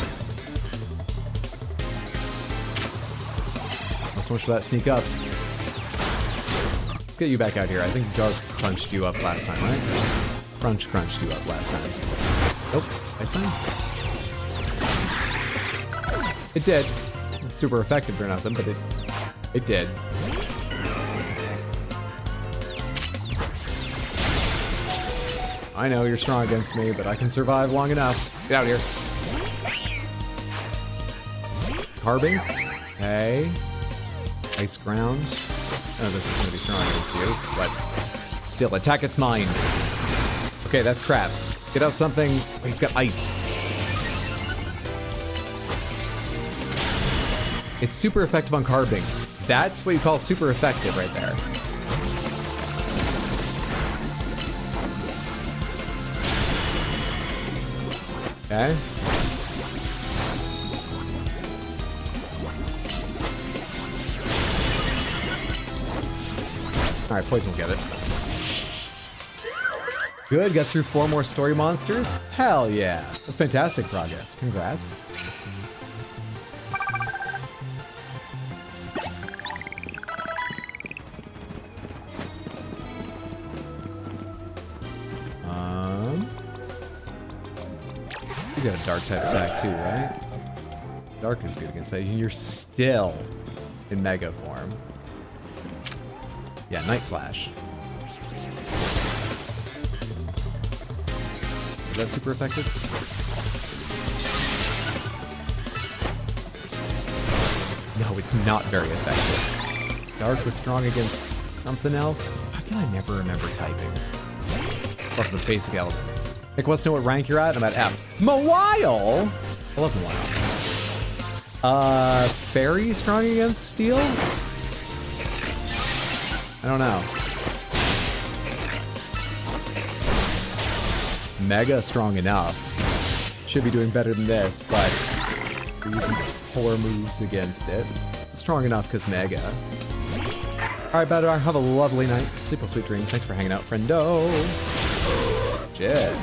Speaker 1: Not so much for that sneak up. Let's get you back out here. I think Dark crunched you up last time, right? Crunch crunched you up last time. Nope. Ice Beam? It did. It's super effective or nothing, but it did. I know you're strong against me, but I can survive long enough. Get out here. Carbing. Okay. Ice ground. Oh, this is gonna be strong against you, but still, attack its mind. Okay, that's crap. Get out something. Oh, he's got ice. It's super effective on carbing. That's what you call super effective right there. Okay. Alright, poison will get it. Good, got through 4 more story monsters? Hell yeah. That's fantastic progress. Congrats. You got a dark type attack too, right? Dark is good against that. You're still in mega form. Yeah, Night Slash. Is that super effective? No, it's not very effective. Dark was strong against something else. How can I never remember typings? Love the basic elements. Nick wants to know what rank you're at. I'm at F. Mawile? I love Mawile. Fairy strong against Steel? I don't know. Mega strong enough. Should be doing better than this, but we're using 4 moves against it. Strong enough because Mega. Alright, Badar, have a lovely night. Sleep well, sweet dreams. Thanks for hanging out, friendo. Jet.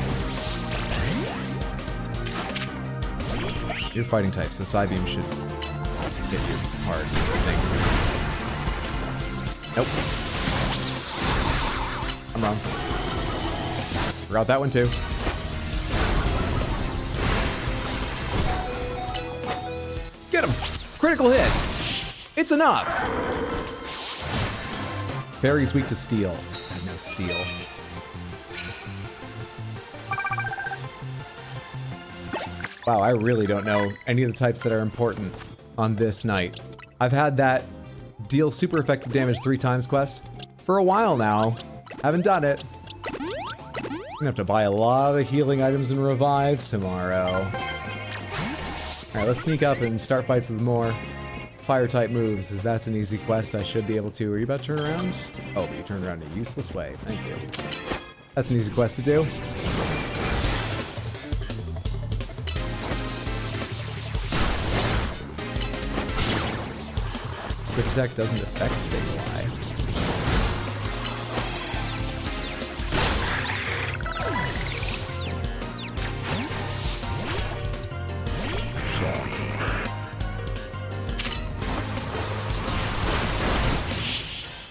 Speaker 1: You're fighting type, so Psybeam should hit you hard, I think. Nope. I'm wrong. Route that one too. Get him! Critical hit! It's enough! Fairy's weak to steel. I have no steel. Wow, I really don't know any of the types that are important on this night. I've had that deal super effective damage 3 times quest for a while now. Haven't done it. I'm gonna have to buy a lot of healing items and revives tomorrow. Alright, let's sneak up and start fights with more fire type moves, as that's an easy quest I should be able to. Are you about to turn around? Oh, but you turned around in a useless way. Thank you. That's an easy quest to do. Quick attack doesn't affect Sableye.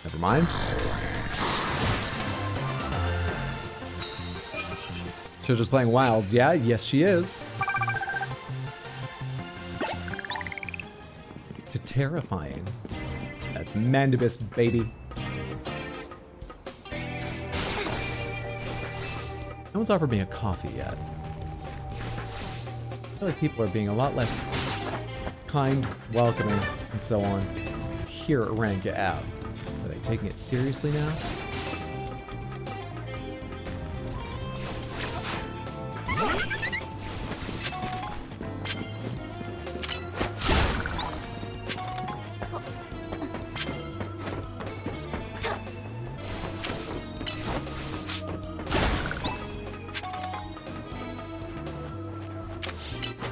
Speaker 1: Never mind. She's just playing Wilds. Yeah, yes she is. to terrifying. That's Mandibus, baby. No one's offered me a coffee yet. I feel like people are being a lot less kind, welcoming, and so on here at Rank F. Are they taking it seriously now?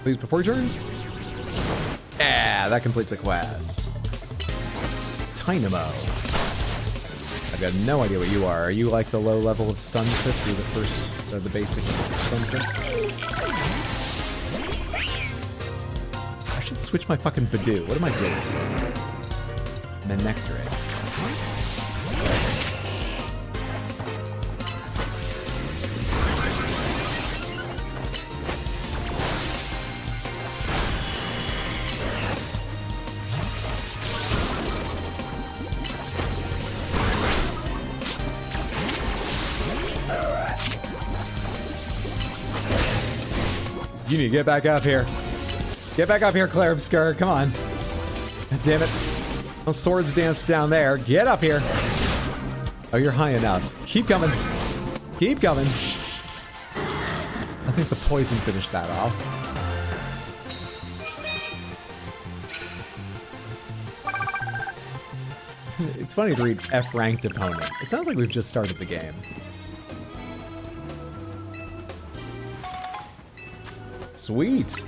Speaker 1: Please before he turns. Yeah, that completes the quest. Dynamo. I've got no idea what you are. Are you like the low level of Stun Fist or the first, the basic Stun Fist? I should switch my fucking Badoo. What am I doing? Manectric. You need to get back up here. Get back up here, Clarabskur. Come on. God damn it. No swords dance down there. Get up here. Oh, you're high enough. Keep coming. Keep coming. I think the poison finished that off. It's funny to read F-ranked opponent. It sounds like we've just started the game. Sweet.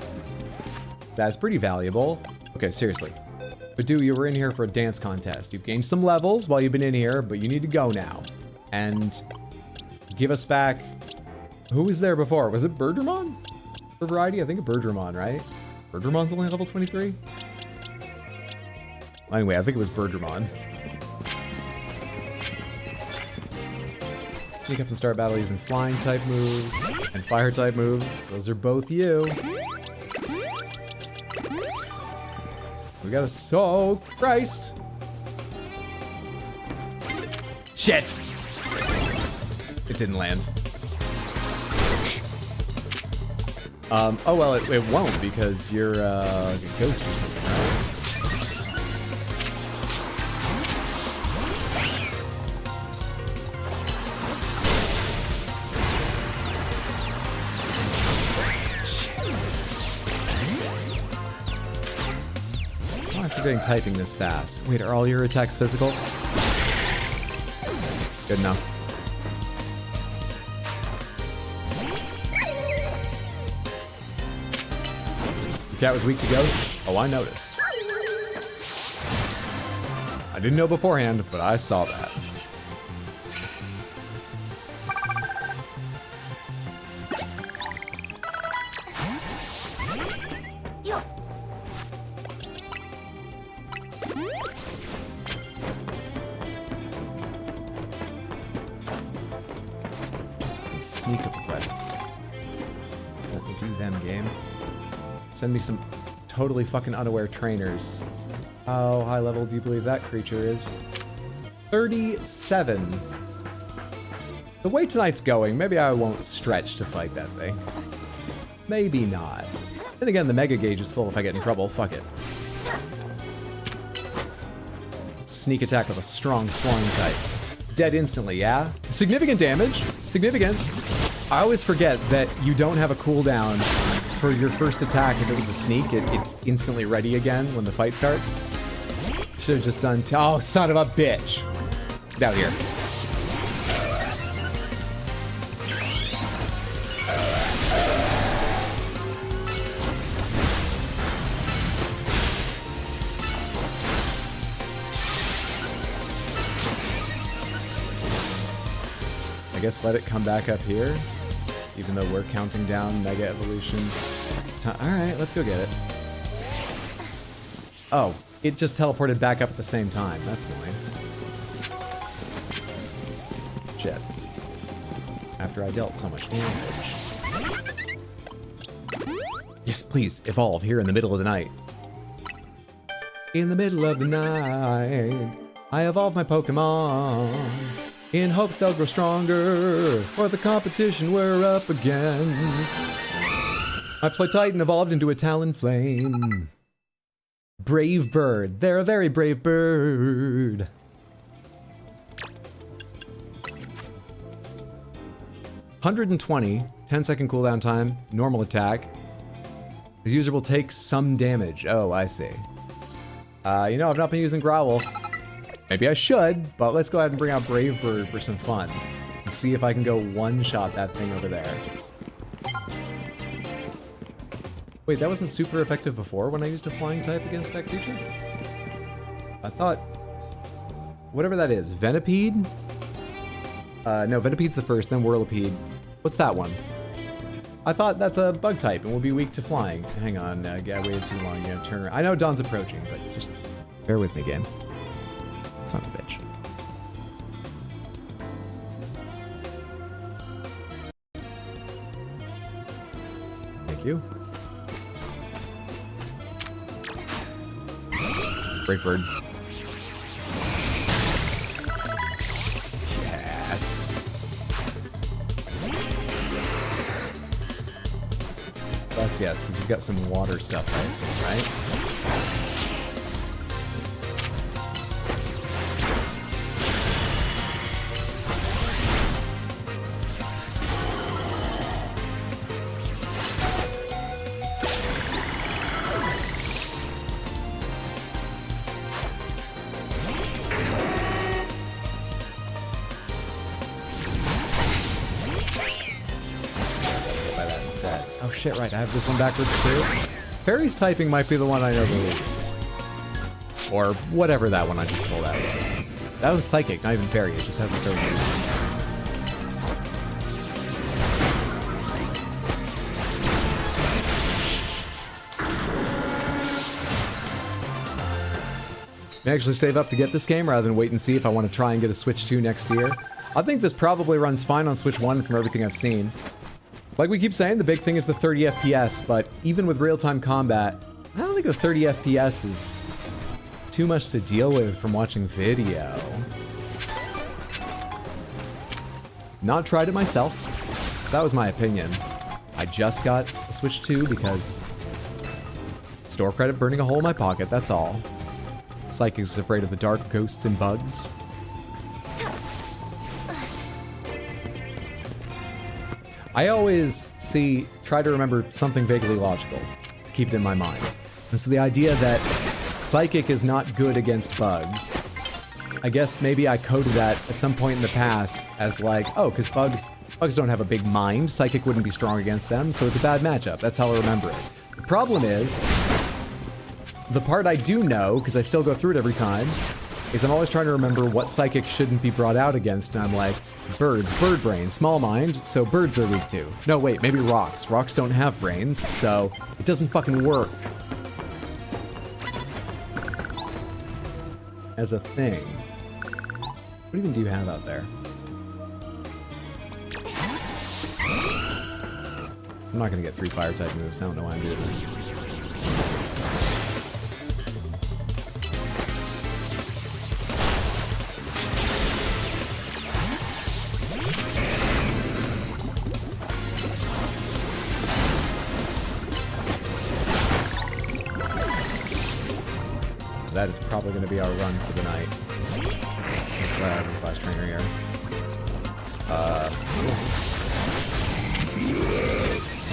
Speaker 1: That's pretty valuable. Okay, seriously. Badoo, you were in here for a dance contest. You've gained some levels while you've been in here, but you need to go now. And give us back... Who was there before? Was it Birdramon? For variety? I think it's Birdramon, right? Birdramon's only level 23? Well, anyway, I think it was Birdramon. Sneak up and start battle using flying type moves and fire type moves. Those are both you. We got a soak. Christ. Shit. It didn't land. Oh well, it won't because you're a ghost or something, right? Getting typing this fast. Wait, are all your attacks physical? Good enough. Your cat was weak to ghost? Oh, I noticed. I didn't know beforehand, but I saw that. Send me some totally fucking unaware trainers. How high level do you believe that creature is? 37. The way tonight's going, maybe I won't stretch to fight that thing. Maybe not. Then again, the mega gauge is full if I get in trouble. Fuck it. Sneak attack with a strong flying type. Dead instantly, yeah? Significant damage. Significant. I always forget that you don't have a cooldown for your first attack. If it was a sneak, it's instantly ready again when the fight starts. Should have just done... Oh, son of a bitch. Get out here. I guess let it come back up here. Even though we're counting down Mega Evolution. Alright, let's go get it. Oh, it just teleported back up at the same time. That's annoying. Shit. After I dealt so much damage. Yes, please, evolve here in the middle of the night. In the middle of the night, I evolve my Pokemon in hopes they'll grow stronger for the competition we're up against. My Playtitan evolved into a Talonflame. Brave bird. They're a very brave bird. $120, 10-second cooldown time, normal attack. The user will take some damage. Oh, I see. You know, I've not been using Growl. Maybe I should, but let's go ahead and bring out Brave Bird for some fun. And see if I can go one-shot that thing over there. Wait, that wasn't super effective before when I used a flying type against that creature? I thought... Whatever that is. Venipede? No, Venipede's the first, then Whirlipede. What's that one? I thought that's a bug type and will be weak to flying. Hang on, I waited too long. You gotta turn around. I know Dawn's approaching, but just bear with me, game. Son of a bitch. Thank you. Brave bird. Yes. Plus, yes, because you've got some water stuff, I assume, right? Shit, right, I have this one backwards too. Fairy's typing might be the one I know the least. Or whatever that one I just pulled out was. That was Psychic, not even Fairy, it just has a third name. May actually save up to get this game rather than wait and see if I want to try and get a Switch 2 next year. I think this probably runs fine on Switch 1 from everything I've seen. Like we keep saying, the big thing is the 30 FPS, but even with real-time combat, I don't think the 30 FPS is too much to deal with from watching video. Not tried it myself. That was my opinion. I just got a Switch 2 because store credit burning a hole in my pocket, that's all. Psychic is afraid of the dark, ghosts, and bugs. I always try to remember something vaguely logical to keep it in my mind. And so the idea that Psychic is not good against bugs, I guess maybe I coded that at some point in the past as like, oh, because bugs don't have a big mind, Psychic wouldn't be strong against them, so it's a bad matchup. That's how I remember it. The problem is, the part I do know, because I still go through it every time, is I'm always trying to remember what Psychic shouldn't be brought out against, and I'm like, birds, bird brain, small mind, so birds are weak to. No, wait, maybe rocks. Rocks don't have brains, so it doesn't fucking work. As a thing. What even do you have out there? I'm not gonna get 3 fire type moves, I don't know why I'm doing this. That is probably going to be our run for the night. This last trainer here.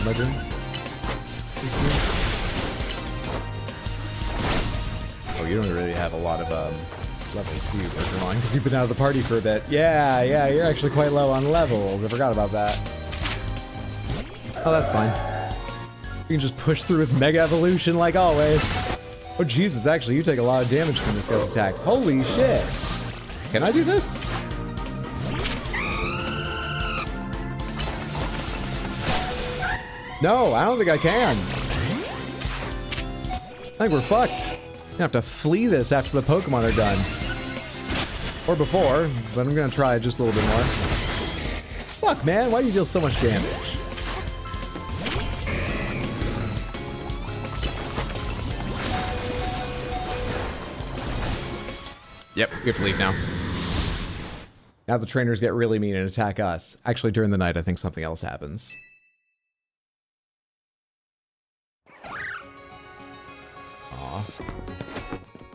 Speaker 1: Legend. Oh, you don't really have a lot of level 2 Pokemon because you've been out of the party for a bit. Yeah, you're actually quite low on levels. I forgot about that. Oh, that's fine. You can just push through with Mega Evolution like always. Oh Jesus, actually you take a lot of damage from this guy's attacks. Holy shit! Can I do this? No, I don't think I can. I think we're fucked. I'm gonna have to flee this after the Pokemon are done. Or before, but I'm gonna try just a little bit more. Fuck man, why do you deal so much damage? Yep, we have to leave now. Now the trainers get really mean and attack us. Actually, during the night, I think something else happens. Aw.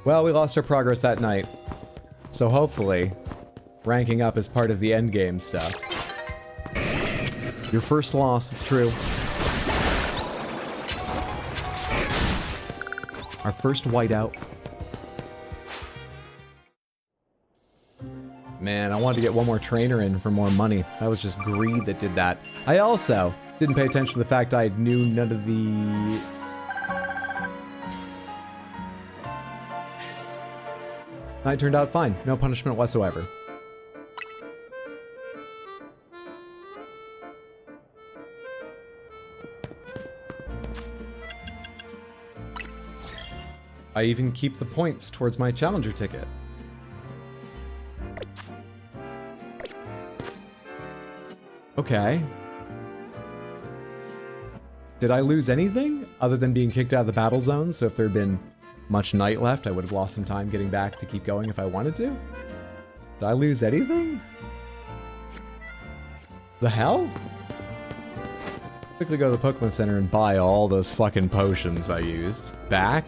Speaker 1: Well, we lost our progress that night. So hopefully, ranking up is part of the endgame stuff. Your first loss, it's true. Our first whiteout. Man, I wanted to get one more trainer in for more money. That was just greed that did that. I also didn't pay attention to the fact I knew none of the... Night turned out fine. No punishment whatsoever. I even keep the points towards my challenger ticket. Okay. Did I lose anything other than being kicked out of the battle zone? So if there had been much night left, I would have lost some time getting back to keep going if I wanted to? Did I lose anything? The hell? Quickly go to the Pokemon Center and buy all those fucking potions I used. Back.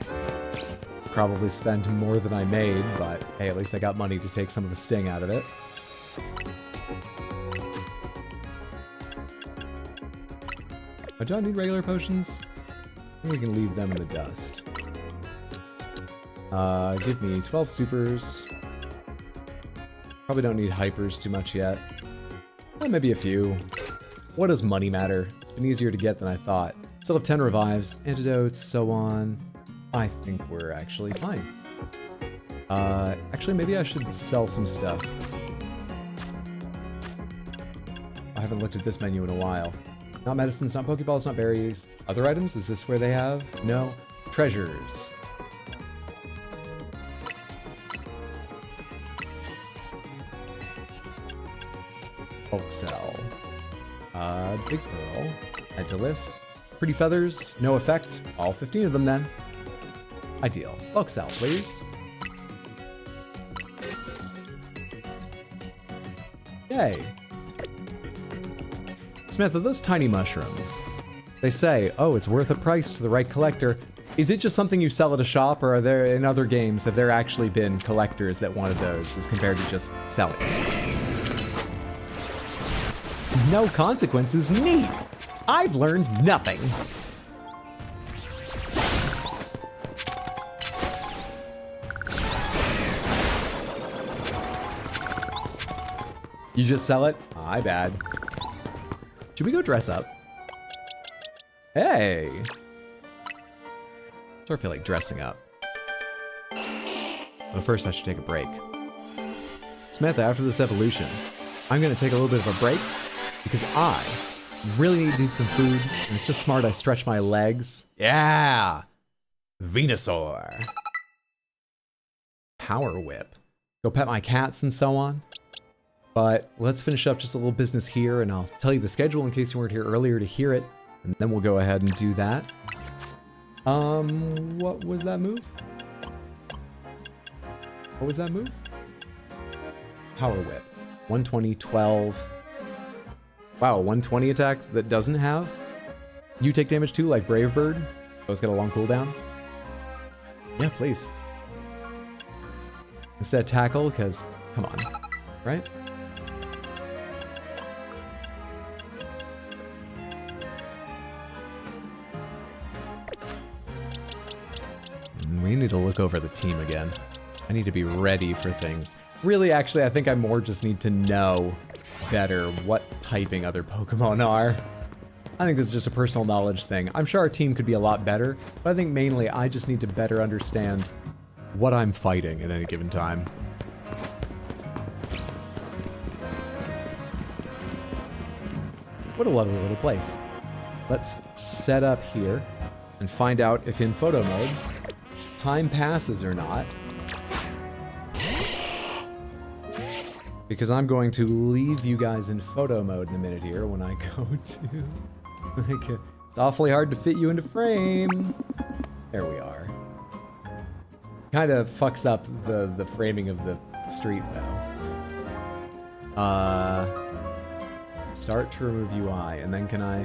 Speaker 1: Probably spent more than I made, but hey, at least I got money to take some of the sting out of it. Oh, do I need regular potions? I think we can leave them in the dust. Give me 12 supers. Probably don't need hypers too much yet. Maybe a few. What does money matter? It's been easier to get than I thought. Still have 10 revives, antidotes, so on. I think we're actually fine. Actually, maybe I should sell some stuff. I haven't looked at this menu in a while. Not medicines, not Pokeballs, not berries. Other items? Is this where they have? No. Treasures. Bulk sell. Big Pearl. Add to list. Pretty feathers. No effect. All 15 of them then. Ideal. Bulk sell, please. Yay. Smith, are those tiny mushrooms? They say, oh, it's worth a price to the right collector. Is it just something you sell at a shop, or are there, in other games, have there actually been collectors that wanted those as compared to just selling? No consequences, neat! I've learned nothing. You just sell it? My bad. Should we go dress up? Hey! Sort of feel like dressing up. But first I should take a break. Samantha, after this evolution, I'm gonna take a little bit of a break because I really need some food, and it's just smart I stretch my legs. Yeah! Venusaur. Power Whip. Go pet my cats and so on. But let's finish up just a little business here, and I'll tell you the schedule in case you weren't here earlier to hear it, and then we'll go ahead and do that. What was that move? What was that move? Power Whip. 120, 12. Wow, 120 attack that doesn't have? You take damage too, like Brave Bird? Oh, it's got a long cooldown? Yeah, please. Instead tackle, because, come on, right? We need to look over the team again. I need to be ready for things. Really, actually, I think I more just need to know better what typing other Pokemon are. I think this is just a personal knowledge thing. I'm sure our team could be a lot better, but I think mainly I just need to better understand what I'm fighting at any given time. What a lovely little place. Let's set up here and find out if in photo mode time passes or not. Because I'm going to leave you guys in photo mode in a minute here when I go to... It's awfully hard to fit you into frame. There we are. Kind of fucks up the framing of the street, though. Start to remove UI, and then can I...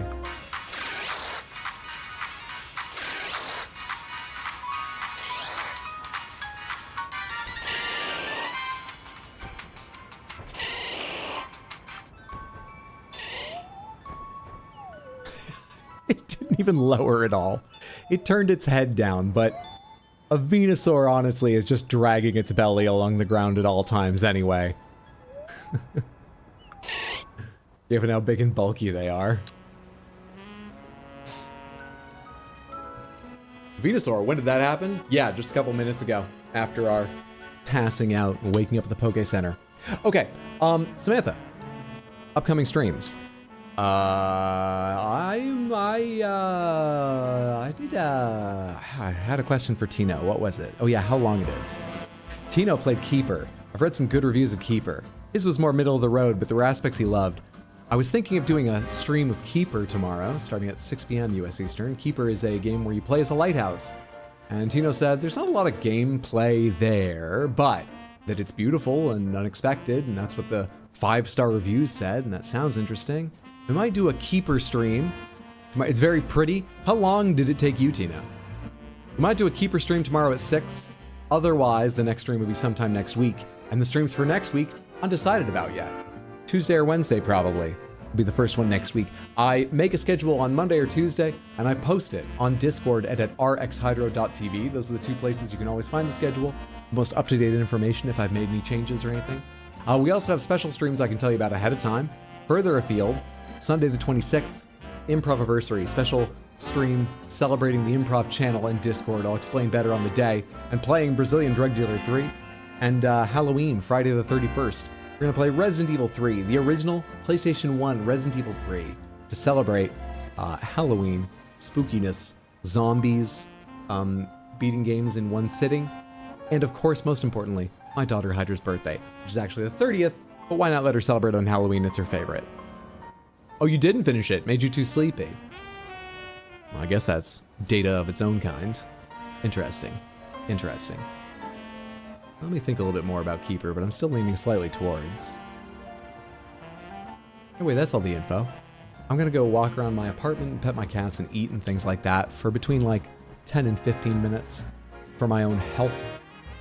Speaker 1: It didn't even lower at all. It turned its head down, but a Venusaur, honestly, is just dragging its belly along the ground at all times anyway. Given how big and bulky they are. Venusaur, when did that happen? Yeah, just a couple minutes ago, after our passing out and waking up at the Poke Center. Okay, Samantha, upcoming streams. I had a question for Tino. What was it? Oh yeah, how long it is. Tino played Keeper. I've read some good reviews of Keeper. His was more middle of the road, but there were aspects he loved. I was thinking of doing a stream of Keeper tomorrow, starting at 6 p.m. US Eastern. Keeper is a game where you play as a lighthouse. And Tino said there's not a lot of gameplay there, but that it's beautiful and unexpected, and that's what the 5-star reviews said, and that sounds interesting. We might do a Keeper stream. It's very pretty. How long did it take you, Tino? We might do a Keeper stream tomorrow at 6. Otherwise, the next stream will be sometime next week. And the streams for next week, undecided about yet. Tuesday or Wednesday, probably, will be the first one next week. I make a schedule on Monday or Tuesday, and I post it on Discord and at rxhydro.tv. Those are the two places you can always find the schedule. Most up-to-date information if I've made any changes or anything. We also have special streams I can tell you about ahead of time. Further afield, Sunday the 26th, Improviversary, special stream celebrating the Improv channel and Discord. I'll explain better on the day. And playing Brazilian Drug Dealer 3. And Halloween, Friday the 31st. We're going to play Resident Evil 3, the original PlayStation 1 Resident Evil 3, to celebrate Halloween, spookiness, zombies, beating games in one sitting, and of course, most importantly, my daughter Hydra's birthday, which is actually the 30th, but why not let her celebrate on Halloween? It's her favorite. Oh, you didn't finish it. Made you too sleepy. Well, I guess that's data of its own kind. Interesting. Interesting. Let me think a little bit more about Keeper, but I'm still leaning slightly towards. Anyway, that's all the info. I'm gonna go walk around my apartment, pet my cats, and eat and things like that for between like 10 and 15 minutes for my own health,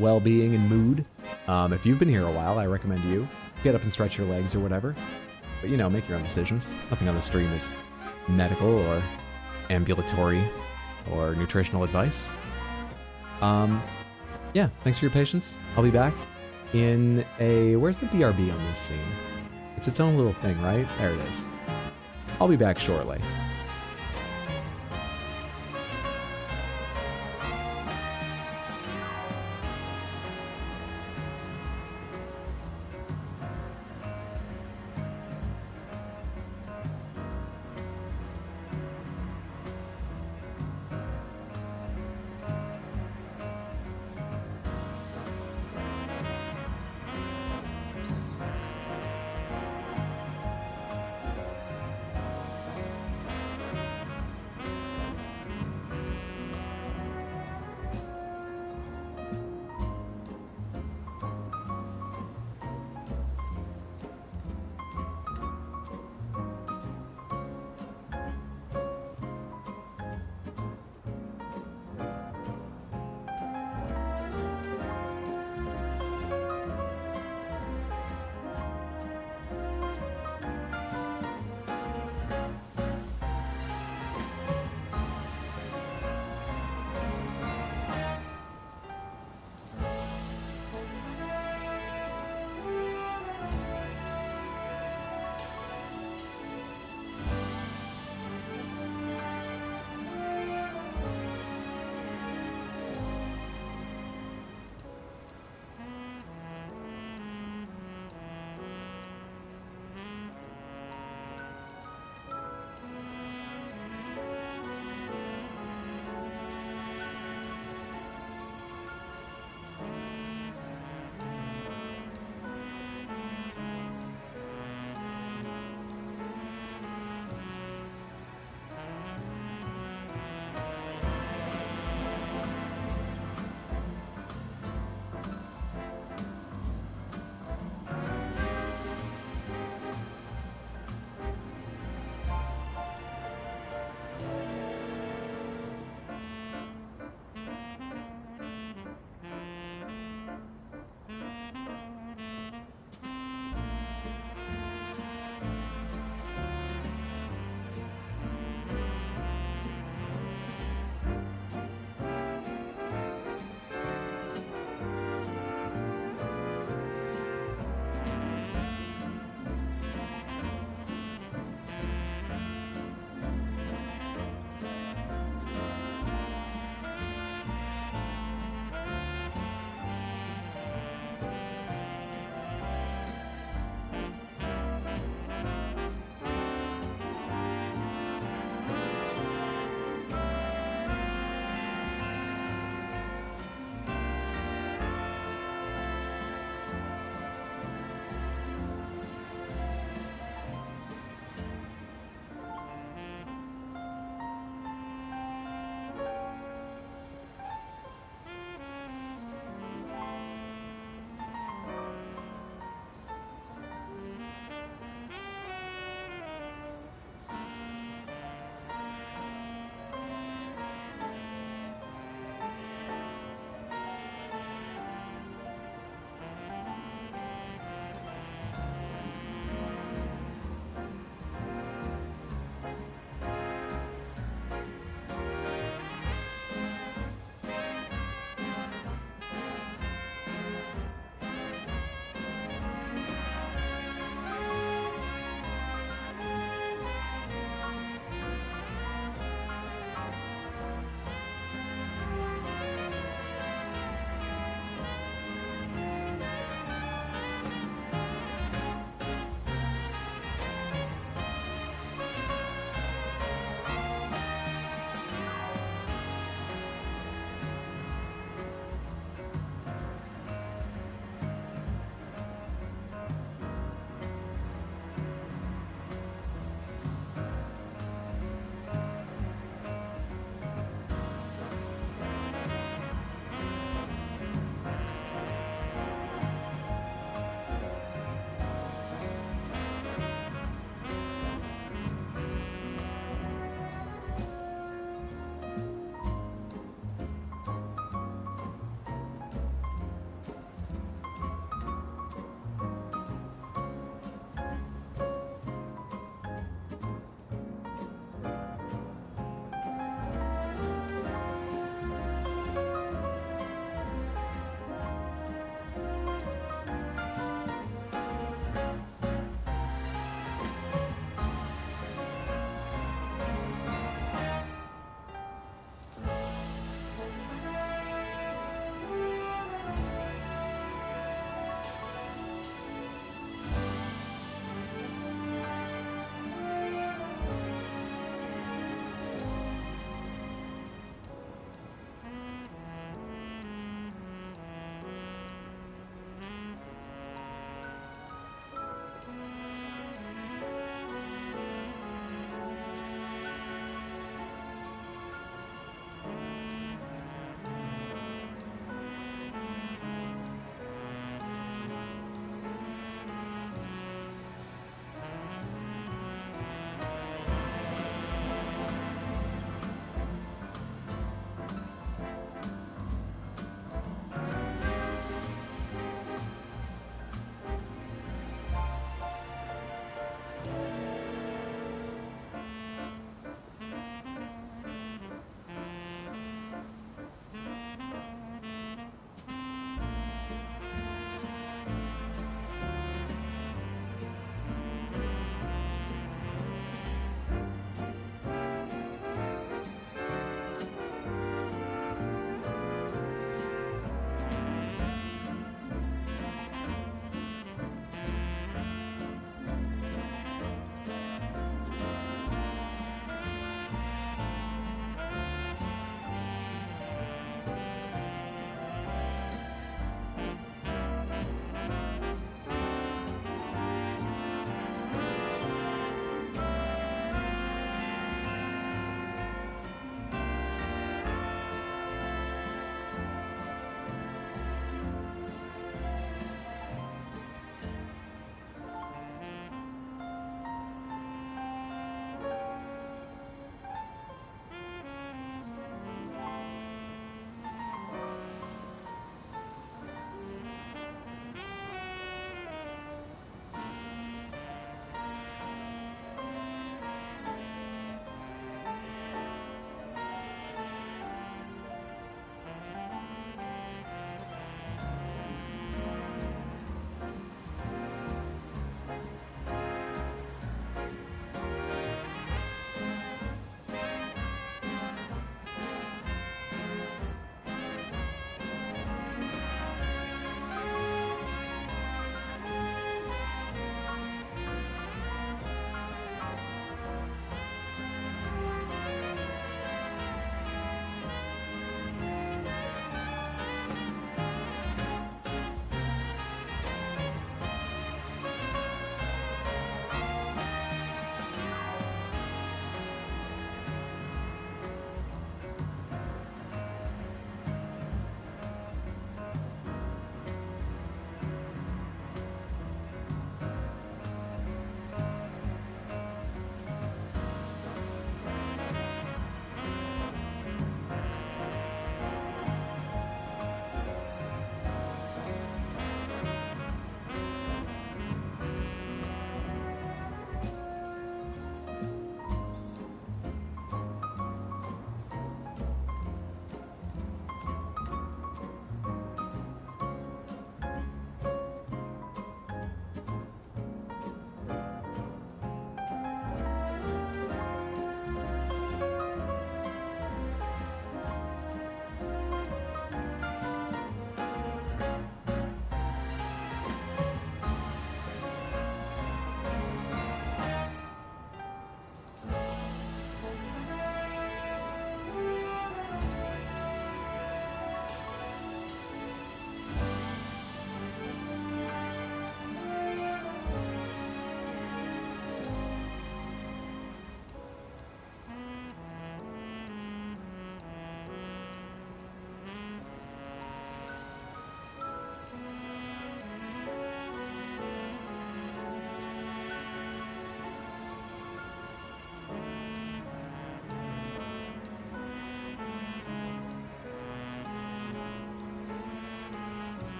Speaker 1: well-being, and mood. If you've been here a while, I recommend you get up and stretch your legs or whatever. But you know, make your own decisions. Nothing on the stream is medical or ambulatory or nutritional advice. Yeah, thanks for your patience. I'll be back in a... Where's the BRB on this scene? It's its own little thing, right? There it is. I'll be back shortly.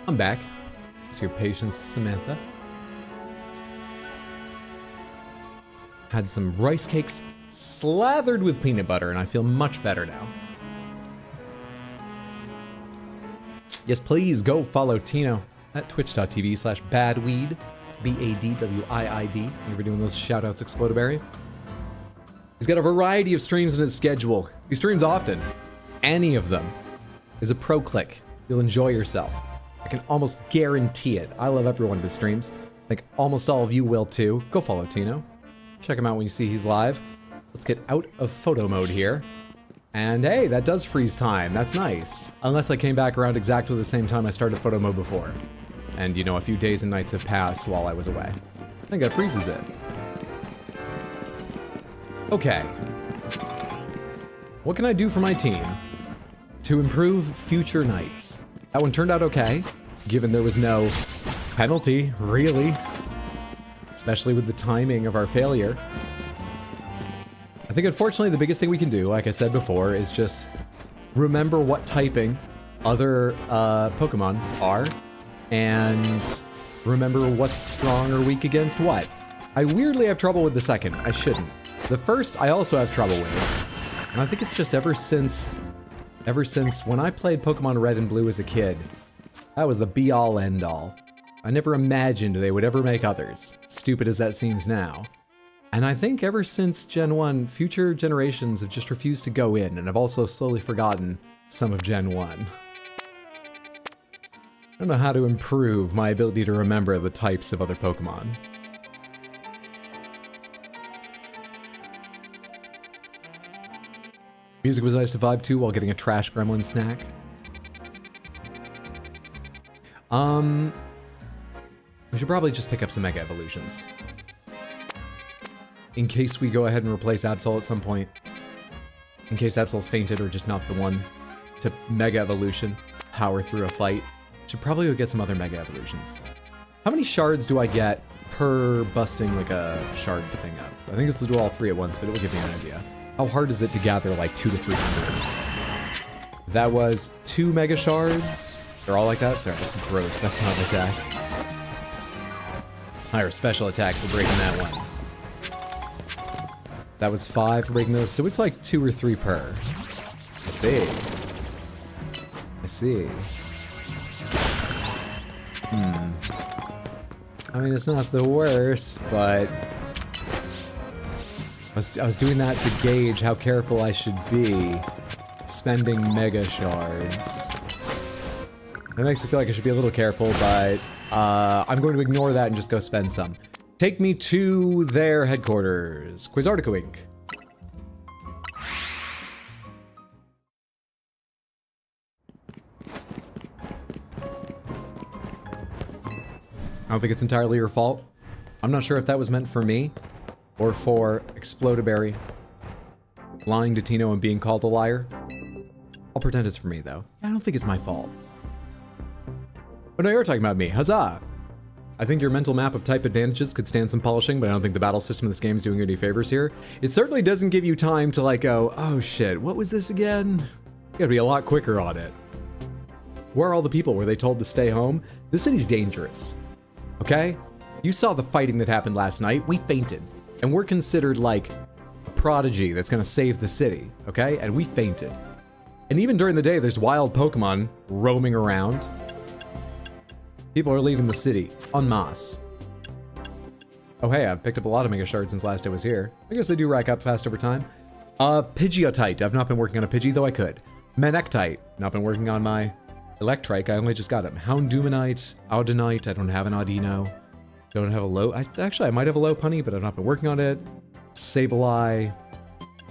Speaker 1: I'm back. It's your patience, Samantha. Had some rice cakes slathered with peanut butter, and I feel much better now. Yes, please go follow Tino at twitch.tv/badweed. BADWIID. We're doing those shoutouts, Explodaberry. He's got a variety of streams in his schedule. He streams often. Any of them is a pro click. You'll enjoy yourself. I can almost guarantee it. I love every one of his streams. I think almost all of you will too. Go follow Tino. Check him out when you see he's live. Let's get out of photo mode here. And hey, that does freeze time. That's nice. Unless I came back around exactly the same time I started photo mode before. And, you know, a few days and nights have passed while I was away. I think that freezes it. Okay. What can I do for my team to improve future nights? That one turned out okay, given there was no penalty, really. Especially with the timing of our failure. I think, unfortunately, the biggest thing we can do, like I said before, is just remember what typing other Pokemon are, and remember what's strong or weak against what. I weirdly have trouble with the second. I shouldn't. The first, I also have trouble with. And I think it's just ever since when I played Pokemon Red and Blue as a kid, that was the be-all, end-all. I never imagined they would ever make others, stupid as that seems now. And I think ever since Gen 1, future generations have just refused to go in, and I've also slowly forgotten some of Gen 1. I don't know how to improve my ability to remember the types of other Pokemon. Music was nice to vibe to while getting a trash gremlin snack. We should probably just pick up some Mega Evolutions. In case we go ahead and replace Absol at some point. In case Absol's fainted or just not the one to Mega Evolution, power through a fight. Should probably go get some other Mega Evolutions. How many shards do I get per busting like a shard thing up? I think this will do all three at once, but it will give me an idea. How hard is it to gather like 200 to 300? That was 2 Mega Shards. They're all like that? Sorry, that's gross. That's not an attack. Higher special attack for breaking that one. That was 5 for breaking those, so it's like 2 or 3 per. I see. I see. I mean, it's not the worst, but I was doing that to gauge how careful I should be spending Mega Shards. It makes me feel like I should be a little careful, but I'm going to ignore that and just go spend some. Take me to their headquarters, Quasartico Inc. I don't think it's entirely your fault. I'm not sure if that was meant for me or for Explodaberry lying to Tino and being called a liar. I'll pretend it's for me, though. I don't think it's my fault. But no, you're talking about me. Huzzah! I think your mental map of type advantages could stand some polishing, but I don't think the battle system of this game is doing you any favors here. It certainly doesn't give you time to, like, go, oh shit, what was this again? You gotta be a lot quicker on it. Where are all the people? Were they told to stay home? This city's dangerous. Okay? You saw the fighting that happened last night. We fainted. And we're considered like a prodigy that's gonna save the city. Okay? And we fainted. And even during the day, there's wild Pokemon roaming around. People are leaving the city en masse. Oh hey, I've picked up a lot of Mega Shards since last I was here. I guess they do rack up fast over time. Pidgeotite. I've not been working on a Pidgey, though I could. Manectite. Not been working on my Electrike. I only just got him. Houndumanite. Audinite. I don't have an Audino. Don't have a low... Actually, I might have a Lopunny, but I've not been working on it. Sableye.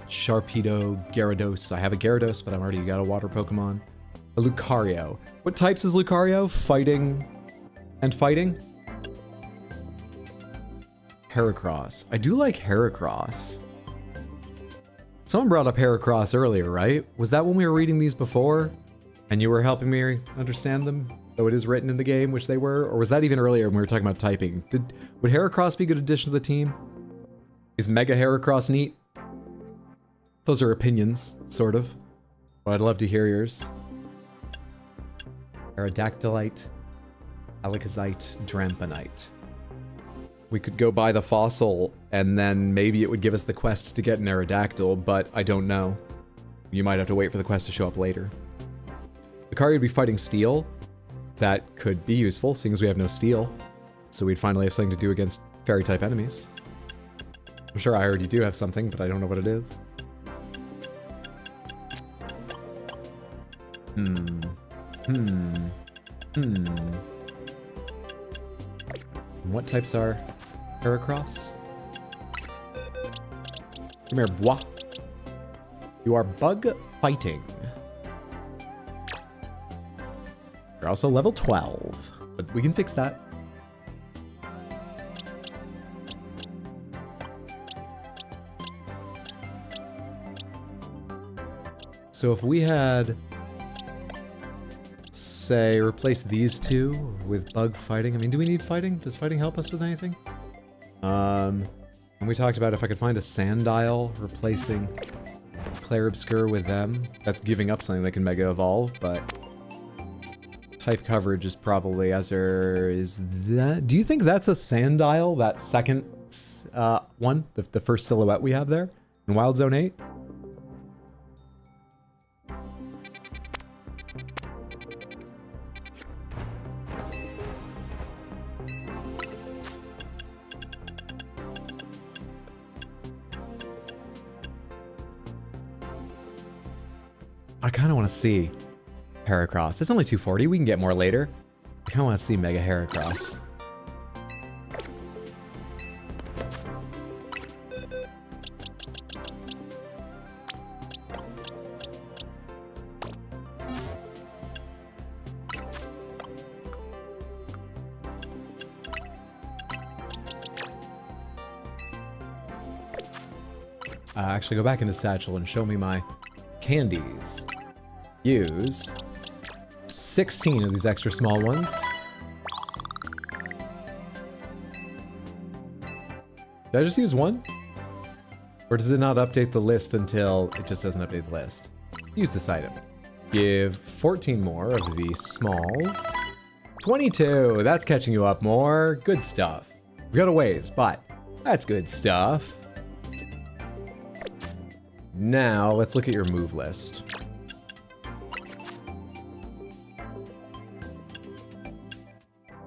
Speaker 1: Sharpedo. Gyarados. I have a Gyarados, but I've already got a water Pokemon. A Lucario. What types is Lucario? Fighting and fighting? Heracross. I do like Heracross. Someone brought up Heracross earlier, right? Was that when we were reading these before? And you were helping me understand them? Though it is written in the game, which they were? Or was that even earlier when we were talking about typing? Would Heracross be a good addition to the team? Is Mega Heracross neat? Those are opinions, sort of. But I'd love to hear yours. Aerodactylite. Alakazite, Dramponite. We could go buy the fossil, and then maybe it would give us the quest to get an Aerodactyl, but I don't know. You might have to wait for the quest to show up later. Akari would be fighting Steel. That could be useful, seeing as we have no Steel. So we'd finally have something to do against Fairy-type enemies. I'm sure I already do have something, but I don't know what it is. What types are Heracross? Come here, bois. You are bug fighting. You're also level 12, but we can fix that. So if we had, say, replace these two with bug fighting. I mean, do we need fighting? Does fighting help us with anything? And we talked about if I could find a Sandile replacing Clair Obscure with them. That's giving up something that can Mega Evolve, but type coverage is probably as there is that. Do you think that's a Sandile, that second one? The first silhouette we have there in Wild Zone 8? I kind of want to see Heracross. It's only 240. We can get more later. I kind of want to see Mega Heracross. Actually, go back into Satchel and show me my candies. Use 16 of these extra small ones. Did I just use one? Or does it not update the list until it just doesn't update the list? Use this item. Give 14 more of the smalls. 22, that's catching you up more. Good stuff. We got a ways, but that's good stuff. Now, let's look at your move list.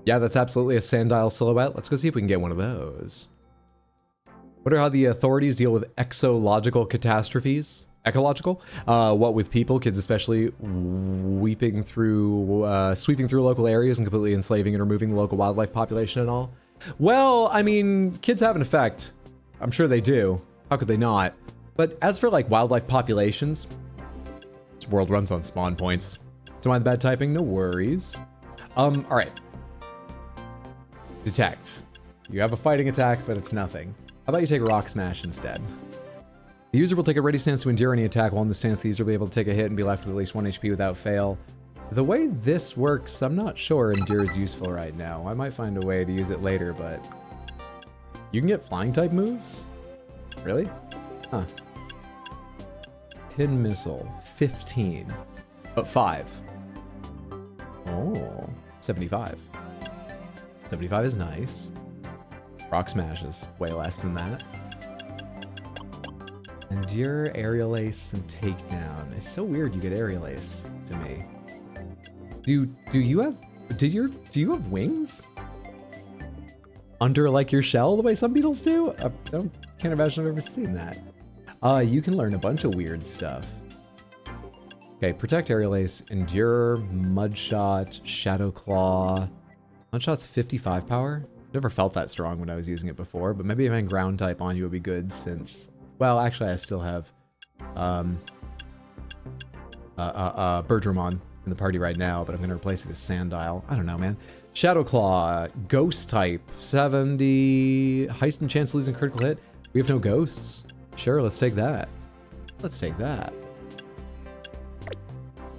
Speaker 1: Yeah, that's absolutely a Sandile silhouette. Let's go see if we can get one of those. Wonder how the authorities deal with exological catastrophes. Ecological? What with people, kids especially, sweeping through local areas and completely enslaving and removing the local wildlife population and all? Well, I mean, kids have an effect. I'm sure they do. How could they not? But as for like wildlife populations, this world runs on spawn points. Don't mind the bad typing, no worries. All right. Detect. You have a fighting attack, but it's nothing. How about you take Rock Smash instead? The user will take a ready stance to endure any attack. While in the stance, the user will be able to take a hit and be left with at least 1 HP without fail. The way this works, I'm not sure Endure is useful right now. I might find a way to use it later, but... You can get flying type moves? Really? Huh. Pin Missile, 15. But 5. Oh, 75. 75 is nice. Rock Smash is way less than that. Endure, Aerial Ace, and Takedown. It's so weird you get Aerial Ace to me. Do you have wings? Under like your shell the way some beetles do? Can't imagine I've ever seen that. You can learn a bunch of weird stuff. Okay, Protect, Aerial Ace, Endure, Mudshot, Shadow Claw. Mudshot's 55 power. Never felt that strong when I was using it before, but maybe having ground type on you would be good since... Well, actually I still have Birdramon in the party right now, but I'm gonna replace it with Sandile. I don't know, man. Shadow Claw, Ghost type, 70, Heist and chance of losing critical hit. We have no ghosts. Sure, let's take that. Let's take that.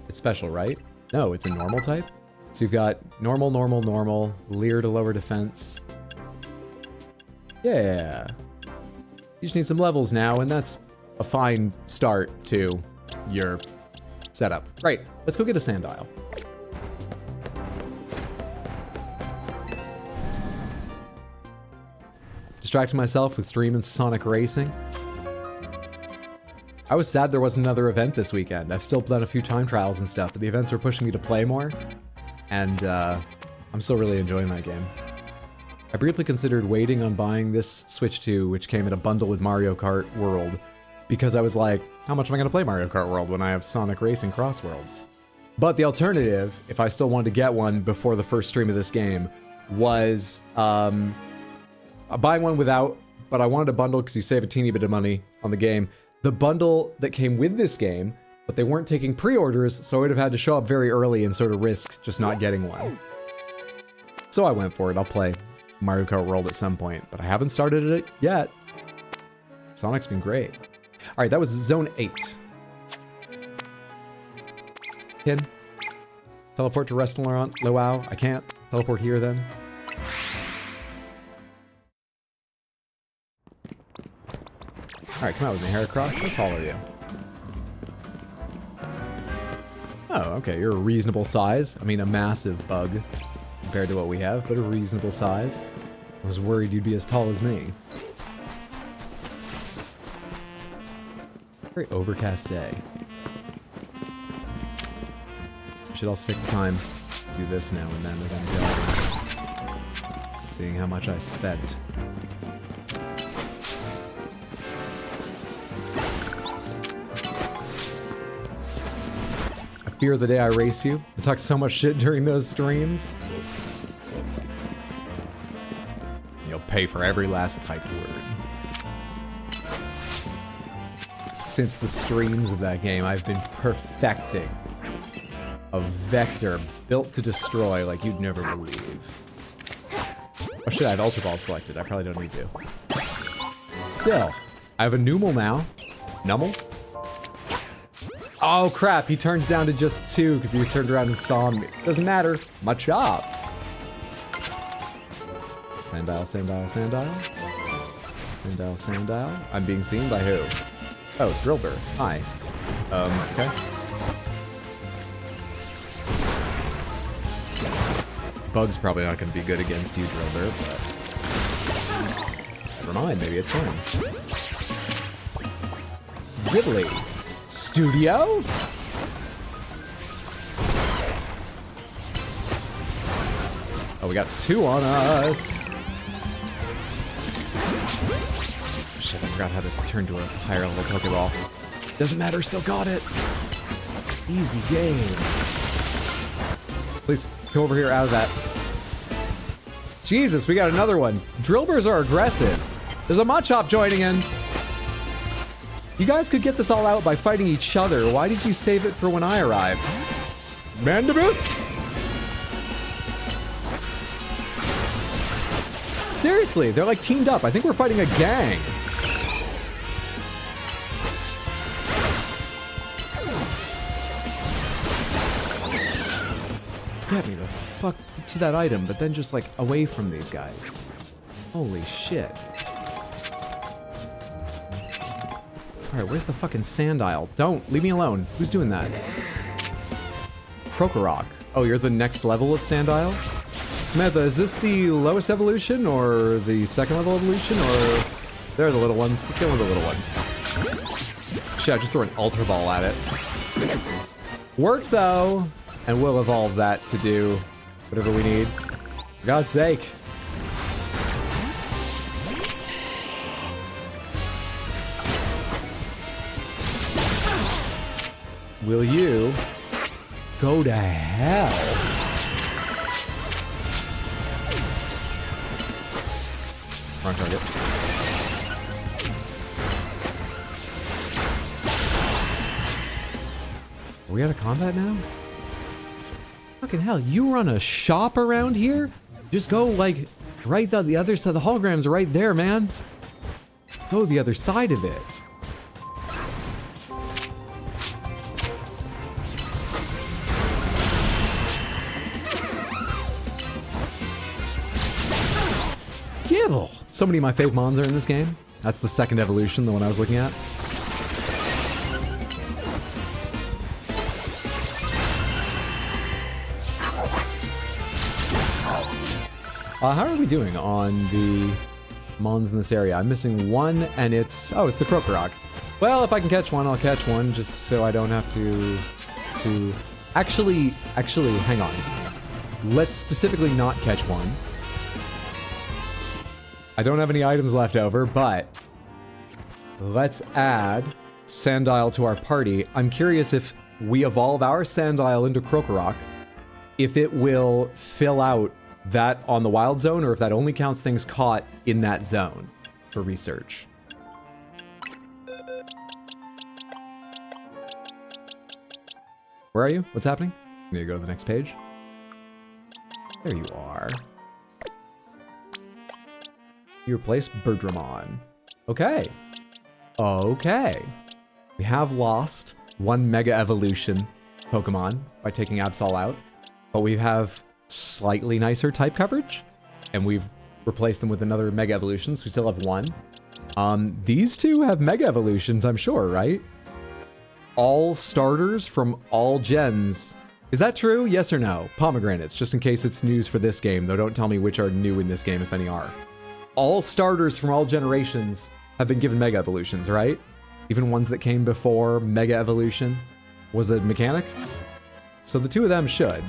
Speaker 1: It's special, right? No, it's a normal type. So you've got normal, normal, normal, Leer to lower defense. Yeah. You just need some levels now, and that's a fine start to your setup. Right, let's go get a Sandile. Distracting myself with streaming Sonic Racing. I was sad there wasn't another event this weekend. I've still done a few time trials and stuff, but the events are pushing me to play more. And I'm still really enjoying that game. I briefly considered waiting on buying this Switch 2, which came in a bundle with Mario Kart World, because I was like, how much am I going to play Mario Kart World when I have Sonic Racing Cross Worlds? But the alternative, if I still wanted to get one before the first stream of this game, was buying one without, but I wanted a bundle because you save a teeny bit of money on the game. The bundle that came with this game, but they weren't taking pre-orders, so I would have had to show up very early and sort of risk just not getting one. So I went for it. I'll play Mario Kart World at some point, but I haven't started it yet. Sonic's been great. All right, that was Zone 8. Kid, teleport to Restaurant Luau. I can't teleport here then. All right, come out with me, Heracross. How tall are you? Oh, okay, you're a reasonable size. I mean, a massive bug compared to what we have, but a reasonable size. I was worried you'd be as tall as me. Very overcast day. I should also take the time to do this now and then as I'm going. Seeing how much I spent. I fear the day I race you. I talk so much shit during those streams. You'll pay for every last typed word. Since the streams of that game, I've been perfecting a vector built to destroy like you'd never believe. Oh shit, I have Ultra Ball selected. I probably don't need to. Still, I have a Numel now. Numel? Oh crap, he turns down to just 2 because he turned around and saw me. Doesn't matter. My job. Sandile, Sandile, Sandile. Sandile, Sandile. I'm being seen by who? Oh, Drillbur. Hi. Okay. Bug's probably not going to be good against you, Drillbur, but... Never mind, maybe it's fine. Ridley. Studio? Oh, we got 2 on us. Shit, I forgot how to turn to a higher level Pokeball. Doesn't matter, still got it. Easy game. Please go over here out of that. Jesus, we got another one. Drillburs are aggressive. There's a Machop joining in. You guys could get this all out by fighting each other. Why did you save it for when I arrive? Mandibus? Seriously, they're like teamed up. I think we're fighting a gang. Get me the fuck to that item, but then just like away from these guys. Holy shit. Alright, where's the fucking Sandile? Don't, leave me alone. Who's doing that? Krokorok. Oh, you're the next level of Sandile? Samantha, is this the lowest evolution or the second level evolution or... They're the little ones. Let's go with the little ones. Shit, I just threw an Ultra Ball at it. Worked though! And we'll evolve that to do whatever we need. For God's sake. Will you go to hell? Wrong target. Are we out of combat now? Fucking hell, you run a shop around here? Just go, like, right on the other side. The hologram's right there, man. Go the other side of it. Gibble! So many of my fave mons are in this game. That's the second evolution, the one I was looking at. How are we doing on the Mons in this area. I'm missing one, and it's... Oh, it's the Krokorok. Well, if I can catch one, I'll catch one, just so I don't have to... Actually, hang on. Let's specifically not catch one. I don't have any items left over, but... Let's add Sandile to our party. I'm curious if we evolve our Sandile into Krokorok, if it will fill out that on the wild zone, or if that only counts things caught in that zone for research. Where are you? What's happening? I'm gonna go to the next page. There you are. You replace Birdramon. Okay. Okay. We have lost one Mega Evolution Pokemon by taking Absol out, but we have slightly nicer type coverage, and we've replaced them with another Mega Evolution, so we still have one. These two have Mega Evolutions, I'm sure, right? All starters from all gens. Is that true? Yes or no? Pomegranates, just in case it's news for this game, though don't tell me which are new in this game, if any are. All starters from all generations have been given Mega Evolutions, right? Even ones that came before Mega Evolution was a mechanic? So the two of them should.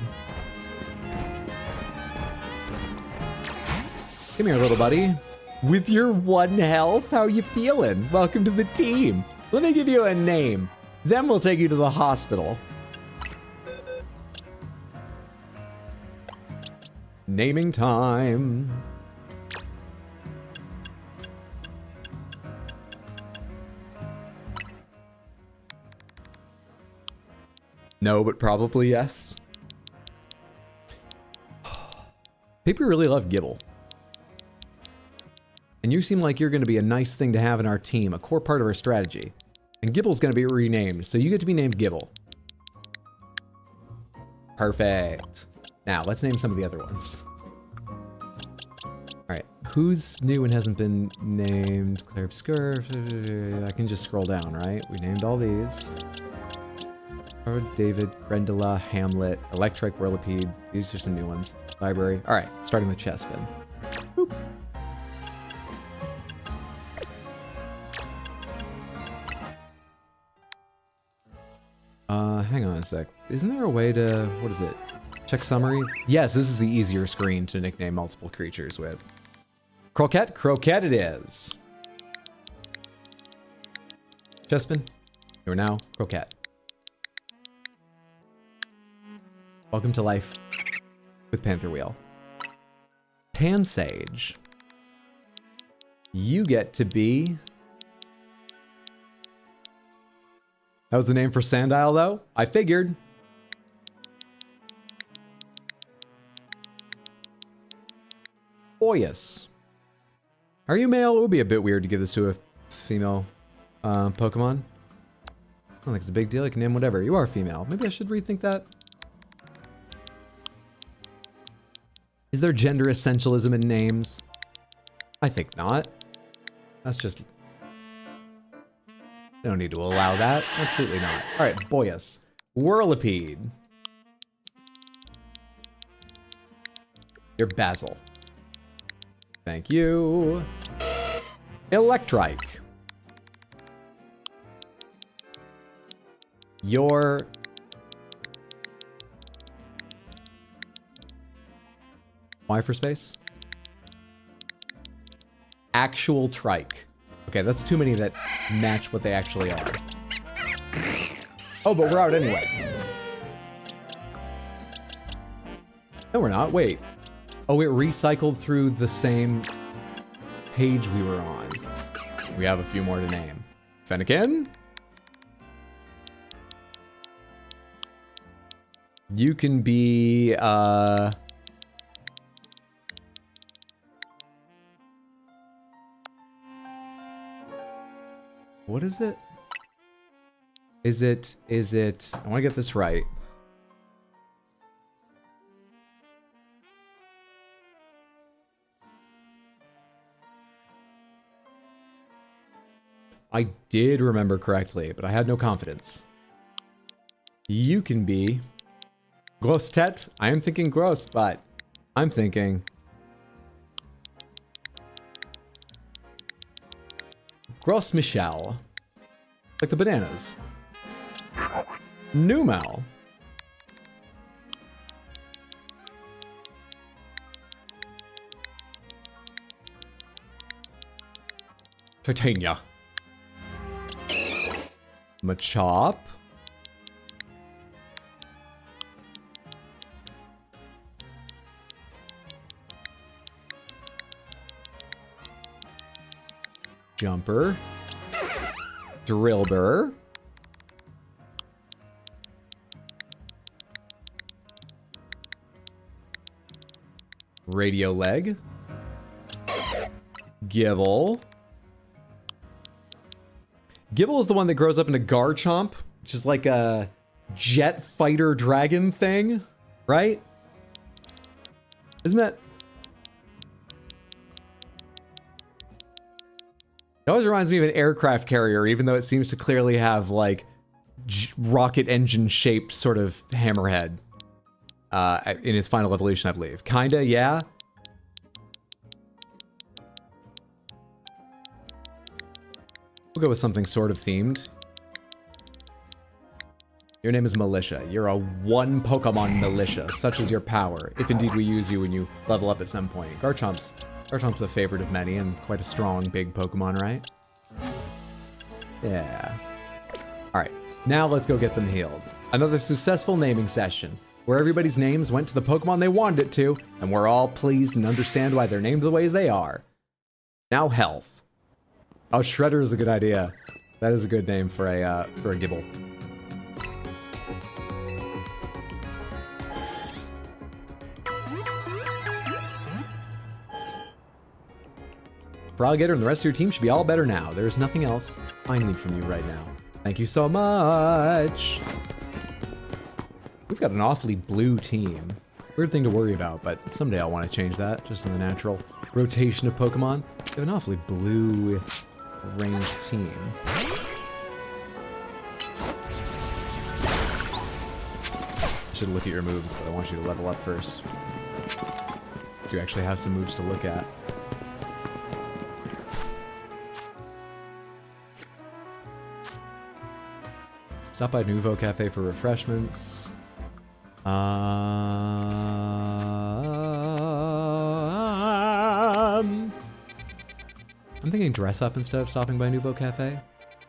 Speaker 1: Come here, little buddy. With your 1 health, how you feeling? Welcome to the team. Let me give you a name. Then we'll take you to the hospital. Naming time. No, but probably yes. People really love Gibble. And you seem like you're going to be a nice thing to have in our team, a core part of our strategy. And Gibble's going to be renamed, so you get to be named Gibble. Perfect. Now, let's name some of the other ones. Alright, who's new and hasn't been named? Claire Obscure. I can just scroll down, right? We named all these. David, Grendela, Hamlet, Electric, Whirlipede. These are some new ones. Library. Alright, starting with Chespin. Boop. Hang on a sec. Isn't there a way to... What is it? Check summary? Yes, this is the easier screen to nickname multiple creatures with. Croquette? Croquette it is. Chespin, you are now Croquette. Welcome to life with Panther Wheel. Pansage. You get to be... That was the name for Sandile, though? I figured. Boyus. Are you male? It would be a bit weird to give this to a female Pokemon. I don't think it's a big deal. You can name whatever. You are female. Maybe I should rethink that. Is there gender essentialism in names? I think not. That's just... I don't need to allow that. Absolutely not. All right, Boyus. Whirlipede. You're Basil. Thank you. Electrike. You're... Y for space? Actual Trike. Okay, that's too many that match what they actually are. Oh, but we're out anyway. No, we're not. Wait. Oh, it recycled through the same page we were on. We have a few more to name. Fennekin? You can be, what is it? Is it, I want to get this right. I did remember correctly, but I had no confidence. You can be Grostet. I am thinking gross, but I'm thinking Gros Michel. Like the bananas. Numel. Titania. Machop. Jumper. Drillbur. Radio leg. Gibble. Gibble is the one that grows up into Garchomp, which is like a jet fighter dragon thing, right? Isn't it? It always reminds me of an aircraft carrier, even though it seems to clearly have like rocket engine shaped sort of hammerhead in his final evolution, I believe. Kinda, yeah. We'll go with something sort of themed. Your name is Militia. You're a one Pokemon militia, such is your power, if indeed we use you when you level up at some point. Garchomp's a favorite of many and quite a strong, big Pokemon, right? Yeah. Alright, now let's go get them healed. Another successful naming session, where everybody's names went to the Pokemon they wanted it to, and we're all pleased and understand why they're named the ways they are. Now health. Oh, Shredder is a good idea. That is a good name for a Gibble. Froggator and the rest of your team should be all better now. There's nothing else I need from you right now. Thank you so much. We've got an awfully blue team. Weird thing to worry about, but someday I'll want to change that, just in the natural rotation of Pokemon. We have an awfully blue ranged team. I should look at your moves, but I want you to level up first. So you actually have some moves to look at. Stop by Nouveau Cafe for refreshments. I'm thinking dress up instead of stopping by Nouveau Cafe.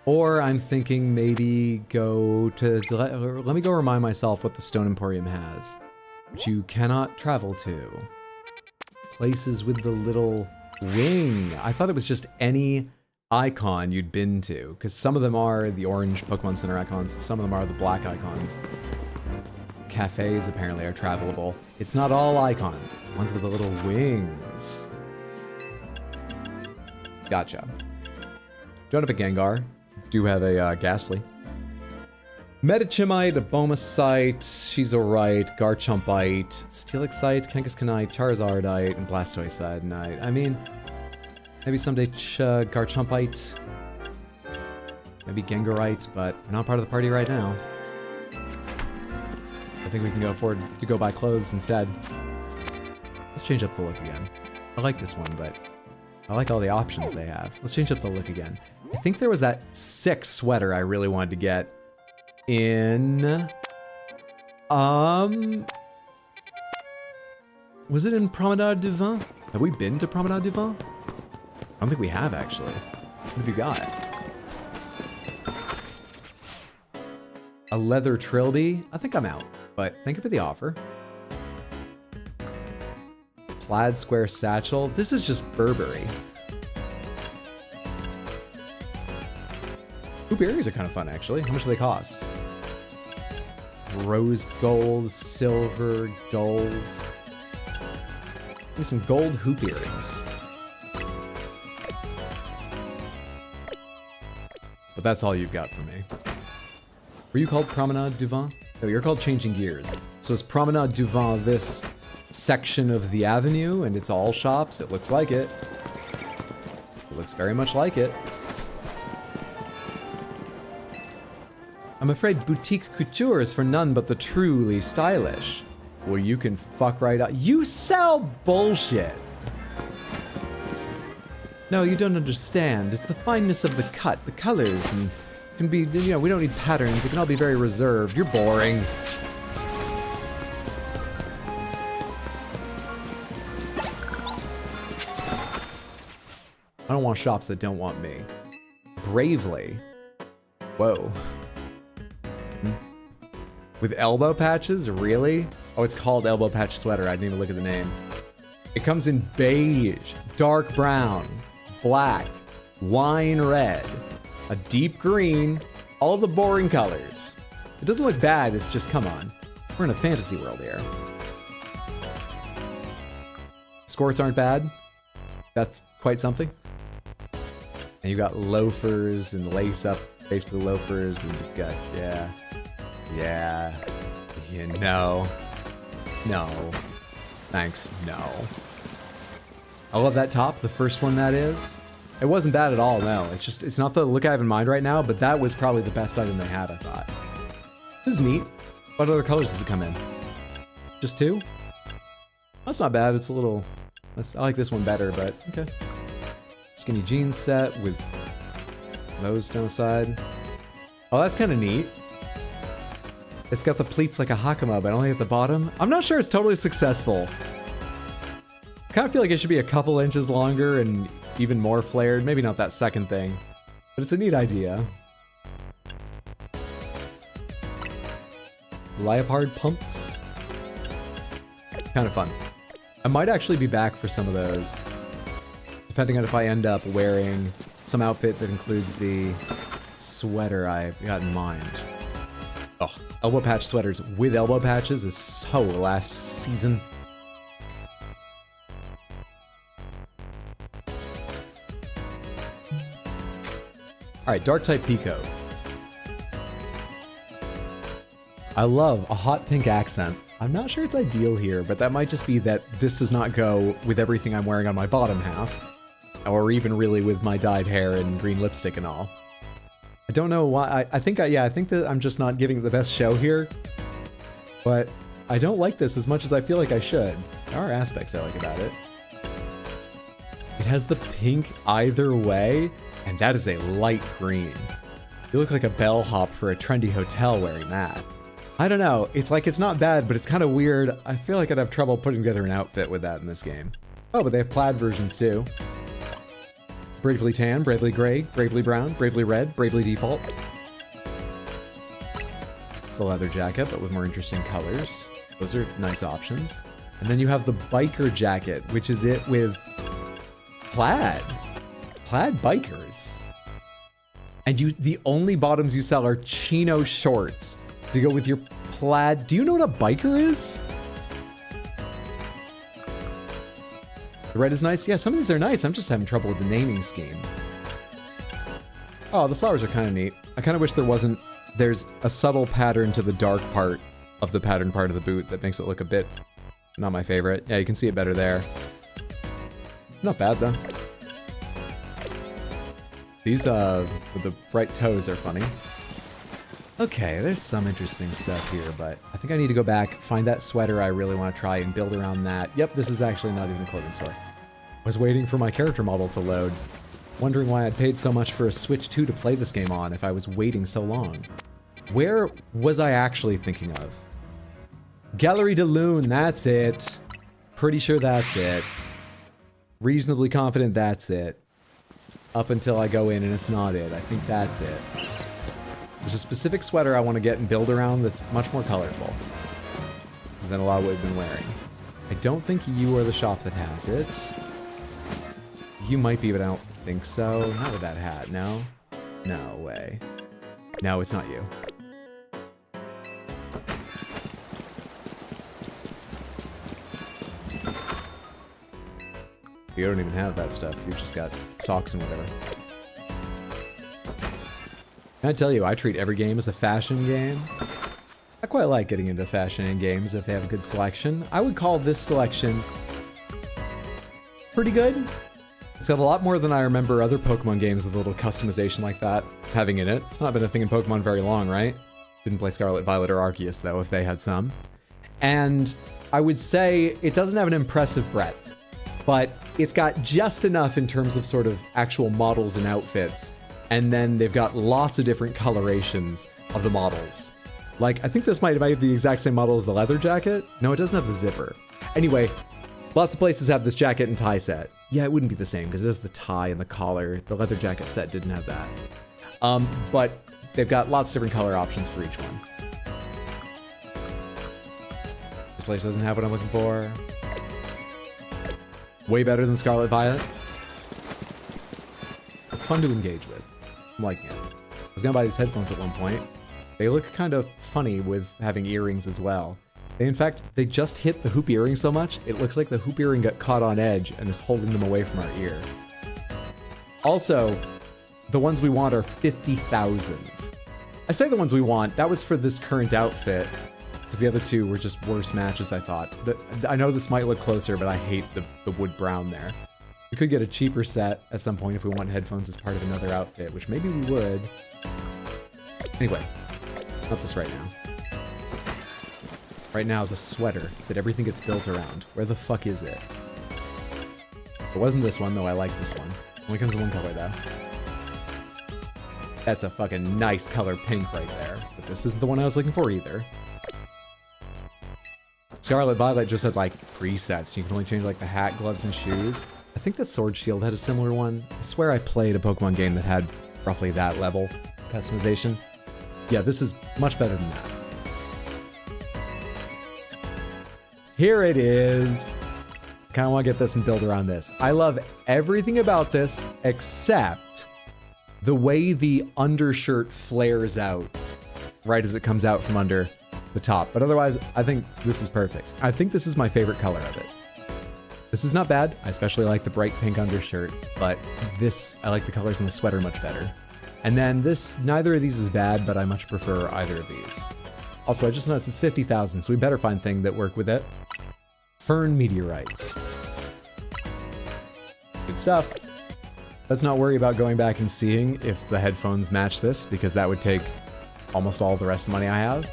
Speaker 1: Or I'm thinking maybe go to... Let me go remind myself what the Stone Emporium has. Which you cannot travel to. Places with the little wing. I thought it was just any icon you'd been to. Because some of them are the orange Pokemon Center icons. Some of them are the black icons. Cafes apparently are travelable. It's not all icons. It's the ones with the little wings. Gotcha. Don't have a Gengar. Do have a Ghastly. Metachimite, a Bomasite, she's alright, Garchompite, Steelixite, Kangaskhanite, Charizardite, and Blastoisidite. I mean, maybe someday Garchompite, maybe Gengarite, but we're not part of the party right now. I think we can afford to go buy clothes instead. Let's change up the look again. I like this one, but I like all the options they have. Let's change up the look again. I think there was that sick sweater I really wanted to get in... Was it in Promenade du Vin? Have we been to Promenade du Vin? I don't think we have, actually. What have you got? A leather trilby? I think I'm out, but thank you for the offer. Plaid square satchel. This is just Burberry. Ooh, berries are kind of fun, actually. How much do they cost? Rose gold, silver, gold. Maybe some gold hoop earrings. But that's all you've got for me. Were you called Promenade du Vin? No, you're called Changing Gears. So is Promenade du Vin this section of the avenue and it's all shops? It looks like it. It looks very much like it. I'm afraid boutique couture is for none but the truly stylish. Well, you can fuck right up. You sell bullshit. No, you don't understand. It's the fineness of the cut, the colors, and can be, you know, we don't need patterns. It can all be very reserved. You're boring. I don't want shops that don't want me. Bravely. Whoa. With elbow patches? Really? Oh, it's called elbow patch sweater. I didn't even look at the name. It comes in beige, dark brown, black, wine red, a deep green, all the boring colors. It doesn't look bad, it's just, come on. We're in a fantasy world here. Skirts aren't bad. That's quite something. And you got loafers and lace up, basically loafers, and you've got, yeah, no, thanks, no. I love that top, the first one that is. It wasn't bad at all, no. It's just, it's not the look I have in mind right now, but that was probably the best item they had, I thought. This is neat. What other colors does it come in? Just 2? That's not bad, it's a little, I like this one better, but okay. Skinny jeans set with those down the side. Oh, that's kind of neat. It's got the pleats like a Hakama, but only at the bottom. I'm not sure it's totally successful. I kind of feel like it should be a couple inches longer and even more flared. Maybe not that second thing, but it's a neat idea. Leopard pumps. Kind of fun. I might actually be back for some of those, depending on if I end up wearing some outfit that includes the sweater I've got in mind. Oh, elbow patch sweaters with elbow patches is so last season. Alright, dark type Pico. I love a hot pink accent. I'm not sure it's ideal here, but that might just be that this does not go with everything I'm wearing on my bottom half. Or even really with my dyed hair and green lipstick and all. I don't know why, I think that I'm just not giving it the best show here. But I don't like this as much as I feel like I should. There are aspects I like about it. It has the pink either way, and that is a light green. You look like a bellhop for a trendy hotel wearing that. I don't know, it's like it's not bad, but it's kind of weird. I feel like I'd have trouble putting together an outfit with that in this game. Oh, but they have plaid versions too. Bravely tan, bravely gray, bravely brown, bravely red, bravely default. It's the leather jacket, but with more interesting colors. Those are nice options. And then you have the biker jacket, which is it with plaid. Plaid bikers. And the only bottoms you sell are chino shorts to go with your plaid. Do you know what a biker is? The red is nice. Yeah, some of these are nice. I'm just having trouble with the naming scheme. Oh, the flowers are kind of neat. I kind of wish there's a subtle pattern to the dark part of the pattern part of the boot that makes it look a bit not my favorite. Yeah, you can see it better there. Not bad though. These with the bright toes are funny. Okay, there's some interesting stuff here, but I think I need to go back, find that sweater I really want to try and build around that. Yep, this is actually not even a clothing store. I was waiting for my character model to load, wondering why I'd paid so much for a Switch 2 to play this game on if I was waiting so long. Where was I actually thinking of? Gallery de Lune, that's it. Pretty sure that's it. Reasonably confident that's it. Up until I go in and it's not it. I think that's it. There's a specific sweater I want to get and build around that's much more colorful than a lot of what we've been wearing. I don't think you are the shop that has it. You might be, but I don't think so. Not with that hat, no? No way. No, it's not you. You don't even have that stuff. You've just got socks and whatever. Can I tell you, I treat every game as a fashion game. I quite like getting into fashion in games if they have a good selection. I would call this selection pretty good. It's got a lot more than I remember other Pokemon games with a little customization like that having in it. It's not been a thing in Pokemon very long, right? Didn't play Scarlet Violet or Arceus, though, if they had some. And I would say it doesn't have an impressive breadth. but it's got just enough in terms of sort of actual models and outfits. And then they've got lots of different colorations of the models. Like, I think this might be the exact same model as the leather jacket. No, it doesn't have the zipper. Anyway, lots of places have this jacket and tie set. Yeah, it wouldn't be the same because it has the tie and the collar. The leather jacket set didn't have that. But they've got lots of different color options for each one. This place doesn't have what I'm looking for. Way better than Scarlet Violet. It's fun to engage with. I'm liking it. I was gonna buy these headphones at one point. They look kind of funny with having earrings as well. In fact, they just hit the hoop earring so much, it looks like the hoop earring got caught on edge and is holding them away from our ear. Also, the ones we want are 50,000. I say the ones we want, that was for this current outfit, because the other two were just worse matches, I thought. I know this might look closer, but I hate the wood brown there. We could get a cheaper set at some point if we want headphones as part of another outfit, which maybe we would. Anyway, not this right now. Right now, the sweater that everything gets built around. Where the fuck is it? It wasn't this one, though. I like this one. Only comes in one color, though. That's a fucking nice color pink right there. But this isn't the one I was looking for either. Scarlet Violet just had, like, presets. You can only change, like, the hat, gloves, and shoes. I think that Sword Shield had a similar one. I swear I played a Pokemon game that had roughly that level customization. Yeah, this is much better than that. Here it is. Kind of want to get this and build around this. I love everything about this except the way the undershirt flares out right as it comes out from under the top. But otherwise, I think this is perfect. I think this is my favorite color of it. This is not bad. I especially like the bright pink undershirt, but this, I like the colors in the sweater much better. And then this, neither of these is bad, but I much prefer either of these. Also, I just noticed it's 50,000, so we better find things that work with it. Fern meteorites. Good stuff. Let's not worry about going back and seeing if the headphones match this, because that would take almost all the rest of the money I have.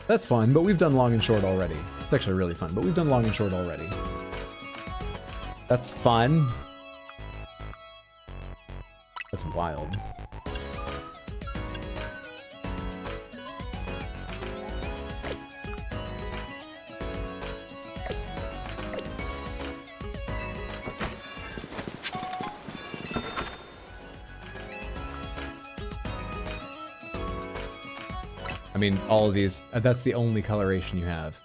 Speaker 1: That's fun, but we've done long and short already. It's actually really fun, but we've done long and short already. That's fun. That's wild. I mean, all of these, that's the only coloration you have.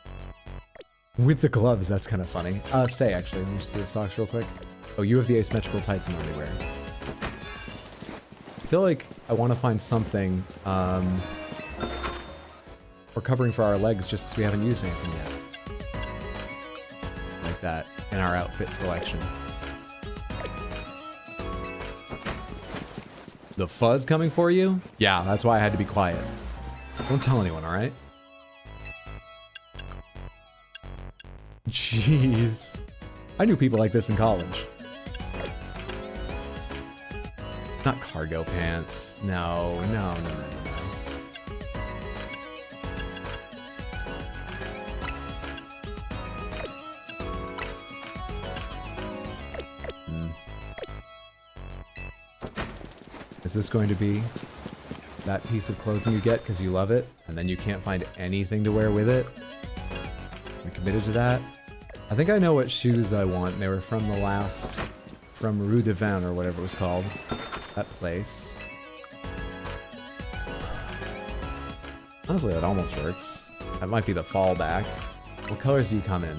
Speaker 1: With the gloves, that's kind of funny. Stay, actually. Let me just see the socks real quick. Oh, you have the asymmetrical tights I'm already wearing. I feel like I want to find something for covering for our legs just because we haven't used anything yet. Like that in our outfit selection. The fuzz coming for you? Yeah, that's why I had to be quiet. Don't tell anyone, alright? Jeez. I knew people like this in college. Not cargo pants. No. Is this going to be that piece of clothing you get because you love it, and then you can't find anything to wear with it? I'm committed to that. I think I know what shoes I want. They were from from Rue de Vin or whatever it was called. That place. Honestly, that almost works. That might be the fallback. What colors do you come in?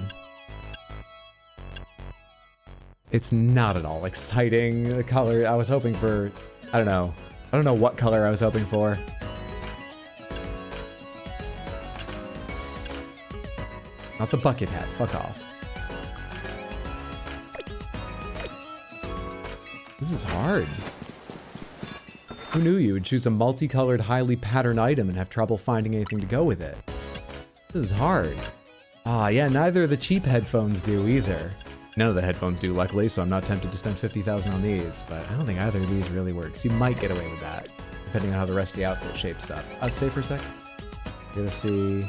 Speaker 1: It's not at all exciting. The color I was hoping for, I don't know. I don't know what color I was hoping for. Not the bucket hat. Fuck off. This is hard. Who knew you would choose a multicolored, highly patterned item and have trouble finding anything to go with it? This is hard. Ah, yeah, neither of the cheap headphones do either. None of the headphones do, luckily, so I'm not tempted to spend 50,000 on these, but I don't think either of these really works. You might get away with that, depending on how the rest of the outfit shapes up. I'll stay for a sec. We're gonna see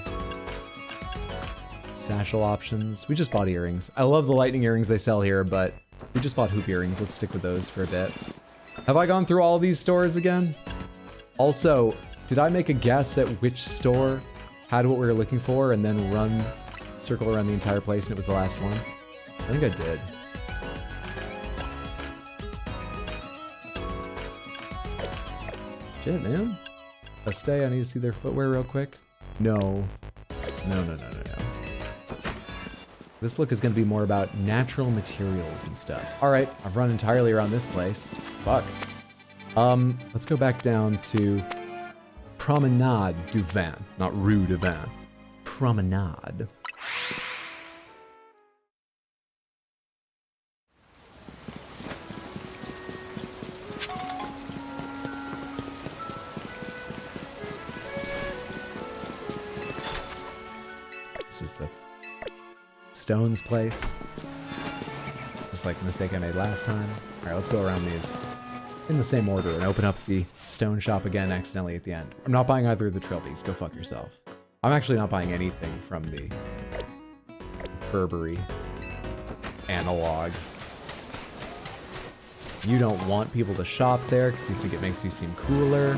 Speaker 1: Satchel options. We just bought earrings. I love the lightning earrings they sell here, but we just bought hoop earrings. Let's stick with those for a bit. Have I gone through all these stores again? Also, did I make a guess at which store had what we were looking for and then circle around the entire place and it was the last one? I think I did. Shit, man. Let's stay. I need to see their footwear real quick. No. No. This look is going to be more about natural materials and stuff. All right, I've run entirely around this place. Fuck. Let's go back down to Promenade du Vin, not Rue du Vin. Promenade. This is the Stone's place. Just like the mistake I made last time. All right, let's go around these in the same order and open up the stone shop again accidentally at the end. I'm not buying either of the trilbies. Go fuck yourself. I'm actually not buying anything from the Burberry analog. You don't want people to shop there because you think it makes you seem cooler.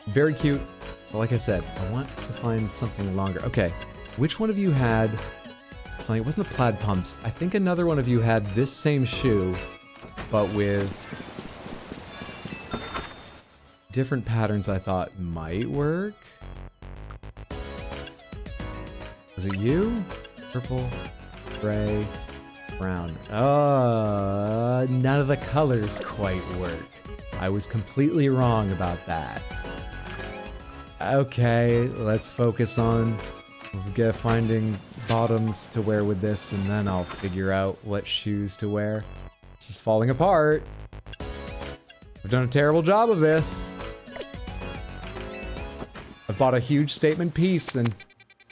Speaker 1: Very cute. But like I said, I want to find something longer. Okay, which one of you had something? It wasn't the plaid pumps. I think another one of you had this same shoe, but with different patterns I thought might work. Was it you? Purple, gray, brown. None of the colors quite work. I was completely wrong about that. Okay, let's focus on finding bottoms to wear with this, and then I'll figure out what shoes to wear. This is falling apart. I've done a terrible job of this. I've bought a huge statement piece and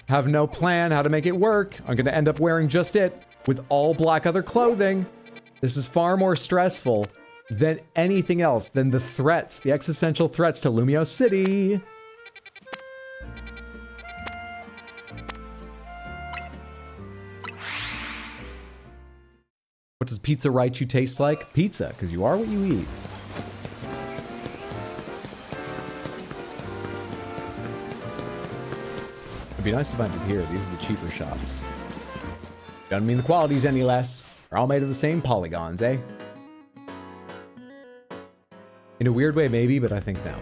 Speaker 1: have no plan how to make it work. I'm gonna end up wearing just it with all black other clothing. This is far more stressful than anything else, than the threats, the existential threats to Lumio City. What does Pizza Raichu taste like? Pizza, because you are what you eat. It'd be nice to find it here. These are the cheaper shops. Doesn't mean the quality's any less. They're all made of the same polygons, eh? In a weird way, maybe, but I think no.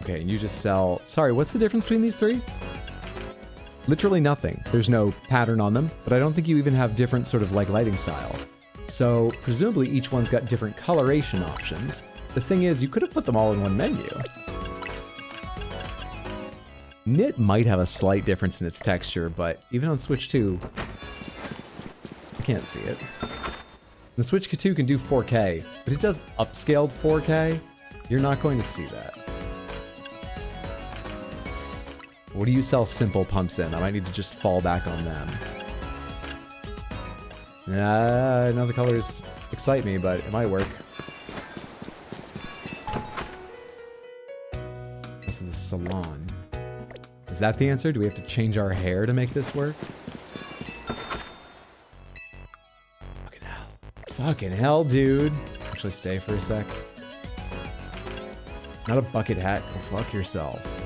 Speaker 1: Okay, and you just sell... Sorry, what's the difference between these three? Literally nothing. There's no pattern on them, but I don't think you even have different sort of like lighting style. So presumably each one's got different coloration options. The thing is, you could have put them all in one menu. Knit might have a slight difference in its texture, but even on Switch 2, I can't see it. The Switch 2 can do 4K, but it does upscaled 4K. You're not going to see that. What do you sell simple pumps in? I might need to just fall back on them. None of the colors excite me, but it might work. This is the salon. Is that the answer? Do we have to change our hair to make this work? Fucking hell. Fucking hell, dude. Actually, stay for a sec. Not a bucket hat. Go fuck yourself.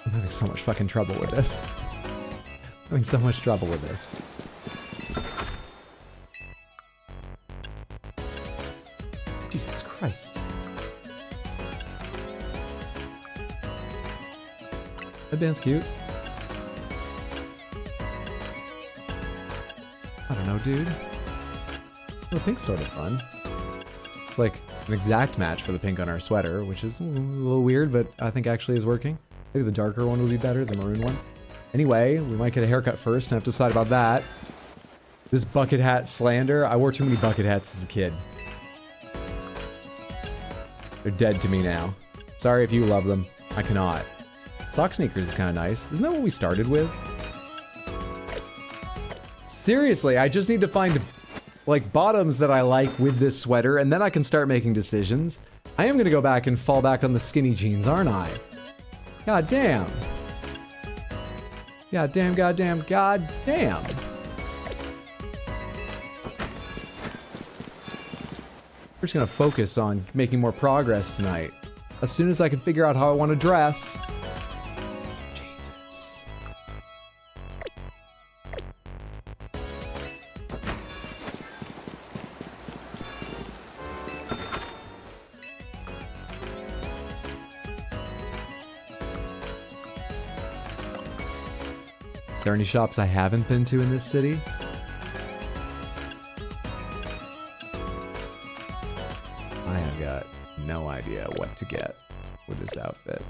Speaker 1: I'm having so much fucking trouble with this. I'm having so much trouble with this. Jesus Christ. That band's cute. I don't know, dude. The pink's sort of fun. It's like an exact match for the pink on our sweater, which is a little weird, but I think actually is working. Maybe the darker one would be better, the maroon one. Anyway, we might get a haircut first and have to decide about that. This bucket hat slander. I wore too many bucket hats as a kid. They're dead to me now. Sorry if you love them. I cannot. Sock sneakers is kind of nice. Isn't that what we started with? Seriously, I just need to find like bottoms that I like with this sweater, and then I can start making decisions. I am gonna go back and fall back on the skinny jeans, aren't I? God damn. God damn, god damn, god damn. We're just gonna focus on making more progress tonight. As soon as I can figure out how I want to dress. Jesus. Are there any shops I haven't been to in this city? I have got no idea what to get with this outfit.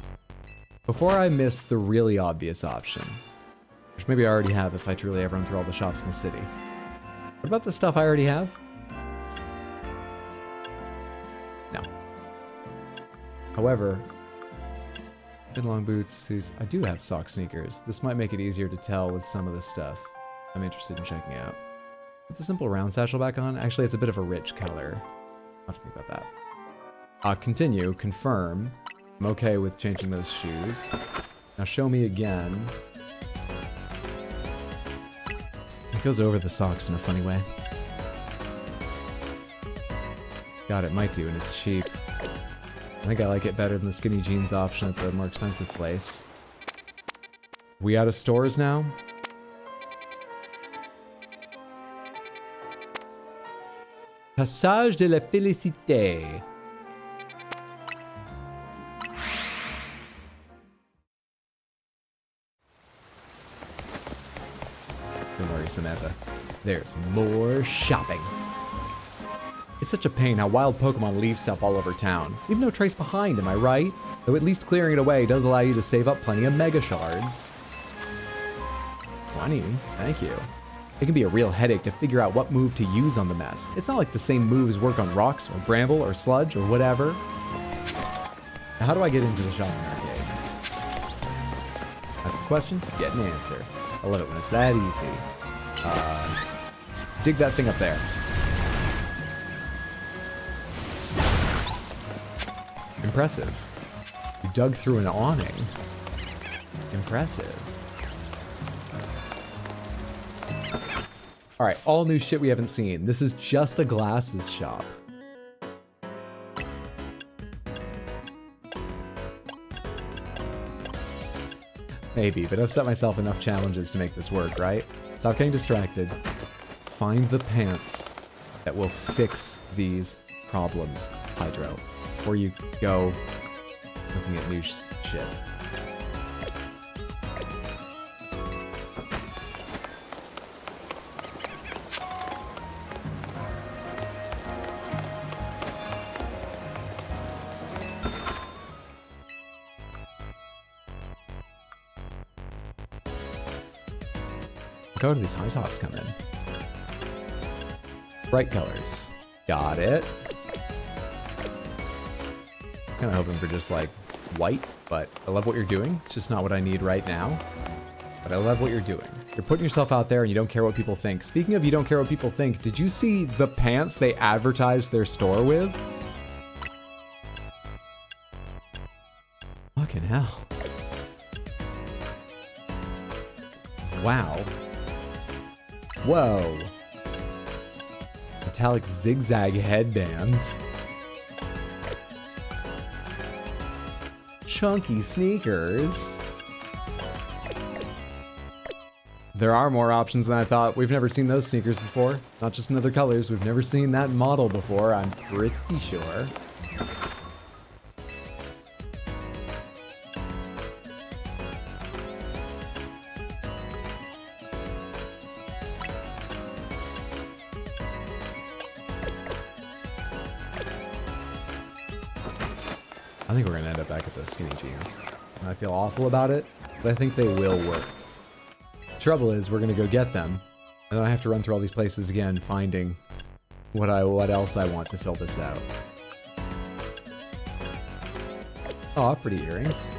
Speaker 1: Before I miss the really obvious option, which maybe I already have if I truly ever run through all the shops in the city. What about the stuff I already have? No. However, good long boots, these, I do have sock sneakers. This might make it easier to tell with some of the stuff I'm interested in checking out. Put the simple round satchel back on. Actually, it's a bit of a rich color. I'll have to think about that. Continue, confirm. I'm okay with changing those shoes. Now show me again. It goes over the socks in a funny way. God, it might do, and it's cheap. I think I like it better than the skinny jeans option at the more expensive place. We out of stores now? Passage de la Félicité. Don't worry, Samantha. There's more shopping. It's such a pain how wild Pokemon leave stuff all over town. Leave no trace behind, am I right? Though at least clearing it away does allow you to save up plenty of Mega Shards. 20, thank you. It can be a real headache to figure out what move to use on the mess. It's not like the same moves work on rocks or bramble or sludge or whatever. Now, how do I get into the shopping arcade? Ask a question, get an answer. I love it when it's that easy. Dig that thing up there. Impressive. You dug through an awning. Impressive. Alright, all new shit we haven't seen. This is just a glasses shop. Maybe, but I've set myself enough challenges to make this work, right? Stop getting distracted. Find the pants that will fix these problems, Hydro. Before you go looking at new shit. Look how do these high tops come in? Bright colors. Got it. Kind of hoping for just like white, but I love what you're doing. It's just not what I need right now. But I love what you're doing. You're putting yourself out there and you don't care what people think. Speaking of you don't care what people think, did you see the pants they advertised their store with? Fucking hell. Wow. Whoa. Metallic zigzag headband. Chunky sneakers. There are more options than I thought. We've never seen those sneakers before. Not just in other colors. We've never seen that model before, I'm pretty sure. I think we're gonna end up back at those skinny jeans. And I feel awful about it, but I think they will work. The trouble is, we're gonna go get them, and then I have to run through all these places again, finding what else I want to fill this out. Aw, pretty earrings.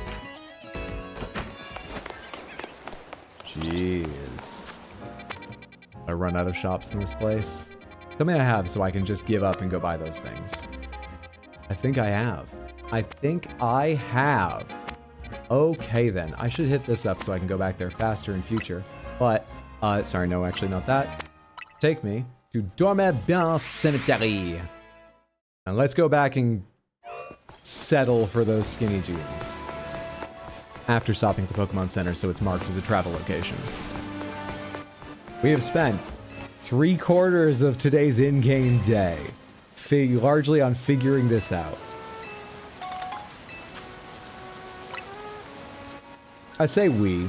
Speaker 1: Jeez. I run out of shops in this place. Tell me I have so I can just give up and go buy those things. I think I have. I think I have. Okay then. I should hit this up so I can go back there faster in future. But, sorry, no, actually not that. Take me to Dormez-Bien Cemetery. And let's go back and settle for those skinny jeans. After stopping at the Pokemon Center, so it's marked as a travel location. We have spent 3/4 of today's in-game day largely on figuring this out. I say we.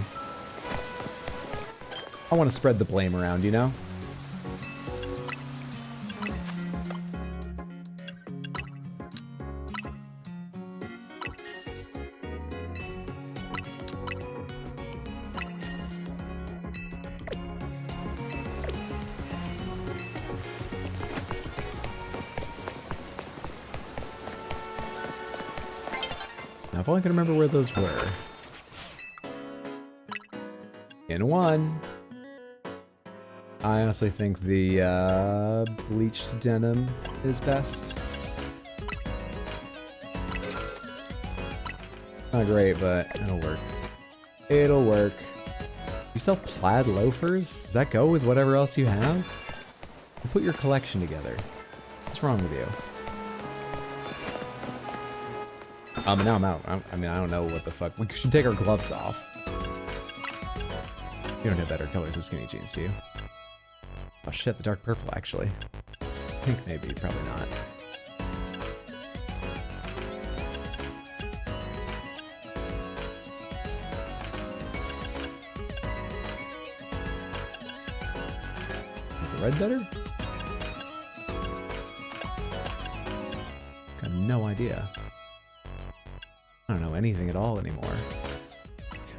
Speaker 1: I want to spread the blame around, you know? Now, if I can remember where those were. In one. I honestly think the bleached denim is best. Not great, but it'll work. It'll work. You sell plaid loafers? Does that go with whatever else you have? You put your collection together. What's wrong with you? Now I'm out. I mean, I don't know what the fuck. We should take our gloves off. You don't have better colors of skinny jeans, do you? Oh shit, the dark purple, actually. Pink, maybe. Probably not. Is the red better? Got no idea. I don't know anything at all anymore.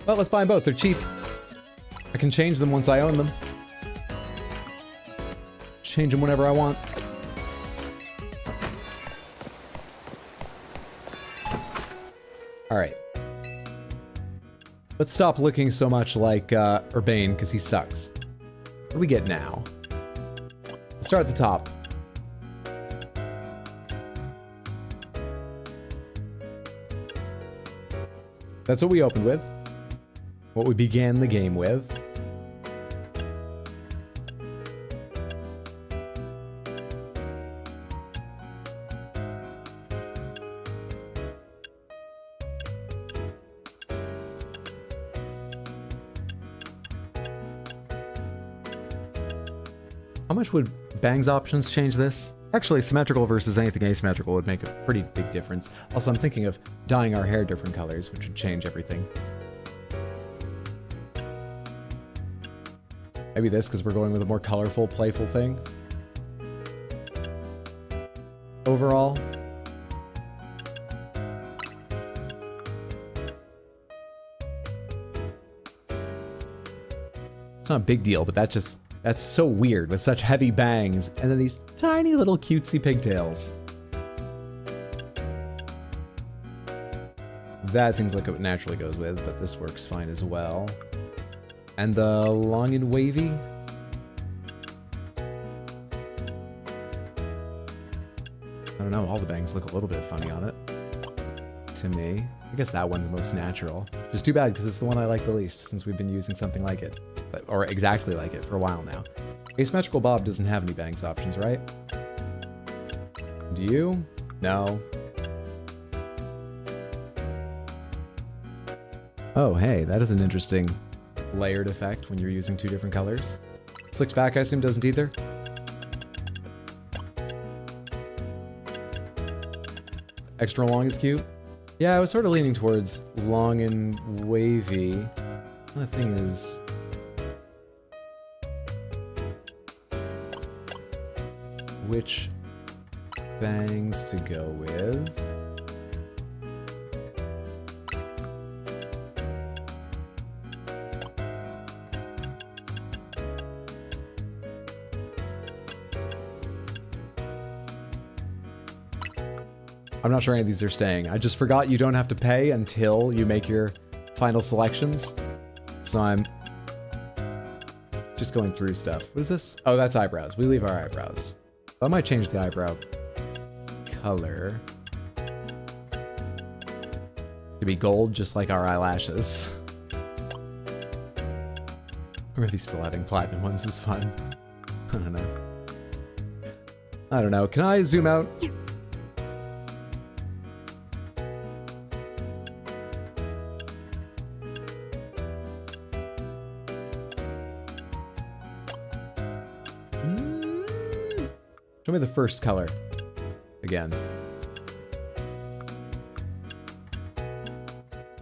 Speaker 1: Well, let's buy them both. They're cheap. I can change them once I own them. Change them whenever I want. Alright. Let's stop looking so much like Urbane, because he sucks. What do we get now? Let's start at the top. That's what we opened with. What we began the game with. How much would Bang's options change this? Actually, symmetrical versus anything asymmetrical would make a pretty big difference. Also, I'm thinking of dyeing our hair different colors, which would change everything. Maybe this, because we're going with a more colorful, playful thing. Overall. It's not a big deal, but that's so weird with such heavy bangs and then these tiny little cutesy pigtails. That seems like it naturally goes with, but this works fine as well. And the long and wavy. I don't know, all the bangs look a little bit funny on it. To me. I guess that one's most natural. Just too bad because it's the one I like the least since we've been using something like it. Or exactly like it for a while now. Asymmetrical Bob doesn't have any bangs options, right? Do you? No. Oh, hey, that is an interesting layered effect when you're using two different colors. Slicked back, I assume, doesn't either. Extra long is cute. Yeah, I was sort of leaning towards long and wavy. The thing is... which bangs to go with? I'm not sure any of these are staying. I just forgot you don't have to pay until you make your final selections. So I'm just going through stuff. What is this? Oh, that's eyebrows. We leave our eyebrows. I might change the eyebrow color to be gold, just like our eyelashes. Or maybe still having platinum ones is fun. I don't know. I don't know. Can I zoom out? Show me the first color again.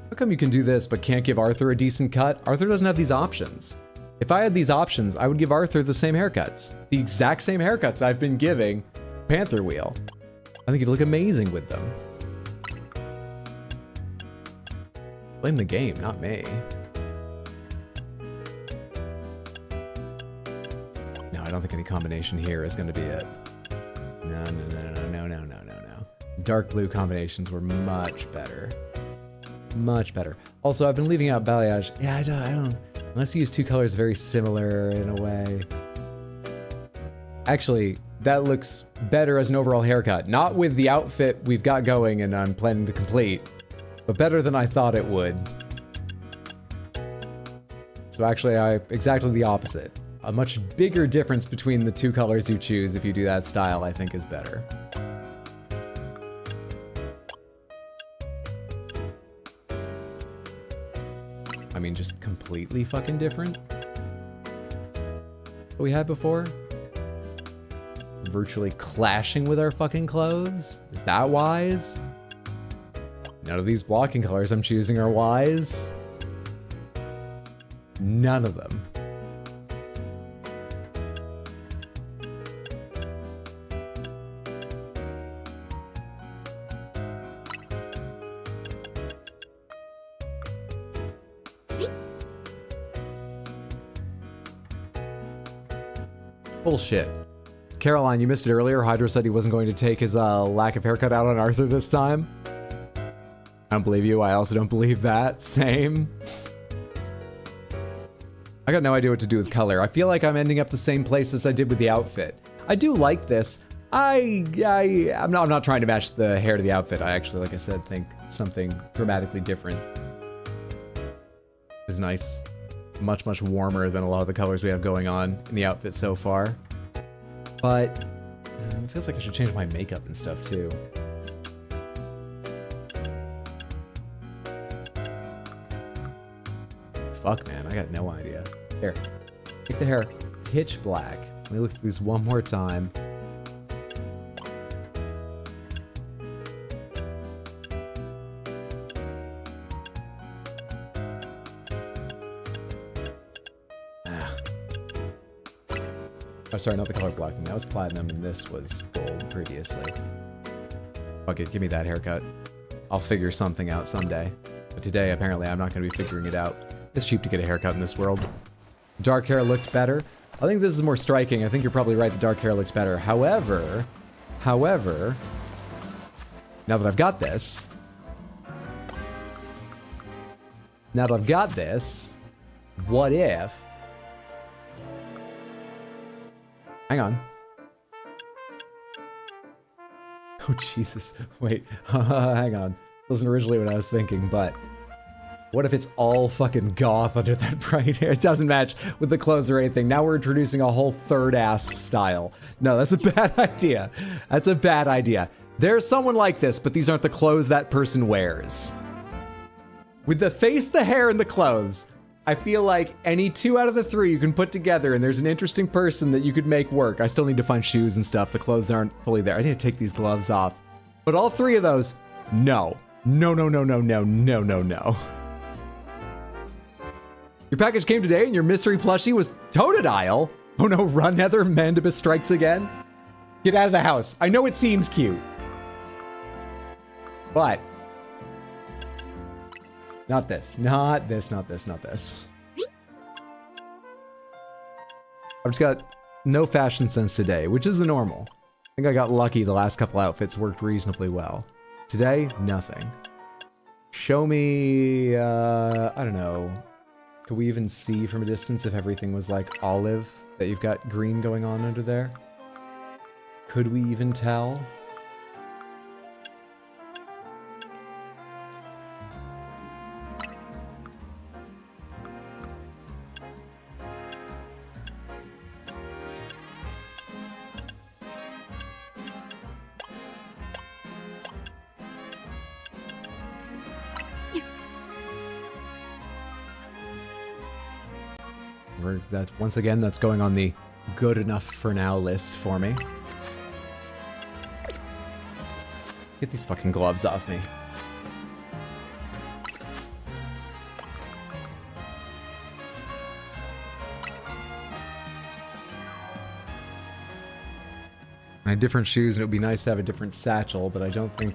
Speaker 1: How come you can do this but can't give Arthur a decent cut? Arthur doesn't have these options. If I had these options, I would give Arthur the same haircuts. The exact same haircuts I've been giving Panther Wheel. I think he'd look amazing with them. Blame the game, not me. No, I don't think any combination here is going to be it. No. Dark blue combinations were much better. Much better. Also, I've been leaving out balayage. Yeah, I don't. Unless you use two colors very similar in a way. Actually, that looks better as an overall haircut. Not with the outfit we've got going and I'm planning to complete, but better than I thought it would. So actually, exactly the opposite. A much bigger difference between the two colors you choose if you do that style, I think is better. I mean, just completely fucking different. What we had before? Virtually clashing with our fucking clothes? Is that wise? None of these blocking colors I'm choosing are wise. None of them. Bullshit. Caroline, you missed it earlier. Hydro said he wasn't going to take his lack of haircut out on Arthur this time. I don't believe you. I also don't believe that. Same. I got no idea what to do with color. I feel like I'm ending up the same place as I did with the outfit. I do like this. I'm not trying to match the hair to the outfit. I actually, like I said, think something dramatically different is nice. Much, much warmer than a lot of the colors we have going on in the outfit so far. But it feels like I should change my makeup and stuff too. Fuck, man, I got no idea. Here, make the hair pitch black. Let me look through these one more time. Oh, sorry, not the color blocking. That was platinum and this was gold previously. Fuck it, give me that haircut. I'll figure something out someday. But today, apparently, I'm not going to be figuring it out. It's cheap to get a haircut in this world. Dark hair looked better. I think this is more striking. I think you're probably right, the dark hair looks better. However, now that I've got this, what if... Hang on. Oh, Jesus. Wait. Hang on. This wasn't originally what I was thinking, but... What if it's all fucking goth under that bright hair? It doesn't match with the clothes or anything. Now we're introducing a whole third-ass style. No, that's a bad idea. That's a bad idea. There's someone like this, but these aren't the clothes that person wears. With the face, the hair, and the clothes... I feel like any two out of the three you can put together and there's an interesting person that you could make work. I still need to find shoes and stuff. The clothes aren't fully there. I need to take these gloves off. But all three of those, no. No. Your package came today and your mystery plushie was Totodile. Oh no, run Heather, Mandibus strikes again. Get out of the house. I know it seems cute. But... Not this. I've just got no fashion sense today, which is the normal. I think I got lucky the last couple outfits worked reasonably well. Today, nothing. Show me, I don't know, Could we even see from a distance if everything was like olive that you've got green going on under there? Could we even tell? Once again, that's going on the good enough for now list for me. Get these fucking gloves off me. I had different shoes and it would be nice to have a different satchel, but I don't think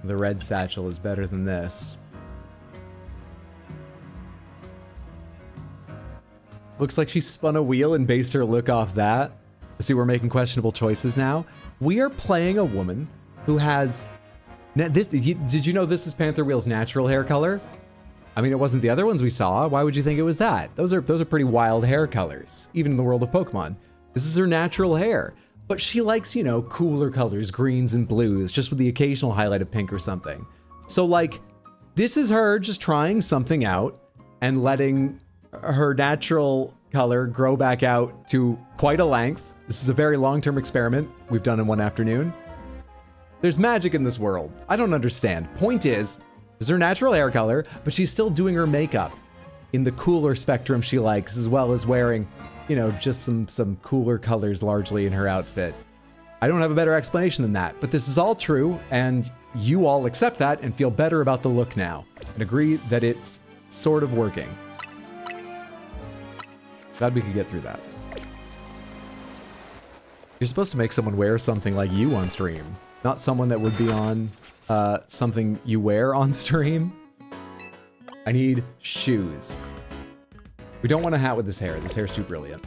Speaker 1: the red satchel is better than this. Looks like she spun a wheel and based her look off that. See, we're making questionable choices now. We are playing a woman who has... Did you know this is Panther Wheel's natural hair color? I mean, it wasn't the other ones we saw. Why would you think it was that? Those are pretty wild hair colors, even in the world of Pokemon. This is her natural hair. But she likes, you know, cooler colors, greens and blues, just with the occasional highlight of pink or something. So, like, this is her just trying something out and letting her natural color grow back out to quite a length. This is a very long-term experiment we've done in one afternoon. There's magic in this world. I don't understand. Point is, this is her natural hair color, but she's still doing her makeup in the cooler spectrum she likes, as well as wearing, you know, just some cooler colors largely in her outfit. I don't have a better explanation than that, but this is all true, and you all accept that and feel better about the look now, and agree that it's sort of working. Glad we could get through that. You're supposed to make someone wear something like you on stream, not someone that would be on something you wear on stream. I need shoes. We don't want a hat with this hair. This hair's too brilliant.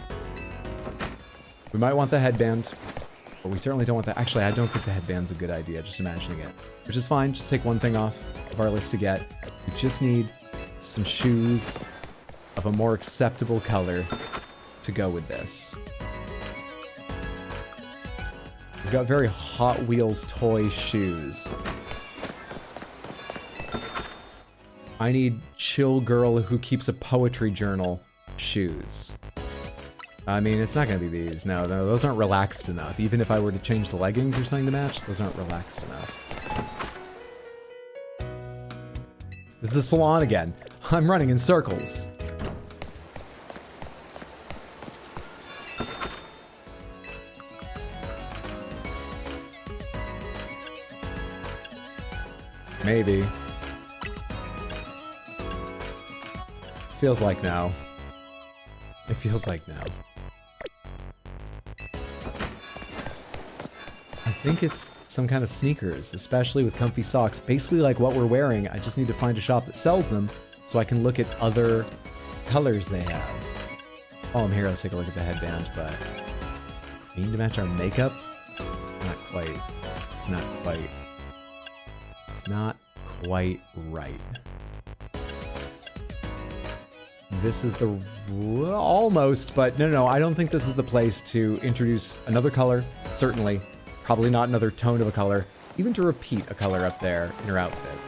Speaker 1: We might want the headband, but we certainly don't want that. Actually, I don't think the headband's a good idea, just imagining it. Which is fine, just take one thing off of our list to get. We just need some shoes of a more acceptable color to go with this. We've got very Hot Wheels toy shoes. I need chill girl who keeps a poetry journal shoes. I mean, it's not gonna be these. No, those aren't relaxed enough. Even if I were to change the leggings or something to match, those aren't relaxed enough. This is the salon again. I'm running in circles. Maybe. Feels like no. It feels like no. I think it's some kind of sneakers, especially with comfy socks. Basically like what we're wearing. I just need to find a shop that sells them so I can look at other colors they have. While I'm here, let's take a look at the headband, but green to match our makeup? It's not quite. It's not quite. It's not quite right. This is the... almost, but no, I don't think this is the place to introduce another color, certainly. Probably not another tone of a color, even to repeat a color up there in her outfit.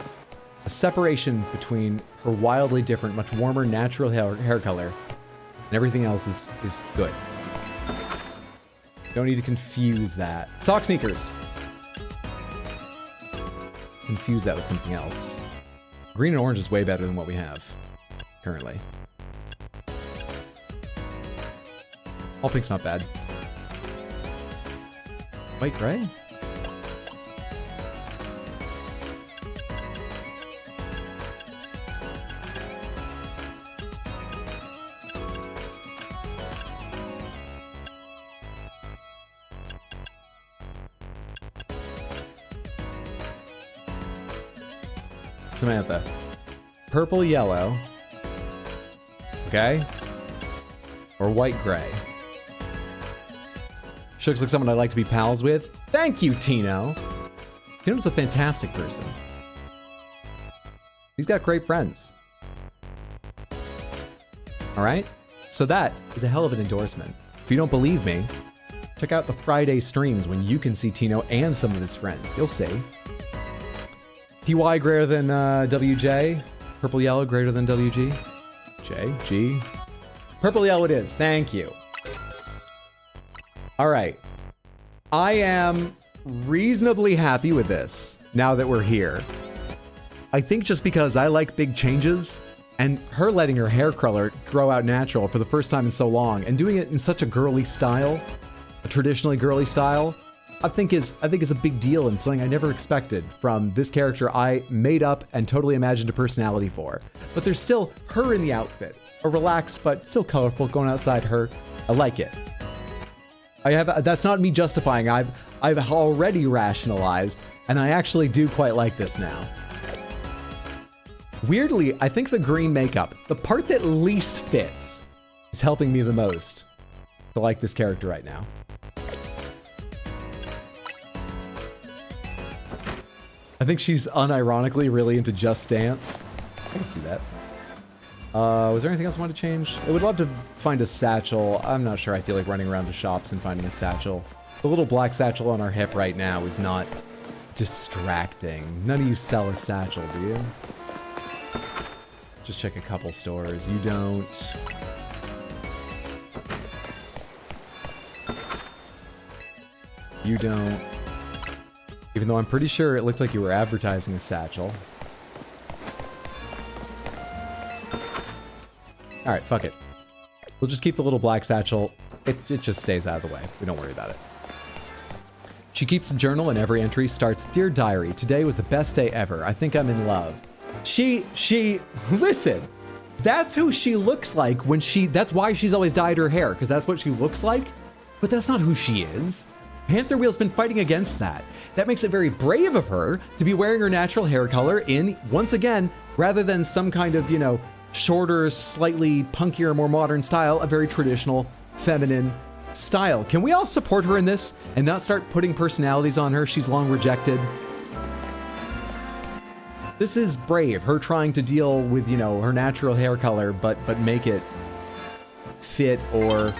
Speaker 1: A separation between her wildly different, much warmer natural hair color and everything else is good. Don't need to confuse that. Sock sneakers! Confuse that with something else. Green and orange is way better than what we have currently. All pink's not bad. White gray? Samantha. Purple yellow. Okay. Or white gray. She looks like someone I'd like to be pals with. Thank you, Tino. Tino's a fantastic person. He's got great friends. All right? So that is a hell of an endorsement. If you don't believe me, check out the Friday streams when you can see Tino and some of his friends. You'll see. TY greater than WJ. Purple yellow greater than WG. J, G. Purple yellow it is. Thank you. All right. I am reasonably happy with this now that we're here. I think just because I like big changes, and her letting her hair color grow out natural for the first time in so long, and doing it in such a girly style, a traditionally girly style, I think is a big deal and something I never expected from this character I made up and totally imagined a personality for. But there's still her in the outfit, a relaxed but still colorful going outside her. I like it. That's not me justifying. I've already rationalized, and I actually do quite like this now. Weirdly, I think the green makeup, the part that least fits, is helping me the most to like this character right now. I think she's unironically really into Just Dance. I can see that. Was there anything else I wanted to change? I would love to find a satchel. I'm not sure I feel like running around to shops and finding a satchel. The little black satchel on our hip right now is not distracting. None of you sell a satchel, do you? Just check a couple stores. You don't. You don't. Even though I'm pretty sure it looked like you were advertising a satchel. Alright, fuck it. We'll just keep the little black satchel. It just stays out of the way. We don't worry about it. She keeps a journal and every entry starts, "Dear Diary, today was the best day ever. I think I'm in love." Listen, that's who she looks like when that's why she's always dyed her hair, because that's what she looks like, but that's not who she is. Panther Wheel's been fighting against that. That makes it very brave of her to be wearing her natural hair color in, once again, rather than some kind of, you know, shorter, slightly punkier, more modern style, a very traditional, feminine style. Can we all support her in this and not start putting personalities on her she's long rejected? This is brave, her trying to deal with, you know, her natural hair color, but make it fit or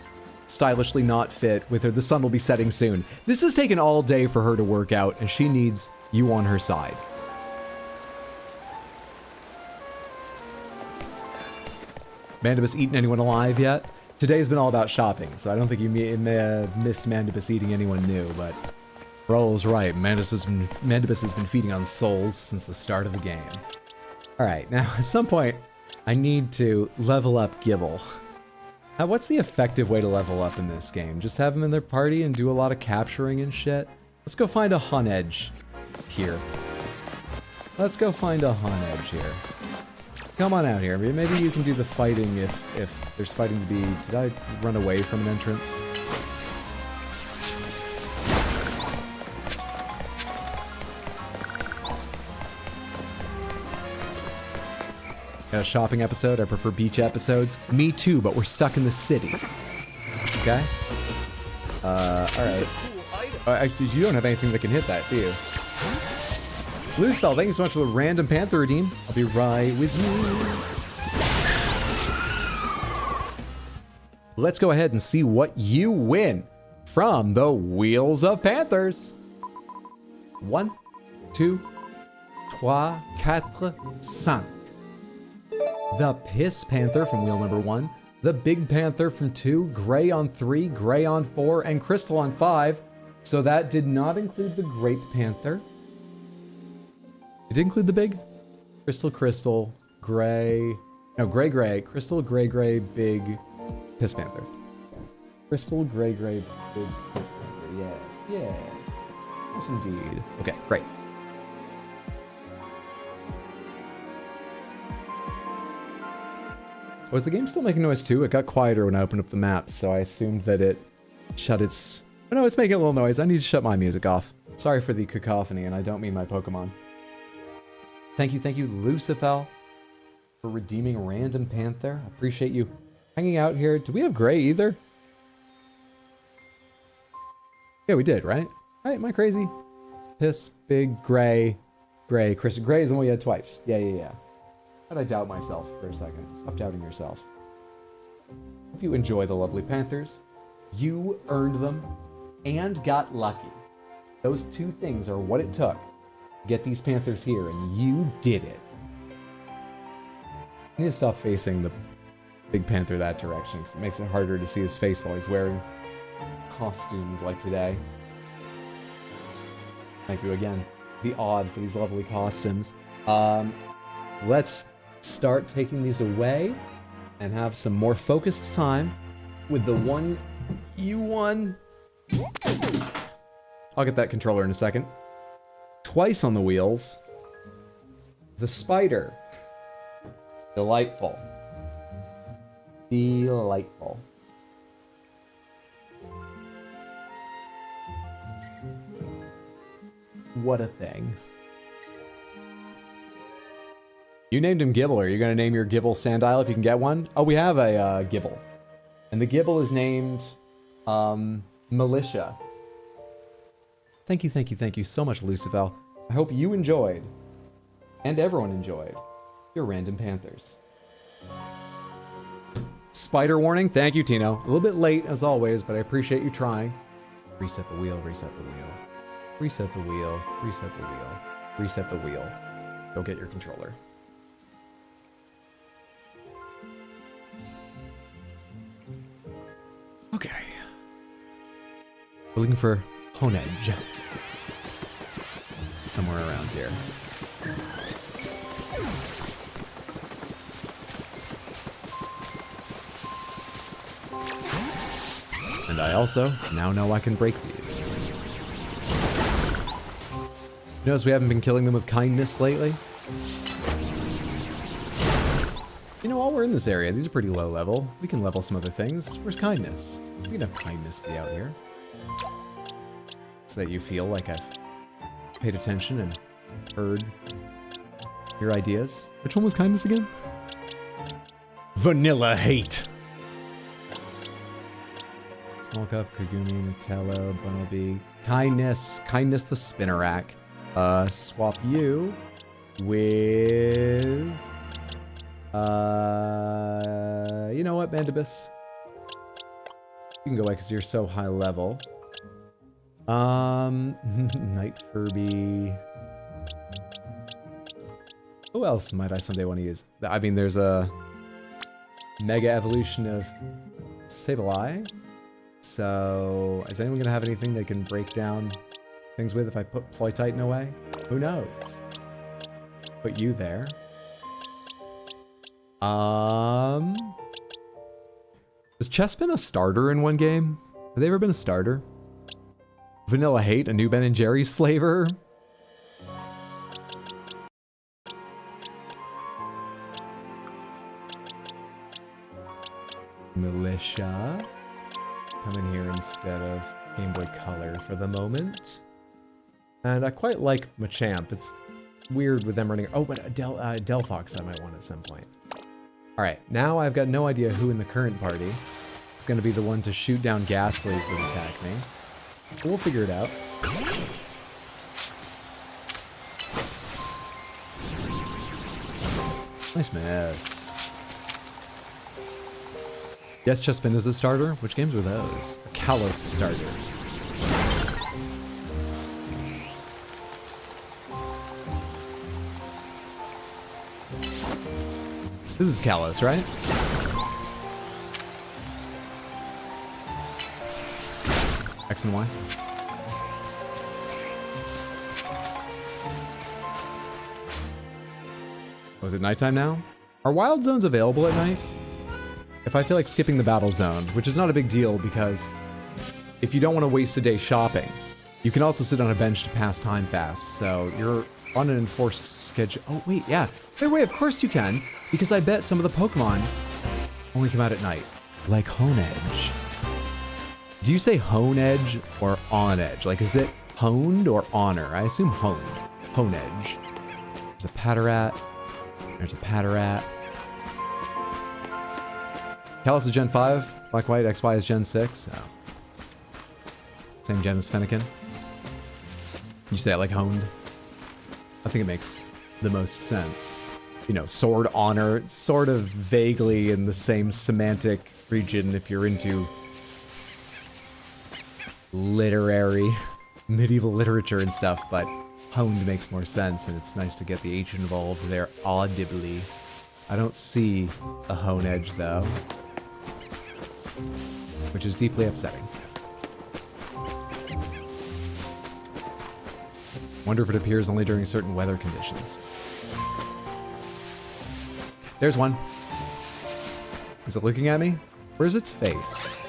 Speaker 1: stylishly not fit with her. The sun will be setting soon. This has taken all day for her to work out, and she needs you on her side. Mandibus eaten anyone alive yet? Today's been all about shopping, so I don't think you may have missed Mandibus eating anyone new, but Roll's right. Mandibus has been feeding on souls since the start of the game. Alright, now at some point, I need to level up Gibble. Now, what's the effective way to level up in this game? Just have them in their party and do a lot of capturing and shit? Let's go find a Hun Edge here. Let's go find a Hun Edge here. Come on out here. Maybe you can do the fighting if there's fighting to be. Did I run away from an entrance? Got a shopping episode. I prefer beach episodes. Me too, but we're stuck in the city. Okay? Alright. Actually, you don't have anything that can hit that, do you? Loosefell, thank you so much for the random Panther redeem. I'll be right with you. Let's go ahead and see what you win from the Wheels of Panthers. 1, 2, 3, 4, 5. The Piss Panther from wheel number 1, the Big Panther from 2, Gray on 3, Gray on 4, and Crystal on 5. So that did not include the Grape Panther. It did include the Big? Crystal, Gray... No, Gray, Crystal, Gray, Big Piss Panther. Crystal, Gray, Big Piss Panther. Yes. Yes, indeed. Okay, great. Was the game still making noise too? It got quieter when I opened up the map, so I assumed that it shut its... Oh no, it's making a little noise. I need to shut my music off. Sorry for the cacophony, and I don't mean my Pokemon. Thank you, Lucifel, for redeeming Random Panther. I appreciate you hanging out here. Do we have Gray either? Yeah, we did, right? Right, am I crazy? Piss, Big, Gray, Crystal. Gray is the one we had twice. Yeah. How'd I doubt myself for a second? Stop doubting yourself. Hope you enjoy the lovely Panthers. You earned them and got lucky. Those two things are what it took to get these Panthers here, and you did it. I need to stop facing the big Panther that direction because it makes it harder to see his face while he's wearing costumes like today. Thank you again. The odd for these lovely costumes. Let's start taking these away and have some more focused time with the one you won. I'll get that controller in a second. Twice on the wheels. The spider. Delightful. Delightful. What a thing. You named him Gibble. Are you going to name your Gibble Sandile if you can get one? Oh, we have a Gibble. And the Gibble is named Militia. Thank you so much, Lucifel. I hope you enjoyed, and everyone enjoyed, your Random Panthers. Spider warning. Thank you, Tino. A little bit late, as always, but I appreciate you trying. Reset the wheel, reset the wheel. Reset the wheel, reset the wheel. Reset the wheel. Go get your controller. Okay. We're looking for Honedge. Somewhere around here. And I also now know I can break these. Notice we haven't been killing them with kindness lately. You know, while we're in this area, these are pretty low level. We can level some other things. Where's kindness? We can have kindness be out here. So that you feel like I've paid attention and heard your ideas. Which one was kindness again? Vanilla hate. Small cup, Kagumi, Nutella, Bumblebee. Kindness. Kindness the Spinnerack. Swap you with... you know what, Mandibus? You can go away because you're so high level. Night Furby. Who else might I someday want to use? I mean, there's a Mega Evolution of Sableye. So, is anyone going to have anything they can break down things with if I put Ploytitan away? Who knows? Put you there. Was Chespin a starter in one game? Have they ever been a starter? Vanilla Hate, a new Ben & Jerry's flavor? Militia. Come in here instead of Game Boy Color for the moment. And I quite like Machamp. It's weird with them running... Oh, but Delphox I might want at some point. Alright, now I've got no idea who in the current party is going to be the one to shoot down Ghastlies that attack me. We'll figure it out. Nice miss. Yes, Chespin is a starter. Which games were those? Kalos starter. This is Kalos, right? X and Y. Was it nighttime now? Are wild zones available at night? If I feel like skipping the battle zone, which is not a big deal because if you don't want to waste a day shopping, you can also sit on a bench to pass time fast. So you're on an enforced schedule. Oh, wait, yeah. Wait, of course you can. Because I bet some of the Pokemon only come out at night. Like Honedge. Do you say Honedge or On Edge? Like, is it honed or honor? I assume honed. Honedge. There's a Patterat. There's a Patterat. Kalos is Gen 5. Black White. XY is Gen 6. Oh. Same gen as Fennekin. You say it like honed? I think it makes the most sense. You know, sword honor, sort of vaguely in the same semantic region if you're into literary, medieval literature and stuff, but honed makes more sense, and it's nice to get the H involved there audibly. I don't see a hone edge, though, which is deeply upsetting. Wonder if it appears only during certain weather conditions. There's one. Is it looking at me? Where's its face?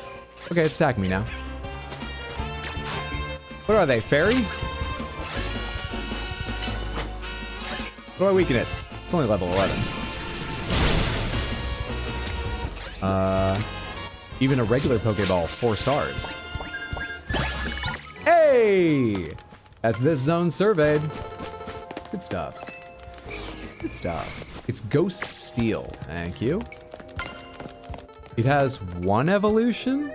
Speaker 1: Okay, it's attacking me now. What are they, fairy? What do I weaken it? It's only level 11. Even a regular Pokeball, 4 stars. Hey! That's this zone surveyed. Good stuff. Good stuff. It's Ghost Steel. Thank you. It has 1 evolution?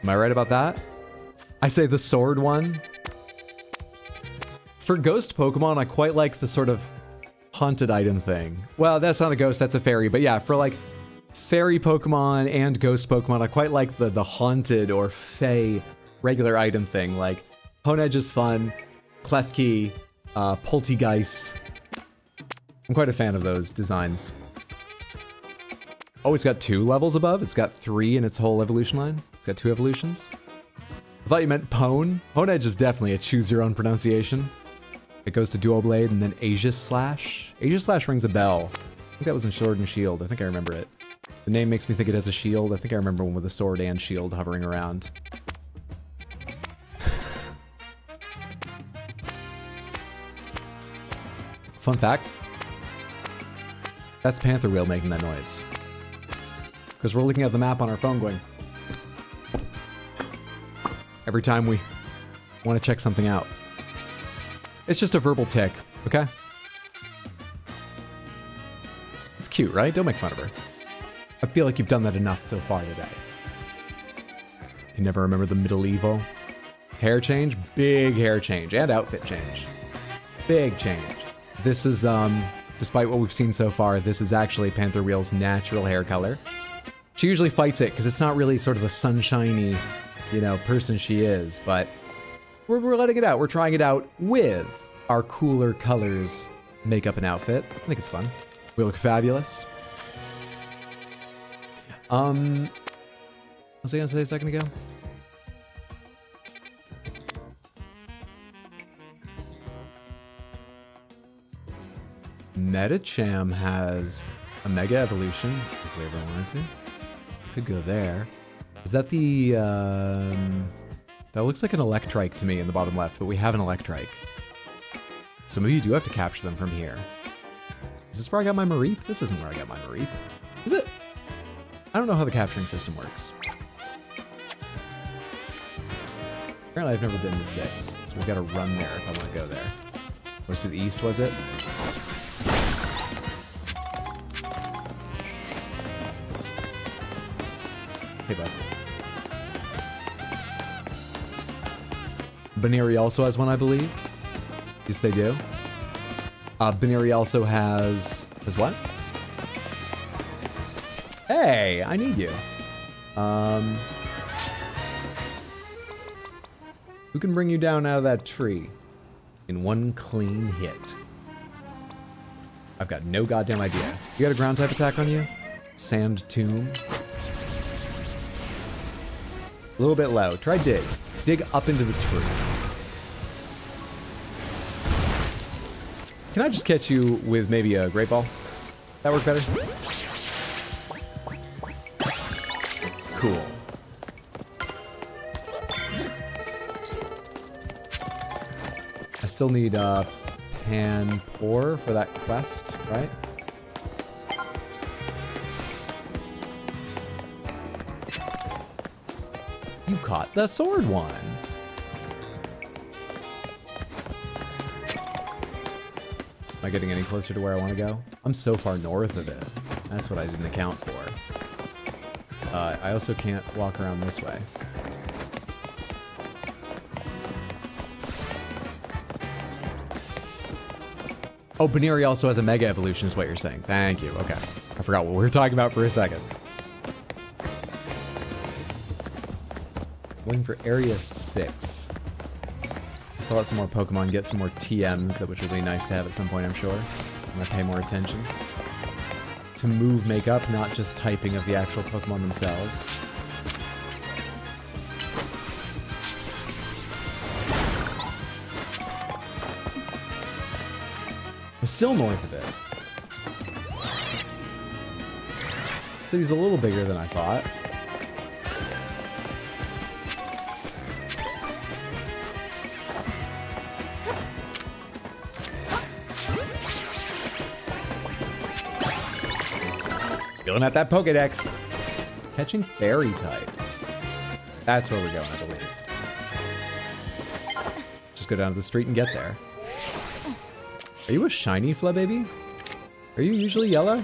Speaker 1: Am I right about that? I say the sword one. For ghost Pokemon, I quite like the sort of haunted item thing. Well, that's not a ghost, that's a fairy. But yeah, for like fairy Pokemon and ghost Pokemon, I quite like the haunted or fey regular item thing. Like, Honedge is fun, Klefki, Poltegeist. I'm quite a fan of those designs. Oh, it's got 2 levels above? It's got 3 in its whole evolution line? It's got 2 evolutions? I thought you meant Pone. Honedge is definitely a choose-your-own-pronunciation. It goes to Dual Blade and then Aegis Slash. Aegis Slash rings a bell. I think that was in Sword and Shield. I think I remember it. The name makes me think it has a shield. I think I remember one with a sword and shield hovering around. Fun fact. That's Panther Wheel making that noise. Because we're looking at the map on our phone going... every time we want to check something out. It's just a verbal tick, okay? It's cute, right? Don't make fun of her. I feel like you've done that enough so far today. You never remember the medieval hair change? Big hair change and outfit change. Big change. This is, despite what we've seen so far, this is actually Panther Wheel's natural hair color. She usually fights it because it's not really sort of the sunshiny, you know, person she is, but we're letting it out. We're trying it out with our cooler colors, makeup, and outfit. I think it's fun. We look fabulous. What was I gonna say a second ago? Metacham has a Mega Evolution, if we ever wanted to. Could go there. Is that the, that looks like an Electrike to me in the bottom left, but we have an Electrike. So maybe you do have to capture them from here. Is this where I got my Mareep? This isn't where I got my Mareep. Is it? I don't know how the capturing system works. Apparently I've never been to 6, so we gotta run there if I want to go there. Was to the east, was it? Hey, bud. Baneri also has one, I believe. Yes, they do. Baneri also has what? Hey, I need you. Who can bring you down out of that tree in one clean hit? I've got no goddamn idea. You got a ground type attack on you? Sand Tomb. A little bit low. Try dig. Dig up into the tree. Can I just catch you with maybe a Great Ball? That work better? Cool. I still need Panpour for that quest, right? You caught the sword one. Am I getting any closer to where I want to go? I'm so far north of it. That's what I didn't account for. I also can't walk around this way. Oh, Baneri also has a Mega Evolution is what you're saying. Thank you. Okay. I forgot what we were talking about for a second. Going for Area 6. Pull out some more Pokemon, get some more TMs, which will be nice to have at some point, I'm sure. I'm gonna pay more attention to move makeup, not just typing of the actual Pokemon themselves. We're still north of it. City's a little bigger than I thought. Feeling at that Pokedex. Catching fairy types. That's where we're going, I believe. Just go down to the street and get there. Are you a shiny Flebaby? Are you usually yellow?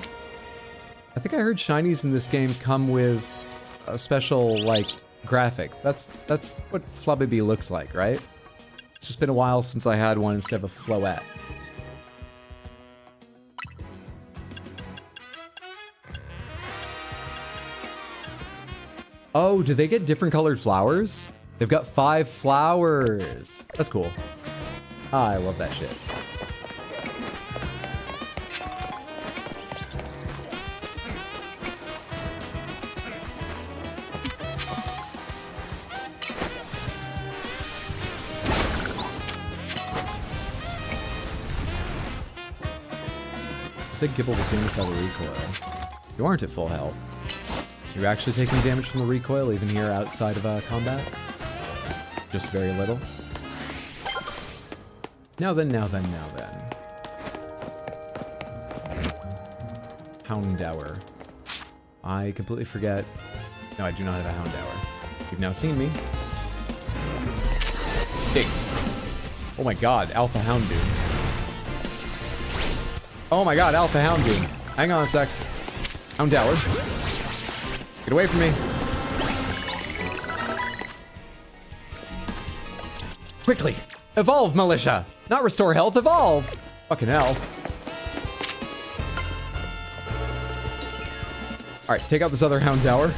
Speaker 1: I think I heard shinies in this game come with a special, like, graphic. That's what Flebaby looks like, right? It's just been a while since I had one instead of a Floette. Oh, do they get different colored flowers? They've got 5 flowers. That's cool. I love that shit. Said Gibble was damaged by the recoil. You aren't at full health. You're actually taking damage from the recoil, even here outside of combat? Just very little. Now then. Houndour. I completely forget. No, I do not have a Houndour. You've now seen me. Dig. Oh my god, Alpha Houndoom. Oh my god, Alpha Houndoom. Hang on a sec. Houndour. Get away from me. Quickly! Evolve, militia! Not restore health, evolve! Fucking hell. Alright, take out this other Houndour.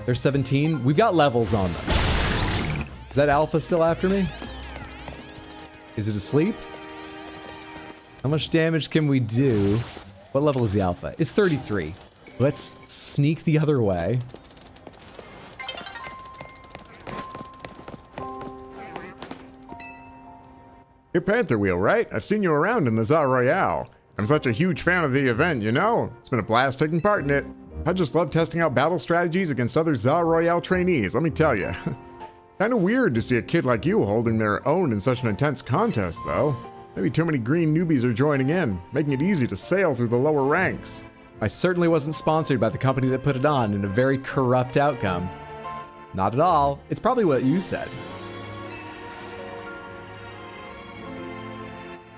Speaker 1: There's 17. We've got levels on them. Is that Alpha still after me? Is it asleep? How much damage can we do? What level is the Alpha? It's 33. Let's sneak the other way.
Speaker 7: You're Panther Wheel, right? I've seen you around in the Za Royale. I'm such a huge fan of the event, you know? It's been a blast taking part in it. I just love testing out battle strategies against other Za Royale trainees, let me tell you. Kinda weird to see a kid like you holding their own in such an intense contest, though. Maybe too many green newbies are joining in, making it easy to sail through the lower ranks.
Speaker 1: I certainly wasn't sponsored by the company that put it on in a very corrupt outcome. Not at all. It's probably what you said.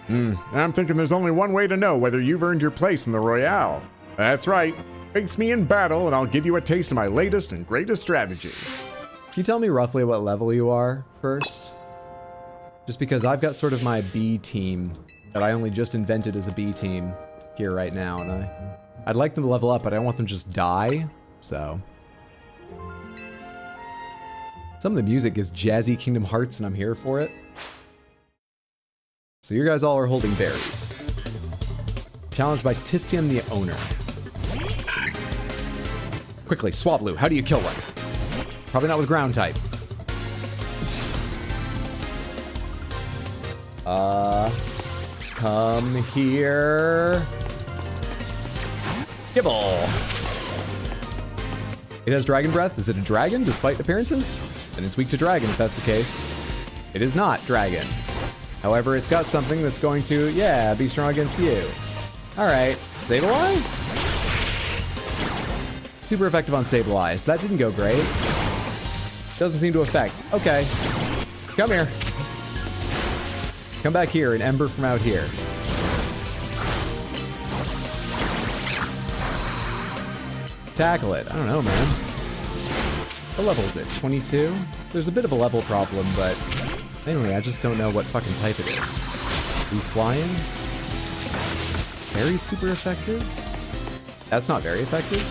Speaker 7: I'm thinking there's only one way to know whether you've earned your place in the Royale. That's right. Face me in battle and I'll give you a taste of my latest and greatest strategy.
Speaker 1: Can you tell me roughly what level you are first? Just because I've got sort of my B team that I only just invented as a B team here right now, and I'd like them to level up, but I don't want them to just die, so. Some of the music is jazzy Kingdom Hearts, and I'm here for it. So you guys all are holding berries. Challenged by Titian the Owner. Quickly, Swablu, how do you kill one? Probably not with ground type. Come here. Gibble. It has Dragon Breath. Is it a dragon despite appearances? Then it's weak to dragon if that's the case. It is not dragon. However, it's got something that's going to, yeah, be strong against you. Alright, Sableye? Super effective on Sableye. That didn't go great. Doesn't seem to affect. Okay. Come here. Come back here and Ember from out here. Tackle it. I don't know, man. What level is it? 22? There's a bit of a level problem, but anyway, I just don't know what fucking type it is. Are you flying? Very super effective? That's not very effective.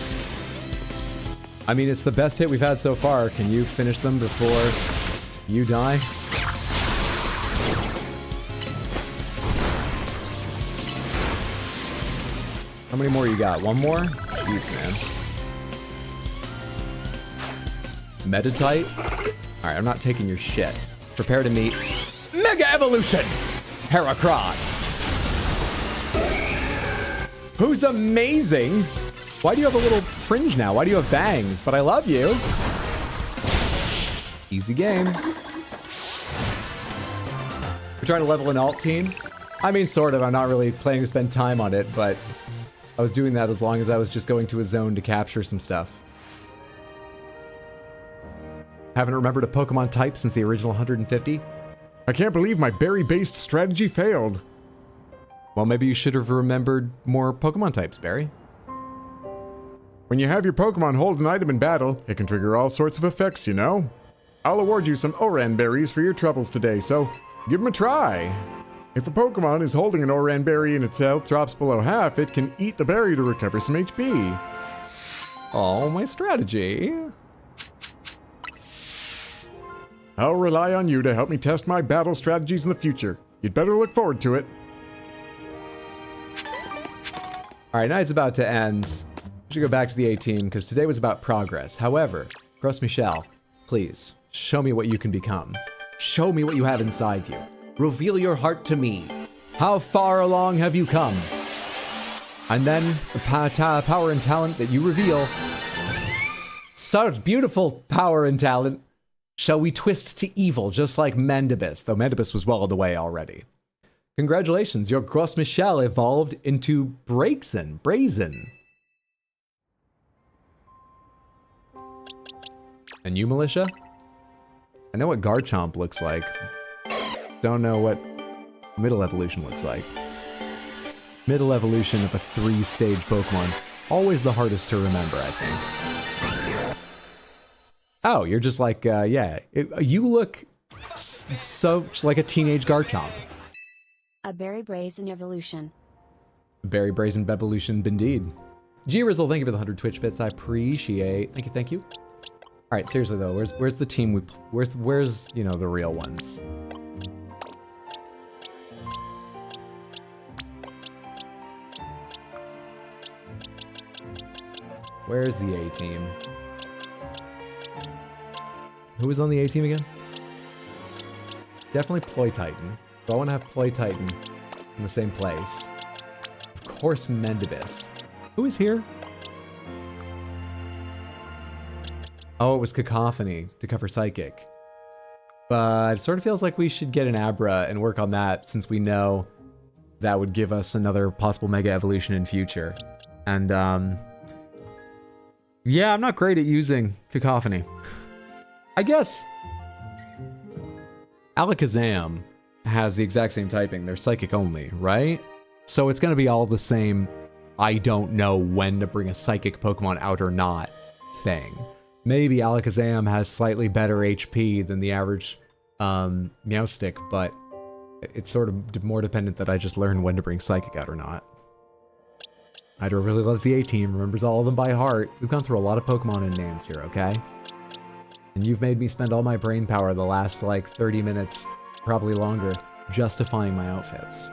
Speaker 1: I mean, it's the best hit we've had so far. Can you finish them before you die? How many more you got? One more? Jeez, man. Meditite? Alright, I'm not taking your shit. Prepare to meet Mega Evolution! Heracross! Who's amazing? Why do you have a little fringe now? Why do you have bangs? But I love you. Easy game. We're trying to level an alt team. I mean, sort of. I'm not really planning to spend time on it, but I was doing that as long as I was just going to a zone to capture some stuff. Haven't remembered a Pokemon type since the original 150?
Speaker 7: I can't believe my berry-based strategy failed.
Speaker 1: Well, maybe you should have remembered more Pokemon types, Barry.
Speaker 7: When you have your Pokemon hold an item in battle, it can trigger all sorts of effects, you know? I'll award you some Oran berries for your troubles today, so give them a try. If a Pokemon is holding an Oran berry and its health drops below half, it can eat the berry to recover some HP.
Speaker 1: Oh, my strategy.
Speaker 7: I'll rely on you to help me test my battle strategies in the future. You'd better look forward to it.
Speaker 1: Alright, night's about to end. We should go back to the A-team, because today was about progress. However, Gros Michel, please, show me what you can become. Show me what you have inside you. Reveal your heart to me. How far along have you come? And then, the power and talent that you reveal. Such beautiful power and talent. Shall we twist to evil, just like Mandibus, though Mandibus was well on the way already. Congratulations, your Gros Michel evolved into Brazen. And you, Militia? I know what Garchomp looks like. Don't know what Middle Evolution looks like. Middle Evolution of a 3-stage Pokemon. Always the hardest to remember, I think. Oh, you're just like, yeah. You look so like a teenage Garchomp.
Speaker 3: A Berry Brazen Evolution.
Speaker 1: Berry Brazen Bevolution, indeed. G-Rizzle, thank you for the 100 Twitch bits. I appreciate. Thank you. All right, seriously though, where's the team? Where's you know the real ones? Where's the A-team? Who was on the A-team again? Definitely Ploy-Titan. Do I want to have Ploy-Titan in the same place? Of course, Mandibus. Who is here? Oh, it was Cacophony to cover Psychic. But it sort of feels like we should get an Abra and work on that since we know that would give us another possible Mega Evolution in future. And, yeah, I'm not great at using Cacophony. I guess Alakazam has the exact same typing. They're Psychic only, right? So it's going to be all the same I don't know when to bring a Psychic Pokemon out or not thing. Maybe Alakazam has slightly better HP than the average Meowstic, but it's sort of more dependent that I just learn when to bring Psychic out or not. Hydra really loves the A-team, remembers all of them by heart. We've gone through a lot of Pokemon and names here, okay? And you've made me spend all my brain power the last, like, 30 minutes, probably longer, justifying my outfits.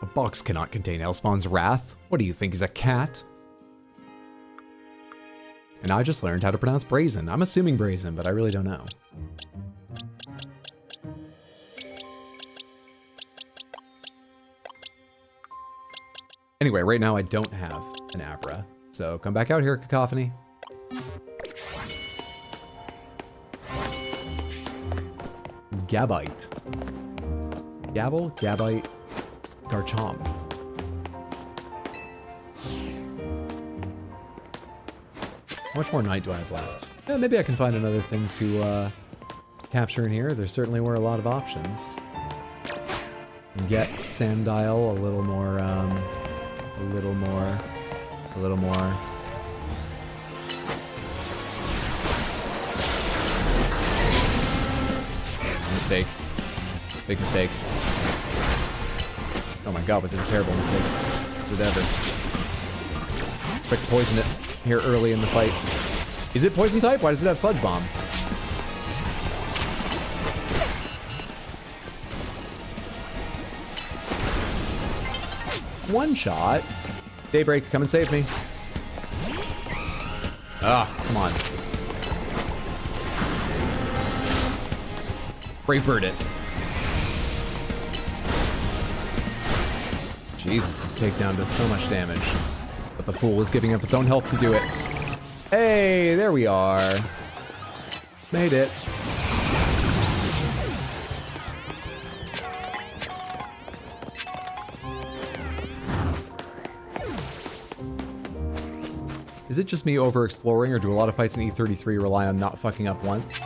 Speaker 1: A box cannot contain Elspawn's wrath. What do you think, he's a cat? And I just learned how to pronounce Brazen. I'm assuming Brazen, but I really don't know. Anyway, right now I don't have an Abra, so come back out here, Cacophony. Gabite. Gabble, Gabite, Garchomp. How much more night do I have left? Yeah, maybe I can find another thing to capture in here. There certainly were a lot of options. Get Sandile a little more, a little more. Mistake. It's a big mistake. Oh my god, was it a terrible mistake? Was it ever? Quick poison it here early in the fight. Is it poison type? Why does it have Sludge Bomb? One shot. Daybreak, come and save me. Ah, come on. Brave Bird it. Jesus, this takedown does so much damage. But the fool is giving up its own health to do it. Hey, there we are. Made it. Is it just me over-exploring, or do a lot of fights in E33 rely on not fucking up once?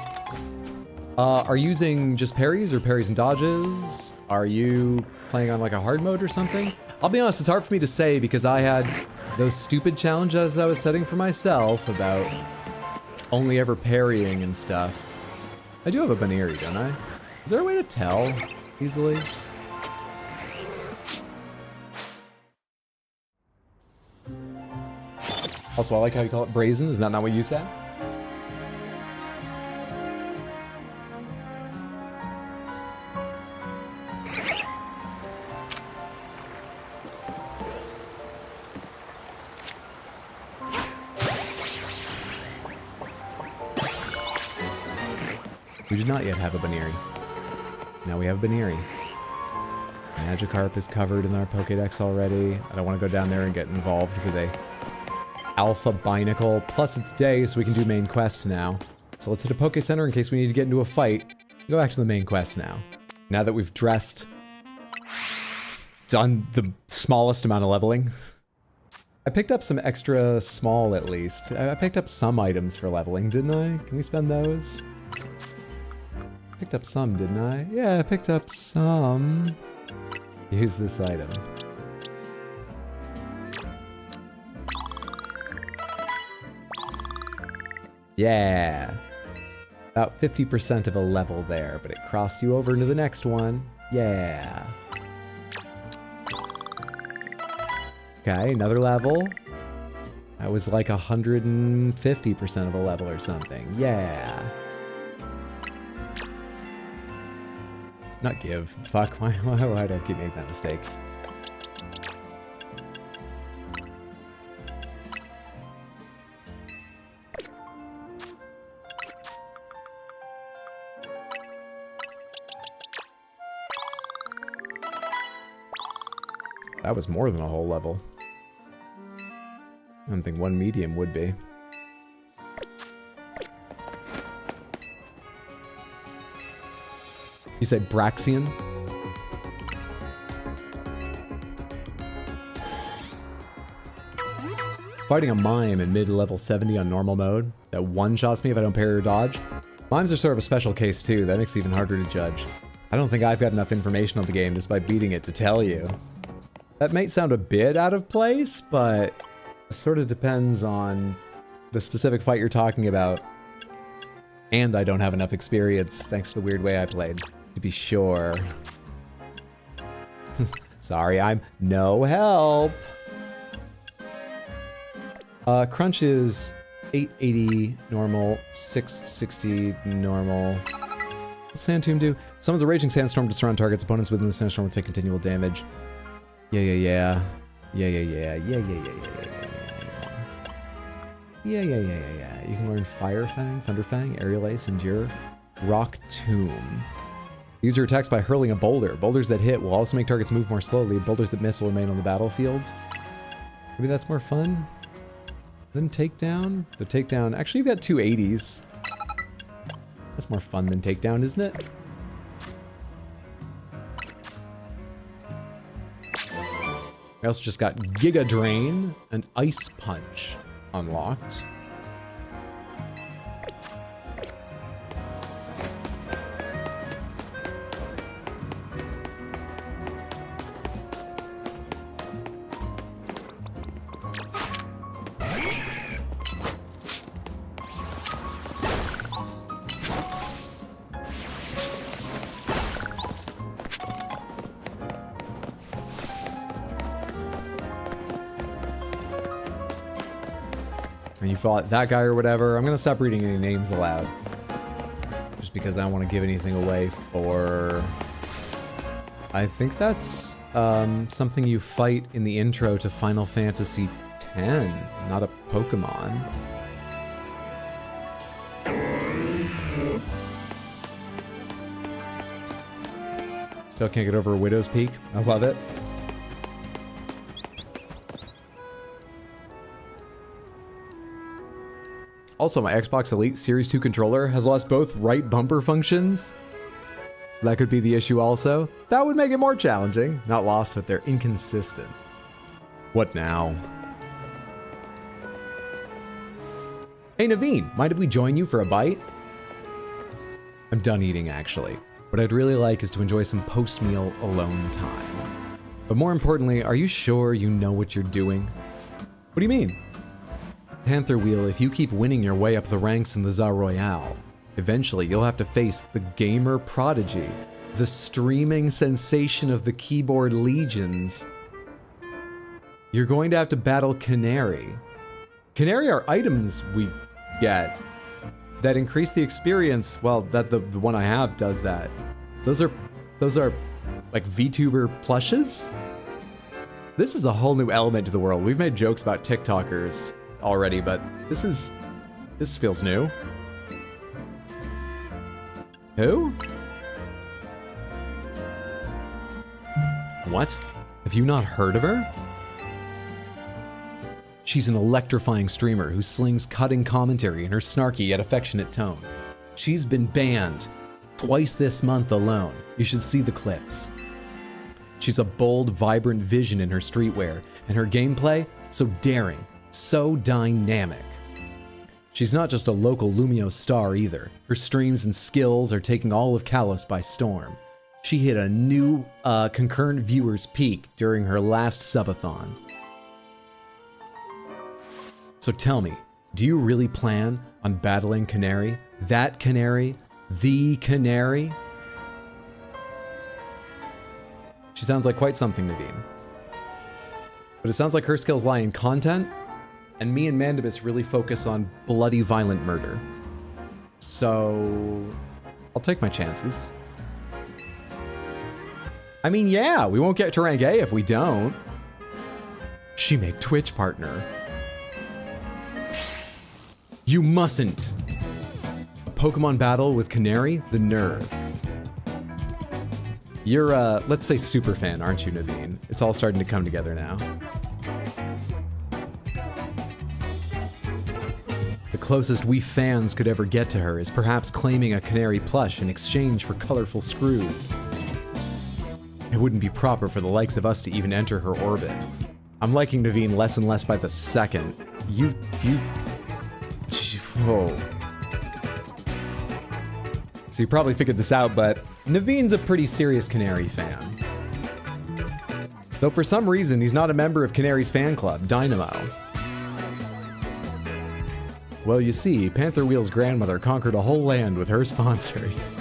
Speaker 1: Are you using just parries or parries and dodges? Are you playing on like a hard mode or something? I'll be honest, it's hard for me to say because I had those stupid challenges I was setting for myself about only ever parrying and stuff. I do have a Baneri, don't I? Is there a way to tell easily? Also, I like how you call it brazen. Is that not what you said? We do not yet have a Baneri. Now we have a Baneri. Magikarp is covered in our Pokédex already. I don't want to go down there and get involved with a Alpha Binacle. Plus it's day, so we can do main quest now. So let's hit a Poké Center in case we need to get into a fight. Go back to the main quest now. Now that we've done the smallest amount of leveling. I picked up some extra small at least. I picked up some items for leveling, didn't I? Can we spend those? Picked up some, didn't I? Yeah, I picked up some. Use this item. Yeah. About 50% of a level there, but it crossed you over into the next one. Yeah. Okay, another level. That was like 150% of a level or something. Yeah. Not give. Fuck, why do I keep making that mistake? That was more than a whole level. I don't think one medium would be. You say Braxian? Fighting a mime in mid-level 70 on normal mode that one-shots me if I don't parry or dodge. Mimes are sort of a special case too, that makes it even harder to judge. I don't think I've got enough information on the game just by beating it to tell you. That might sound a bit out of place, but it sort of depends on the specific fight you're talking about. And I don't have enough experience, thanks to the weird way I played, to be sure. Sorry, I'm no help. Crunch is 880 normal, 660 normal. What's Sand Tomb do? Summons a raging sandstorm to surround targets. Opponents within the sandstorm will take continual damage. Yeah. You can learn Fire Fang, Thunder Fang, Aerial Ace, Endure, Rock Tomb. Use your attacks by hurling a boulder. Boulders that hit will also make targets move more slowly. Boulders that miss will remain on the battlefield. Maybe that's more fun than Takedown? The Takedown... Actually, you've got two 80s. That's more fun than Takedown, isn't it? I also just got Giga Drain and Ice Punch unlocked. and you fought that guy or whatever. I'm gonna stop reading any names aloud. Just because I don't want to give anything away for... I think that's something you fight in the intro to Final Fantasy X, not a Pokemon. Still can't get over Widow's Peak. I love it. Also, my Xbox Elite Series 2 controller has lost both right bumper functions. That could be the issue also. That would make it more challenging. Not lost, but they're inconsistent. What now? Hey Naveen, mind if we join you for a bite? I'm done eating actually. What I'd really like is to enjoy some post-meal alone time. But more importantly, are you sure you know what you're doing? What do you mean? Panther Wheel, if you keep winning your way up the ranks in the Za Royale, eventually you'll have to face the gamer prodigy, the streaming sensation of the keyboard legions. You're going to have to battle Canary. Canary are items we get that increase the experience. Well, that the one I have does that. Those are like VTuber plushes? This is a whole new element to the world. We've made jokes about TikTokers already, but this feels new. Who? What? Have you not heard of her? She's an electrifying streamer who slings cutting commentary in her snarky yet affectionate tone. She's been banned twice this month alone. You should see the clips. She's a bold, vibrant vision in her streetwear, and her gameplay, so daring, so dynamic. She's not just a local Lumio star either. Her streams and skills are taking all of Kalos by storm. She hit a new concurrent viewers peak during her last subathon. So tell me, do you really plan on battling Canary? That Canary? The Canary? She sounds like quite something, Naveen. But it sounds like her skills lie in content, and me and Mandibus really focus on bloody, violent murder. So I'll take my chances. I mean, yeah, we won't get to rank A if we don't. She made Twitch partner. You mustn't. A Pokemon battle with Canary? The nerve. You're, let's say super fan, aren't you, Naveen? It's all starting to come together now. The closest we fans could ever get to her is perhaps claiming a Canary plush in exchange for colorful screws. It wouldn't be proper for the likes of us to even enter her orbit. I'm liking Naveen less and less by the second. Whoa. So you probably figured this out, but Naveen's a pretty serious Canary fan. Though for some reason, he's not a member of Canary's fan club, Dynamo. Well, you see, Panther Wheel's grandmother conquered a whole land with her sponsors.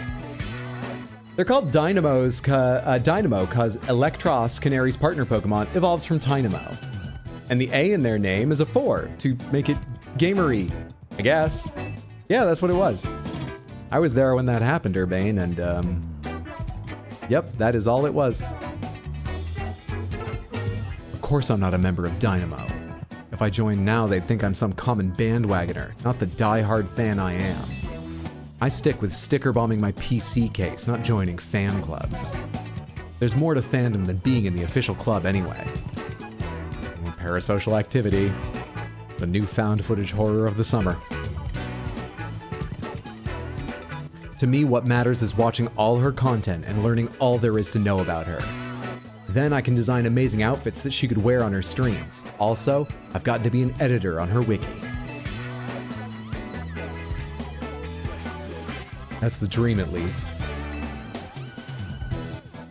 Speaker 1: They're called Dynamo cause Electros, Canary's partner Pokemon, evolves from Tynamo. And the A in their name is a 4 to make it gamery, I guess. Yeah, that's what it was. I was there when that happened, Urbane, and yep, that is all it was. Of course I'm not a member of Dynamo. If I join now, they'd think I'm some common bandwagoner, not the die-hard fan I am. I stick with sticker bombing my PC case, not joining fan clubs. There's more to fandom than being in the official club anyway. Parasocial activity, the new found footage horror of the summer. To me, what matters is watching all her content and learning all there is to know about her. Then I can design amazing outfits that she could wear on her streams. Also, I've gotten to be an editor on her wiki. That's the dream, at least.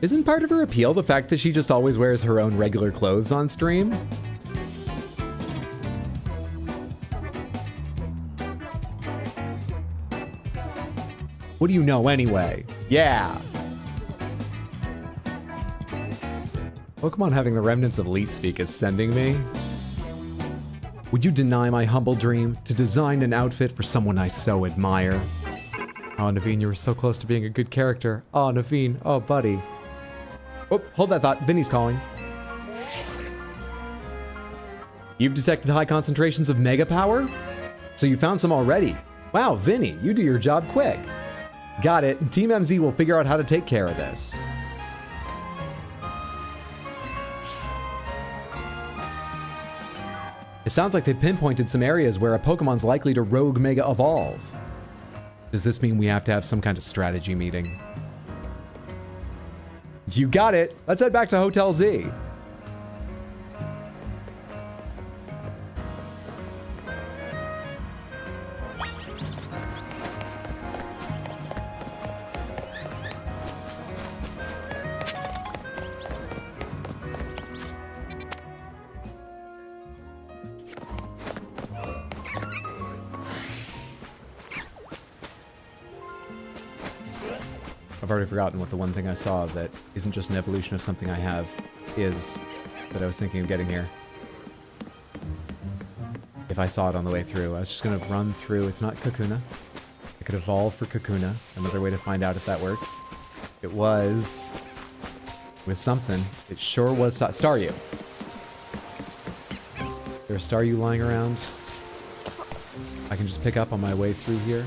Speaker 1: Isn't part of her appeal the fact that she just always wears her own regular clothes on stream? What do you know anyway? Yeah! Pokemon having the remnants of Leet speak is sending me. Would you deny my humble dream to design an outfit for someone I so admire? Oh, Naveen, you were so close to being a good character. Oh, Naveen. Oh, buddy. Oh, hold that thought. Vinny's calling. You've detected high concentrations of mega power? So you found some already. Wow, Vinny, you do your job quick. Got it. Team MZ will figure out how to take care of this. It sounds like they pinpointed some areas where a Pokemon's likely to rogue mega evolve. Does this mean we have to have some kind of strategy meeting? You got it. Let's head back to Hotel Z. I've already forgotten what the one thing I saw that isn't just an evolution of something I have is that I was thinking of getting here. If I saw it on the way through, I was just gonna run through. It's not Kakuna. I could evolve for Kakuna. Another way to find out if that works. It was something. It sure was Staryu. There's a Staryu lying around. I can just pick up on my way through here.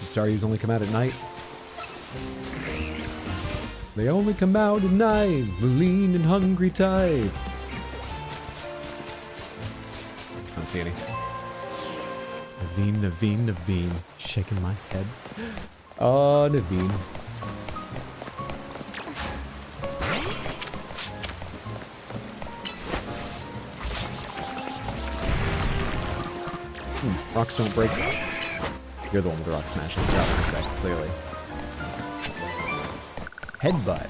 Speaker 1: Staryus only come out at night. They only come out at night, the lean and hungry type. I don't see any. Naveen, Naveen, Naveen. Shaking my head. Oh, Naveen. Rocks don't break rocks. You're the one with the rock smash. Let's out for a sec, clearly. Headbutt.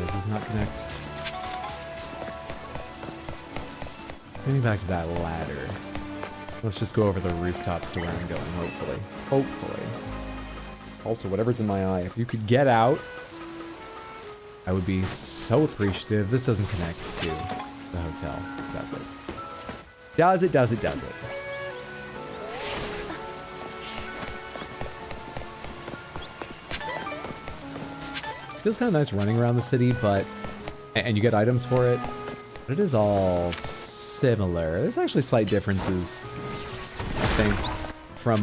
Speaker 1: This does not connect. Turning back to that ladder. Let's just go over the rooftops to where I'm going, hopefully. Hopefully. Also, whatever's in my eye, if you could get out, I would be so appreciative. This doesn't connect to the hotel, does it? Does it, does it, does it? Feels kind of nice running around the city, but... And you get items for it, but it is all similar. There's actually slight differences, I think, from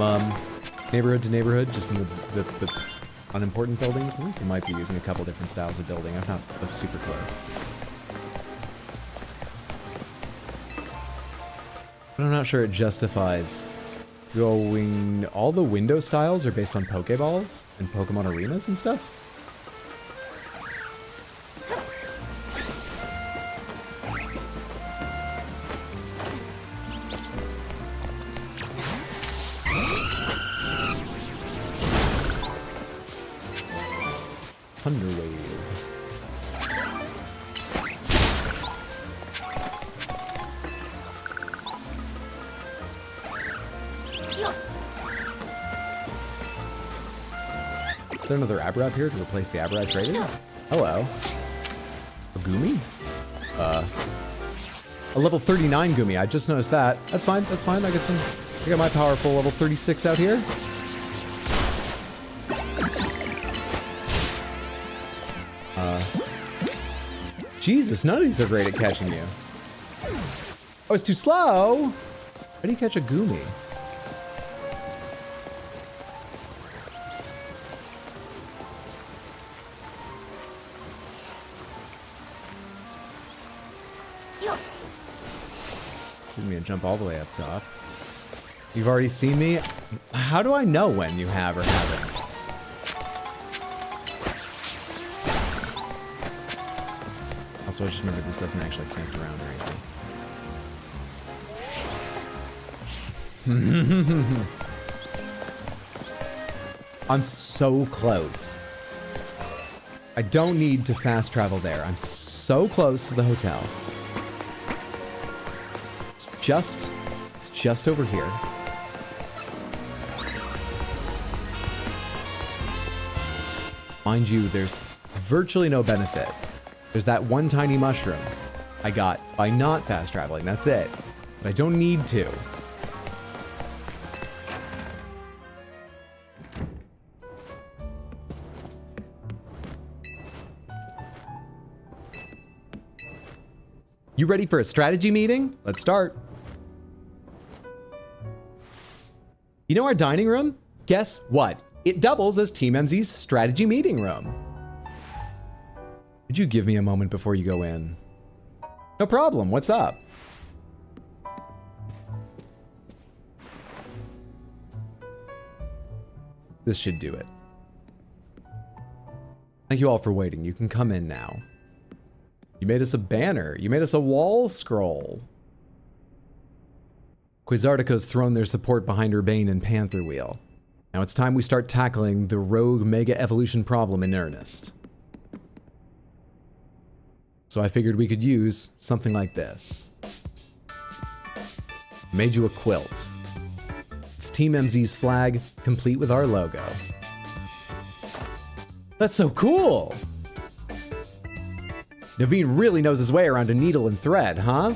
Speaker 1: neighborhood to neighborhood, just in the unimportant buildings. I think you might be using a couple different styles of building. I'm not super close. But I'm not sure it justifies going... All the window styles are based on Pokeballs and Pokemon arenas and stuff. Thunderwave. Is there another Aberab here to replace the Aberab traded? Hello. A Gumi? A level 39 Gumi. I just noticed that. That's fine. That's fine. I got my powerful level 36 out here. Jesus, none of these are great at catching you. Oh, it's too slow. How do you catch a Gumi? Didn't mean to jump all the way up top. You've already seen me? How do I know when you have or haven't? Also, I just remember this doesn't actually connect around or anything. I'm so close. I don't need to fast travel there. I'm so close to the hotel. It's just over here. Mind you, there's virtually no benefit. There's that one tiny mushroom I got by not fast traveling, that's it. But I don't need to. You ready for a strategy meeting? Let's start. You know our dining room? Guess what? It doubles as Team MZ's strategy meeting room. Would you give me a moment before you go in? No problem, what's up? This should do it. Thank you all for waiting. You can come in now. You made us a banner. You made us a wall scroll. Quasartico's thrown their support behind Urbane and Panther Wheel. Now it's time we start tackling the rogue mega evolution problem in earnest. So I figured we could use something like this. Made you a quilt. It's Team MZ's flag, complete with our logo. That's so cool! Naveen really knows his way around a needle and thread, huh?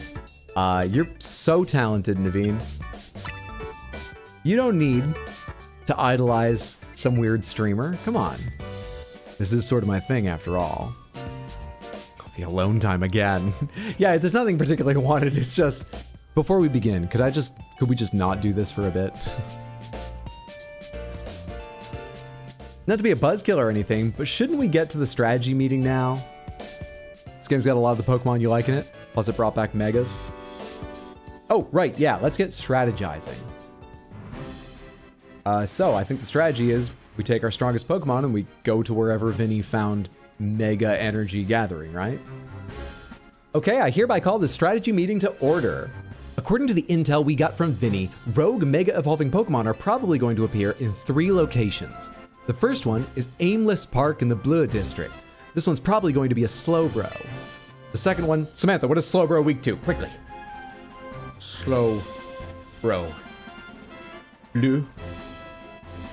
Speaker 1: You're so talented, Naveen. You don't need to idolize some weird streamer. Come on. This is sort of my thing after all. Oh, the alone time again. Yeah, there's nothing particularly wanted. It's just, before we begin, could we just not do this for a bit? Not to be a buzzkill or anything, but shouldn't we get to the strategy meeting now? This game's got a lot of the Pokemon you like in it, plus it brought back Megas. Oh, right, yeah, let's get strategizing. So I think the strategy is we take our strongest Pokemon and we go to wherever Vinny found Mega Energy Gathering, right? Okay, I hereby call this strategy meeting to order. According to the intel we got from Vinny, rogue Mega Evolving Pokemon are probably going to appear in 3 locations. The first one is Aimless Park in the Blue District. This one's probably going to be a Slowbro. The second one, Samantha, what is Slowbro weak to? Quickly.
Speaker 5: Slowbro. Blue.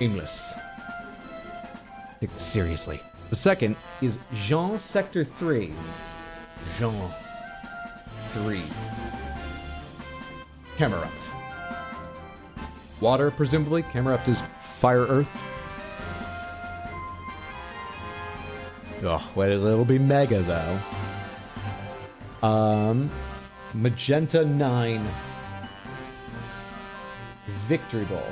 Speaker 5: Aimless.
Speaker 1: Take this seriously. The second is Jean Sector 3.
Speaker 5: Jean. 3. Camerupt.
Speaker 1: Water, presumably. Camerupt is Fire Earth. Oh, well, it'll be Mega, though. Magenta 9. Victory Ball.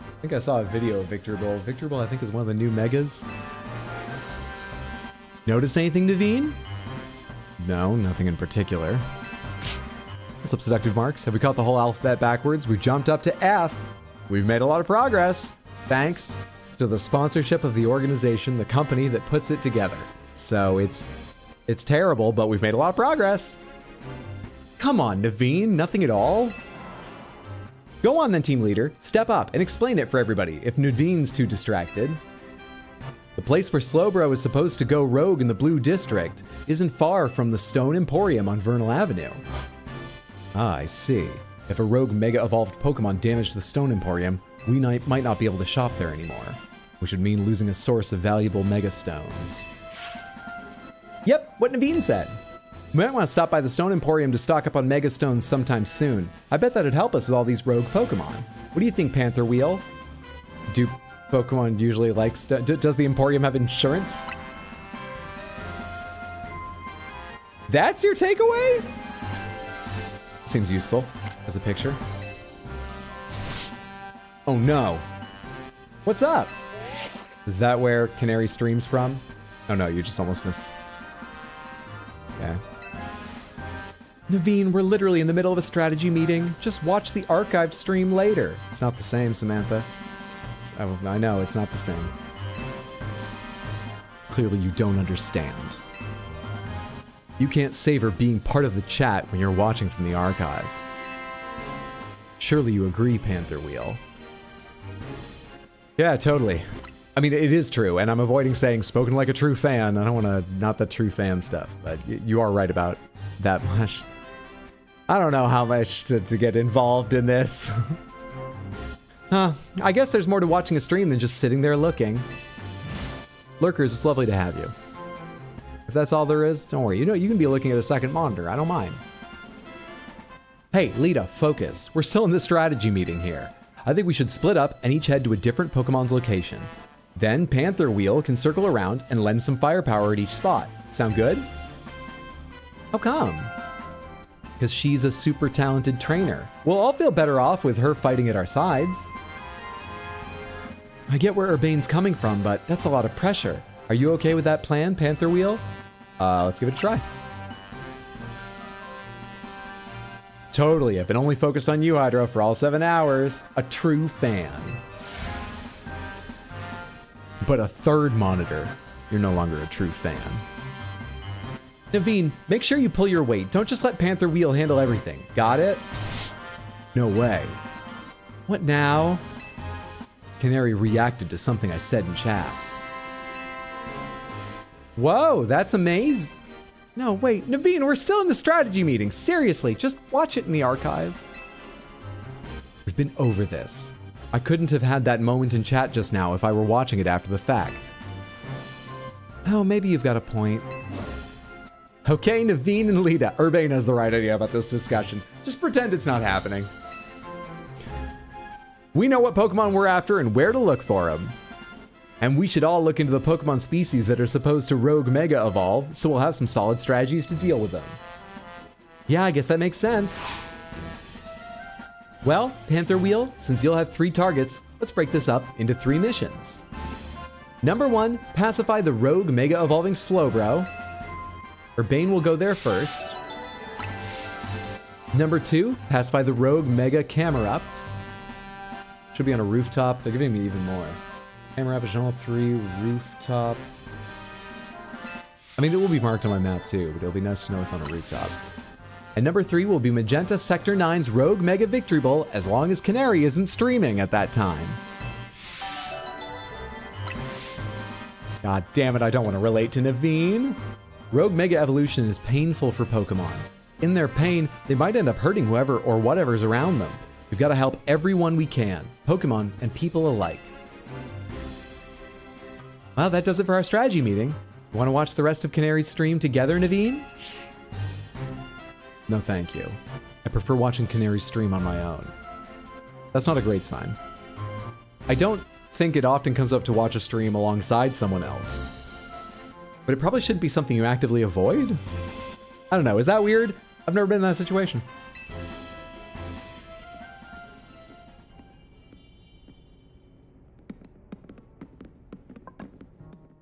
Speaker 1: I think I saw a video of Victory Ball. Victory Ball, I think, is one of the new Megas. Notice anything, Naveen? No, nothing in particular. What's up, Seductive Marks? Have we caught the whole alphabet backwards? We've jumped up to F. We've made a lot of progress. Thanks to the sponsorship of the organization, the company that puts it together. So it's terrible, but we've made a lot of progress. Come on, Naveen, nothing at all? Go on then, team leader. Step up and explain it for everybody if Naveen's too distracted. The place where Slowbro is supposed to go rogue in the Blue District isn't far from the Stone Emporium on Vernal Avenue. Ah, I see. If a rogue Mega Evolved Pokemon damaged the Stone Emporium, we might not be able to shop there anymore, which would mean losing a source of valuable Mega Stones. Yep, what Naveen said. We might want to stop by the Stone Emporium to stock up on Mega Stones sometime soon. I bet that'd help us with all these rogue Pokemon. What do you think, Panther Wheel? Do Pokemon usually like does the Emporium have insurance? That's your takeaway? Seems useful as a picture. Oh no. What's up? Is that where Canary streams from? Oh no, you just almost missed. Yeah. Naveen, we're literally in the middle of a strategy meeting. Just watch the archived stream later. It's not the same, Samantha. I know, it's not the same. Clearly you don't understand. You can't savor being part of the chat when you're watching from the archive. Surely you agree, Panther Wheel. Yeah, totally. I mean, it is true, and I'm avoiding saying spoken like a true fan. I don't want to, not the true fan stuff, but you are right about that much. I don't know how much to get involved in this. Huh, I guess there's more to watching a stream than just sitting there looking. Lurkers, it's lovely to have you. If that's all there is, don't worry. You know, you can be looking at a second monitor. I don't mind. Hey, Lita, focus. We're still in the strategy meeting here. I think we should split up and each head to a different Pokemon's location. Then Panther Wheel can circle around and lend some firepower at each spot. Sound good? How come? Because she's a super talented trainer. We'll all feel better off with her fighting at our sides. I get where Urbane's coming from, but that's a lot of pressure. Are you okay with that plan, Panther Wheel? Let's give it a try. Totally, if it only focused on you, Hydra, for all 7 hours. A true fan. But a third monitor, you're no longer a true fan. Naveen, make sure you pull your weight. Don't just let Panther Wheel handle everything. Got it? No way. What now? Canary reacted to something I said in chat. Whoa, that's amazing. No, wait, Naveen, we're still in the strategy meeting. Seriously, just watch it in the archive. We've been over this. I couldn't have had that moment in chat just now if I were watching it after the fact. Oh, maybe you've got a point. Okay, Naveen and Lita. Urbane has the right idea about this discussion. Just pretend it's not happening. We know what Pokemon we're after and where to look for them. And we should all look into the Pokemon species that are supposed to Rogue Mega Evolve, so we'll have some solid strategies to deal with them. Yeah, I guess that makes sense. Well, Panther Wheel, since you'll have 3 targets, let's break this up into 3 missions. Number 1, pacify the Rogue Mega Evolving Slowbro. Urbane will go there first. Number 2, pacify the Rogue Mega Camerupt. Should be on a rooftop. They're giving me even more. Camerupt, General 3, rooftop. I mean, it will be marked on my map too, but it'll be nice to know it's on a rooftop. And number 3 will be Magenta Sector 9's Rogue Mega Victory Bowl, as long as Canary isn't streaming at that time. God damn it, I don't want to relate to Naveen. Rogue Mega Evolution is painful for Pokemon. In their pain, they might end up hurting whoever or whatever's around them. We've got to help everyone we can, Pokemon and people alike. Well, that does it for our strategy meeting. You want to watch the rest of Canary's stream together, Naveen? No, thank you. I prefer watching Canary's stream on my own. That's not a great sign. I don't think it often comes up to watch a stream alongside someone else. But it probably shouldn't be something you actively avoid? I don't know, is that weird? I've never been in that situation.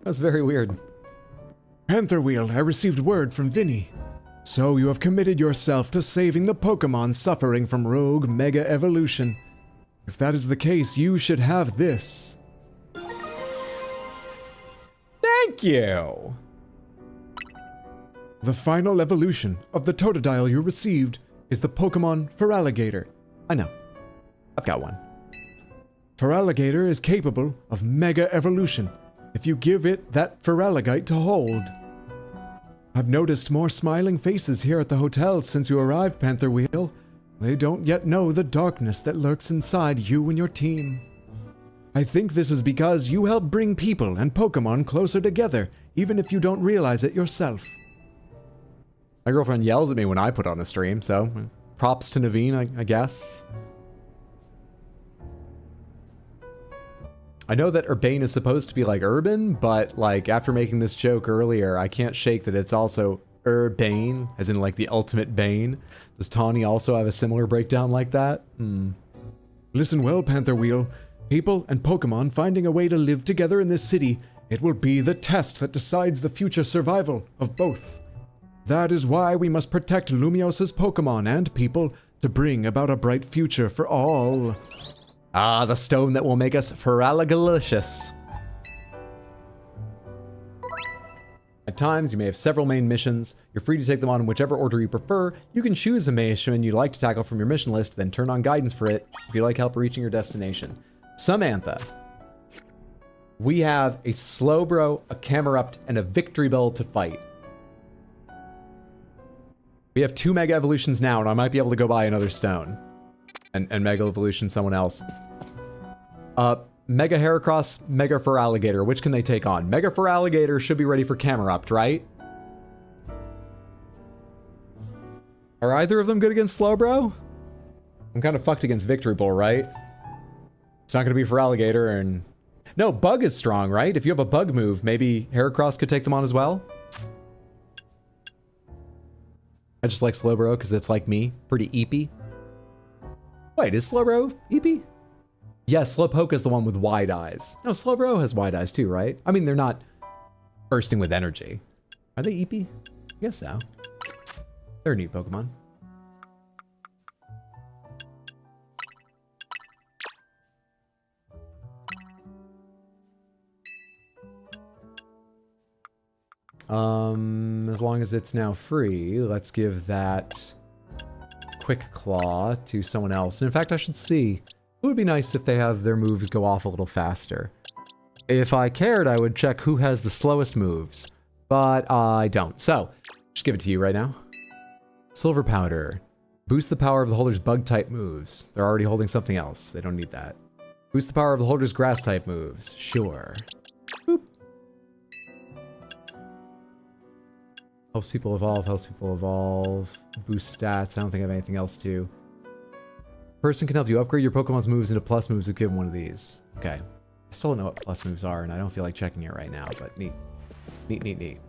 Speaker 1: That's very weird.
Speaker 4: Panther Wheel, I received word from Vinny. So you have committed yourself to saving the Pokemon suffering from Rogue Mega Evolution. If that is the case, you should have this.
Speaker 1: Thank you!
Speaker 4: The final evolution of the Totodile you received is the Pokemon Feraligatr.
Speaker 1: I know. I've got one.
Speaker 4: Feraligatr is capable of Mega Evolution if you give it that Feraligatr to hold. I've noticed more smiling faces here at the hotel since you arrived, Panther Wheel. They don't yet know the darkness that lurks inside you and your team. I think this is because you help bring people and Pokemon closer together, even if you don't realize it yourself.
Speaker 1: My girlfriend yells at me when I put on a stream, so props to Naveen, I guess. I know that Urbane is supposed to be like Urban, but like after making this joke earlier, I can't shake that it's also Urbane, as in like the ultimate Bane. Does Tawny also have a similar breakdown like that?
Speaker 4: Listen well, Panther Wheel. People and Pokemon finding a way to live together in this city, it will be the test that decides the future survival of both. That is why we must protect Lumios's Pokemon and people to bring about a bright future for all.
Speaker 1: Ah, the stone that will make us Feraligalicious. At times, you may have several main missions. You're free to take them on in whichever order you prefer. You can choose a mission you'd like to tackle from your mission list, then turn on guidance for it if you'd like help reaching your destination. Samantha. We have a Slowbro, a Camerupt, and a Victory Bell to fight. We have 2 Mega Evolutions now, and I might be able to go buy another stone. And Mega Evolution someone else. Mega Heracross, Mega Feraligatr. Which can they take on? Mega Feraligatr should be ready for Camerupt, right? Are either of them good against Slowbro? I'm kind of fucked against Victory Ball, right? It's not going to be Feraligatr and... No, Bug is strong, right? If you have a Bug move, maybe Heracross could take them on as well? I just like Slowbro because it's like me. Pretty eepy. Wait, is Slowbro eepy? Yes, Slowpoke is the one with wide eyes. No, Slowbro has wide eyes too, right? I mean, they're not bursting with energy. Are they eepy? I guess so. They're a neat Pokemon. As long as it's now free, let's give that Quick Claw to someone else. And in fact, I should see. It would be nice if they have their moves go off a little faster. If I cared, I would check who has the slowest moves. But I don't. So, just give it to you right now. Silver Powder. Boost the power of the holder's Bug-type moves. They're already holding something else. They don't need that. Boost the power of the holder's Grass-type moves. Sure. Boop. Helps people evolve, helps people evolve. Boost stats. I don't think I have anything else to. Person can help you upgrade your Pokemon's moves into plus moves if given one of these. Okay. I still don't know what plus moves are, and I don't feel like checking it right now, but neat. Neat, neat, neat.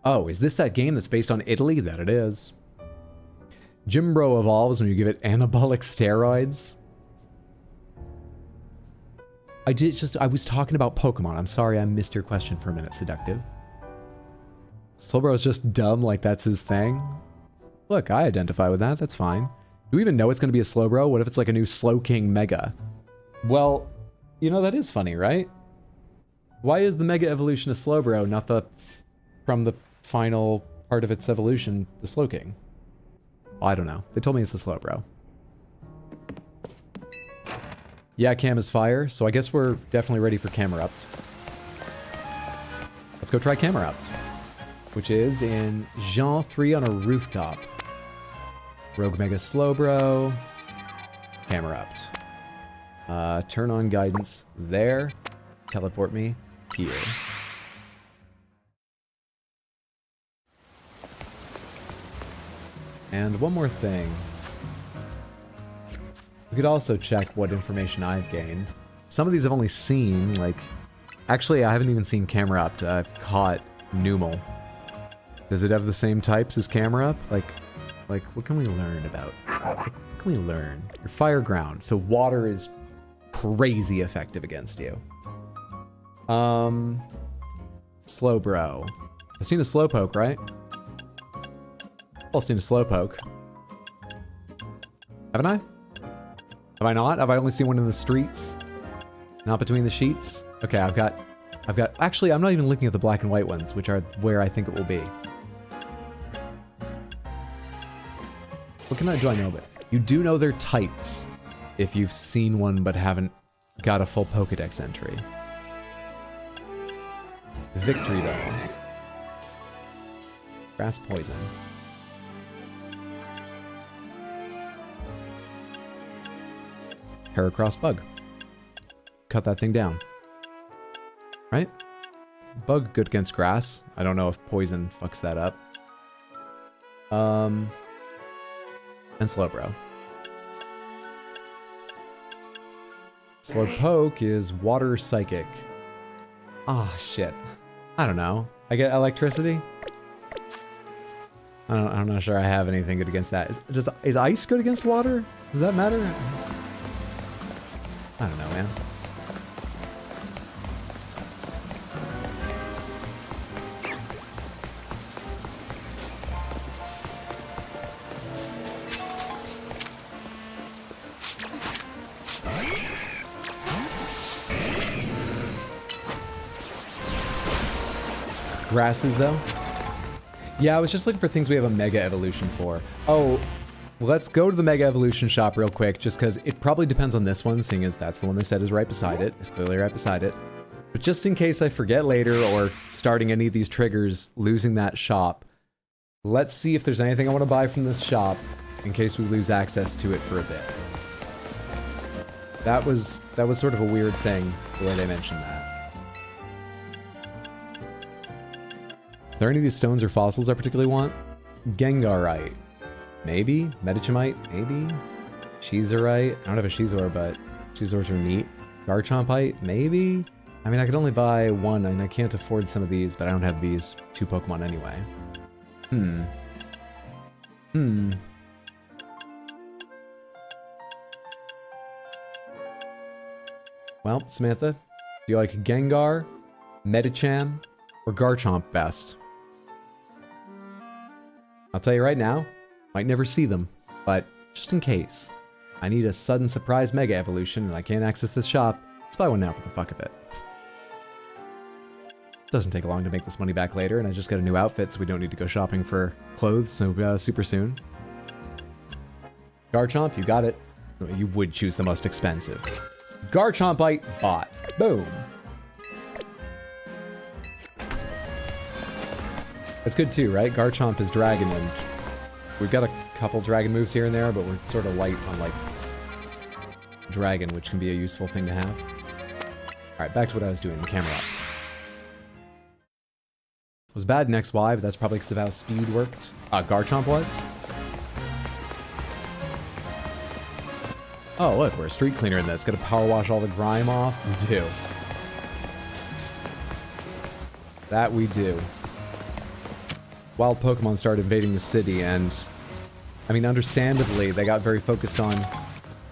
Speaker 1: Oh, is this that game that's based on Italy? That it is. Jimbro evolves when you give it anabolic steroids. I was talking about Pokemon. I'm sorry I missed your question for a minute, Seductive. Slowbro's just dumb like that's his thing. Look, I identify with that. That's fine. Do we even know it's going to be a Slowbro? What if it's like a new Slowking Mega? Well, you know, that is funny, right? Why is the Mega Evolution a Slowbro, not the... from the final part of its evolution, the Slowking? Well, I don't know. They told me it's a Slowbro. Yeah, Cam is fire, so I guess we're definitely ready for Camerupt. Let's go try Camerupt, which is in Jean 3 on a rooftop. Rogue Mega Slowbro, Camerupt. Turn on guidance there. Teleport me here. And one more thing. We could also check what information I've gained. Some of these I've only seen, like... Actually, I haven't even seen Camerupt. I've caught Numel. Does it have the same types as Camerupt? Like, what can we learn about? What can we learn? Your fire ground. So water is crazy effective against you. Slowbro. I've seen a Slowpoke, right? I've seen a Slowpoke. Haven't I? Have I not? Have I only seen one in the streets? Not between the sheets? Okay, I've got... Actually, I'm not even looking at the black and white ones, which are where I think it will be. What do I know about? You do know their types if you've seen one but haven't got a full Pokedex entry. Victory, though. Grass Poison. Heracross Bug. Cut that thing down. Right? Bug good against grass. I don't know if poison fucks that up. And Slowbro. Slowpoke is water psychic. Ah, shit. I don't know. I get electricity? I'm not sure I have anything good against that. Is ice good against water? Does that matter? I don't know, man. Grasses, though? Yeah, I was just looking for things we have a Mega Evolution for. Oh, let's go to the Mega Evolution shop real quick, just because it probably depends on this one, seeing as that's the one they said is right beside it. It's clearly right beside it. But just in case I forget later, or starting any of these triggers, losing that shop, let's see if there's anything I want to buy from this shop, in case we lose access to it for a bit. That was sort of a weird thing, the way they mentioned that. Are there any of these stones or fossils I particularly want? Gengarite. Maybe? Metachemite? Maybe? Shizorite? I don't have a Shizor, but Shizors are neat. Garchompite? Maybe? I mean, I could only buy one, and I can't afford some of these, but I don't have these 2 Pokemon anyway. Well, Samantha, do you like Gengar, Metachan, or Garchomp best? I'll tell you right now, might never see them, but just in case, I need a sudden surprise Mega Evolution and I can't access this shop, let's buy one now for the fuck of it. Doesn't take long to make this money back later, and I just got a new outfit, so we don't need to go shopping for clothes super soon. Garchomp, you got it. You would choose the most expensive. Garchompite bought. Boom. That's good too, right? Garchomp is dragon, and we've got a couple dragon moves here and there, but we're sort of light on, like, dragon, which can be a useful thing to have. Alright, back to what I was doing, the camera up. Was bad in XY, but that's probably because of how speed worked. Garchomp was. Oh, look, we're a street cleaner in this. Gotta power wash all the grime off. We do. That we do. Wild Pokemon started invading the city, and I mean, understandably, they got very focused on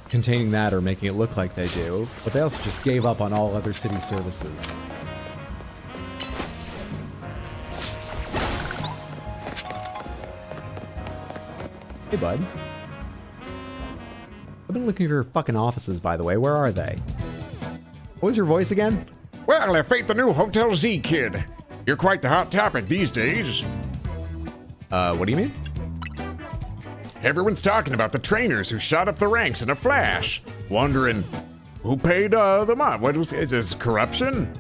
Speaker 1: containing that or making it look like they do, but they also just gave up on all other city services. Hey, bud. I've been looking for your fucking offices, by the way. Where are they? What was your voice again?
Speaker 7: Well, if ain't the new Hotel Z kid. You're quite the hot topic these days.
Speaker 1: What do you mean?
Speaker 7: Everyone's talking about the trainers who shot up the ranks in a flash. Wondering, who paid them off? Is this corruption?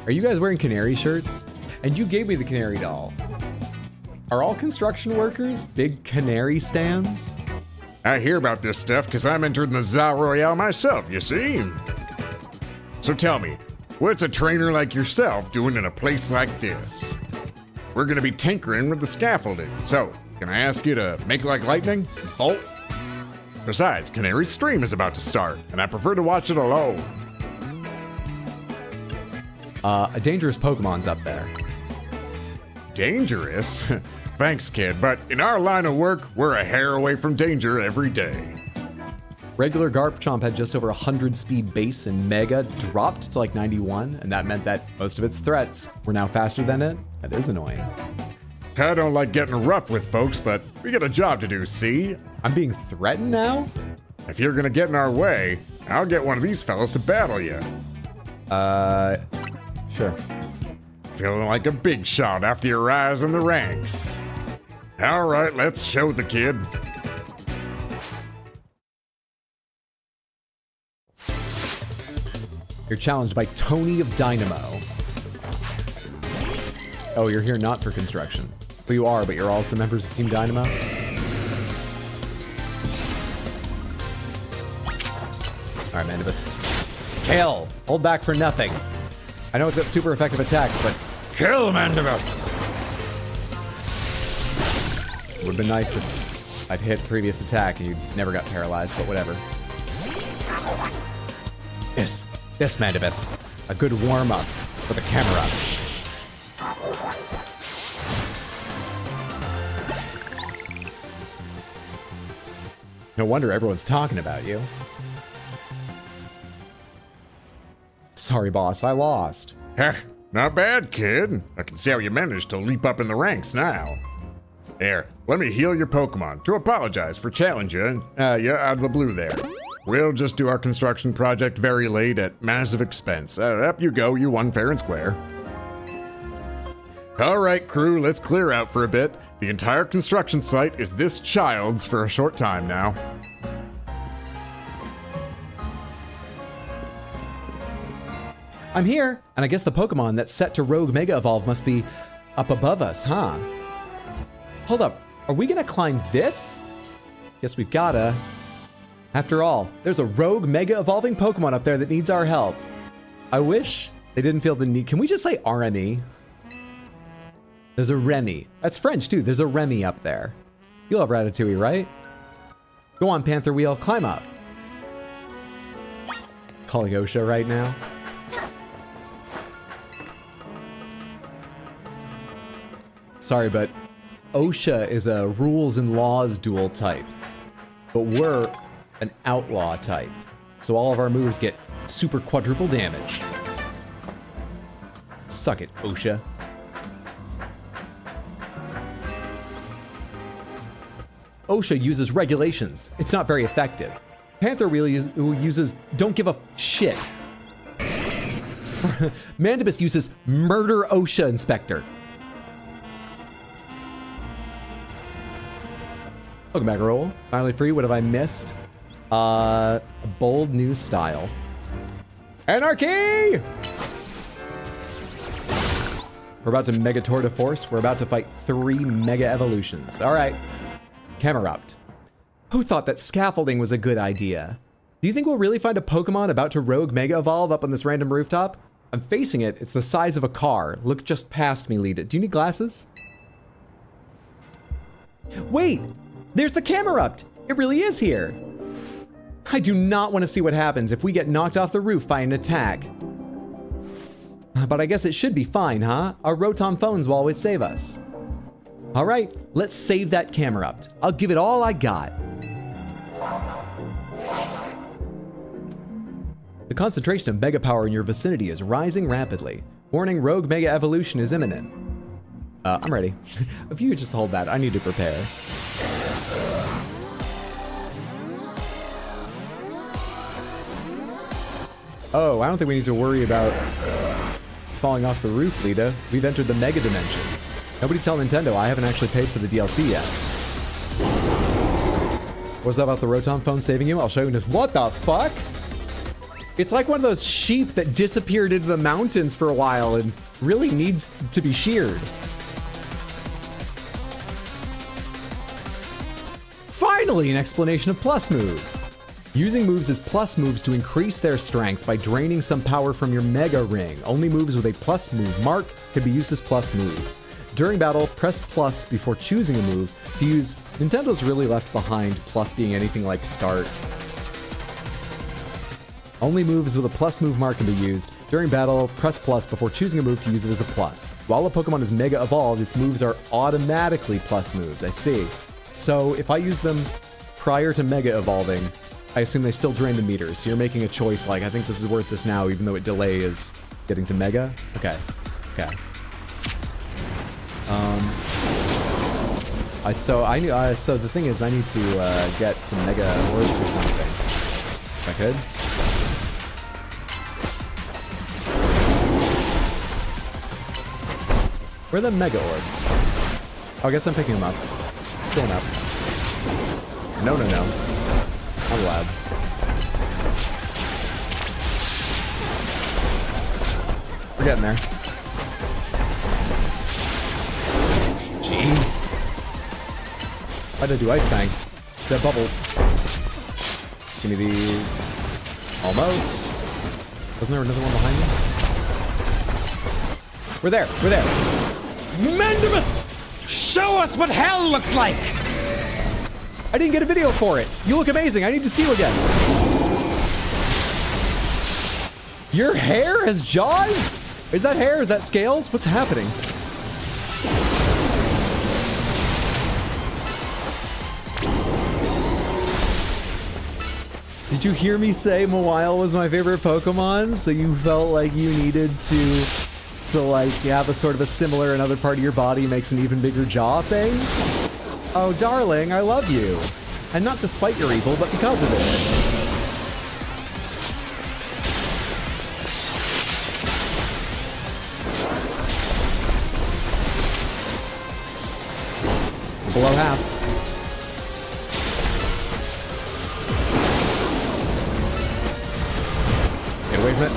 Speaker 1: Are you guys wearing canary shirts? And you gave me the canary doll. Are all construction workers big canary stands?
Speaker 7: I hear about this stuff because I'm entered in the Za Royale myself, you see? So tell me, what's a trainer like yourself doing in a place like this? We're gonna be tinkering with the scaffolding, so can I ask you to make like lightning? Bolt? Besides, Canary's stream is about to start, and I prefer to watch it alone.
Speaker 1: A dangerous Pokemon's up there.
Speaker 7: Dangerous? Thanks, kid, but in our line of work, we're a hair away from danger every day.
Speaker 1: Regular Garchomp had just over 100 speed base, and Mega dropped to like 91, and that meant that most of its threats were now faster than it. That is annoying.
Speaker 7: I don't like getting rough with folks, but we got a job to do, see?
Speaker 1: I'm being threatened now?
Speaker 7: If you're gonna get in our way, I'll get one of these fellas to battle you.
Speaker 1: Sure.
Speaker 7: Feeling like a big shot after your rise in the ranks. All right, let's show the kid.
Speaker 1: You're challenged by Tony of Dynamo. Oh, you're here not for construction. Well, you are, but you're also members of Team Dynamo? Alright, Mandibus. Kill! Hold back for nothing. I know it's got super effective attacks, but
Speaker 7: Kill Mandibus!
Speaker 1: it would have been nice if I'd hit previous attack and you never got paralyzed, but whatever. This Mandibus. A good warm-up for the camera. No wonder everyone's talking about you. Sorry, boss, I lost.
Speaker 7: Heh, not bad, kid. I can see how you managed to leap up in the ranks now. Here, let me heal your Pokemon to apologize for challenging you out of the blue there. We'll just do our construction project very late at massive expense. Up you go, you won fair and square. All right, crew, let's clear out for a bit. The entire construction site is this child's for a short time now.
Speaker 1: I'm here, and I guess the Pokemon that's set to Rogue Mega Evolve must be up above us, huh? Hold up, are we gonna climb this? Guess we've gotta. After all, there's a rogue mega evolving Pokemon up there that needs our help. I wish they didn't feel the need. Can we just say RME? There's a Remy. That's French too. There's a Remy up there. You'll have Ratatouille, right? Go on, Panther Wheel, climb up. Calling OSHA right now. Sorry, but OSHA is a rules and laws dual type. But we're an outlaw type. So all of our moves get super quadruple damage. Suck it, OSHA. OSHA uses regulations. It's not very effective. Panther Wheel uses don't give a shit. Mandibus uses murder OSHA inspector. Welcome back, Roll. Finally free. What have I missed? A bold new style. Anarchy! We're about to Mega Tour de Force. We're about to fight 3 Mega Evolutions. All right. Camerupt. Who thought that scaffolding was a good idea? Do you think we'll really find a Pokemon about to rogue Mega Evolve up on this random rooftop? I'm facing it. It's the size of a car. Look just past me, lead it. Do you need glasses? Wait! There's the Camerupt! It really is here! I do not want to see what happens if we get knocked off the roof by an attack. But I guess it should be fine, huh? Our Rotom phones will always save us. All right, let's save that Camerupt. I'll give it all I got. The concentration of Mega Power in your vicinity is rising rapidly. Warning, rogue Mega Evolution is imminent. I'm ready. If you could just hold that, I need to prepare. Oh, I don't think we need to worry about falling off the roof, Lita. We've entered the Mega Dimension. Nobody tell Nintendo I haven't actually paid for the DLC yet. What's that about the Rotom phone saving you? I'll show you in just... What the fuck? It's like one of those sheep that disappeared into the mountains for a while and really needs to be sheared. Finally, an explanation of plus moves. Using moves as plus moves to increase their strength by draining some power from your Mega Ring. Only moves with a plus move mark can be used as plus moves. During battle, press plus before choosing a move to use. Nintendo's really left behind plus being anything like start. Only moves with a plus move mark can be used. During battle, press plus before choosing a move to use it as a plus. While a Pokemon is Mega Evolved, its moves are automatically plus moves. I see. So if I use them prior to Mega Evolving, I assume they still drain the meters. So you're making a choice like, I think this is worth this now, even though it delays getting to Mega. Okay. Okay. So the thing is, I need to get some Mega Orbs or something. If I could. Where are the Mega Orbs? Oh, I guess I'm picking them up. It's going up. No, no, no. I'm allowed. We're getting there. Jeez. Why'd I do Ice Fang? Instead of Bubbles. Give me these. Almost. Wasn't there another one behind me? We're there. We're there. Mandibus! Show us what hell looks like! I didn't get a video for it. You look amazing. I need to see you again. Your hair has jaws? Is that hair? Is that scales? What's happening? Did you hear me say Mawile was my favorite Pokemon? So you felt like you needed to like have a sort of a similar another part of your body makes an even bigger jaw thing? Oh, darling, I love you. And not despite your evil, but because of it. Below half. Get away from it.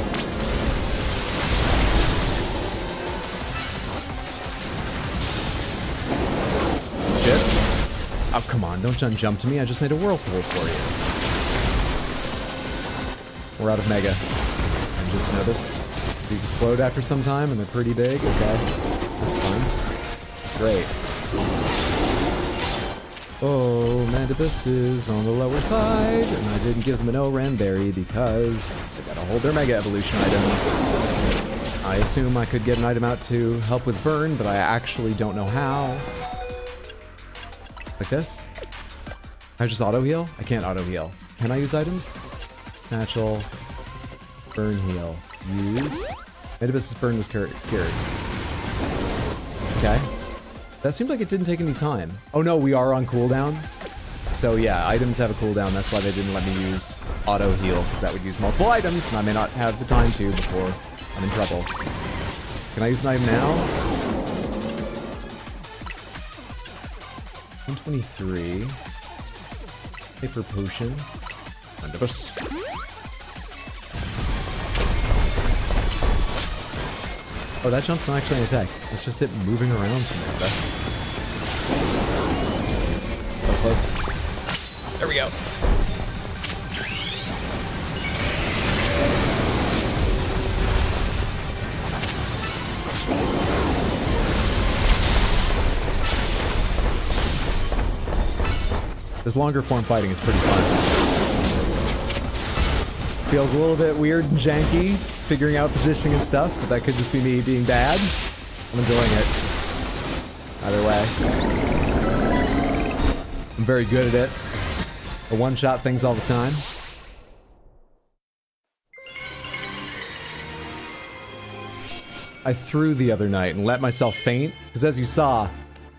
Speaker 1: Oh, come on, don't jump to me. I just made a whirlpool for you. We're out of Mega. I just noticed. These explode after some time and they're pretty big. Okay. That's fun. That's great. Oh, Mandibus is on the lower side, and I didn't give them an O-Ran Berry because they gotta hold their Mega Evolution item. I assume I could get an item out to help with burn, but I actually don't know how. Like this? Can I just auto-heal? I can't auto-heal. Can I use items? Satchel. Burn heal. Use. Mandibus' burn was cured. Okay. That seemed like it didn't take any time. Oh no, we are on cooldown. So yeah, items have a cooldown. That's why they didn't let me use auto heal, because that would use multiple items, and I may not have the time to before I'm in trouble. Can I use an item now? 123. Paper potion. Mandibus. Oh, that jump's not actually an attack. It's just it moving around Samantha. So close. There we go. This longer form fighting is pretty fun. Feels a little bit weird and janky, figuring out positioning and stuff, but that could just be me being bad. I'm enjoying it. Either way. I'm very good at it. I one-shot things all the time. I threw the other night and let myself faint, because as you saw, I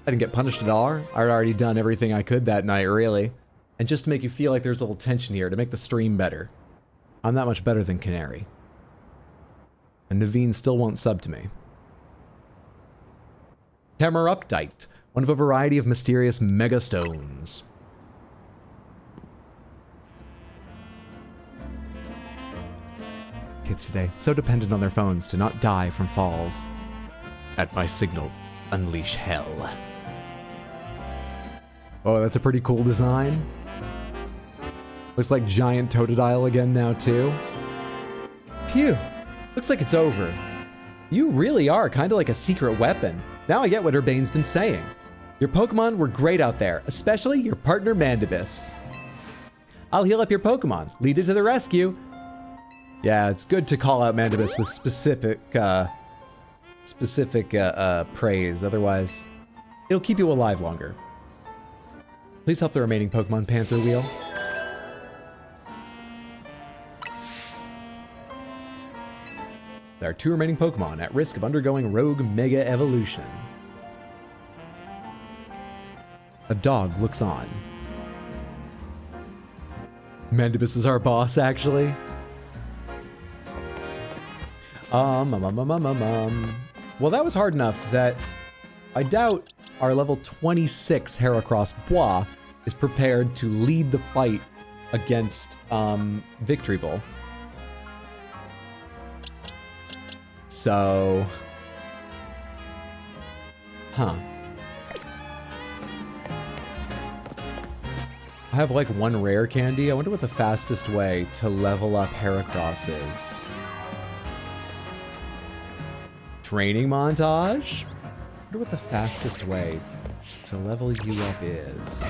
Speaker 1: didn't get punished at all. I'd already done everything I could that night, really. And just to make you feel like there's a little tension here, to make the stream better. I'm not much better than Canary. And Naveen still won't sub to me. Camerupdite, one of a variety of mysterious megastones. Kids today, so dependent on their phones to not die from falls. At my signal, unleash hell. Oh, that's a pretty cool design. Looks like giant Totodile again now, too. Phew. Looks like it's over. You really are kind of like a secret weapon. Now I get what Urbane's been saying. Your Pokemon were great out there, especially your partner Mandibus. I'll heal up your Pokemon. Lead it to the rescue. Yeah, it's good to call out Mandibus with specific praise. Otherwise, it'll keep you alive longer. Please help the remaining Pokemon Panther Wheel. There are 2 remaining Pokemon at risk of undergoing Rogue Mega Evolution. A dog looks on. Mandibus is our boss, actually. Well, that was hard enough that I doubt our level 26 Heracross Bois is prepared to lead the fight against Victory Bull. So, I have like 1 rare candy. I wonder what the fastest way to level up Heracross is. Training montage? I wonder what the fastest way to level you up is.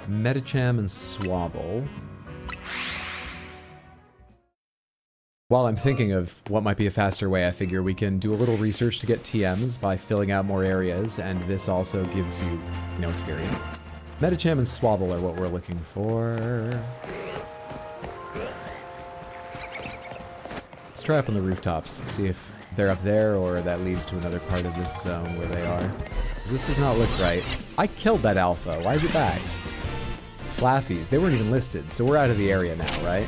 Speaker 1: Medicham and Swabble. While I'm thinking of what might be a faster way, I figure we can do a little research to get TMs by filling out more areas, and this also gives you, experience. Medicham and Swabble are what we're looking for. Let's try up on the rooftops, see if they're up there or that leads to another part of this zone where they are. This does not look right. I killed that alpha. Why is it back? Flaffies. They weren't even listed, so we're out of the area now, right?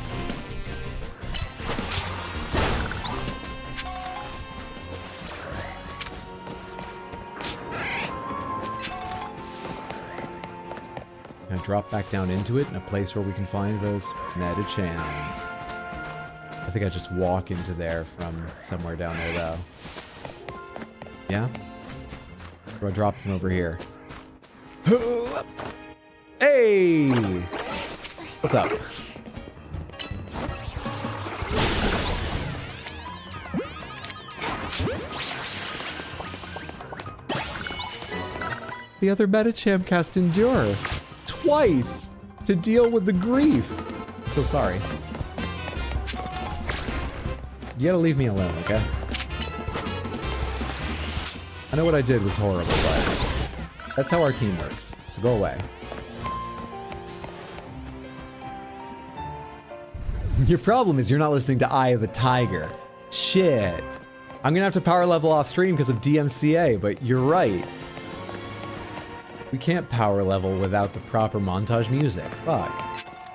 Speaker 1: Now drop back down into it in a place where we can find those Medichams. think I just walk into there from somewhere down there, though. Yeah? Or I drop them over here. Hey! What's up? The other Metachamp cast Endure twice to deal with the grief. I'm so sorry. You gotta leave me alone, okay? I know what I did was horrible, but that's how our team works, so go away. Your problem is you're not listening to Eye of the Tiger. Shit. I'm gonna have to power level off stream because of DMCA, but you're right. We can't power level without the proper montage music. Fuck.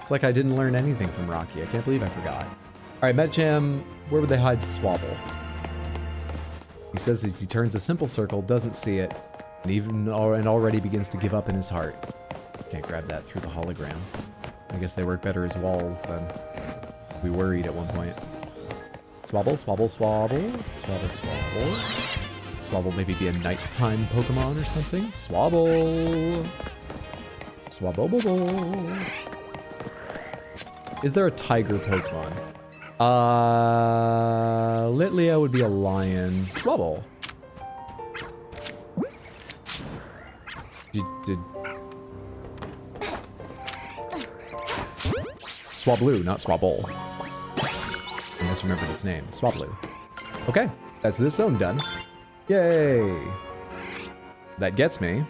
Speaker 1: It's like I didn't learn anything from Rocky. I can't believe I forgot. Alright, Metjam, where would they hide Swabble? He says as he turns a simple circle, doesn't see it, and already begins to give up in his heart. Can't grab that through the hologram. I guess they work better as walls than we worried at one point. Swabble, Swabble, Swabble, Swabble, Swabble. Swabble maybe be a nighttime Pokemon or something. Swabble. Swabble. Is there a tiger Pokemon? Litleo would be a lion. Swabble. Swablu, not Swabble. I misremembered his name. Swablu. Okay, that's this zone done. Yay! That gets me.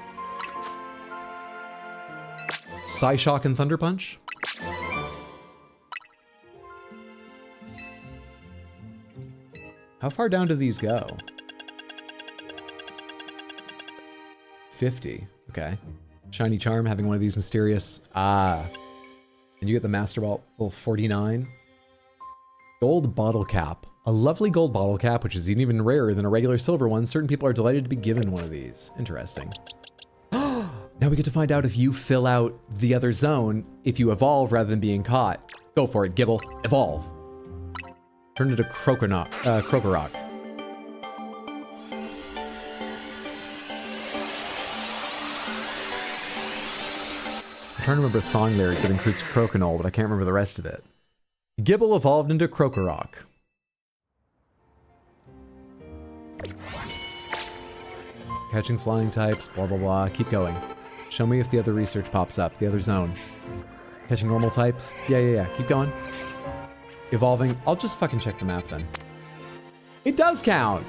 Speaker 1: Psyshock and Thunder Punch. How far down do these go? 50. Okay. Shiny Charm having one of these mysterious... Ah. And you get the Master Ball 49. Gold Bottle Cap. A lovely gold bottle cap, which is even rarer than a regular silver one. Certain people are delighted to be given one of these. Interesting. Now we get to find out if you fill out the other zone, if you evolve rather than being caught. Go for it, Gibble. Evolve. Turn into Krokorok. I'm trying to remember a song lyric that includes Crokinole, but I can't remember the rest of it. Gibble evolved into Krokorok. Catching flying types, blah blah blah. Keep going. Show me if the other research pops up, the other zone. Catching normal types? Yeah. Keep going. Evolving. I'll just fucking check the map then. It does count!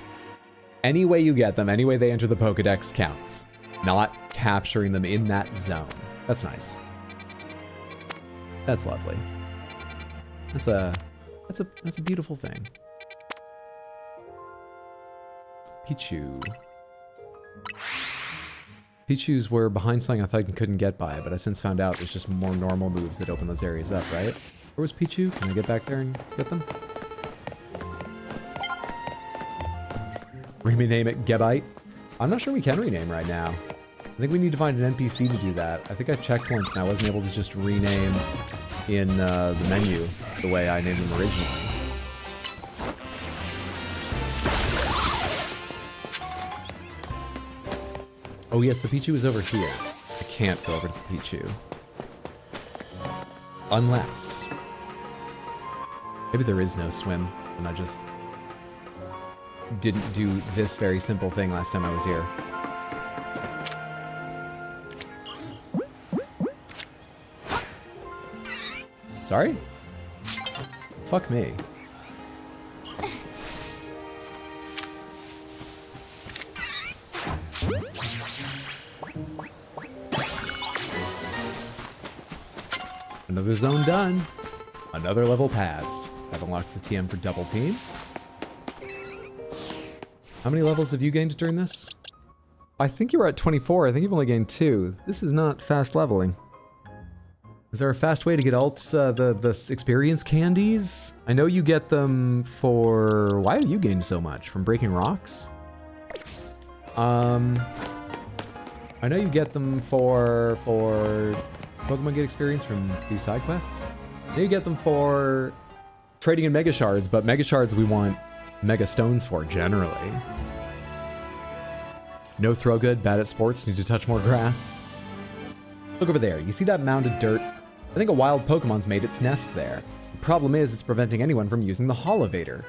Speaker 1: Any way you get them, any way they enter the Pokedex counts. Not capturing them in that zone. That's nice. That's lovely. That's a beautiful thing. Pichu. Pichus were behind something I thought I couldn't get by, but I since found out there's just more normal moves that open those areas up, right? Where was Pichu? Can I get back there and get them? Rename it Gebite? I'm not sure we can rename right now. I think we need to find an NPC to do that. I think I checked once and I wasn't able to just rename in the menu the way I named them originally. Oh yes, the Pichu is over here. I can't go over to the Pichu. Unless... maybe there is no swim, and I just didn't do this very simple thing last time I was here. Sorry? Fuck me. Another zone done. Another level passed. I've unlocked the TM for double team. How many levels have you gained during this? I think you were at 24. I think you've only gained 2. This is not fast leveling. Is there a fast way to get the experience candies? I know you get them for... why have you gained so much? From breaking rocks? I know you get them for Pokemon get experience from these side quests. I know you get them for trading in Mega Shards, but Mega Shards we want Mega Stones for generally. No throw good, bad at sports, need to touch more grass. Look over there, you see that mound of dirt? I think a wild Pokemon's made its nest there. The problem is it's preventing anyone from using the Holovator.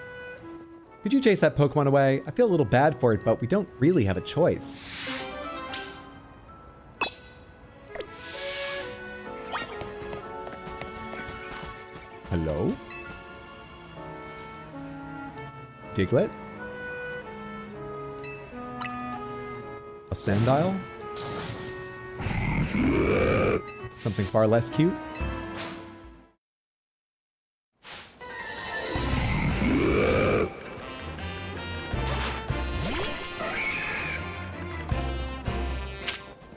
Speaker 1: Could you chase that Pokemon away? I feel a little bad for it, but we don't really have a choice. Hello? Diglett? A Sandile? Something far less cute?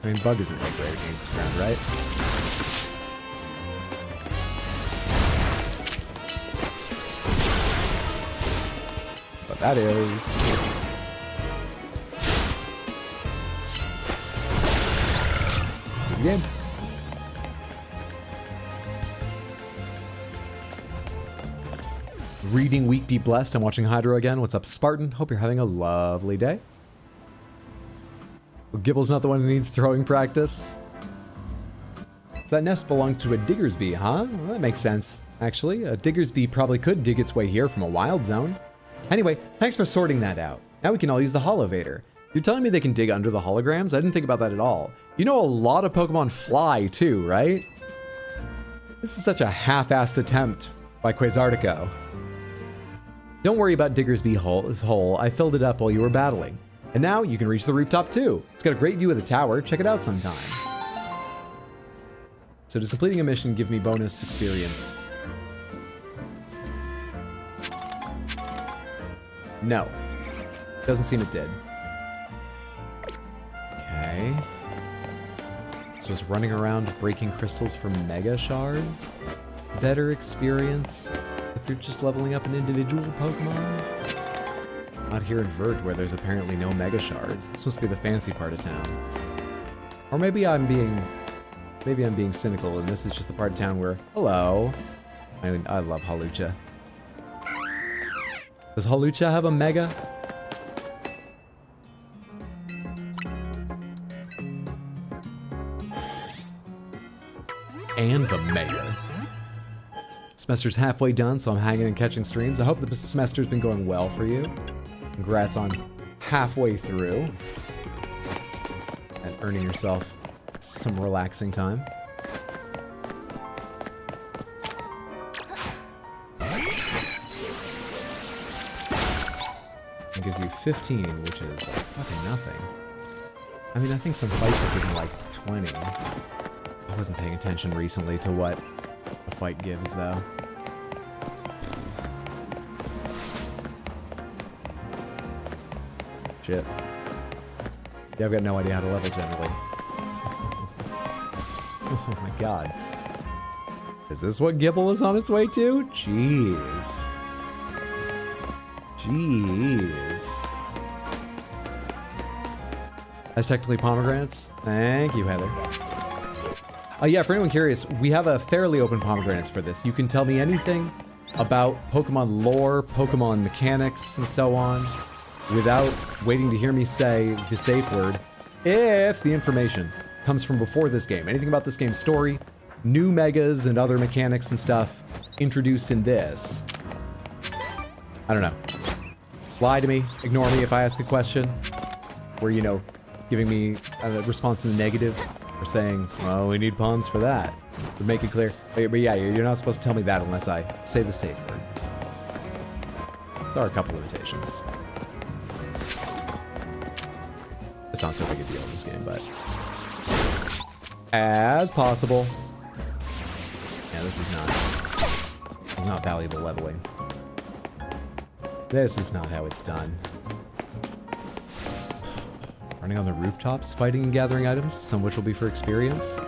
Speaker 1: I mean, Bug isn't like great at game ground, right? But that is... Easy game. Reading Week Be Blessed. I'm watching Hydro again. What's up, Spartan? Hope you're having a lovely day. Well, Gibble's not the one who needs throwing practice. So that nest belonged to a Diggersby, huh? Well, that makes sense, actually. A Diggersby probably could dig its way here from a wild zone. Anyway, thanks for sorting that out. Now we can all use the Holovator. You're telling me they can dig under the holograms? I didn't think about that at all. You know a lot of Pokemon fly, too, right? This is such a half-assed attempt by Quasartico. Don't worry about Diggersby hole. I filled it up while you were battling. And now you can reach the rooftop too. It's got a great view of the tower. Check it out sometime. So does completing a mission give me bonus experience? No. Doesn't seem it did. Okay. So is running around breaking crystals for Mega Shards better experience if you're just leveling up an individual Pokemon? Not here in Vert, where there's apparently no Mega Shards. This must be the fancy part of town. Or maybe I'm being cynical, and this is just the part of town where, hello. I mean, I love Hawlucha. Does Hawlucha have a Mega? And the Mega. Semester's halfway done, so I'm hanging and catching streams. I hope the semester's been going well for you. Congrats on halfway through and earning yourself some relaxing time. It gives you 15, which is fucking nothing. I mean, I think some fights have given like 20. I wasn't paying attention recently to what a fight gives, though. Shit. Yeah, I've got no idea how to level generally. Oh my god. Is this what Gibble is on its way to? Jeez. Jeez. That's technically pomegranates. Thank you, Heather. Yeah, for anyone curious, we have a fairly open pomegranates for this. You can tell me anything about Pokemon lore, Pokemon mechanics, and so on, without waiting to hear me say the safe word, if the information comes from before this game. Anything about this game's story, new megas and other mechanics and stuff introduced in this. I don't know. Lie to me, ignore me if I ask a question, where, you know, giving me a response in the negative, or saying, well, we need palms for that. To make it clear. But yeah, you're not supposed to tell me that unless I say the safe word. There are a couple limitations. It's not so big a deal in this game, but as possible. Yeah, this is not valuable leveling. This is not how it's done. Running on the rooftops, fighting and gathering items, some of which will be for experience.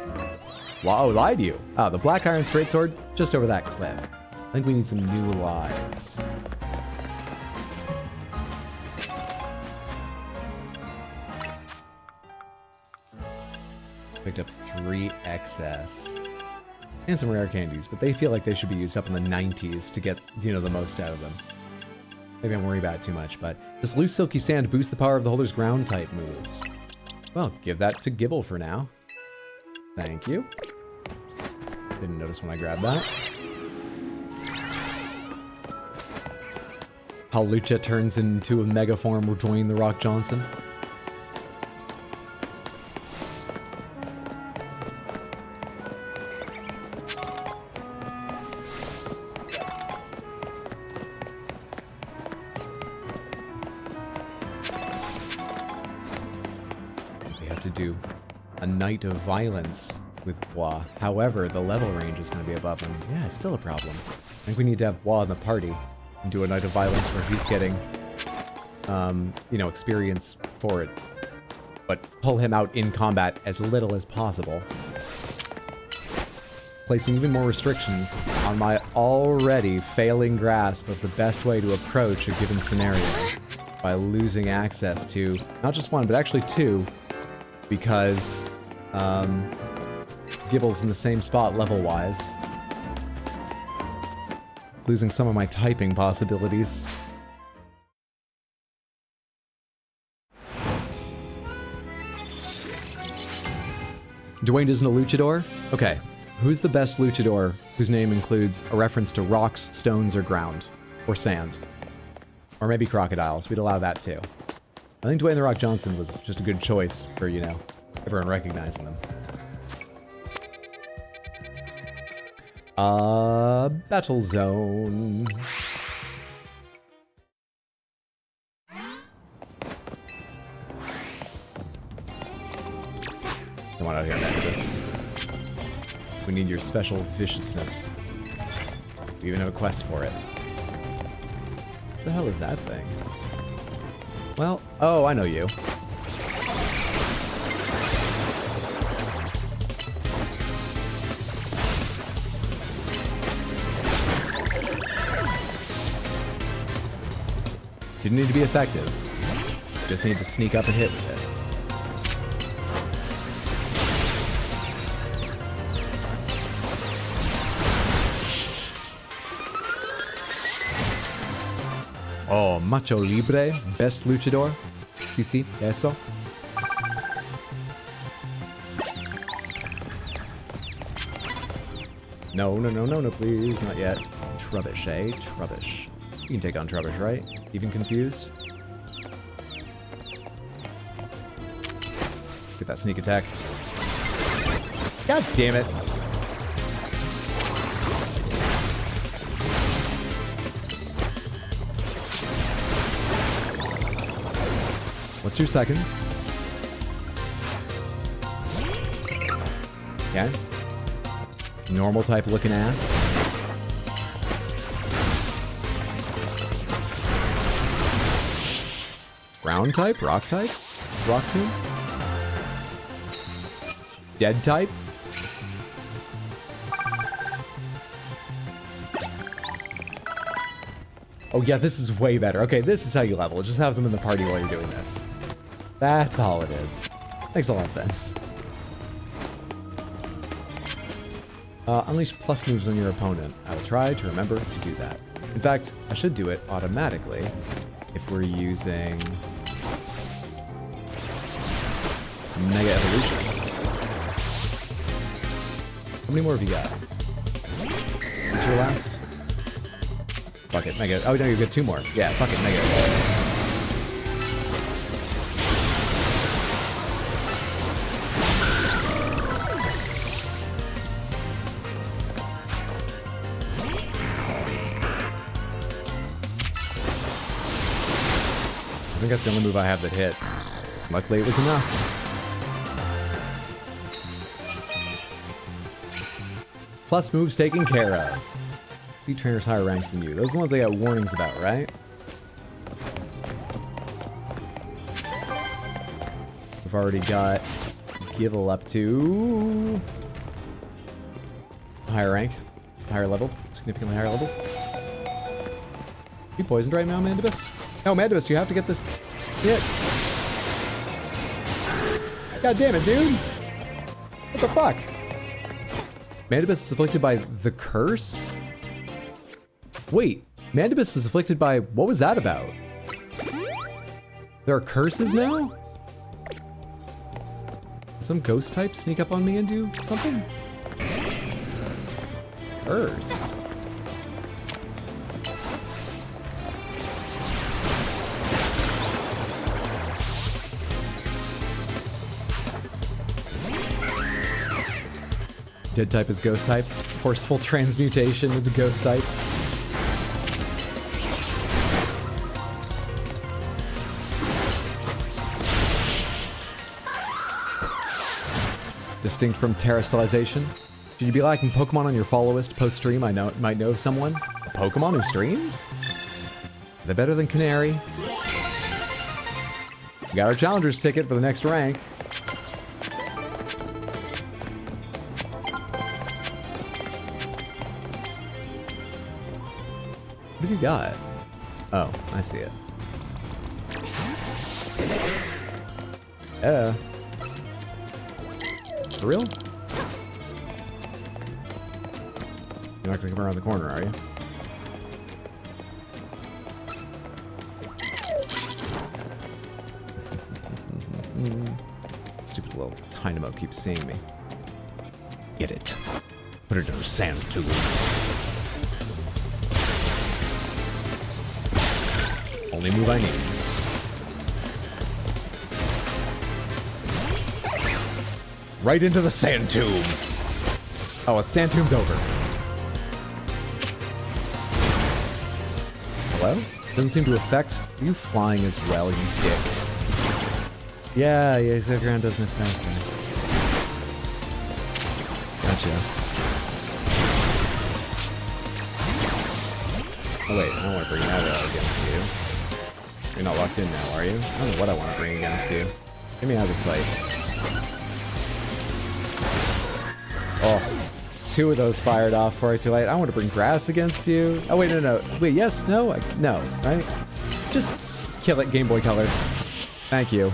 Speaker 1: Wow, lied to you. Ah, the Black Iron Straight Sword, just over that cliff. I think we need some new lies. Picked up 3 excess. And some rare candies, but they feel like they should be used up in the 90s to get, you know, the most out of them. Maybe I'm worried about it too much, but this loose silky sand boosts the power of the holder's ground type moves. Well, give that to Gibble for now. Thank you. Didn't notice when I grabbed that. Palucha turns into a mega form with Dwayne The Rock Johnson. We have to do a Night of Violence with Bois. However, the level range is going to be above him. Yeah, it's still a problem. I think we need to have Bois in the party and do a Night of Violence where he's getting, you know, experience for it. But pull him out in combat as little as possible. Placing even more restrictions on my already failing grasp of the best way to approach a given scenario by losing access to not just one, but actually two, because Gibble's in the same spot level-wise. Losing some of my typing possibilities. Dwayne isn't a luchador? Okay. Who's the best luchador whose name includes a reference to rocks, stones, or ground? Or sand? Or maybe crocodiles. We'd allow that too. I think Dwayne The Rock Johnson was just a good choice for, you know, everyone recognizing them. Battle zone. Come on out here, Mantis. We need your special viciousness. We even have a quest for it. What the hell is that thing? Well, oh, I know you. Didn't need to be effective. Just need to sneak up and hit with it. Oh, Macho Libre, best luchador. Sí, sí, eso. No, no, no, no, no, please, not yet. Trubbish, eh? Trubbish. You can take on Trubbish, right? Even confused? Get that sneak attack. God damn it. What's your second? Okay. Normal type looking ass. Ground type? Rock type? Rock tomb? Dead type? Oh yeah, this is way better. Okay, this is how you level. Just have them in the party while you're doing this. That's all it is. Makes a lot of sense. Unleash plus moves on your opponent. I will try to remember to do that. In fact, I should do it automatically if we're using Mega Evolution. How many more have you got? Is this your last? Fuck it, Mega. Oh no, you got two more. Yeah, fuck it, Mega Evolution. I think that's the only move I have that hits. Luckily, it was enough. Plus moves taken care of. Few trainers higher ranked than you. Those are the ones I got warnings about, right? We've already got Gibble up to higher rank, higher level, significantly higher level. You poisoned right now, Mandibus? No, Mandibus, you have to get this hit. God damn it, dude! What the fuck? Mandibus is afflicted by the curse? Wait, Mandibus is afflicted by... What was that about? There are curses now? Some ghost type sneak up on me and do something? Curse. Dead type is ghost type. Forceful transmutation into ghost type. Distinct from terrestrialization. Should you be liking Pokemon on your follow list post-stream? I might know of someone. A Pokemon who streams? They're better than Canary. We got our Challenger's ticket for the next rank. What have you got? Oh, I see it. For real? You're not gonna come around the corner, are you? Stupid little Dynamo keeps seeing me. Get it. Put it in a sand tube. Only move I need. Right into the sand tomb. Oh, the sand tomb's over. Hello? Doesn't seem to affect you flying as well, you dick. Yeah, the ground doesn't affect me. Gotcha. Oh wait, I don't want to bring that out against you. You're not locked in now, are you? I don't know what I want to bring against you. Get me out of this fight. Oh, 2 of those fired off far too late. I want to bring grass against you. Oh wait, no. Wait, yes, no, no, right? Just kill it, Game Boy Color. Thank you.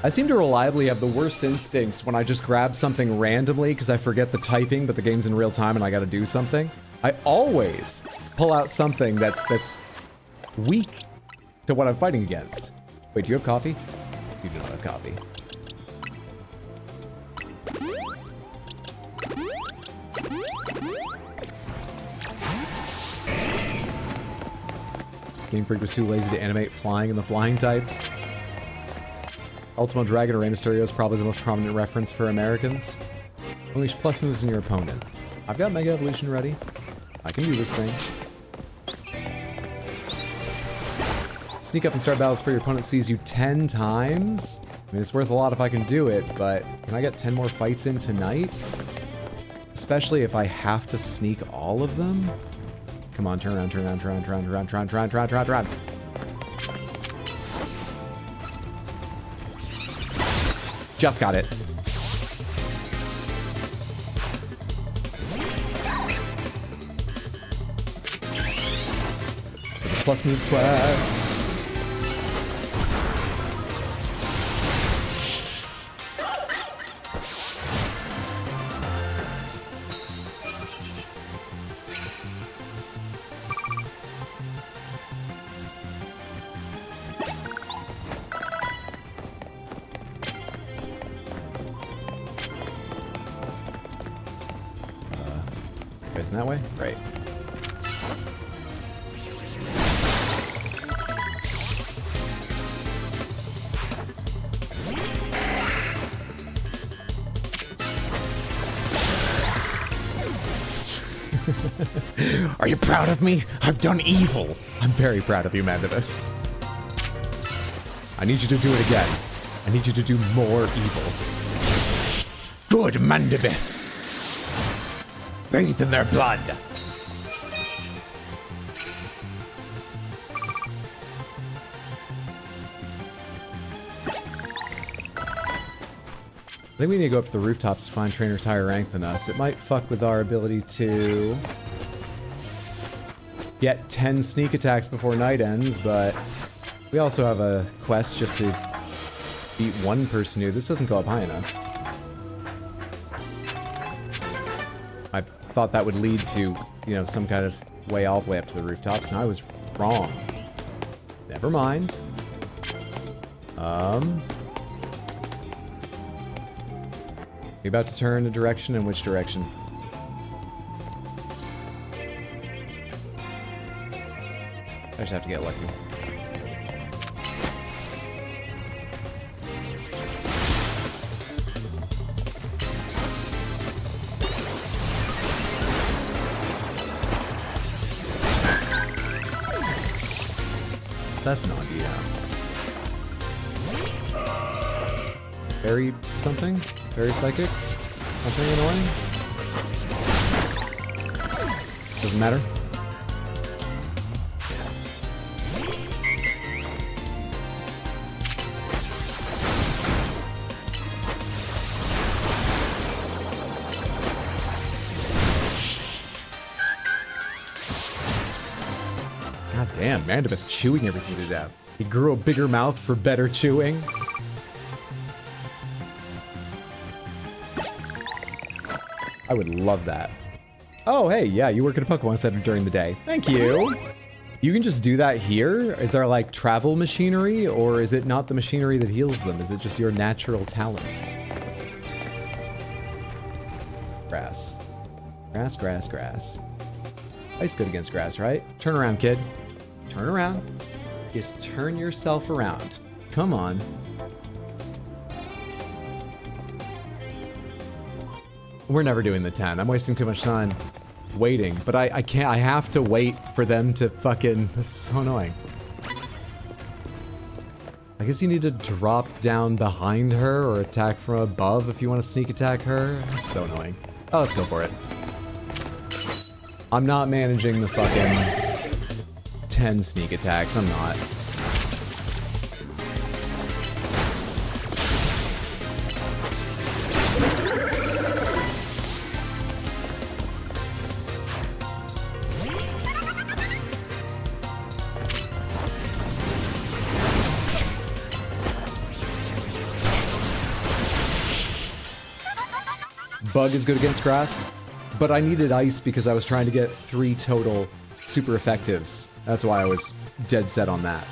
Speaker 1: I seem to reliably have the worst instincts when I just grab something randomly because I forget the typing, but the game's in real time and I gotta do something. I always pull out something that's weak to what I'm fighting against. Wait, do you have coffee? You do not have coffee. Game Freak was too lazy to animate flying in the flying types. Ultimo Dragon or Rey Mysterio is probably the most prominent reference for Americans. Unleash plus moves on your opponent. I've got Mega Evolution ready. I can do this thing. Sneak up and start battles before your opponent sees you 10 times? I mean, it's worth a lot if I can do it, but can I get 10 more fights in tonight? Especially if I have to sneak all of them? Come on, turn around, turn around, turn around, turn around, turn around, turn around, turn around, turn around, turn around. Just got it. Plus moves quest. Facing that way? Right. Are you proud of me? I've done evil. I'm very proud of you, Mandibus. I need you to do it again. I need you to do more evil. Good, Mandibus. Bathe in their blood. I think we need to go up to the rooftops to find trainers higher rank than us. It might fuck with our ability to get 10 sneak attacks before night ends, but we also have a quest just to beat one person new. This doesn't go up high enough. thought that would lead to, you know, some kind of way all the way up to the rooftops, and I was wrong. Never mind. You about to turn a direction? In which direction? I just have to get lucky. So that's an idea. Very something? Very psychic? Something annoying? Doesn't matter. God damn, Mandibus chewing everything to death. He grew a bigger mouth for better chewing. I would love that. Oh, hey, yeah, you work at a Pokemon Center during the day. Thank you. You can just do that here? Is there like travel machinery, or is it not the machinery that heals them? Is it just your natural talents? Grass. Grass, grass, grass. Ice good against grass, right? Turn around, kid. Turn around. Just turn yourself around. Come on. We're never doing the 10. I'm wasting too much time waiting, but I can't. I have to wait for them to fucking... This is so annoying. I guess you need to drop down behind her or attack from above if you want to sneak attack her. It's so annoying. Oh, let's go for it. I'm not managing the fucking 10 sneak attacks. I'm not. Bug is good against grass, but I needed ice because I was trying to get 3 total super effectives. That's why I was dead set on that.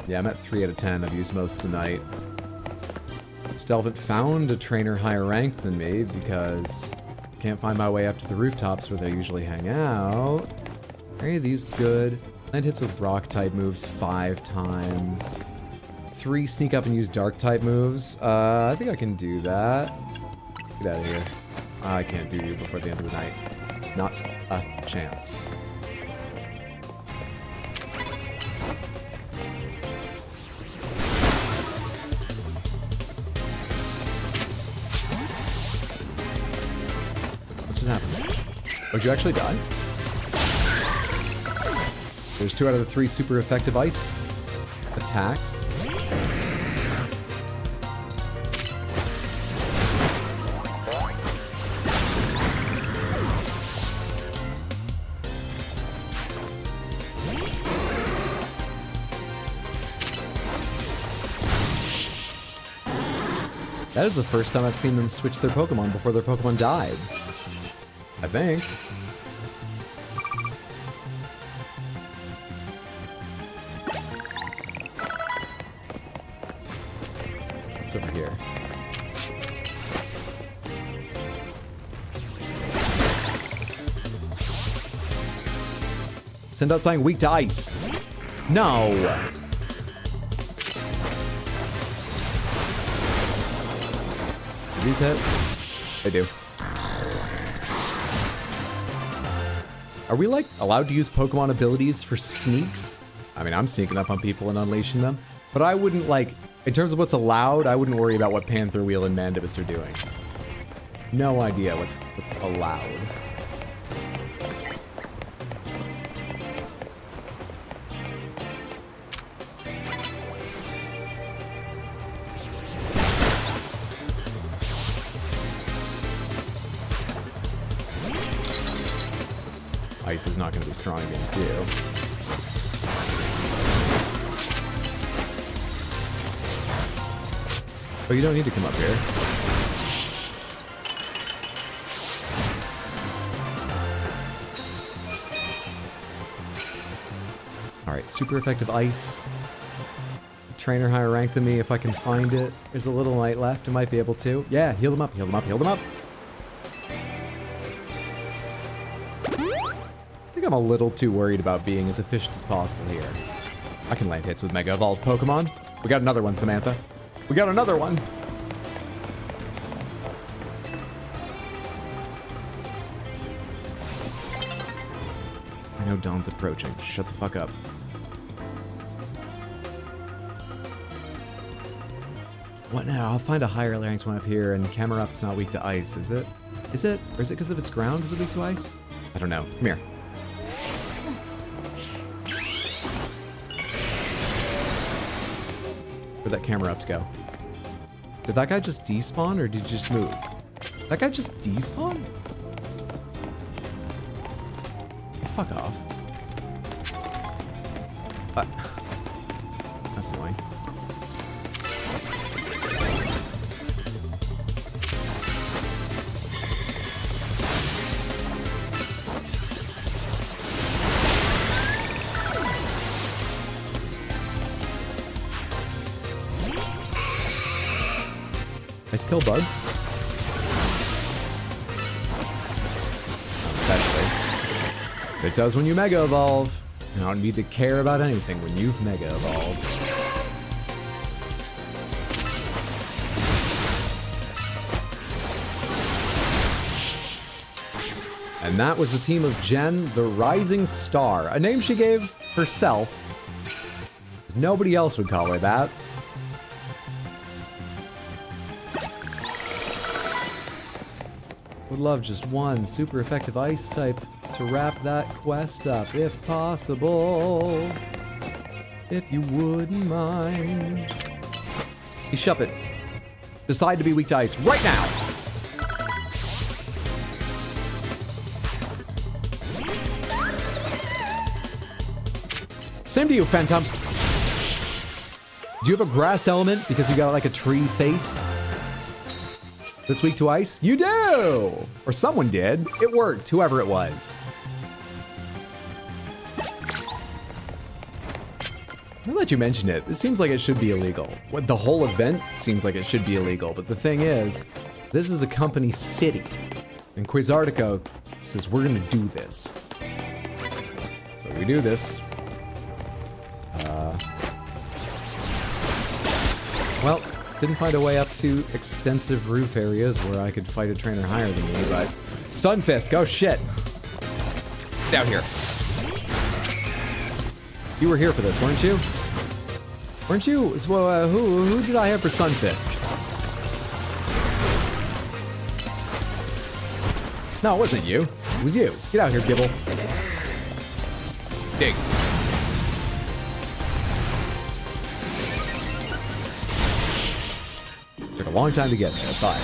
Speaker 1: Yeah, I'm at 3 out of 10. I've used most of the night. Still haven't found a trainer higher ranked than me because I can't find my way up to the rooftops where they usually hang out. Are any of these good? Land hits with rock type moves 5 times. 3 sneak up and use dark type moves. I think I can do that. Get out of here. I can't do you before the end of the night. Not a chance. What just happened? Would you actually die? There's 2 out of the 3 super effective ice attacks. That is the first time I've seen them switch their Pokemon before their Pokemon died. I think. Over here. Send out something weak to ice. No. Do these hit? They do. Are we like allowed to use Pokemon abilities for sneaks? I mean, I'm sneaking up on people and unleashing them, but I wouldn't like. In terms of what's allowed, I wouldn't worry about what Panther Wheel and Mandibus are doing. No idea what's allowed. Ice is not going to be strong against you. Oh, you don't need to come up here. Alright, super effective ice. Trainer higher rank than me if I can find it. There's a little light left. I might be able to. Yeah, heal them up, heal them up, heal them up. I think I'm a little too worried about being as efficient as possible here. I can land hits with Mega Evolved Pokemon. We got another one, Samantha. We got another one. I know Dawn's approaching. Shut the fuck up. What now? I'll find a higher ranked one up here, and Camerup's not weak to ice, is it? Is it? Or is it because of its ground? Is it weak to ice? I don't know. Come here. Where'd that Camerupt go? Did that guy just despawn, or did he just move? That guy just despawn? Fuck off. That's annoying. Ice kill bugs? Especially. It does when you Mega Evolve. You don't need to care about anything when you've Mega Evolved. And that was the team of Jen, the Rising Star, a name she gave herself. Nobody else would call her that. Would love just one super effective ice type to wrap that quest up, if possible. If you wouldn't mind. Hey, Shuppet. Decide to be weak to ice right now! Same to you, Phantom. Do you have a grass element because you got like a tree face that's weak to ice? You do! Or someone did. It worked, whoever it was. Now that you mention it, it seems like it should be illegal. What, the whole event seems like it should be illegal, but the thing is, this is a company city. And Quasartico says, we're gonna do this. So we do this. Well, didn't find a way up to extensive roof areas where I could fight a trainer higher than me, but... Sunfisk, oh shit! Down here. You were here for this, weren't you? Weren't you? Well, who did I have for Sunfisk? No, it wasn't you. It was you. Get out here, Gibble. Dig. Took a long time to get there, but...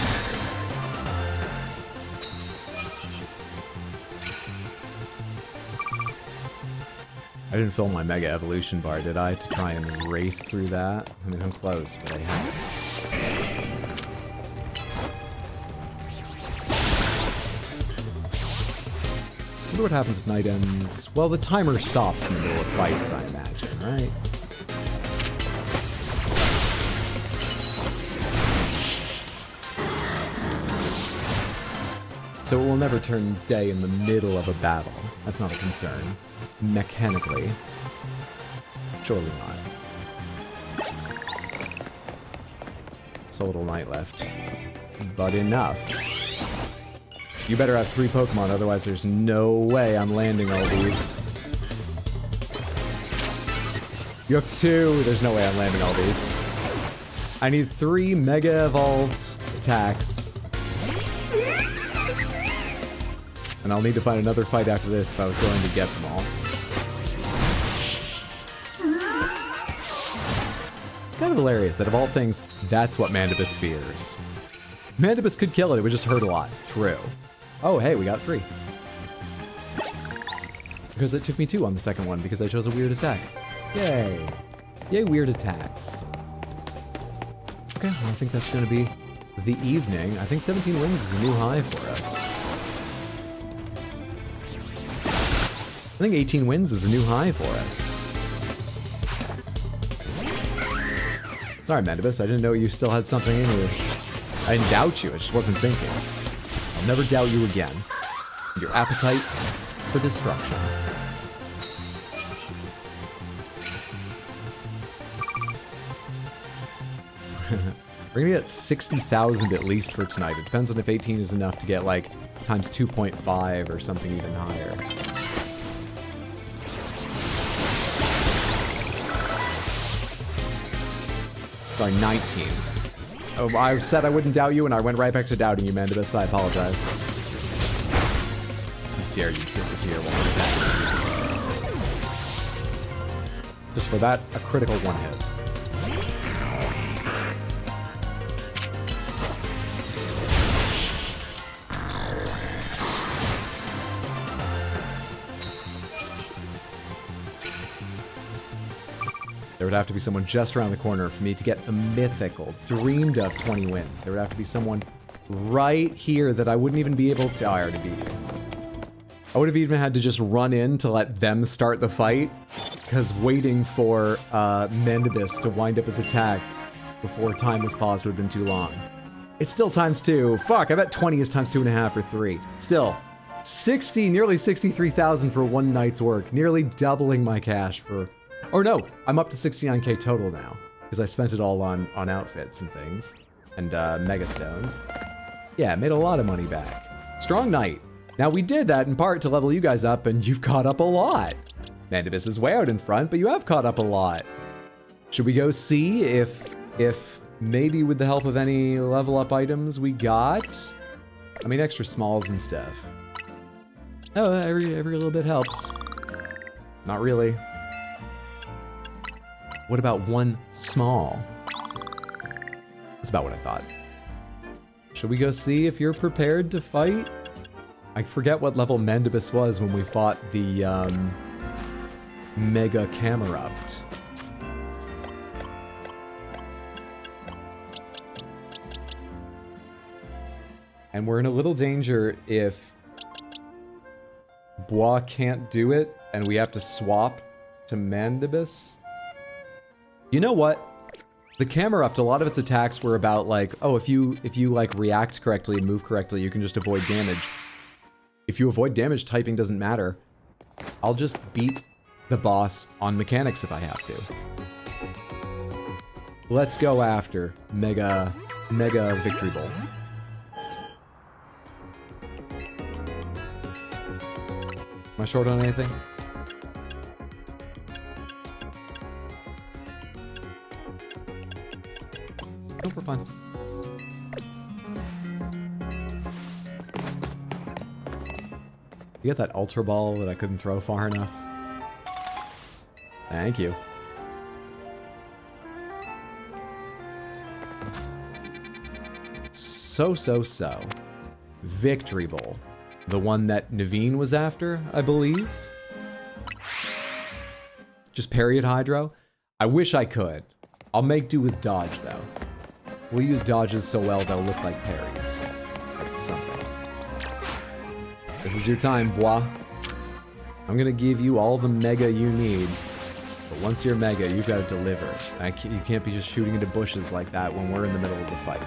Speaker 1: I didn't fill my Mega Evolution bar, did I? To try and race through that? I mean, I'm close, but I haven't. I wonder what happens if night ends... Well, the timer stops in the middle of fights, I imagine, right? So it will never turn day in the middle of a battle. That's not a concern. Mechanically. Surely not. So little night left. But enough. You better have 3 Pokemon, otherwise there's no way I'm landing all these. You have 2, there's no way I'm landing all these. I need 3 Mega Evolved attacks. And I'll need to find another fight after this if I was going to get them all. It's kind of hilarious that of all things, that's what Mandibus fears. Mandibus could kill it, it would just hurt a lot. True. Oh, hey, we got 3. Because it took me 2 on the second one because I chose a weird attack. Yay. Yay, weird attacks. Okay, well, I think that's going to be the evening. I think 17 wins is a new high for us. I think 18 wins is a new high for us. Sorry, Mandibus, I didn't know you still had something in you. I didn't doubt you, I just wasn't thinking. I'll never doubt you again. Your appetite for destruction. We're gonna get 60,000 at least for tonight. It depends on if 18 is enough to get like times 2.5 or something even higher. Sorry, 19. Oh, I said I wouldn't doubt you and I went right back to doubting you, Mandibus. I apologize. How dare you disappear while I'm attacking you. Just for that, a critical one hit. There would have to be someone just around the corner for me to get the mythical, dreamed of 20 wins. There would have to be someone right here that I wouldn't even be able to... Oh, I already beat you. I would have even had to just run in to let them start the fight, because waiting for Mandibus to wind up his attack before time was paused would have been too long. It's still times 2. Fuck, I bet 20 is times 2.5 or 3. Still, 60, nearly 63,000 for one night's work. Nearly doubling my cash for... Or no, I'm up to 69k total now, because I spent it all on outfits and things, and Mega Stones. Yeah, made a lot of money back. Strong night. Now, we did that in part to level you guys up, and you've caught up a lot. Mandibus is way out in front, but you have caught up a lot. Should we go see if maybe with the help of any level up items we got? I mean, extra smalls and stuff. Oh, every little bit helps. Not really. What about one small? That's about what I thought. Should we go see if you're prepared to fight? I forget what level Mandibus was when we fought the Mega Camerupt. And we're in a little danger if Bois can't do it and we have to swap to Mandibus. You know what? The Camerupt, a lot of its attacks were about like, oh, if you like react correctly and move correctly, you can just avoid damage. If you avoid damage, typing doesn't matter. I'll just beat the boss on mechanics if I have to. Let's go after Mega Victory Bowl. Am I short on anything? Nope, we're fine. You got that Ultra Ball that I couldn't throw far enough? Thank you. So. Victory Bowl. The one that Naveen was after, I believe? Just parry at Hydro? I wish I could. I'll make do with dodge, though. We'll use dodges so well they'll look like parries. Or something. This is your time, Bois. I'm gonna give you all the mega you need. But once you're mega, you've got to deliver. You can't be just shooting into bushes like that when we're in the middle of the fight.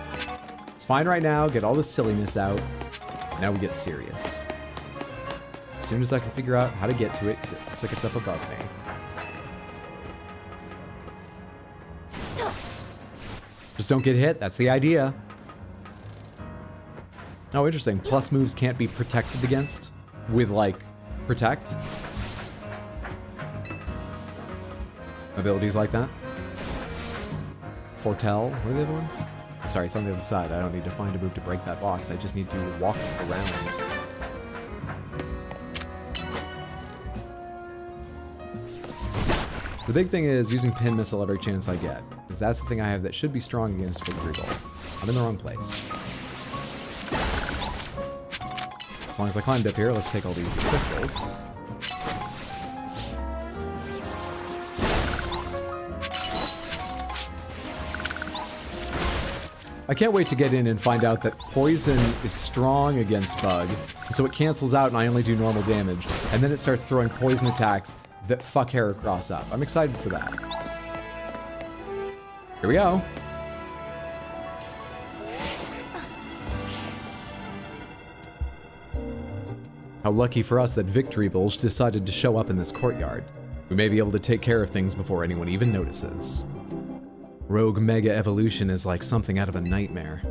Speaker 1: It's fine right now, get all the silliness out. Now we get serious. As soon as I can figure out how to get to it, because it looks like it's up above me. Just don't get hit, that's the idea. Oh, interesting. Plus moves can't be protected against with, like, protect. Abilities like that. Foretell. What are the other ones? Sorry, it's on the other side. I don't need to find a move to break that box. I just need to walk around. The big thing is using pin missile every chance I get, because that's the thing I have that should be strong against Victory Bowl. I'm in the wrong place. As long as I climbed up here, let's take all these crystals. I can't wait to get in and find out that poison is strong against bug, and so it cancels out and I only do normal damage. And then it starts throwing poison attacks that fuck Heracross up. I'm excited for that. Here we go. How lucky for us that Victory Bulge decided to show up in this courtyard. We may be able to take care of things before anyone even notices. Rogue Mega Evolution is like something out of a nightmare.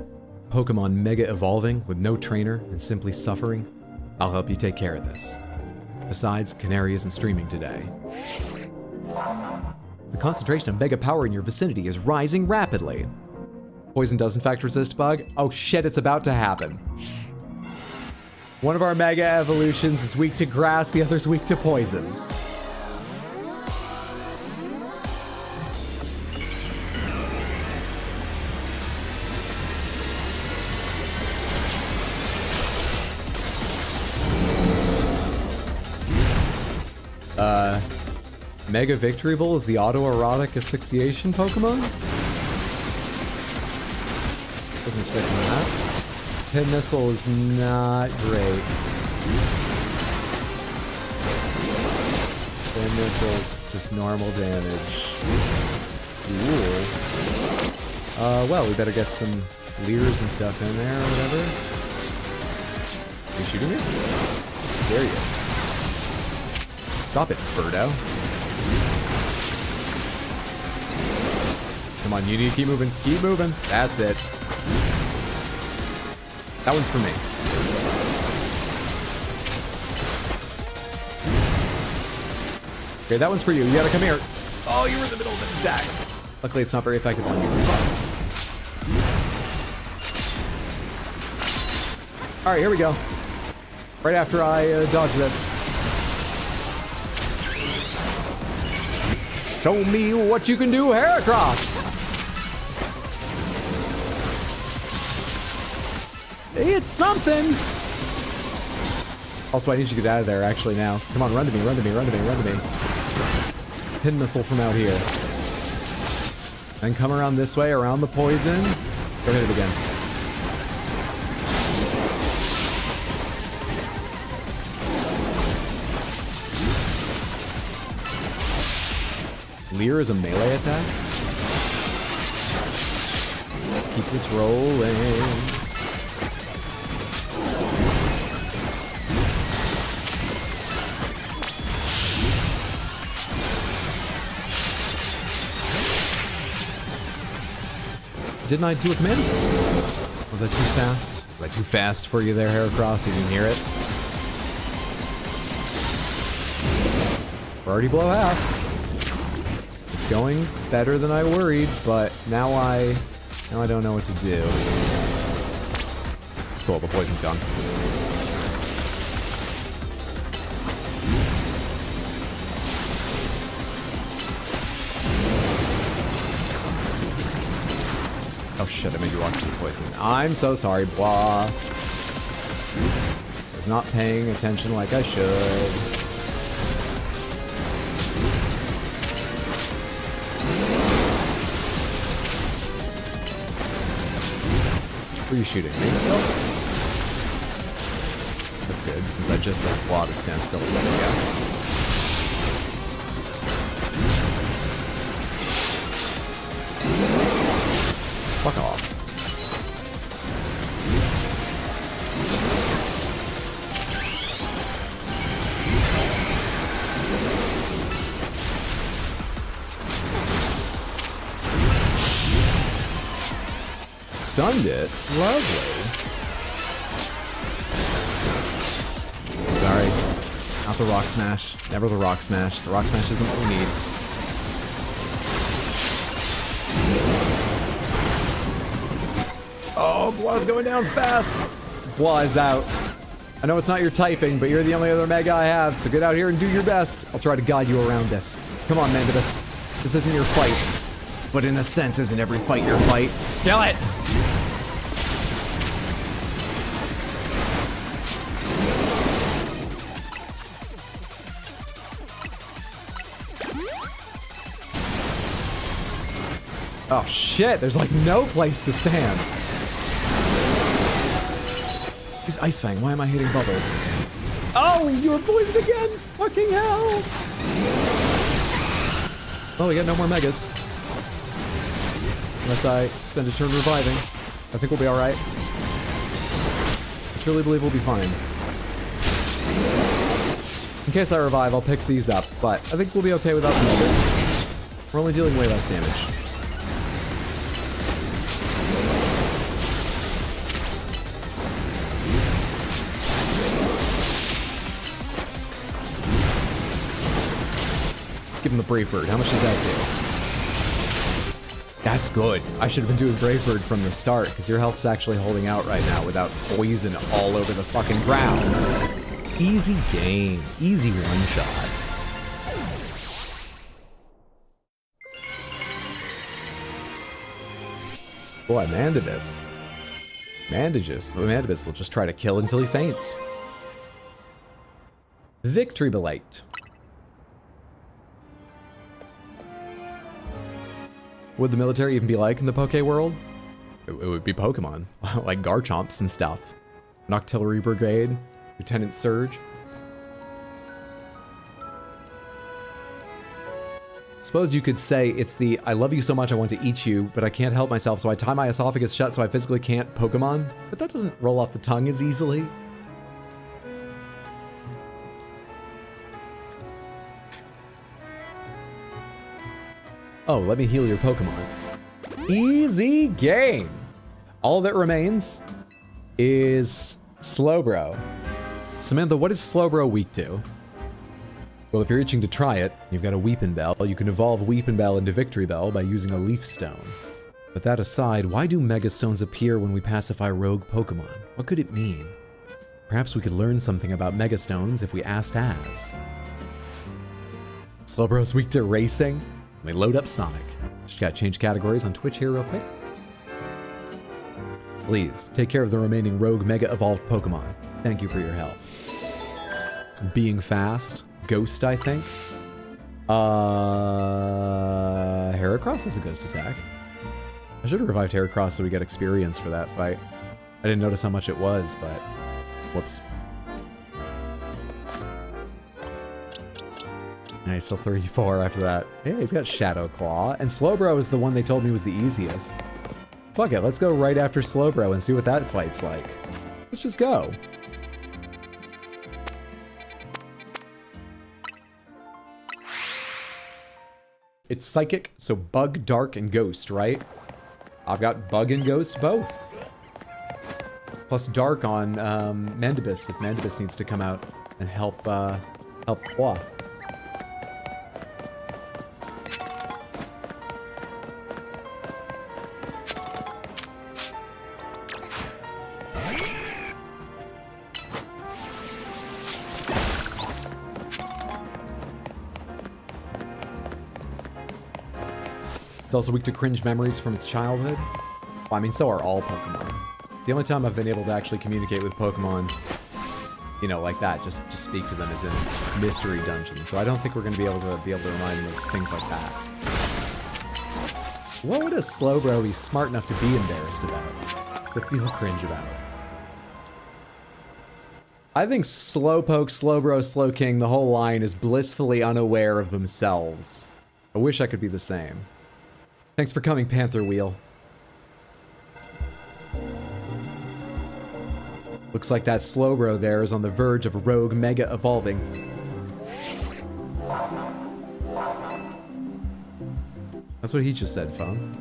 Speaker 1: Pokemon Mega Evolving with no trainer and simply suffering. I'll help you take care of this. Besides, Canary isn't streaming today. The concentration of Mega Power in your vicinity is rising rapidly. Poison does in fact resist bug? Oh shit, it's about to happen. One of our Mega Evolutions is weak to grass, the other's weak to poison. Mega Victory Bull is the autoerotic asphyxiation Pokemon? Wasn't expecting that. Pin Missile is not great. Pin Missile's just normal damage. Cool. Well, we better get some leers and stuff in there or whatever. Are you shooting me? There you go. Stop it, Birdo. Come on, you need to keep moving. Keep moving. That's it. That one's for me. Okay, that one's for you. You gotta come here. Oh, you were in the middle of an attack. Luckily, it's not very effective on you. Alright, here we go. Right after I dodge this. Show me what you can do, Heracross! It's something! Also, I need you to get out of there, actually, now. Come on, run to me, run to me, run to me, run to me. Pin Missile from out here. Then come around this way, around the poison. Go hit it again. Leer is a melee attack. Let's keep this rolling. Didn't I do a command? Was I too fast? Was I too fast for you there, Heracross? You didn't hear it? We're already below half. It's going better than I worried, but now I don't know what to do. Cool, the poison's gone. Oh shit, I made you walk through the poison. I'm so sorry, blah. I was not paying attention like I should. Who are you shooting? Me still? That's good, since I just left Blah to stand still a second ago. Fuck off. Stunned it. Lovely. Sorry. Not the Rock Smash. Never the Rock Smash. The Rock Smash isn't what we need. Oh, Blah's going down fast. Blah is out. I know it's not your typing, but you're the only other Mega I have, so get out here and do your best. I'll try to guide you around this. Come on, Mandibus. This isn't your fight. But in a sense, isn't every fight your fight? Kill it! Oh shit, there's like no place to stand. He's Ice Fang. Why am I hitting bubbles? Oh, you were poisoned again! Fucking hell! Oh, we got no more megas. Unless I spend a turn reviving. I think we'll be alright. I truly believe we'll be fine. In case I revive, I'll pick these up, but I think we'll be okay without the megas. We're only dealing way less damage. Give him the Brave Bird. How much does that do? That's good. I should have been doing Brave Bird from the start, because your health's actually holding out right now without poison all over the fucking ground. Easy game. Easy one-shot. Boy, Mandibus. Mandibus will just try to kill until he faints. Victory Belate. Would the military even be like in the Poke world? It would be Pokemon, like Garchomps and stuff. Noctillery Brigade, Lieutenant Surge. Suppose you could say it's the I love you so much I want to eat you, but I can't help myself, so I tie my esophagus shut so I physically can't Pokemon. But that doesn't roll off the tongue as easily. Oh, let me heal your Pokemon. Easy game. All that remains is Slowbro. Samantha, what is Slowbro weak to? Well, if you're itching to try it, you've got a Weepin' Bell. You can evolve Weepin' Bell into Victory Bell by using a Leaf Stone. But that aside, why do Mega Stones appear when we pacify rogue Pokemon? What could it mean? Perhaps we could learn something about Mega Stones if we asked Az. Slowbro's weak to racing? Let me load up Sonic. Just gotta change categories on Twitch here real quick. Please, take care of the remaining rogue Mega Evolved Pokemon. Thank you for your help. Being fast. Ghost, I think. Heracross has a ghost attack. I should have revived Heracross so we get experience for that fight. I didn't notice how much it was, but... Whoops. Yeah, he's still 34 after that. Yeah, he's got Shadow Claw. And Slowbro is the one they told me was the easiest. Fuck it, let's go right after Slowbro and see what that fight's like. Let's just go. It's Psychic, so Bug, Dark, and Ghost, right? I've got Bug and Ghost both. Plus Dark on Mandibus, if Mandibus needs to come out and help Pwa. It's also weak to cringe memories from its childhood. Well, I mean, so are all Pokemon. The only time I've been able to actually communicate with Pokemon, you know, like that, just speak to them is in mystery dungeons. So I don't think we're going to be able to remind them of things like that. What would a Slowbro be smart enough to be embarrassed about? To feel cringe about? I think Slowpoke, Slowbro, Slowking, the whole line is blissfully unaware of themselves. I wish I could be the same. Thanks for coming, Panther Wheel. Looks like that Slowbro there is on the verge of rogue Mega evolving. That's what he just said, phone.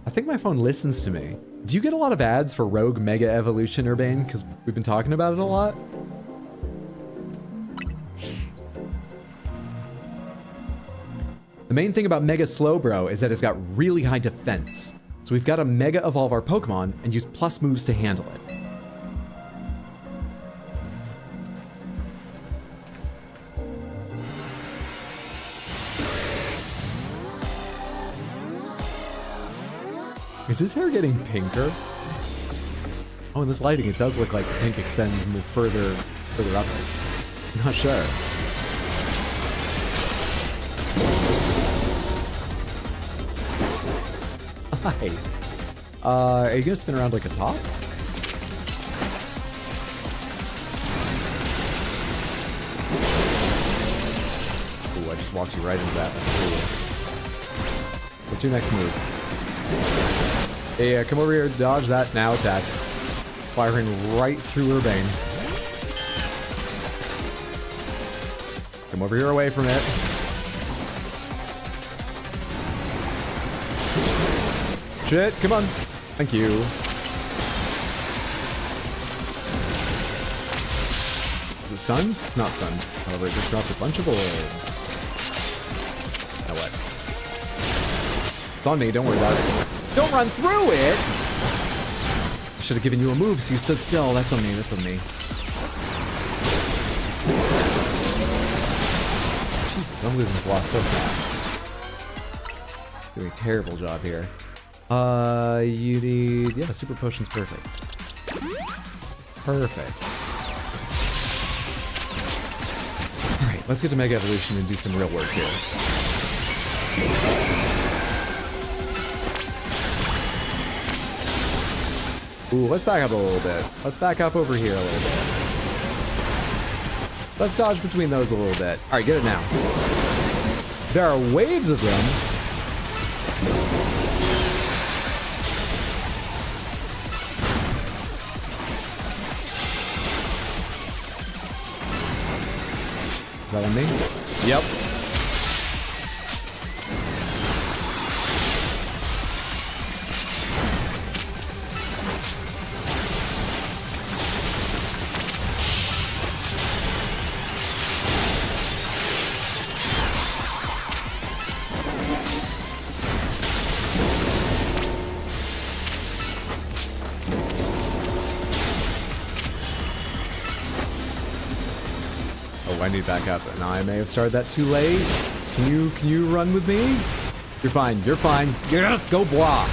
Speaker 1: I think my phone listens to me. Do you get a lot of ads for rogue Mega evolution, Urbane? Because we've been talking about it a lot. The main thing about Mega Slowbro is that it's got really high defense. So we've got to Mega Evolve our Pokemon and use plus moves to handle it. Is his hair getting pinker? Oh, in this lighting it does look like the pink extends and move further up. I'm not sure. Hi. Are you gonna spin around like a top? walked you right into that. That's cool. What's your next move? Hey, come over here, dodge that, now attack. Firing right through Urbane. Come over here away from it. Shit, come on. Thank you. Is it stunned? It's not stunned. However, it just dropped a bunch of orbs. Now what? It's on me, don't worry about it. Don't run through it! Should have given you a move so you stood still. That's on me, that's on me. Jesus, I'm losing Floss so fast. Doing a terrible job here. You need... Yeah, Super Potion's perfect. Perfect. Alright, let's get to Mega Evolution and do some real work here. Ooh, let's back up a little bit. Let's back up over here a little bit. Let's dodge between those a little bit. Alright, get it now. There are waves of them. Is that on me? Yep. I need back up. Now I may have started that too late. Can you run with me? You're fine. You're fine. Yes, go blah.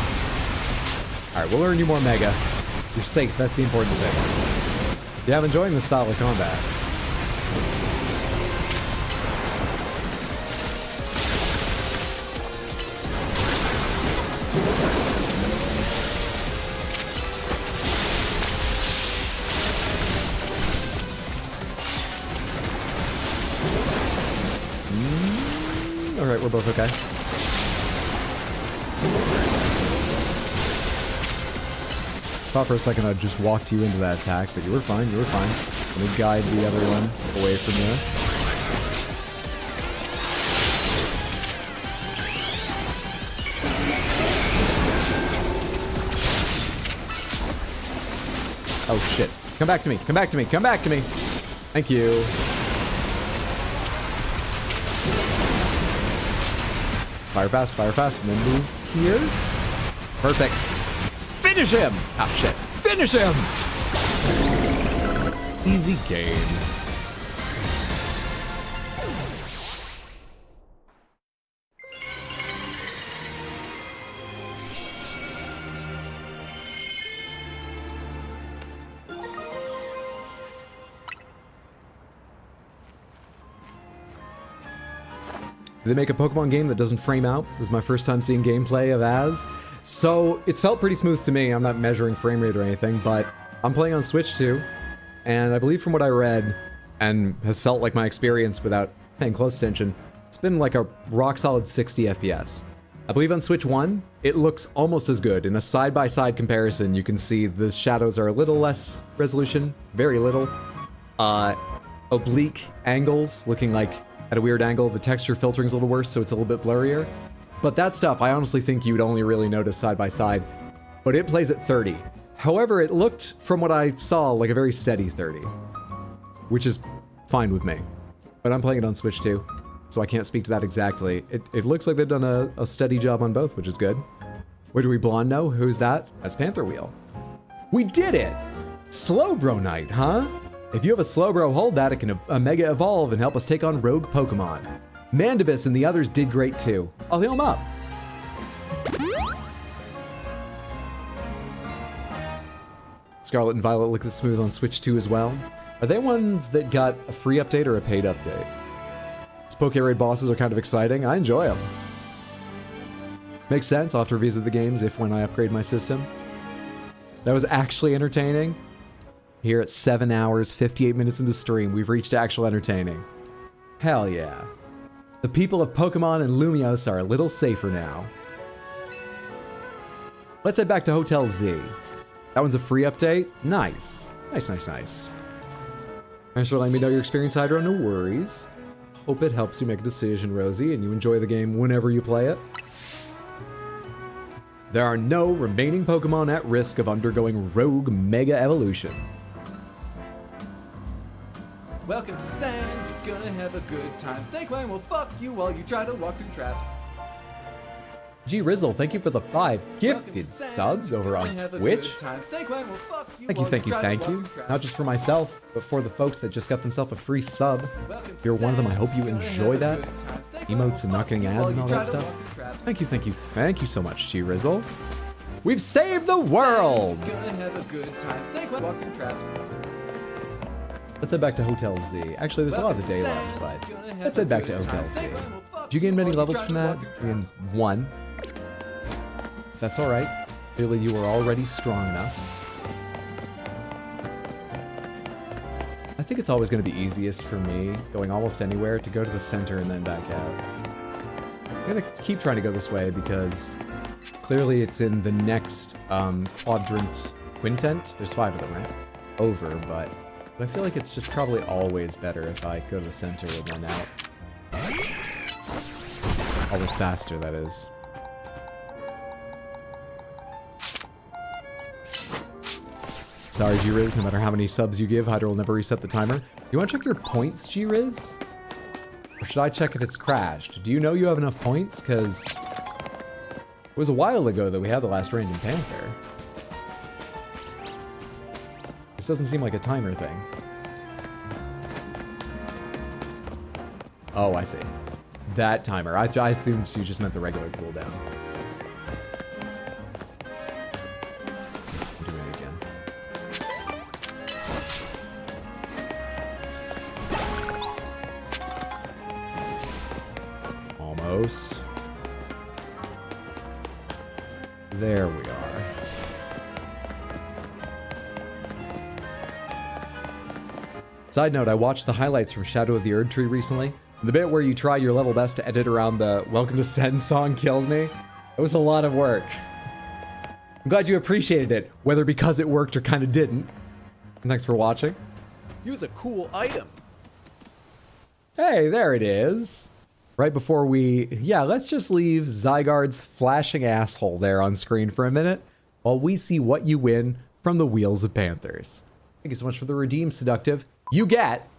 Speaker 1: All right, we'll earn you more Mega. You're safe. That's the important thing. Yeah, I'm enjoying this style of combat. Alright, we're both okay. Thought for a second I'd just walked you into that attack, but you were fine, you were fine. Let me guide the other one away from you. Oh shit. Come back to me, come back to me, come back to me! Thank you. Fire fast, and then move here. Perfect. Finish him! Ah, shit. Finish him! Easy game. Did they make a Pokemon game that doesn't frame out? This is my first time seeing gameplay of Az. So, it's felt pretty smooth to me. I'm not measuring frame rate or anything, but I'm playing on Switch too. And I believe from what I read, and has felt like my experience without paying close attention, it's been like a rock-solid 60 FPS. I believe on Switch 1, it looks almost as good. In a side-by-side comparison, you can see the shadows are a little less resolution, very little. Oblique angles, looking like at a weird angle. The texture filtering's a little worse, so it's a little bit blurrier. But that stuff, I honestly think you'd only really notice side by side. But it plays at 30. However, it looked, from what I saw, like a very steady 30. Which is fine with me. But I'm playing it on Switch too, so I can't speak to that exactly. It looks like they've done a steady job on both, which is good. Where do we blonde know? Who's that? That's Panther Wheel. We did it! Slowbro Knight, huh? If you have a Slowbro, hold that. It can Mega Evolve and help us take on rogue Pokemon. Mandibus and the others did great too. I'll heal them up. Scarlet and Violet look this smooth on Switch 2 as well. Are they ones that got a free update or a paid update? These Poke Raid bosses are kind of exciting. I enjoy them. Makes sense. I'll have to revisit the games if when I upgrade my system. That was actually entertaining. Here at 7 hours, 58 minutes into stream, we've reached actual entertaining. Hell yeah. The people of Pokemon and Lumios are a little safer now. Let's head back to Hotel Z. That one's a free update. Nice. Nice, nice, nice. Thanks for letting me know your experience, Hydro. No worries. Hope it helps you make a decision, Rosie, and you enjoy the game whenever you play it. There are no remaining Pokemon at risk of undergoing Rogue Mega Evolution.
Speaker 2: Welcome to Sands, you're gonna have a good time. Snake Line will fuck you while you try to walk through traps.
Speaker 1: G Rizzle, thank you for the 5
Speaker 2: Welcome
Speaker 1: gifted
Speaker 2: to Sands,
Speaker 1: subs
Speaker 2: you're
Speaker 1: over
Speaker 2: gonna
Speaker 1: on
Speaker 2: have a
Speaker 1: Twitch.
Speaker 2: good time. Snake Line will fuck you
Speaker 1: Thank you,
Speaker 2: while
Speaker 1: thank you,
Speaker 2: try to
Speaker 1: thank
Speaker 2: walk
Speaker 1: you.
Speaker 2: through traps.
Speaker 1: Not just for myself, but for the folks that just got themselves a free sub.
Speaker 2: Welcome
Speaker 1: If
Speaker 2: to
Speaker 1: you're one of them, I
Speaker 2: Sands,
Speaker 1: hope you
Speaker 2: you're gonna
Speaker 1: enjoy
Speaker 2: have a
Speaker 1: that.
Speaker 2: good time. Snake Line
Speaker 1: Emotes
Speaker 2: will
Speaker 1: and not
Speaker 2: fuck
Speaker 1: getting
Speaker 2: you
Speaker 1: ads
Speaker 2: while
Speaker 1: and
Speaker 2: you
Speaker 1: all
Speaker 2: try
Speaker 1: that
Speaker 2: to
Speaker 1: stuff.
Speaker 2: walk through traps.
Speaker 1: Thank you so much, G Rizzle. We've saved the world!
Speaker 2: Sands, you're gonna have a good time. Snake Line walk through traps.
Speaker 1: Let's head back to Hotel Z. Actually, there's a lot of the day left, but let's head back to Hotel Z. Did you gain many levels from that? I mean, 1. That's alright. Clearly you were already strong enough. I think it's always going to be easiest for me, going almost anywhere, to go to the center and then back out. I'm going to keep trying to go this way because clearly it's in the next quadrant quintet. There's 5 of them, right? Over, but I feel like it's just probably always better if I go to the center and then out. Always faster, that is. Sorry, G-Riz, no matter how many subs you give, Hydra will never reset the timer. You want to check your points, G-Riz? Or should I check if it's crashed? Do you know you have enough points? Because it was a while ago that we had the last Random Panther. This doesn't seem like a timer thing. Oh, I see. That timer. I assumed you just meant the regular cooldown. I'm doing it again. Almost. There we are. Side note, I watched the highlights from Shadow of the Erd Tree recently. The bit where you try your level best to edit around the Welcome to Sen song killed me. It was a lot of work. I'm glad you appreciated it, whether because it worked or kind of didn't. And thanks for watching.
Speaker 2: Use a cool item.
Speaker 1: Hey, there it is. Right before let's just leave Zygarde's flashing asshole there on screen for a minute while we see what you win from the Wheels of Panthers. Thank you so much for the redeem, Seductive. You get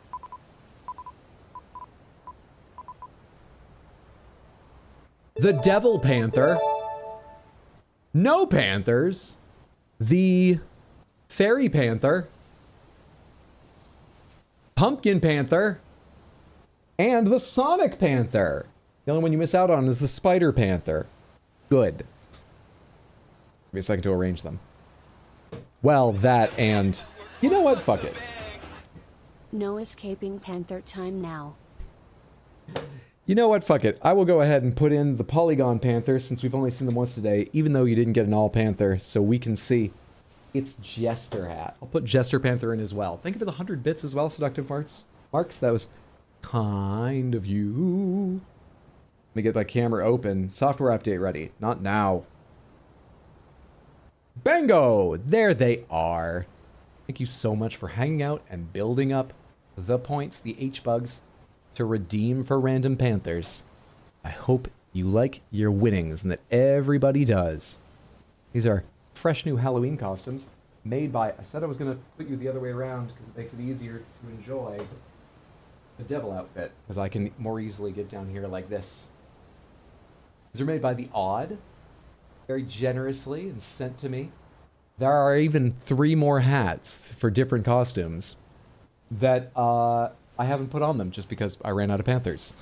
Speaker 1: the Devil Panther, no Panthers, the Fairy Panther, Pumpkin Panther, and the Sonic Panther. The only one you miss out on is the Spider Panther. Good. Give me a second to arrange them. Well, that and... You know what? Fuck it.
Speaker 3: No escaping Panther time now.
Speaker 1: You know what? Fuck it. I will go ahead and put in the Polygon Panther since we've only seen them once today, even though you didn't get an All Panther, so we can see it's Jester Hat. I'll put Jester Panther in as well. Thank you for the 100 bits as well, Seductive Marks. That was kind of you. Let me get my camera open. Software update ready. Not now. Bango! There they are. Thank you so much for hanging out and building up the points, the H-Bugs, to redeem for Random Panthers. I hope you like your winnings and that everybody does. These are fresh new Halloween costumes made by... I said I was going to put you the other way around because it makes it easier to enjoy the devil outfit, because I can more easily get down here like this. These are made by The Odd, very generously and sent to me. There are even 3 more hats for different costumes that I haven't put on them just because I ran out of Panthers.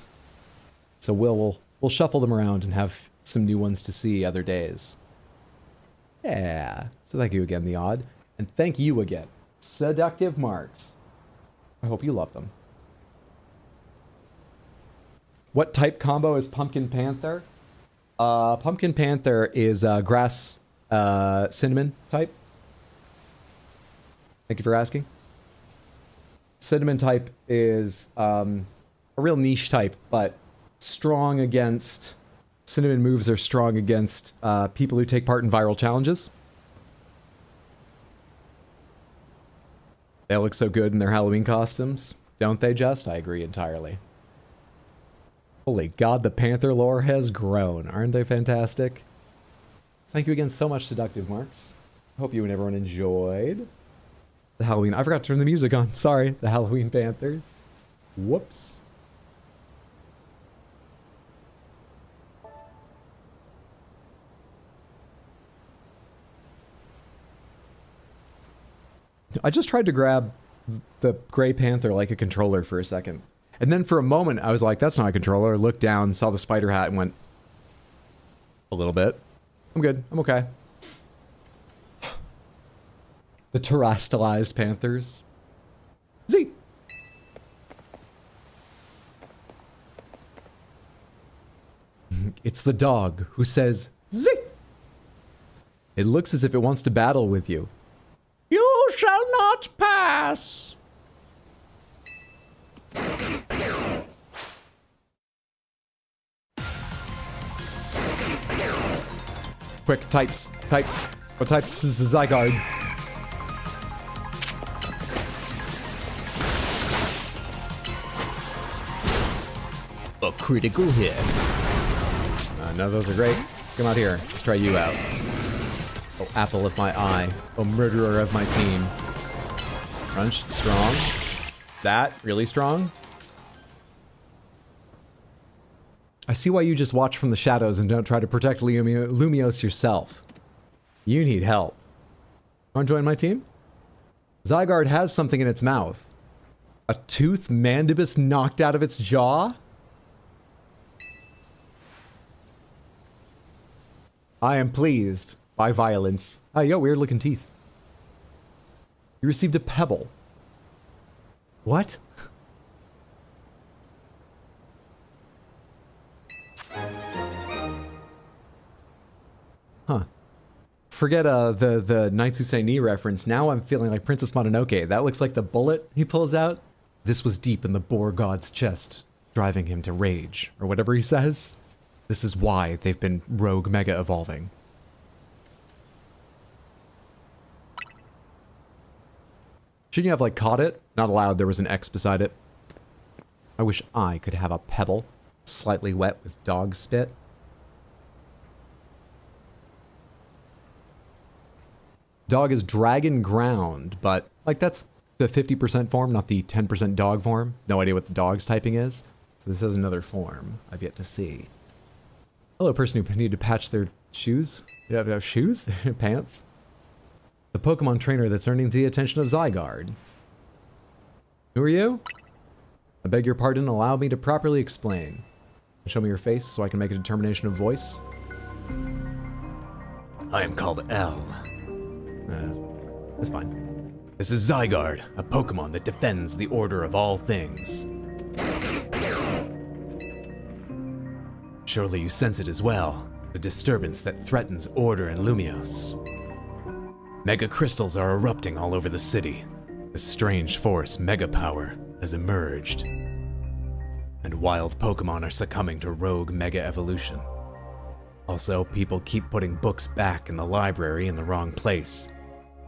Speaker 1: So we'll shuffle them around and have some new ones to see other days. Yeah. So thank you again, The Odd. And thank you again, Seductive Marks. I hope you love them. What type combo is Pumpkin Panther? Pumpkin Panther is grass cinnamon type. Thank you for asking. Cinnamon type is a real niche type, but strong against... Cinnamon moves are strong against people who take part in viral challenges. They look so good in their Halloween costumes. Don't they just? I agree entirely. Holy God, the Panther lore has grown. Aren't they fantastic? Thank you again so much, Seductive Marks. Hope you and everyone enjoyed the Halloween. I forgot to turn the music on. Sorry. The Halloween Panthers. Whoops. I just tried to grab the Gray Panther like a controller for a second. And then for a moment, I was like, that's not a controller. Looked down, saw the spider hat, and went, a little bit. I'm good. I'm okay. The terrestrialized Panthers. Z! It's the dog who says, Z! It looks as if it wants to battle with you. You shall not pass! Quick, types. What types is the Zygarde? A critical hit. None of those are great. Come out here. Let's try you out. Oh, apple of my eye. Oh, murderer of my team. Crunch, strong. That, really strong. I see why you just watch from the shadows and don't try to protect Lumios yourself. You need help. Want to join my team? Zygarde has something in its mouth. A tooth Mandibus knocked out of its jaw? I am pleased by violence. Oh, yo, weird looking teeth. You received a pebble. What? Huh. Forget the Knights Who Say Ni reference. Now I'm feeling like Princess Mononoke. That looks like the bullet he pulls out. This was deep in the boar god's chest, driving him to rage, or whatever he says. This is why they've been rogue mega evolving. Shouldn't you have, like, caught it? Not allowed, there was an X beside it. I wish I could have a pebble, slightly wet with dog spit. Dog is dragon ground, but, like, that's the 50% form, not the 10% dog form. No idea what the dog's typing is. So this is another form I've yet to see. Hello, person who needed to patch their shoes. You have shoes? Pants? The Pokemon trainer that's earning the attention of Zygarde. Who are you? I beg your pardon, allow me to properly explain. Show me your face so I can make a determination of voice. I am called L. That's fine. This is Zygarde, a Pokemon that defends the order of all things. Surely you sense it as well, the disturbance that threatens order in Lumios. Mega crystals are erupting all over the city. A strange force, Mega Power, has emerged. And wild Pokemon are succumbing to rogue Mega Evolution. Also, people keep putting books back in the library in the wrong place.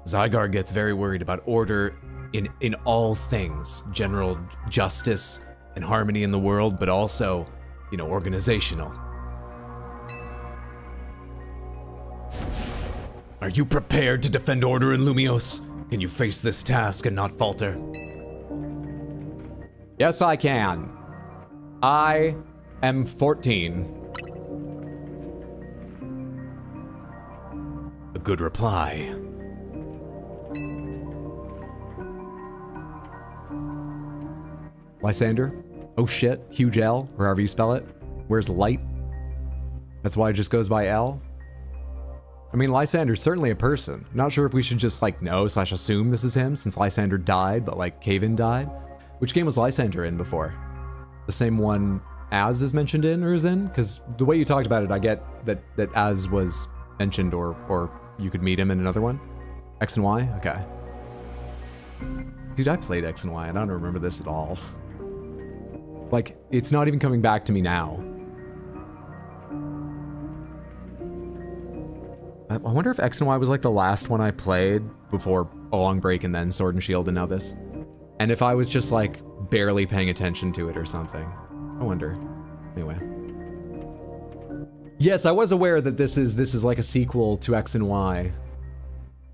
Speaker 1: Zygarde gets very worried about order in all things. General justice and harmony in the world, but also, you know, organizational. Are you prepared to defend order in Lumios? Can you face this task and not falter? Yes, I can. I am 14. A good reply. Lysander? Oh shit, huge L, or however you spell it. Where's light? That's why it just goes by L? I mean, Lysander's certainly a person. Not sure if we should just, like, know/assume this is him, since Lysander died, but, like, Caven died. Which game was Lysander in before? The same one Az is mentioned in, or is in? Because the way you talked about it, I get that Az was mentioned, or you could meet him in another one. X and Y? Okay. Dude, I played X and Y, I don't remember this at all. Like, it's not even coming back to me now. I wonder if X and Y was like the last one I played before a long break and then Sword and Shield and now this. And if I was just like barely paying attention to it or something. I wonder. Anyway. Yes, I was aware that this is like a sequel to X and Y.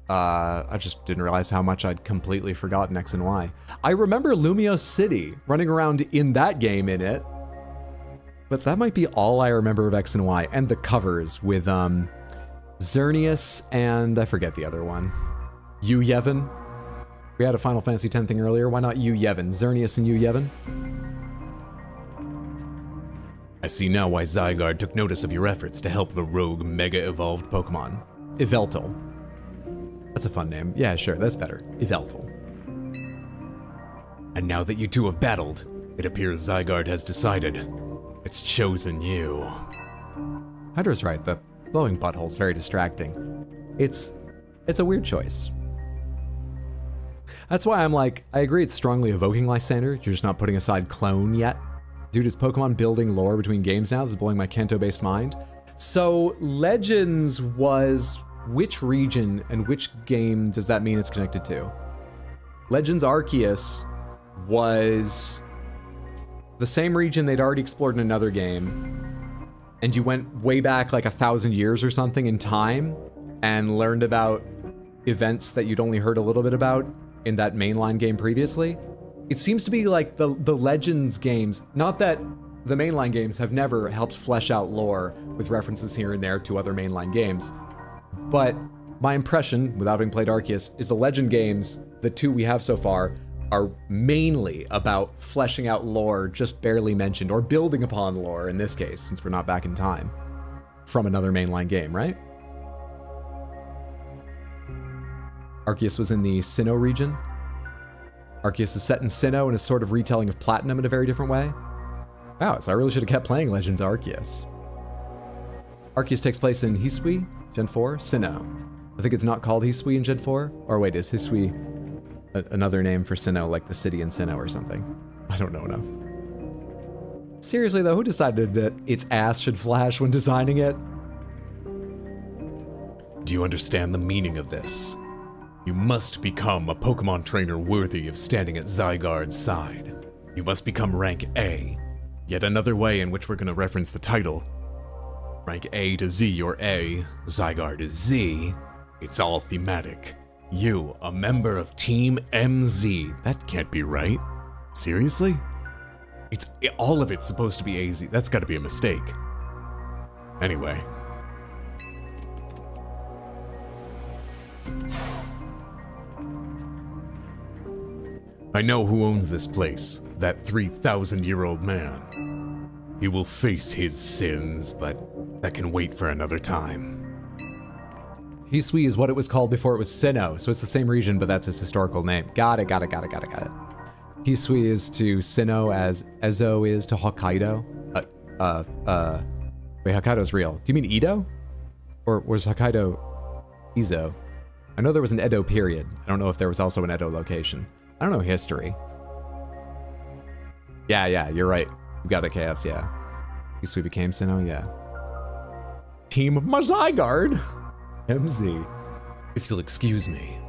Speaker 1: I just didn't realize how much I'd completely forgotten X and Y. I remember Lumia City running around in that game in it. But that might be all I remember of X and Y. And the covers with Xerneas and I forget the other one. Yu Yevon. We had a Final Fantasy X thing earlier. Why not Yu Yevon? Xerneas and Yu Yevon?
Speaker 5: I see now why Zygarde took notice of your efforts to help the rogue mega-evolved Pokemon.
Speaker 1: Yveltal. That's a fun name. Yeah, sure, that's better. Yveltal.
Speaker 5: And now that you two have battled, it appears Zygarde has decided. It's chosen you.
Speaker 1: Hydra's right, the blowing butthole's very distracting. It's a weird choice. That's why I'm like, I agree it's strongly evoking Lysander, you're just not putting aside clone yet. Dude, is Pokemon building lore between games now? This is blowing my Kanto-based mind. So, Legends was which region and which game does that mean it's connected to? Legends Arceus was the same region they'd already explored in another game, and you went way back like 1,000 years or something in time and learned about events that you'd only heard a little bit about in that mainline game previously. It seems to be like the Legends games, not that the mainline games have never helped flesh out lore with references here and there to other mainline games, but my impression, without having played Arceus, is the Legend games, the two we have so far, are mainly about fleshing out lore just barely mentioned, or building upon lore in this case, since we're not back in time, from another mainline game, right? Arceus was in the Sinnoh region. Arceus is set in Sinnoh and is sort of retelling of Platinum in a very different way. Wow, so I really should have kept playing Legends Arceus. Arceus takes place in Hisui, Gen 4, Sinnoh. I think it's not called Hisui in Gen 4. Or wait, is Hisui another name for Sinnoh, like the city in Sinnoh or something? I don't know enough. Seriously though, who decided that its ass should flash when designing it?
Speaker 5: Do you understand the meaning of this? You must become a Pokemon trainer worthy of standing at Zygarde's side. You must become rank A. Yet another way in which we're going to reference the title. Rank A to Z or A, Zygarde is Z. It's all thematic. You, a member of Team MZ. That can't be right. Seriously? All of it's supposed to be AZ. That's got to be a mistake. Anyway. I know who owns this place, that 3,000-year-old man. He will face his sins, but that can wait for another time.
Speaker 1: Hisui is what it was called before it was Sinnoh, so it's the same region, but that's its historical name. Got it. Hisui is to Sinnoh as Ezo is to Hokkaido. Wait, Hokkaido's real. Do you mean Edo? Or was Hokkaido Izo? I know there was an Edo period. I don't know if there was also an Edo location. I don't know history. Yeah, you're right. You got it, Chaos, yeah. Hisui became Sinnoh, yeah. Team Zygarde! MZ.
Speaker 5: If you'll excuse me.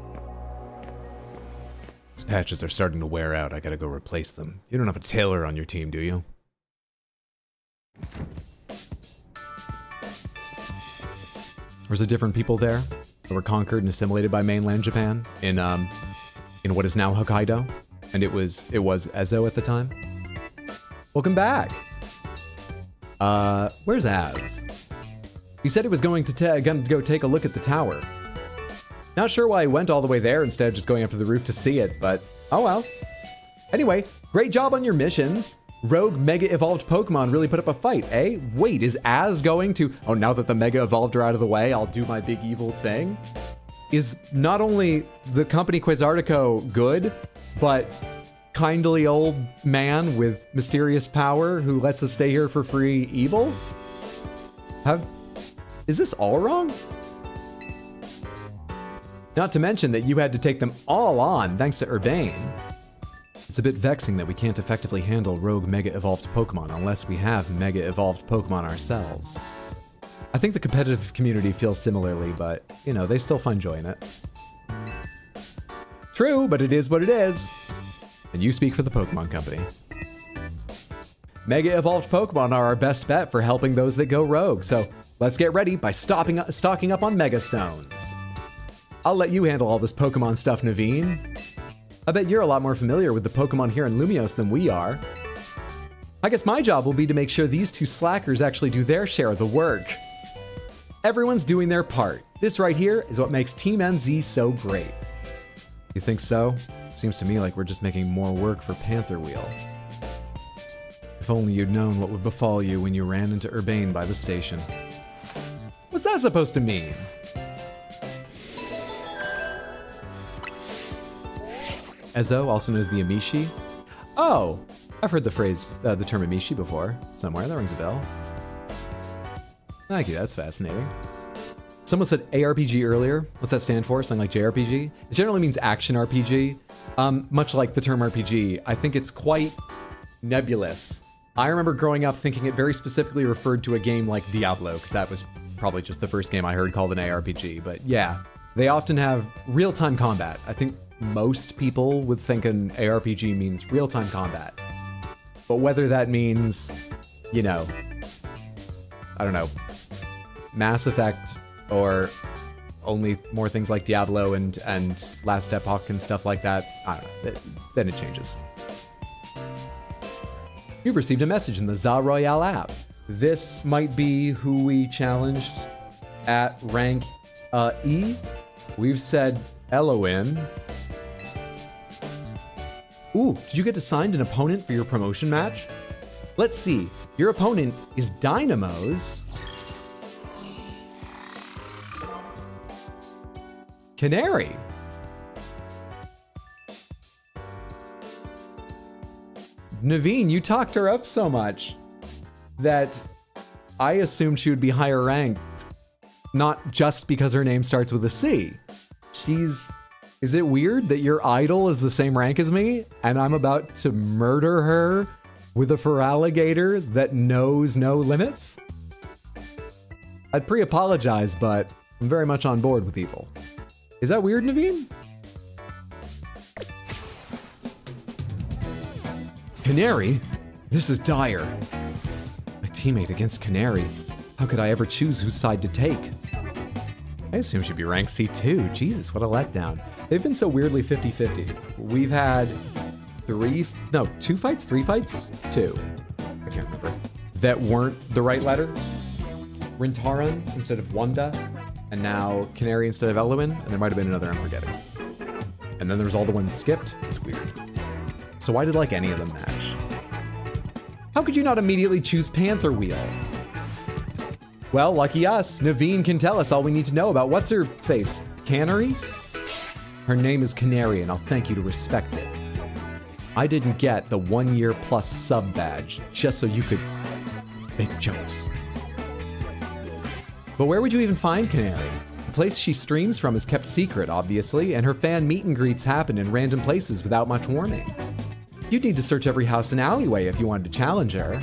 Speaker 5: These patches are starting to wear out. I gotta go replace them. You don't have a tailor on your team, do you?
Speaker 1: Was there different people there that were conquered and assimilated by mainland Japan in what is now Hokkaido? And it was Ezo at the time? Welcome back! Where's Az? He said he was going to go take a look at the tower. Not sure why he went all the way there instead of just going up to the roof to see it, but oh well. Anyway, great job on your missions. Rogue Mega Evolved Pokemon really put up a fight, eh? Wait, is Az going to... Oh, now that the Mega Evolved are out of the way, I'll do my big evil thing? Is not only the company Quasartico good, but kindly old man with mysterious power who lets us stay here for free evil? Is this all wrong? Not to mention that you had to take them all on thanks to Urbane. It's a bit vexing that we can't effectively handle rogue Mega Evolved Pokemon unless we have Mega Evolved Pokemon ourselves. I think the competitive community feels similarly, but, you know, they still find joy in it. True, but it is what it is. And you speak for the Pokemon Company. Mega Evolved Pokemon are our best bet for helping those that go rogue, so let's get ready by stocking up on Mega Stones. I'll let you handle all this Pokemon stuff, Naveen. I bet you're a lot more familiar with the Pokemon here in Lumiose than we are. I guess my job will be to make sure these two slackers actually do their share of the work. Everyone's doing their part. This right here is what makes Team MZ so great. You think so? Seems to me like we're just making more work for Panther Wheel. If only you'd known what would befall you when you ran into Urbane by the station. What's that supposed to mean? Ezo, also known as the Amishi. Oh, I've heard the term Amishi before. Somewhere, that rings a bell. Thank you, that's fascinating. Someone said ARPG earlier. What's that stand for? Something like JRPG? It generally means action RPG. Much like the term RPG, I think it's quite nebulous. I remember growing up thinking it very specifically referred to a game like Diablo, because that was probably just the first game I heard called an ARPG. But yeah, they often have real-time combat. I think most people would think an ARPG means real-time combat. But whether that means, you know, I don't know, Mass Effect or only more things like Diablo and Last Epoch and stuff like that, I don't know, then it changes. You've received a message in the Za Royale app. This might be who we challenged at rank E. We've said Eloin. Ooh, did you get assigned an opponent for your promotion match? Let's see. Your opponent is Dynamo's Canary. Naveen, you talked her up so much that I assumed she would be higher ranked, not just because her name starts with a C. Is it weird that your idol is the same rank as me and I'm about to murder her with a Feraligatr that knows no limits? I'd pre-apologize, but I'm very much on board with evil. Is that weird, Naveen? Canary? This is dire. My teammate against Canary. How could I ever choose whose side to take? I assume she'd be ranked C2. Jesus, what a letdown. They've been so weirdly 50-50. We've had three fights? Two. I can't remember. That weren't the right letter. Rintaran instead of Wanda, and now Canary instead of Eloin, and there might have been another I'm forgetting. And then there's all the ones skipped. It's weird. So why did like any of them match? How could you not immediately choose Panther Wheel? Well, lucky us. Naveen can tell us all we need to know about what's her face. Canary? Her name is Canary, and I'll thank you to respect it. I didn't get the 1 year plus sub badge just so you could make jokes. But where would you even find Canary? The place she streams from is kept secret, obviously, and her fan meet and greets happen in random places without much warning. You'd need to search every house and alleyway if you wanted to challenge her.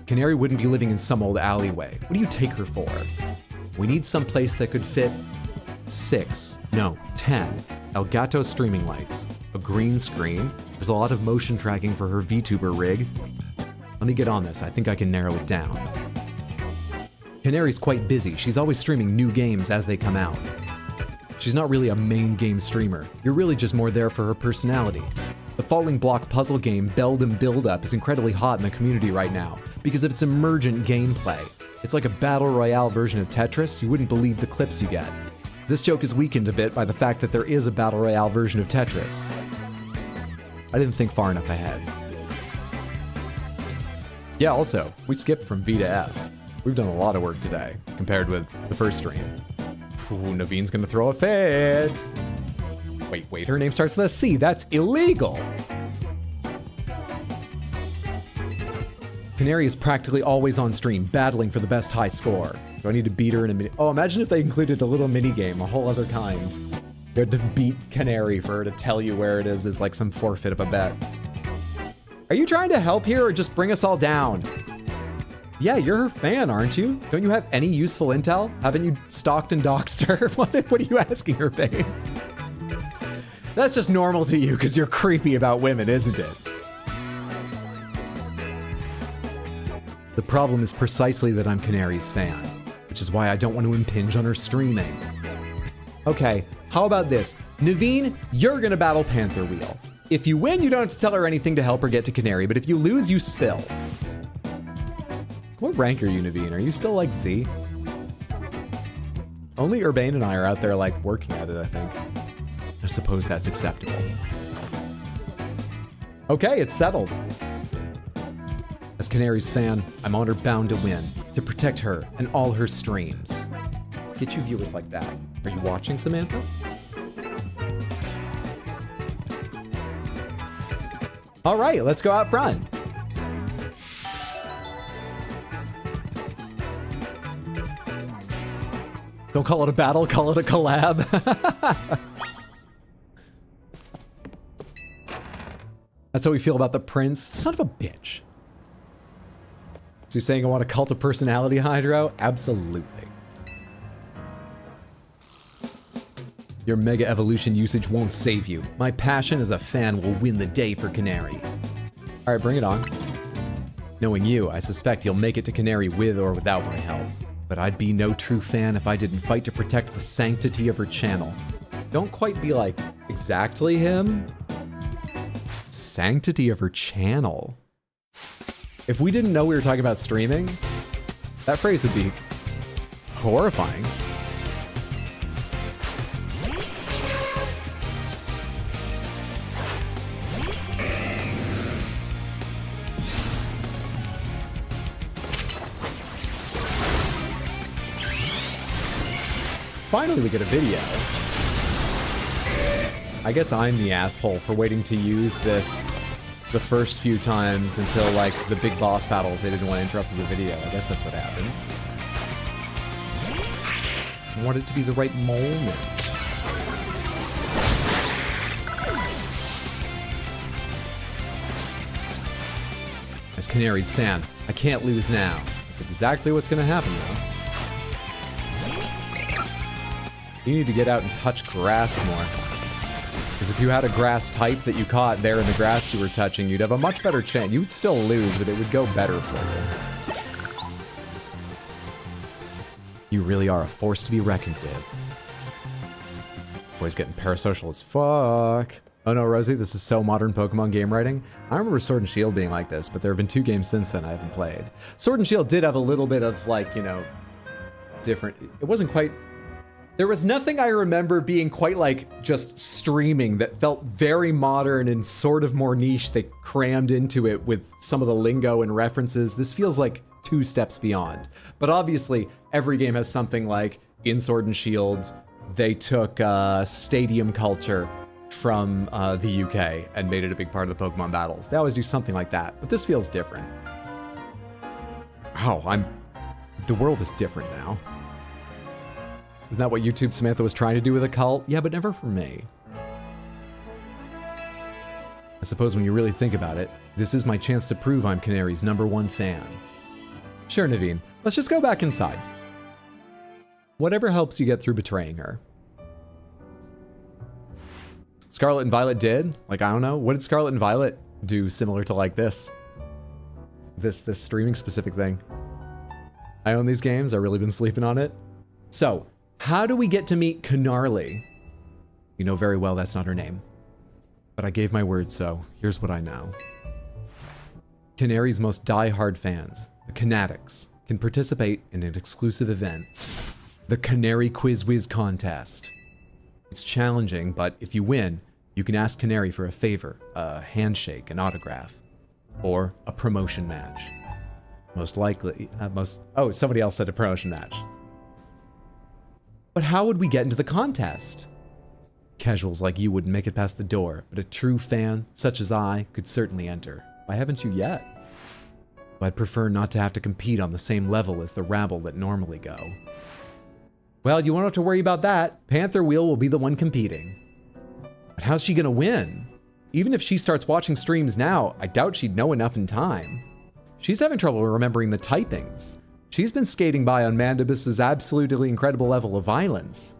Speaker 1: Canary wouldn't be living in some old alleyway. What do you take her for? We need some place that could fit 10 Elgato streaming lights, a green screen. There's a lot of motion tracking for her VTuber rig. Let me get on this. I think I can narrow it down. Canary's quite busy. She's always streaming new games as they come out. She's not really a main game streamer. You're really just more there for her personality. The Falling Block puzzle game Beld and Build Up is incredibly hot in the community right now because of its emergent gameplay. It's like a battle royale version of Tetris. You wouldn't believe the clips you get. This joke is weakened a bit by the fact that there is a battle royale version of Tetris. I didn't think far enough ahead. Yeah, also, we skipped from V to F. We've done a lot of work today, compared with the first stream. Ooh, Naveen's gonna throw a fit. Wait, her name starts with a C. That's illegal. Canary is practically always on stream, battling for the best high score. Do I need to beat her in a minute? Oh, imagine if they included a little mini game, a whole other kind. You had to beat Canary for her to tell you where it is like some forfeit of a bet. Are you trying to help here or just bring us all down? Yeah, you're her fan, aren't you? Don't you have any useful intel? Haven't you stalked and doxed her? What are you asking her, babe? That's just normal to you because you're creepy about women, isn't it? The problem is precisely that I'm Canary's fan, which is why I don't want to impinge on her streaming. Okay, how about this? Naveen, you're gonna battle Panther Wheel. If you win, you don't have to tell her anything to help her get to Canary, but if you lose, you spill. What rank are you, Naveen? Are you still like Z? Only Urbane and I are out there like working at it, I think. I suppose that's acceptable. Okay, it's settled. As Canary's fan, I'm honored bound to win, to protect her and all her streams. Get you viewers like that. Are you watching, Samantha? All right, let's go out front. Don't call it a battle, call it a collab. That's how we feel about the prince. Son of a bitch. So you're saying I want a cult of personality, Hydro? Absolutely. Your Mega Evolution usage won't save you. My passion as a fan will win the day for Canary. All right, bring it on. Knowing you, I suspect you'll make it to Canary with or without my help. But I'd be no true fan if I didn't fight to protect the sanctity of her channel. Don't quite be like exactly him. Sanctity of her channel. If we didn't know we were talking about streaming, that phrase would be horrifying. Finally, we get a video. I guess I'm the asshole for waiting to use this the first few times until, like, the big boss battles. They didn't want to interrupt the video. I guess that's what happened. I want it to be the right moment. As Canary's fan, I can't lose now. That's exactly what's going to happen, though. You need to get out and touch grass more. Because if you had a grass type that you caught there in the grass you were touching, you'd have a much better chance. You would still lose, but it would go better for you. You really are a force to be reckoned with. Boy's getting parasocial as fuck. Oh no, Rosie, this is so modern Pokemon game writing. I remember Sword and Shield being like this, but there have been 2 games since then I haven't played. Sword and Shield did have a little bit of, like, you know, different... It wasn't quite... There was nothing I remember being quite like just streaming that felt very modern and sort of more niche. They crammed into it with some of the lingo and references. This feels like 2 steps beyond. But obviously, every game has something like in Sword and Shield, they took stadium culture from the UK and made it a big part of the Pokemon battles. They always do something like that, but this feels different. Oh, the world is different now. Isn't that what YouTube Samantha was trying to do with a cult? Yeah, but never for me. I suppose when you really think about it, this is my chance to prove I'm Canary's #1 fan. Sure, Naveen, let's just go back inside. Whatever helps you get through betraying her. Scarlet and Violet did? Like, I don't know. What did Scarlet and Violet do similar to like this? This streaming specific thing? I own these games. I've really been sleeping on it. So, how do we get to meet Canarly? You know very well that's not her name. But I gave my word, so here's what I know. Canary's most die-hard fans, the Canatics, can participate in an exclusive event. The Canary Quiz Whiz Contest. It's challenging, but if you win, you can ask Canary for a favor, a handshake, an autograph, or a promotion match. Most likely, oh, somebody else said a promotion match. But how would we get into the contest? Casuals like you wouldn't make it past the door, but a true fan, such as I, could certainly enter. Why haven't you yet? I'd prefer not to have to compete on the same level as the rabble that normally go. Well, you won't have to worry about that. Panther Wheel will be the one competing. But how's she gonna win? Even if she starts watching streams now, I doubt she'd know enough in time. She's having trouble remembering the typings. She's been skating by on Mandibus's absolutely incredible level of violence.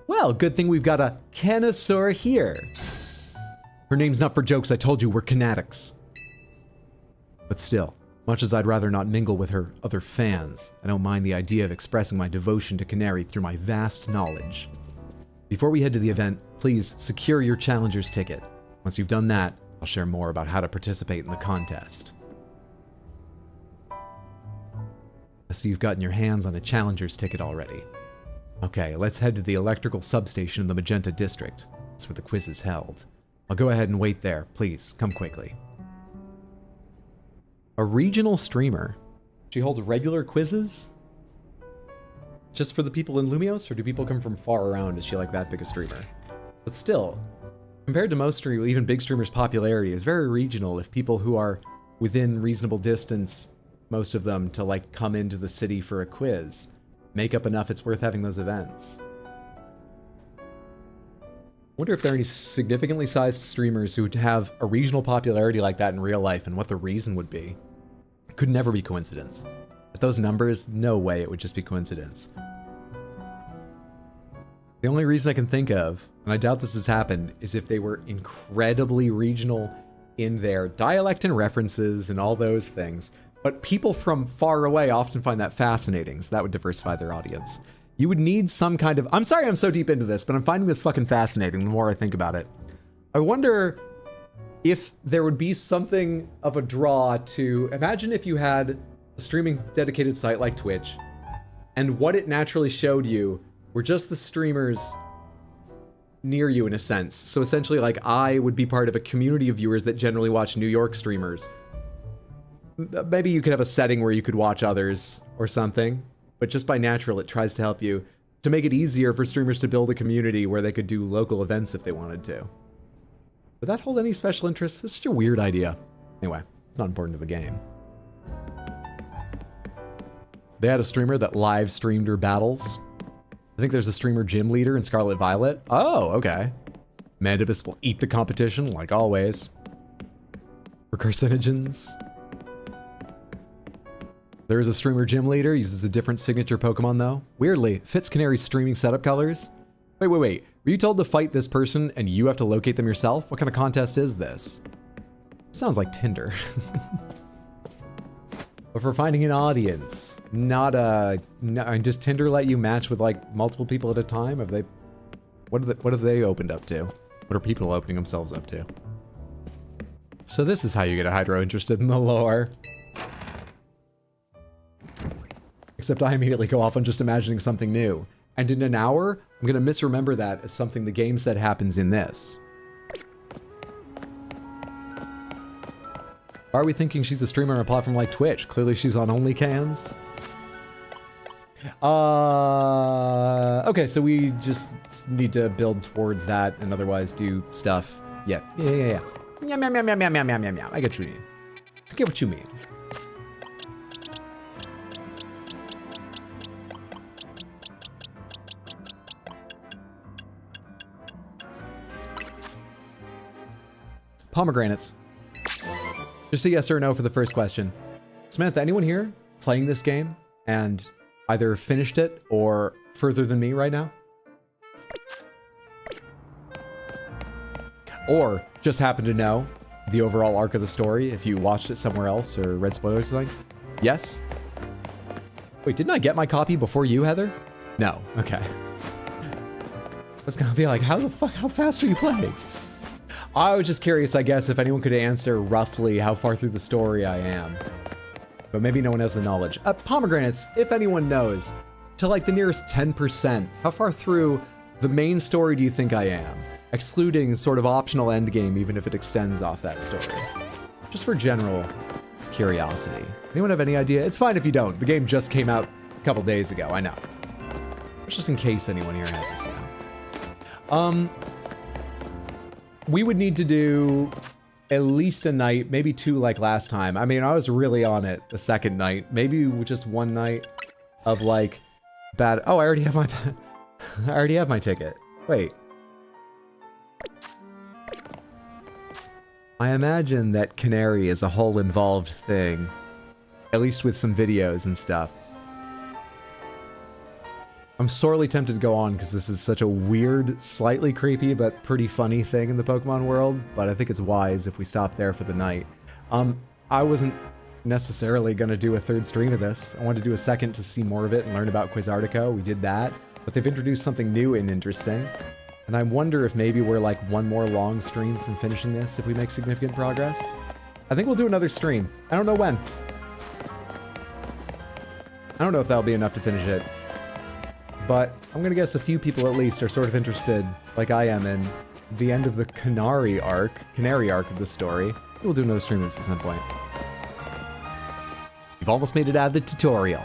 Speaker 1: Well, good thing we've got a connoisseur here. Her name's not for jokes, I told you, we're Canatics. But still, much as I'd rather not mingle with her other fans, I don't mind the idea of expressing my devotion to Canary through my vast knowledge. Before we head to the event, please secure your challenger's ticket. Once you've done that, I'll share more about how to participate in the contest. I see you've gotten your hands on a challenger's ticket already. Okay, let's head to the electrical substation in the Magenta District. That's where the quiz is held. I'll go ahead and wait there. Please, come quickly. A regional streamer. She holds regular quizzes? Just for the people in Lumios, or do people come from far around? Is she like that big a streamer? But still, compared to most streamers, even big streamers' popularity is very regional if people who are within reasonable distance, most of them, to like come into the city for a quiz, make up enough it's worth having those events. I wonder if there are any significantly sized streamers who would have a regional popularity like that in real life and what the reason would be. It could never be coincidence. At those numbers, no way it would just be coincidence. The only reason I can think of, and I doubt this has happened, is if they were incredibly regional in their dialect and references and all those things. But people from far away often find that fascinating, so that would diversify their audience. You would need some kind of... I'm sorry I'm so deep into this, but I'm finding this fucking fascinating the more I think about it. I wonder if there would be something of a draw to... Imagine if you had a streaming dedicated site like Twitch, and what it naturally showed you were just the streamers near you in a sense. So essentially, like, I would be part of a community of viewers that generally watch New York streamers. Maybe you could have a setting where you could watch others or something, but just by natural, it tries to help you to make it easier for streamers to build a community where they could do local events if they wanted to. Would that hold any special interest? This is such a weird idea. Anyway, it's not important to the game. They had a streamer that live streamed her battles. I think there's a streamer gym leader in Scarlet Violet. Oh, okay. Mandibus will eat the competition, like always. For carcinogens. There is a streamer gym leader, uses a different signature Pokemon though. Weirdly, fits Canary's streaming setup colors. Wait. Were you told to fight this person and you have to locate them yourself? What kind of contest is this? Sounds like Tinder. But for finding an audience, not a... does Tinder let you match with like multiple people at a time? Have they... What have they opened up to? What are people opening themselves up to? So this is how you get a Hydro interested in the lore. Except I immediately go off on just imagining something new. And in an hour, I'm gonna misremember that as something the game said happens in this. Why are we thinking she's a streamer on a platform like Twitch? Clearly she's on OnlyCans. Okay, so we just need to build towards that and otherwise do stuff. Yeah. Meow. I get what you mean. I get what you mean. Pomegranates. Just a yes or no for the first question. Samantha, anyone here playing this game and either finished it or further than me right now? Or just happen to know the overall arc of the story if you watched it somewhere else or read spoilers or something? Yes? Wait, didn't I get my copy before you, Heather? No. Okay. I was gonna be like, how fast are you playing? I was just curious, I guess, if anyone could answer roughly how far through the story I am. But maybe no one has the knowledge. Pomegranates, if anyone knows, to like the nearest 10%, how far through the main story do you think I am? Excluding sort of optional endgame, even if it extends off that story. Just for general curiosity. Anyone have any idea? It's fine if you don't. The game just came out a couple days ago, I know. Just in case anyone here has this now. We would need to do at least a night, maybe two like last time. I mean, I was really on it the second night. Maybe just one night of like bad. Oh, I already have my I already have my ticket. Wait. I imagine that Canary is a whole involved thing. At least with some videos and stuff. I'm sorely tempted to go on because this is such a weird, slightly creepy, but pretty funny thing in the Pokemon world, but I think it's wise if we stop there for the night. I wasn't necessarily going to do a third stream of this. I wanted to do a second to see more of it and learn about Quasartico. We did that, but they've introduced something new and interesting. And I wonder if maybe we're like one more long stream from finishing this if we make significant progress. I think we'll do another stream. I don't know when. I don't know if that'll be enough to finish it. But I'm gonna guess a few people at least are sort of interested, like I am, in the end of the Canary arc of the story. We'll do another stream of this at some point. You've almost made it out of the tutorial.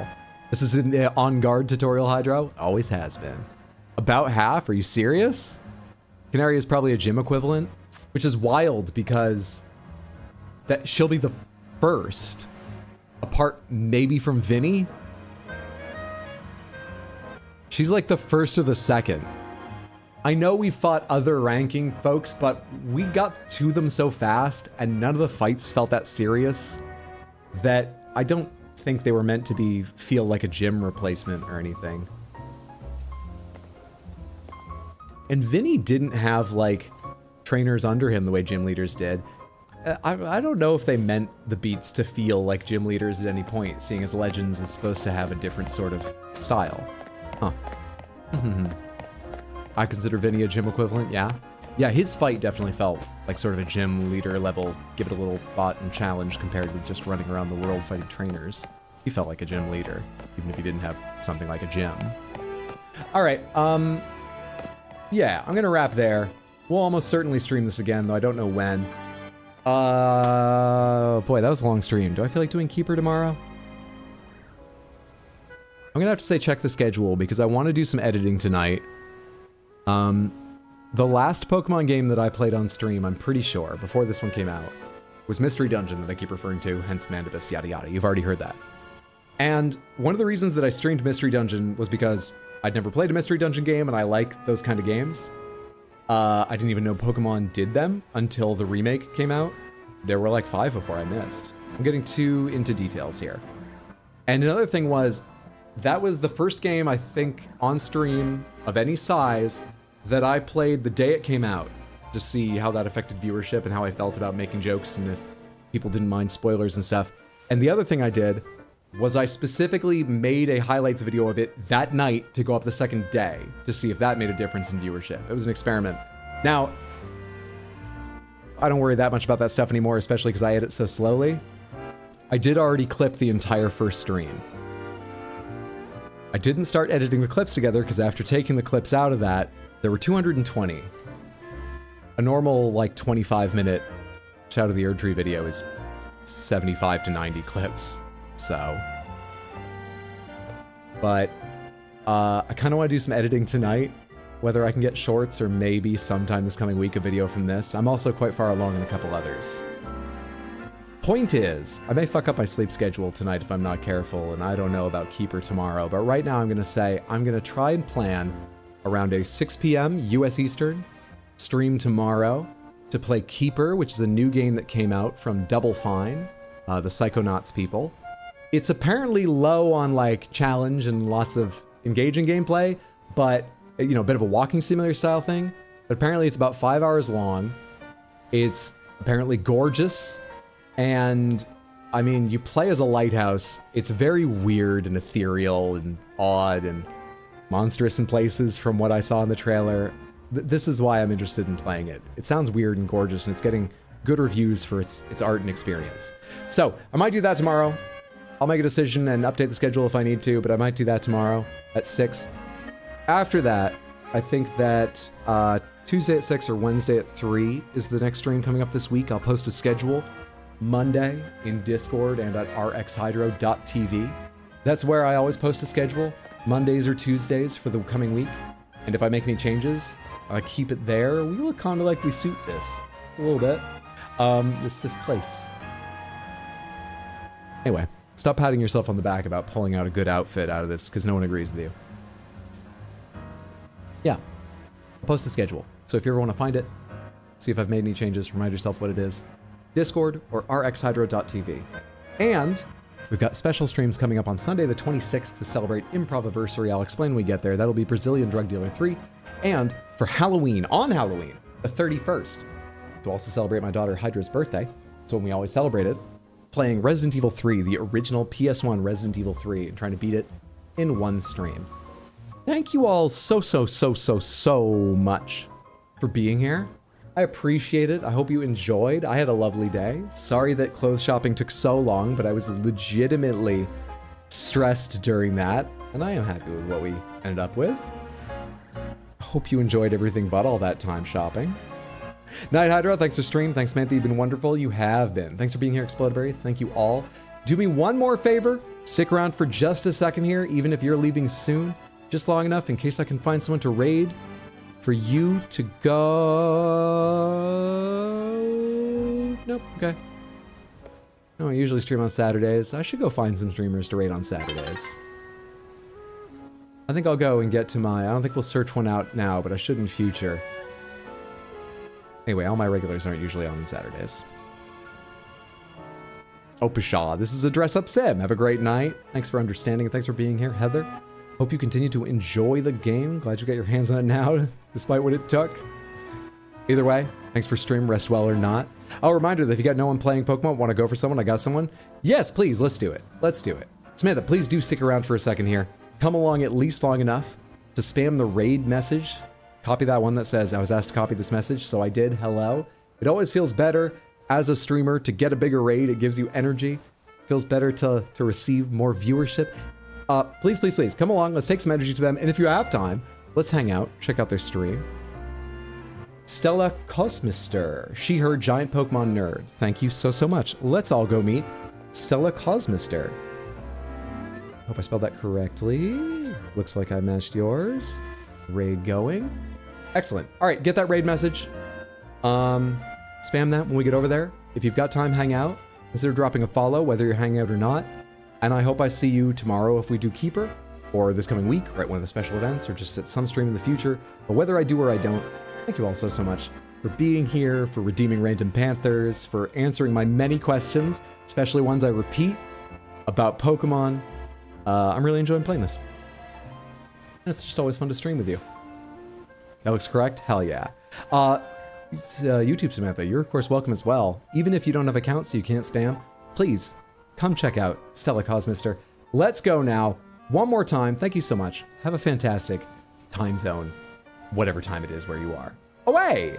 Speaker 1: This is an On Guard tutorial, Hydro. Always has been. About half? Are you serious? Canary is probably a gym equivalent, which is wild because that she'll be the first, apart maybe from Vinny. She's like the first or the second. I know we fought other ranking folks, but we got to them so fast and none of the fights felt that serious that I don't think they were meant to feel like a gym replacement or anything. And Vinny didn't have like trainers under him the way gym leaders did. I don't know if they meant the beats to feel like gym leaders at any point, seeing as Legends is supposed to have a different sort of style. Huh. I consider Vinny a gym equivalent, yeah. Yeah, his fight definitely felt like sort of a gym leader level, give it a little thought and challenge compared with just running around the world fighting trainers. He felt like a gym leader, even if he didn't have something like a gym. Alright, yeah, I'm gonna wrap there. We'll almost certainly stream this again, though I don't know when. Boy, that was a long stream. Do I feel like doing Keeper tomorrow? I'm gonna have to say check the schedule because I want to do some editing tonight. The last Pokemon game that I played on stream, I'm pretty sure, before this one came out, was Mystery Dungeon that I keep referring to, hence Mandibus, yada yada. You've already heard that. And one of the reasons that I streamed Mystery Dungeon was because I'd never played a Mystery Dungeon game and I like those kind of games. I didn't even know Pokemon did them until the remake came out. There were like 5 before I missed. I'm getting too into details here. And another thing was, that was the first game, I think, on stream of any size that I played the day it came out to see how that affected viewership and how I felt about making jokes and if people didn't mind spoilers and stuff. And the other thing I did was I specifically made a highlights video of it that night to go up the second day to see if that made a difference in viewership. It was an experiment. Now, I don't worry that much about that stuff anymore, especially because I edit so slowly. I did already clip the entire first stream. I didn't start editing the clips together because after taking the clips out of that, there were 220. A normal, like, 25-minute Shout of the Erdtree video is 75 to 90 clips, so. But, I kind of want to do some editing tonight, whether I can get shorts or maybe sometime this coming week a video from this. I'm also quite far along in a couple others. Point is, I may fuck up my sleep schedule tonight if I'm not careful, and I don't know about Keeper tomorrow, but right now I'm going to say I'm going to try and plan around a 6 p.m. US Eastern stream tomorrow to play Keeper, which is a new game that came out from Double Fine, the Psychonauts people. It's apparently low on like challenge and lots of engaging gameplay, but you know, a bit of a walking simulator style thing. But apparently it's about 5 hours long. It's apparently gorgeous. And, I mean, you play as a lighthouse. It's very weird and ethereal and odd and monstrous in places from what I saw in the trailer. This is why I'm interested in playing it. It sounds weird and gorgeous, and it's getting good reviews for its art and experience. So, I might do that tomorrow. I'll make a decision and update the schedule if I need to, but I might do that tomorrow at 6. After that, I think that Tuesday at 6 or Wednesday at 3 is the next stream coming up this week. I'll post a schedule Monday in Discord and at rxhydro.tv. That's where I always post a schedule, Mondays or Tuesdays for the coming week. And if I make any changes, I keep it there. We look kind of like we suit this a little bit. This place. Anyway, stop patting yourself on the back about pulling out a good outfit out of this, because no one agrees with you. Yeah. I'll post a schedule. So if you ever want to find it, see if I've made any changes, remind yourself what it is. Discord or rxhydro.tv. And we've got special streams coming up on Sunday the 26th to celebrate Improviversary. I'll explain when we get there. That'll be Brazilian Drug Dealer 3. And for Halloween, on Halloween, the 31st, to also celebrate my daughter Hydra's birthday, it's when we always celebrate it, playing Resident Evil 3, the original PS1 Resident Evil 3, and trying to beat it in one stream. Thank you all so much for being here. I appreciate it. I hope you enjoyed. I had a lovely day. Sorry that clothes shopping took so long, but I was legitimately stressed during that, and I am happy with what we ended up with. Hope you enjoyed everything but all that time shopping. Night Hydra, thanks for stream. Thanks, Samantha. You've been wonderful. You have been. Thanks for being here, Explodaberry. Thank you all. Do me one more favor. Stick around for just a second here, even if you're leaving soon. Just long enough in case I can find someone to raid for you to go. Nope. Okay. No, I usually stream on Saturdays. I should go find some streamers to raid on Saturdays. I think I'll go and get to my... I don't think we'll search one out now, but I should in future. Anyway, all my regulars aren't usually on Saturdays. Oh, Pshaw, this is a dress-up sim. Have a great night. Thanks for understanding and thanks for being here, Heather. Hope you continue to enjoy the game. Glad you got your hands on it now, despite what it took. Either way, thanks for stream, rest well or not. Oh, reminder that if you got no one playing Pokemon, want to go for someone, I got someone. Yes, please, let's do it. Let's do it. Samantha, please do stick around for a second here. Come along at least long enough to spam the raid message. Copy that one that says, I was asked to copy this message, so I did. Hello. It always feels better as a streamer to get a bigger raid. It gives you energy. Feels better to receive more viewership. Please, please, please, come along. Let's take some energy to them. And if you have time, let's hang out. Check out their stream. Stella Cosmister. She, her, giant Pokemon nerd. Thank you so much. Let's all go meet Stella Cosmister. Hope I spelled that correctly. Looks like I matched yours. Raid going. Excellent. All right, get that raid message. Spam that when we get over there. If you've got time, hang out. Consider dropping a follow, whether you're hanging out or not. And I hope I see you tomorrow if we do Keeper, or this coming week, or at one of the special events, or just at some stream in the future. But whether I do or I don't, thank you all so much for being here, for redeeming Random Panthers, for answering my many questions, especially ones I repeat about Pokemon. I'm really enjoying playing this. And it's just always fun to stream with you. That looks correct? Hell yeah. YouTube Samantha, you're of course welcome as well. Even if you don't have accounts so you can't spam, please come check out Stella Cosmister. Let's go now. One more time. Thank you so much. Have a fantastic time zone, whatever time it is where you are. Away!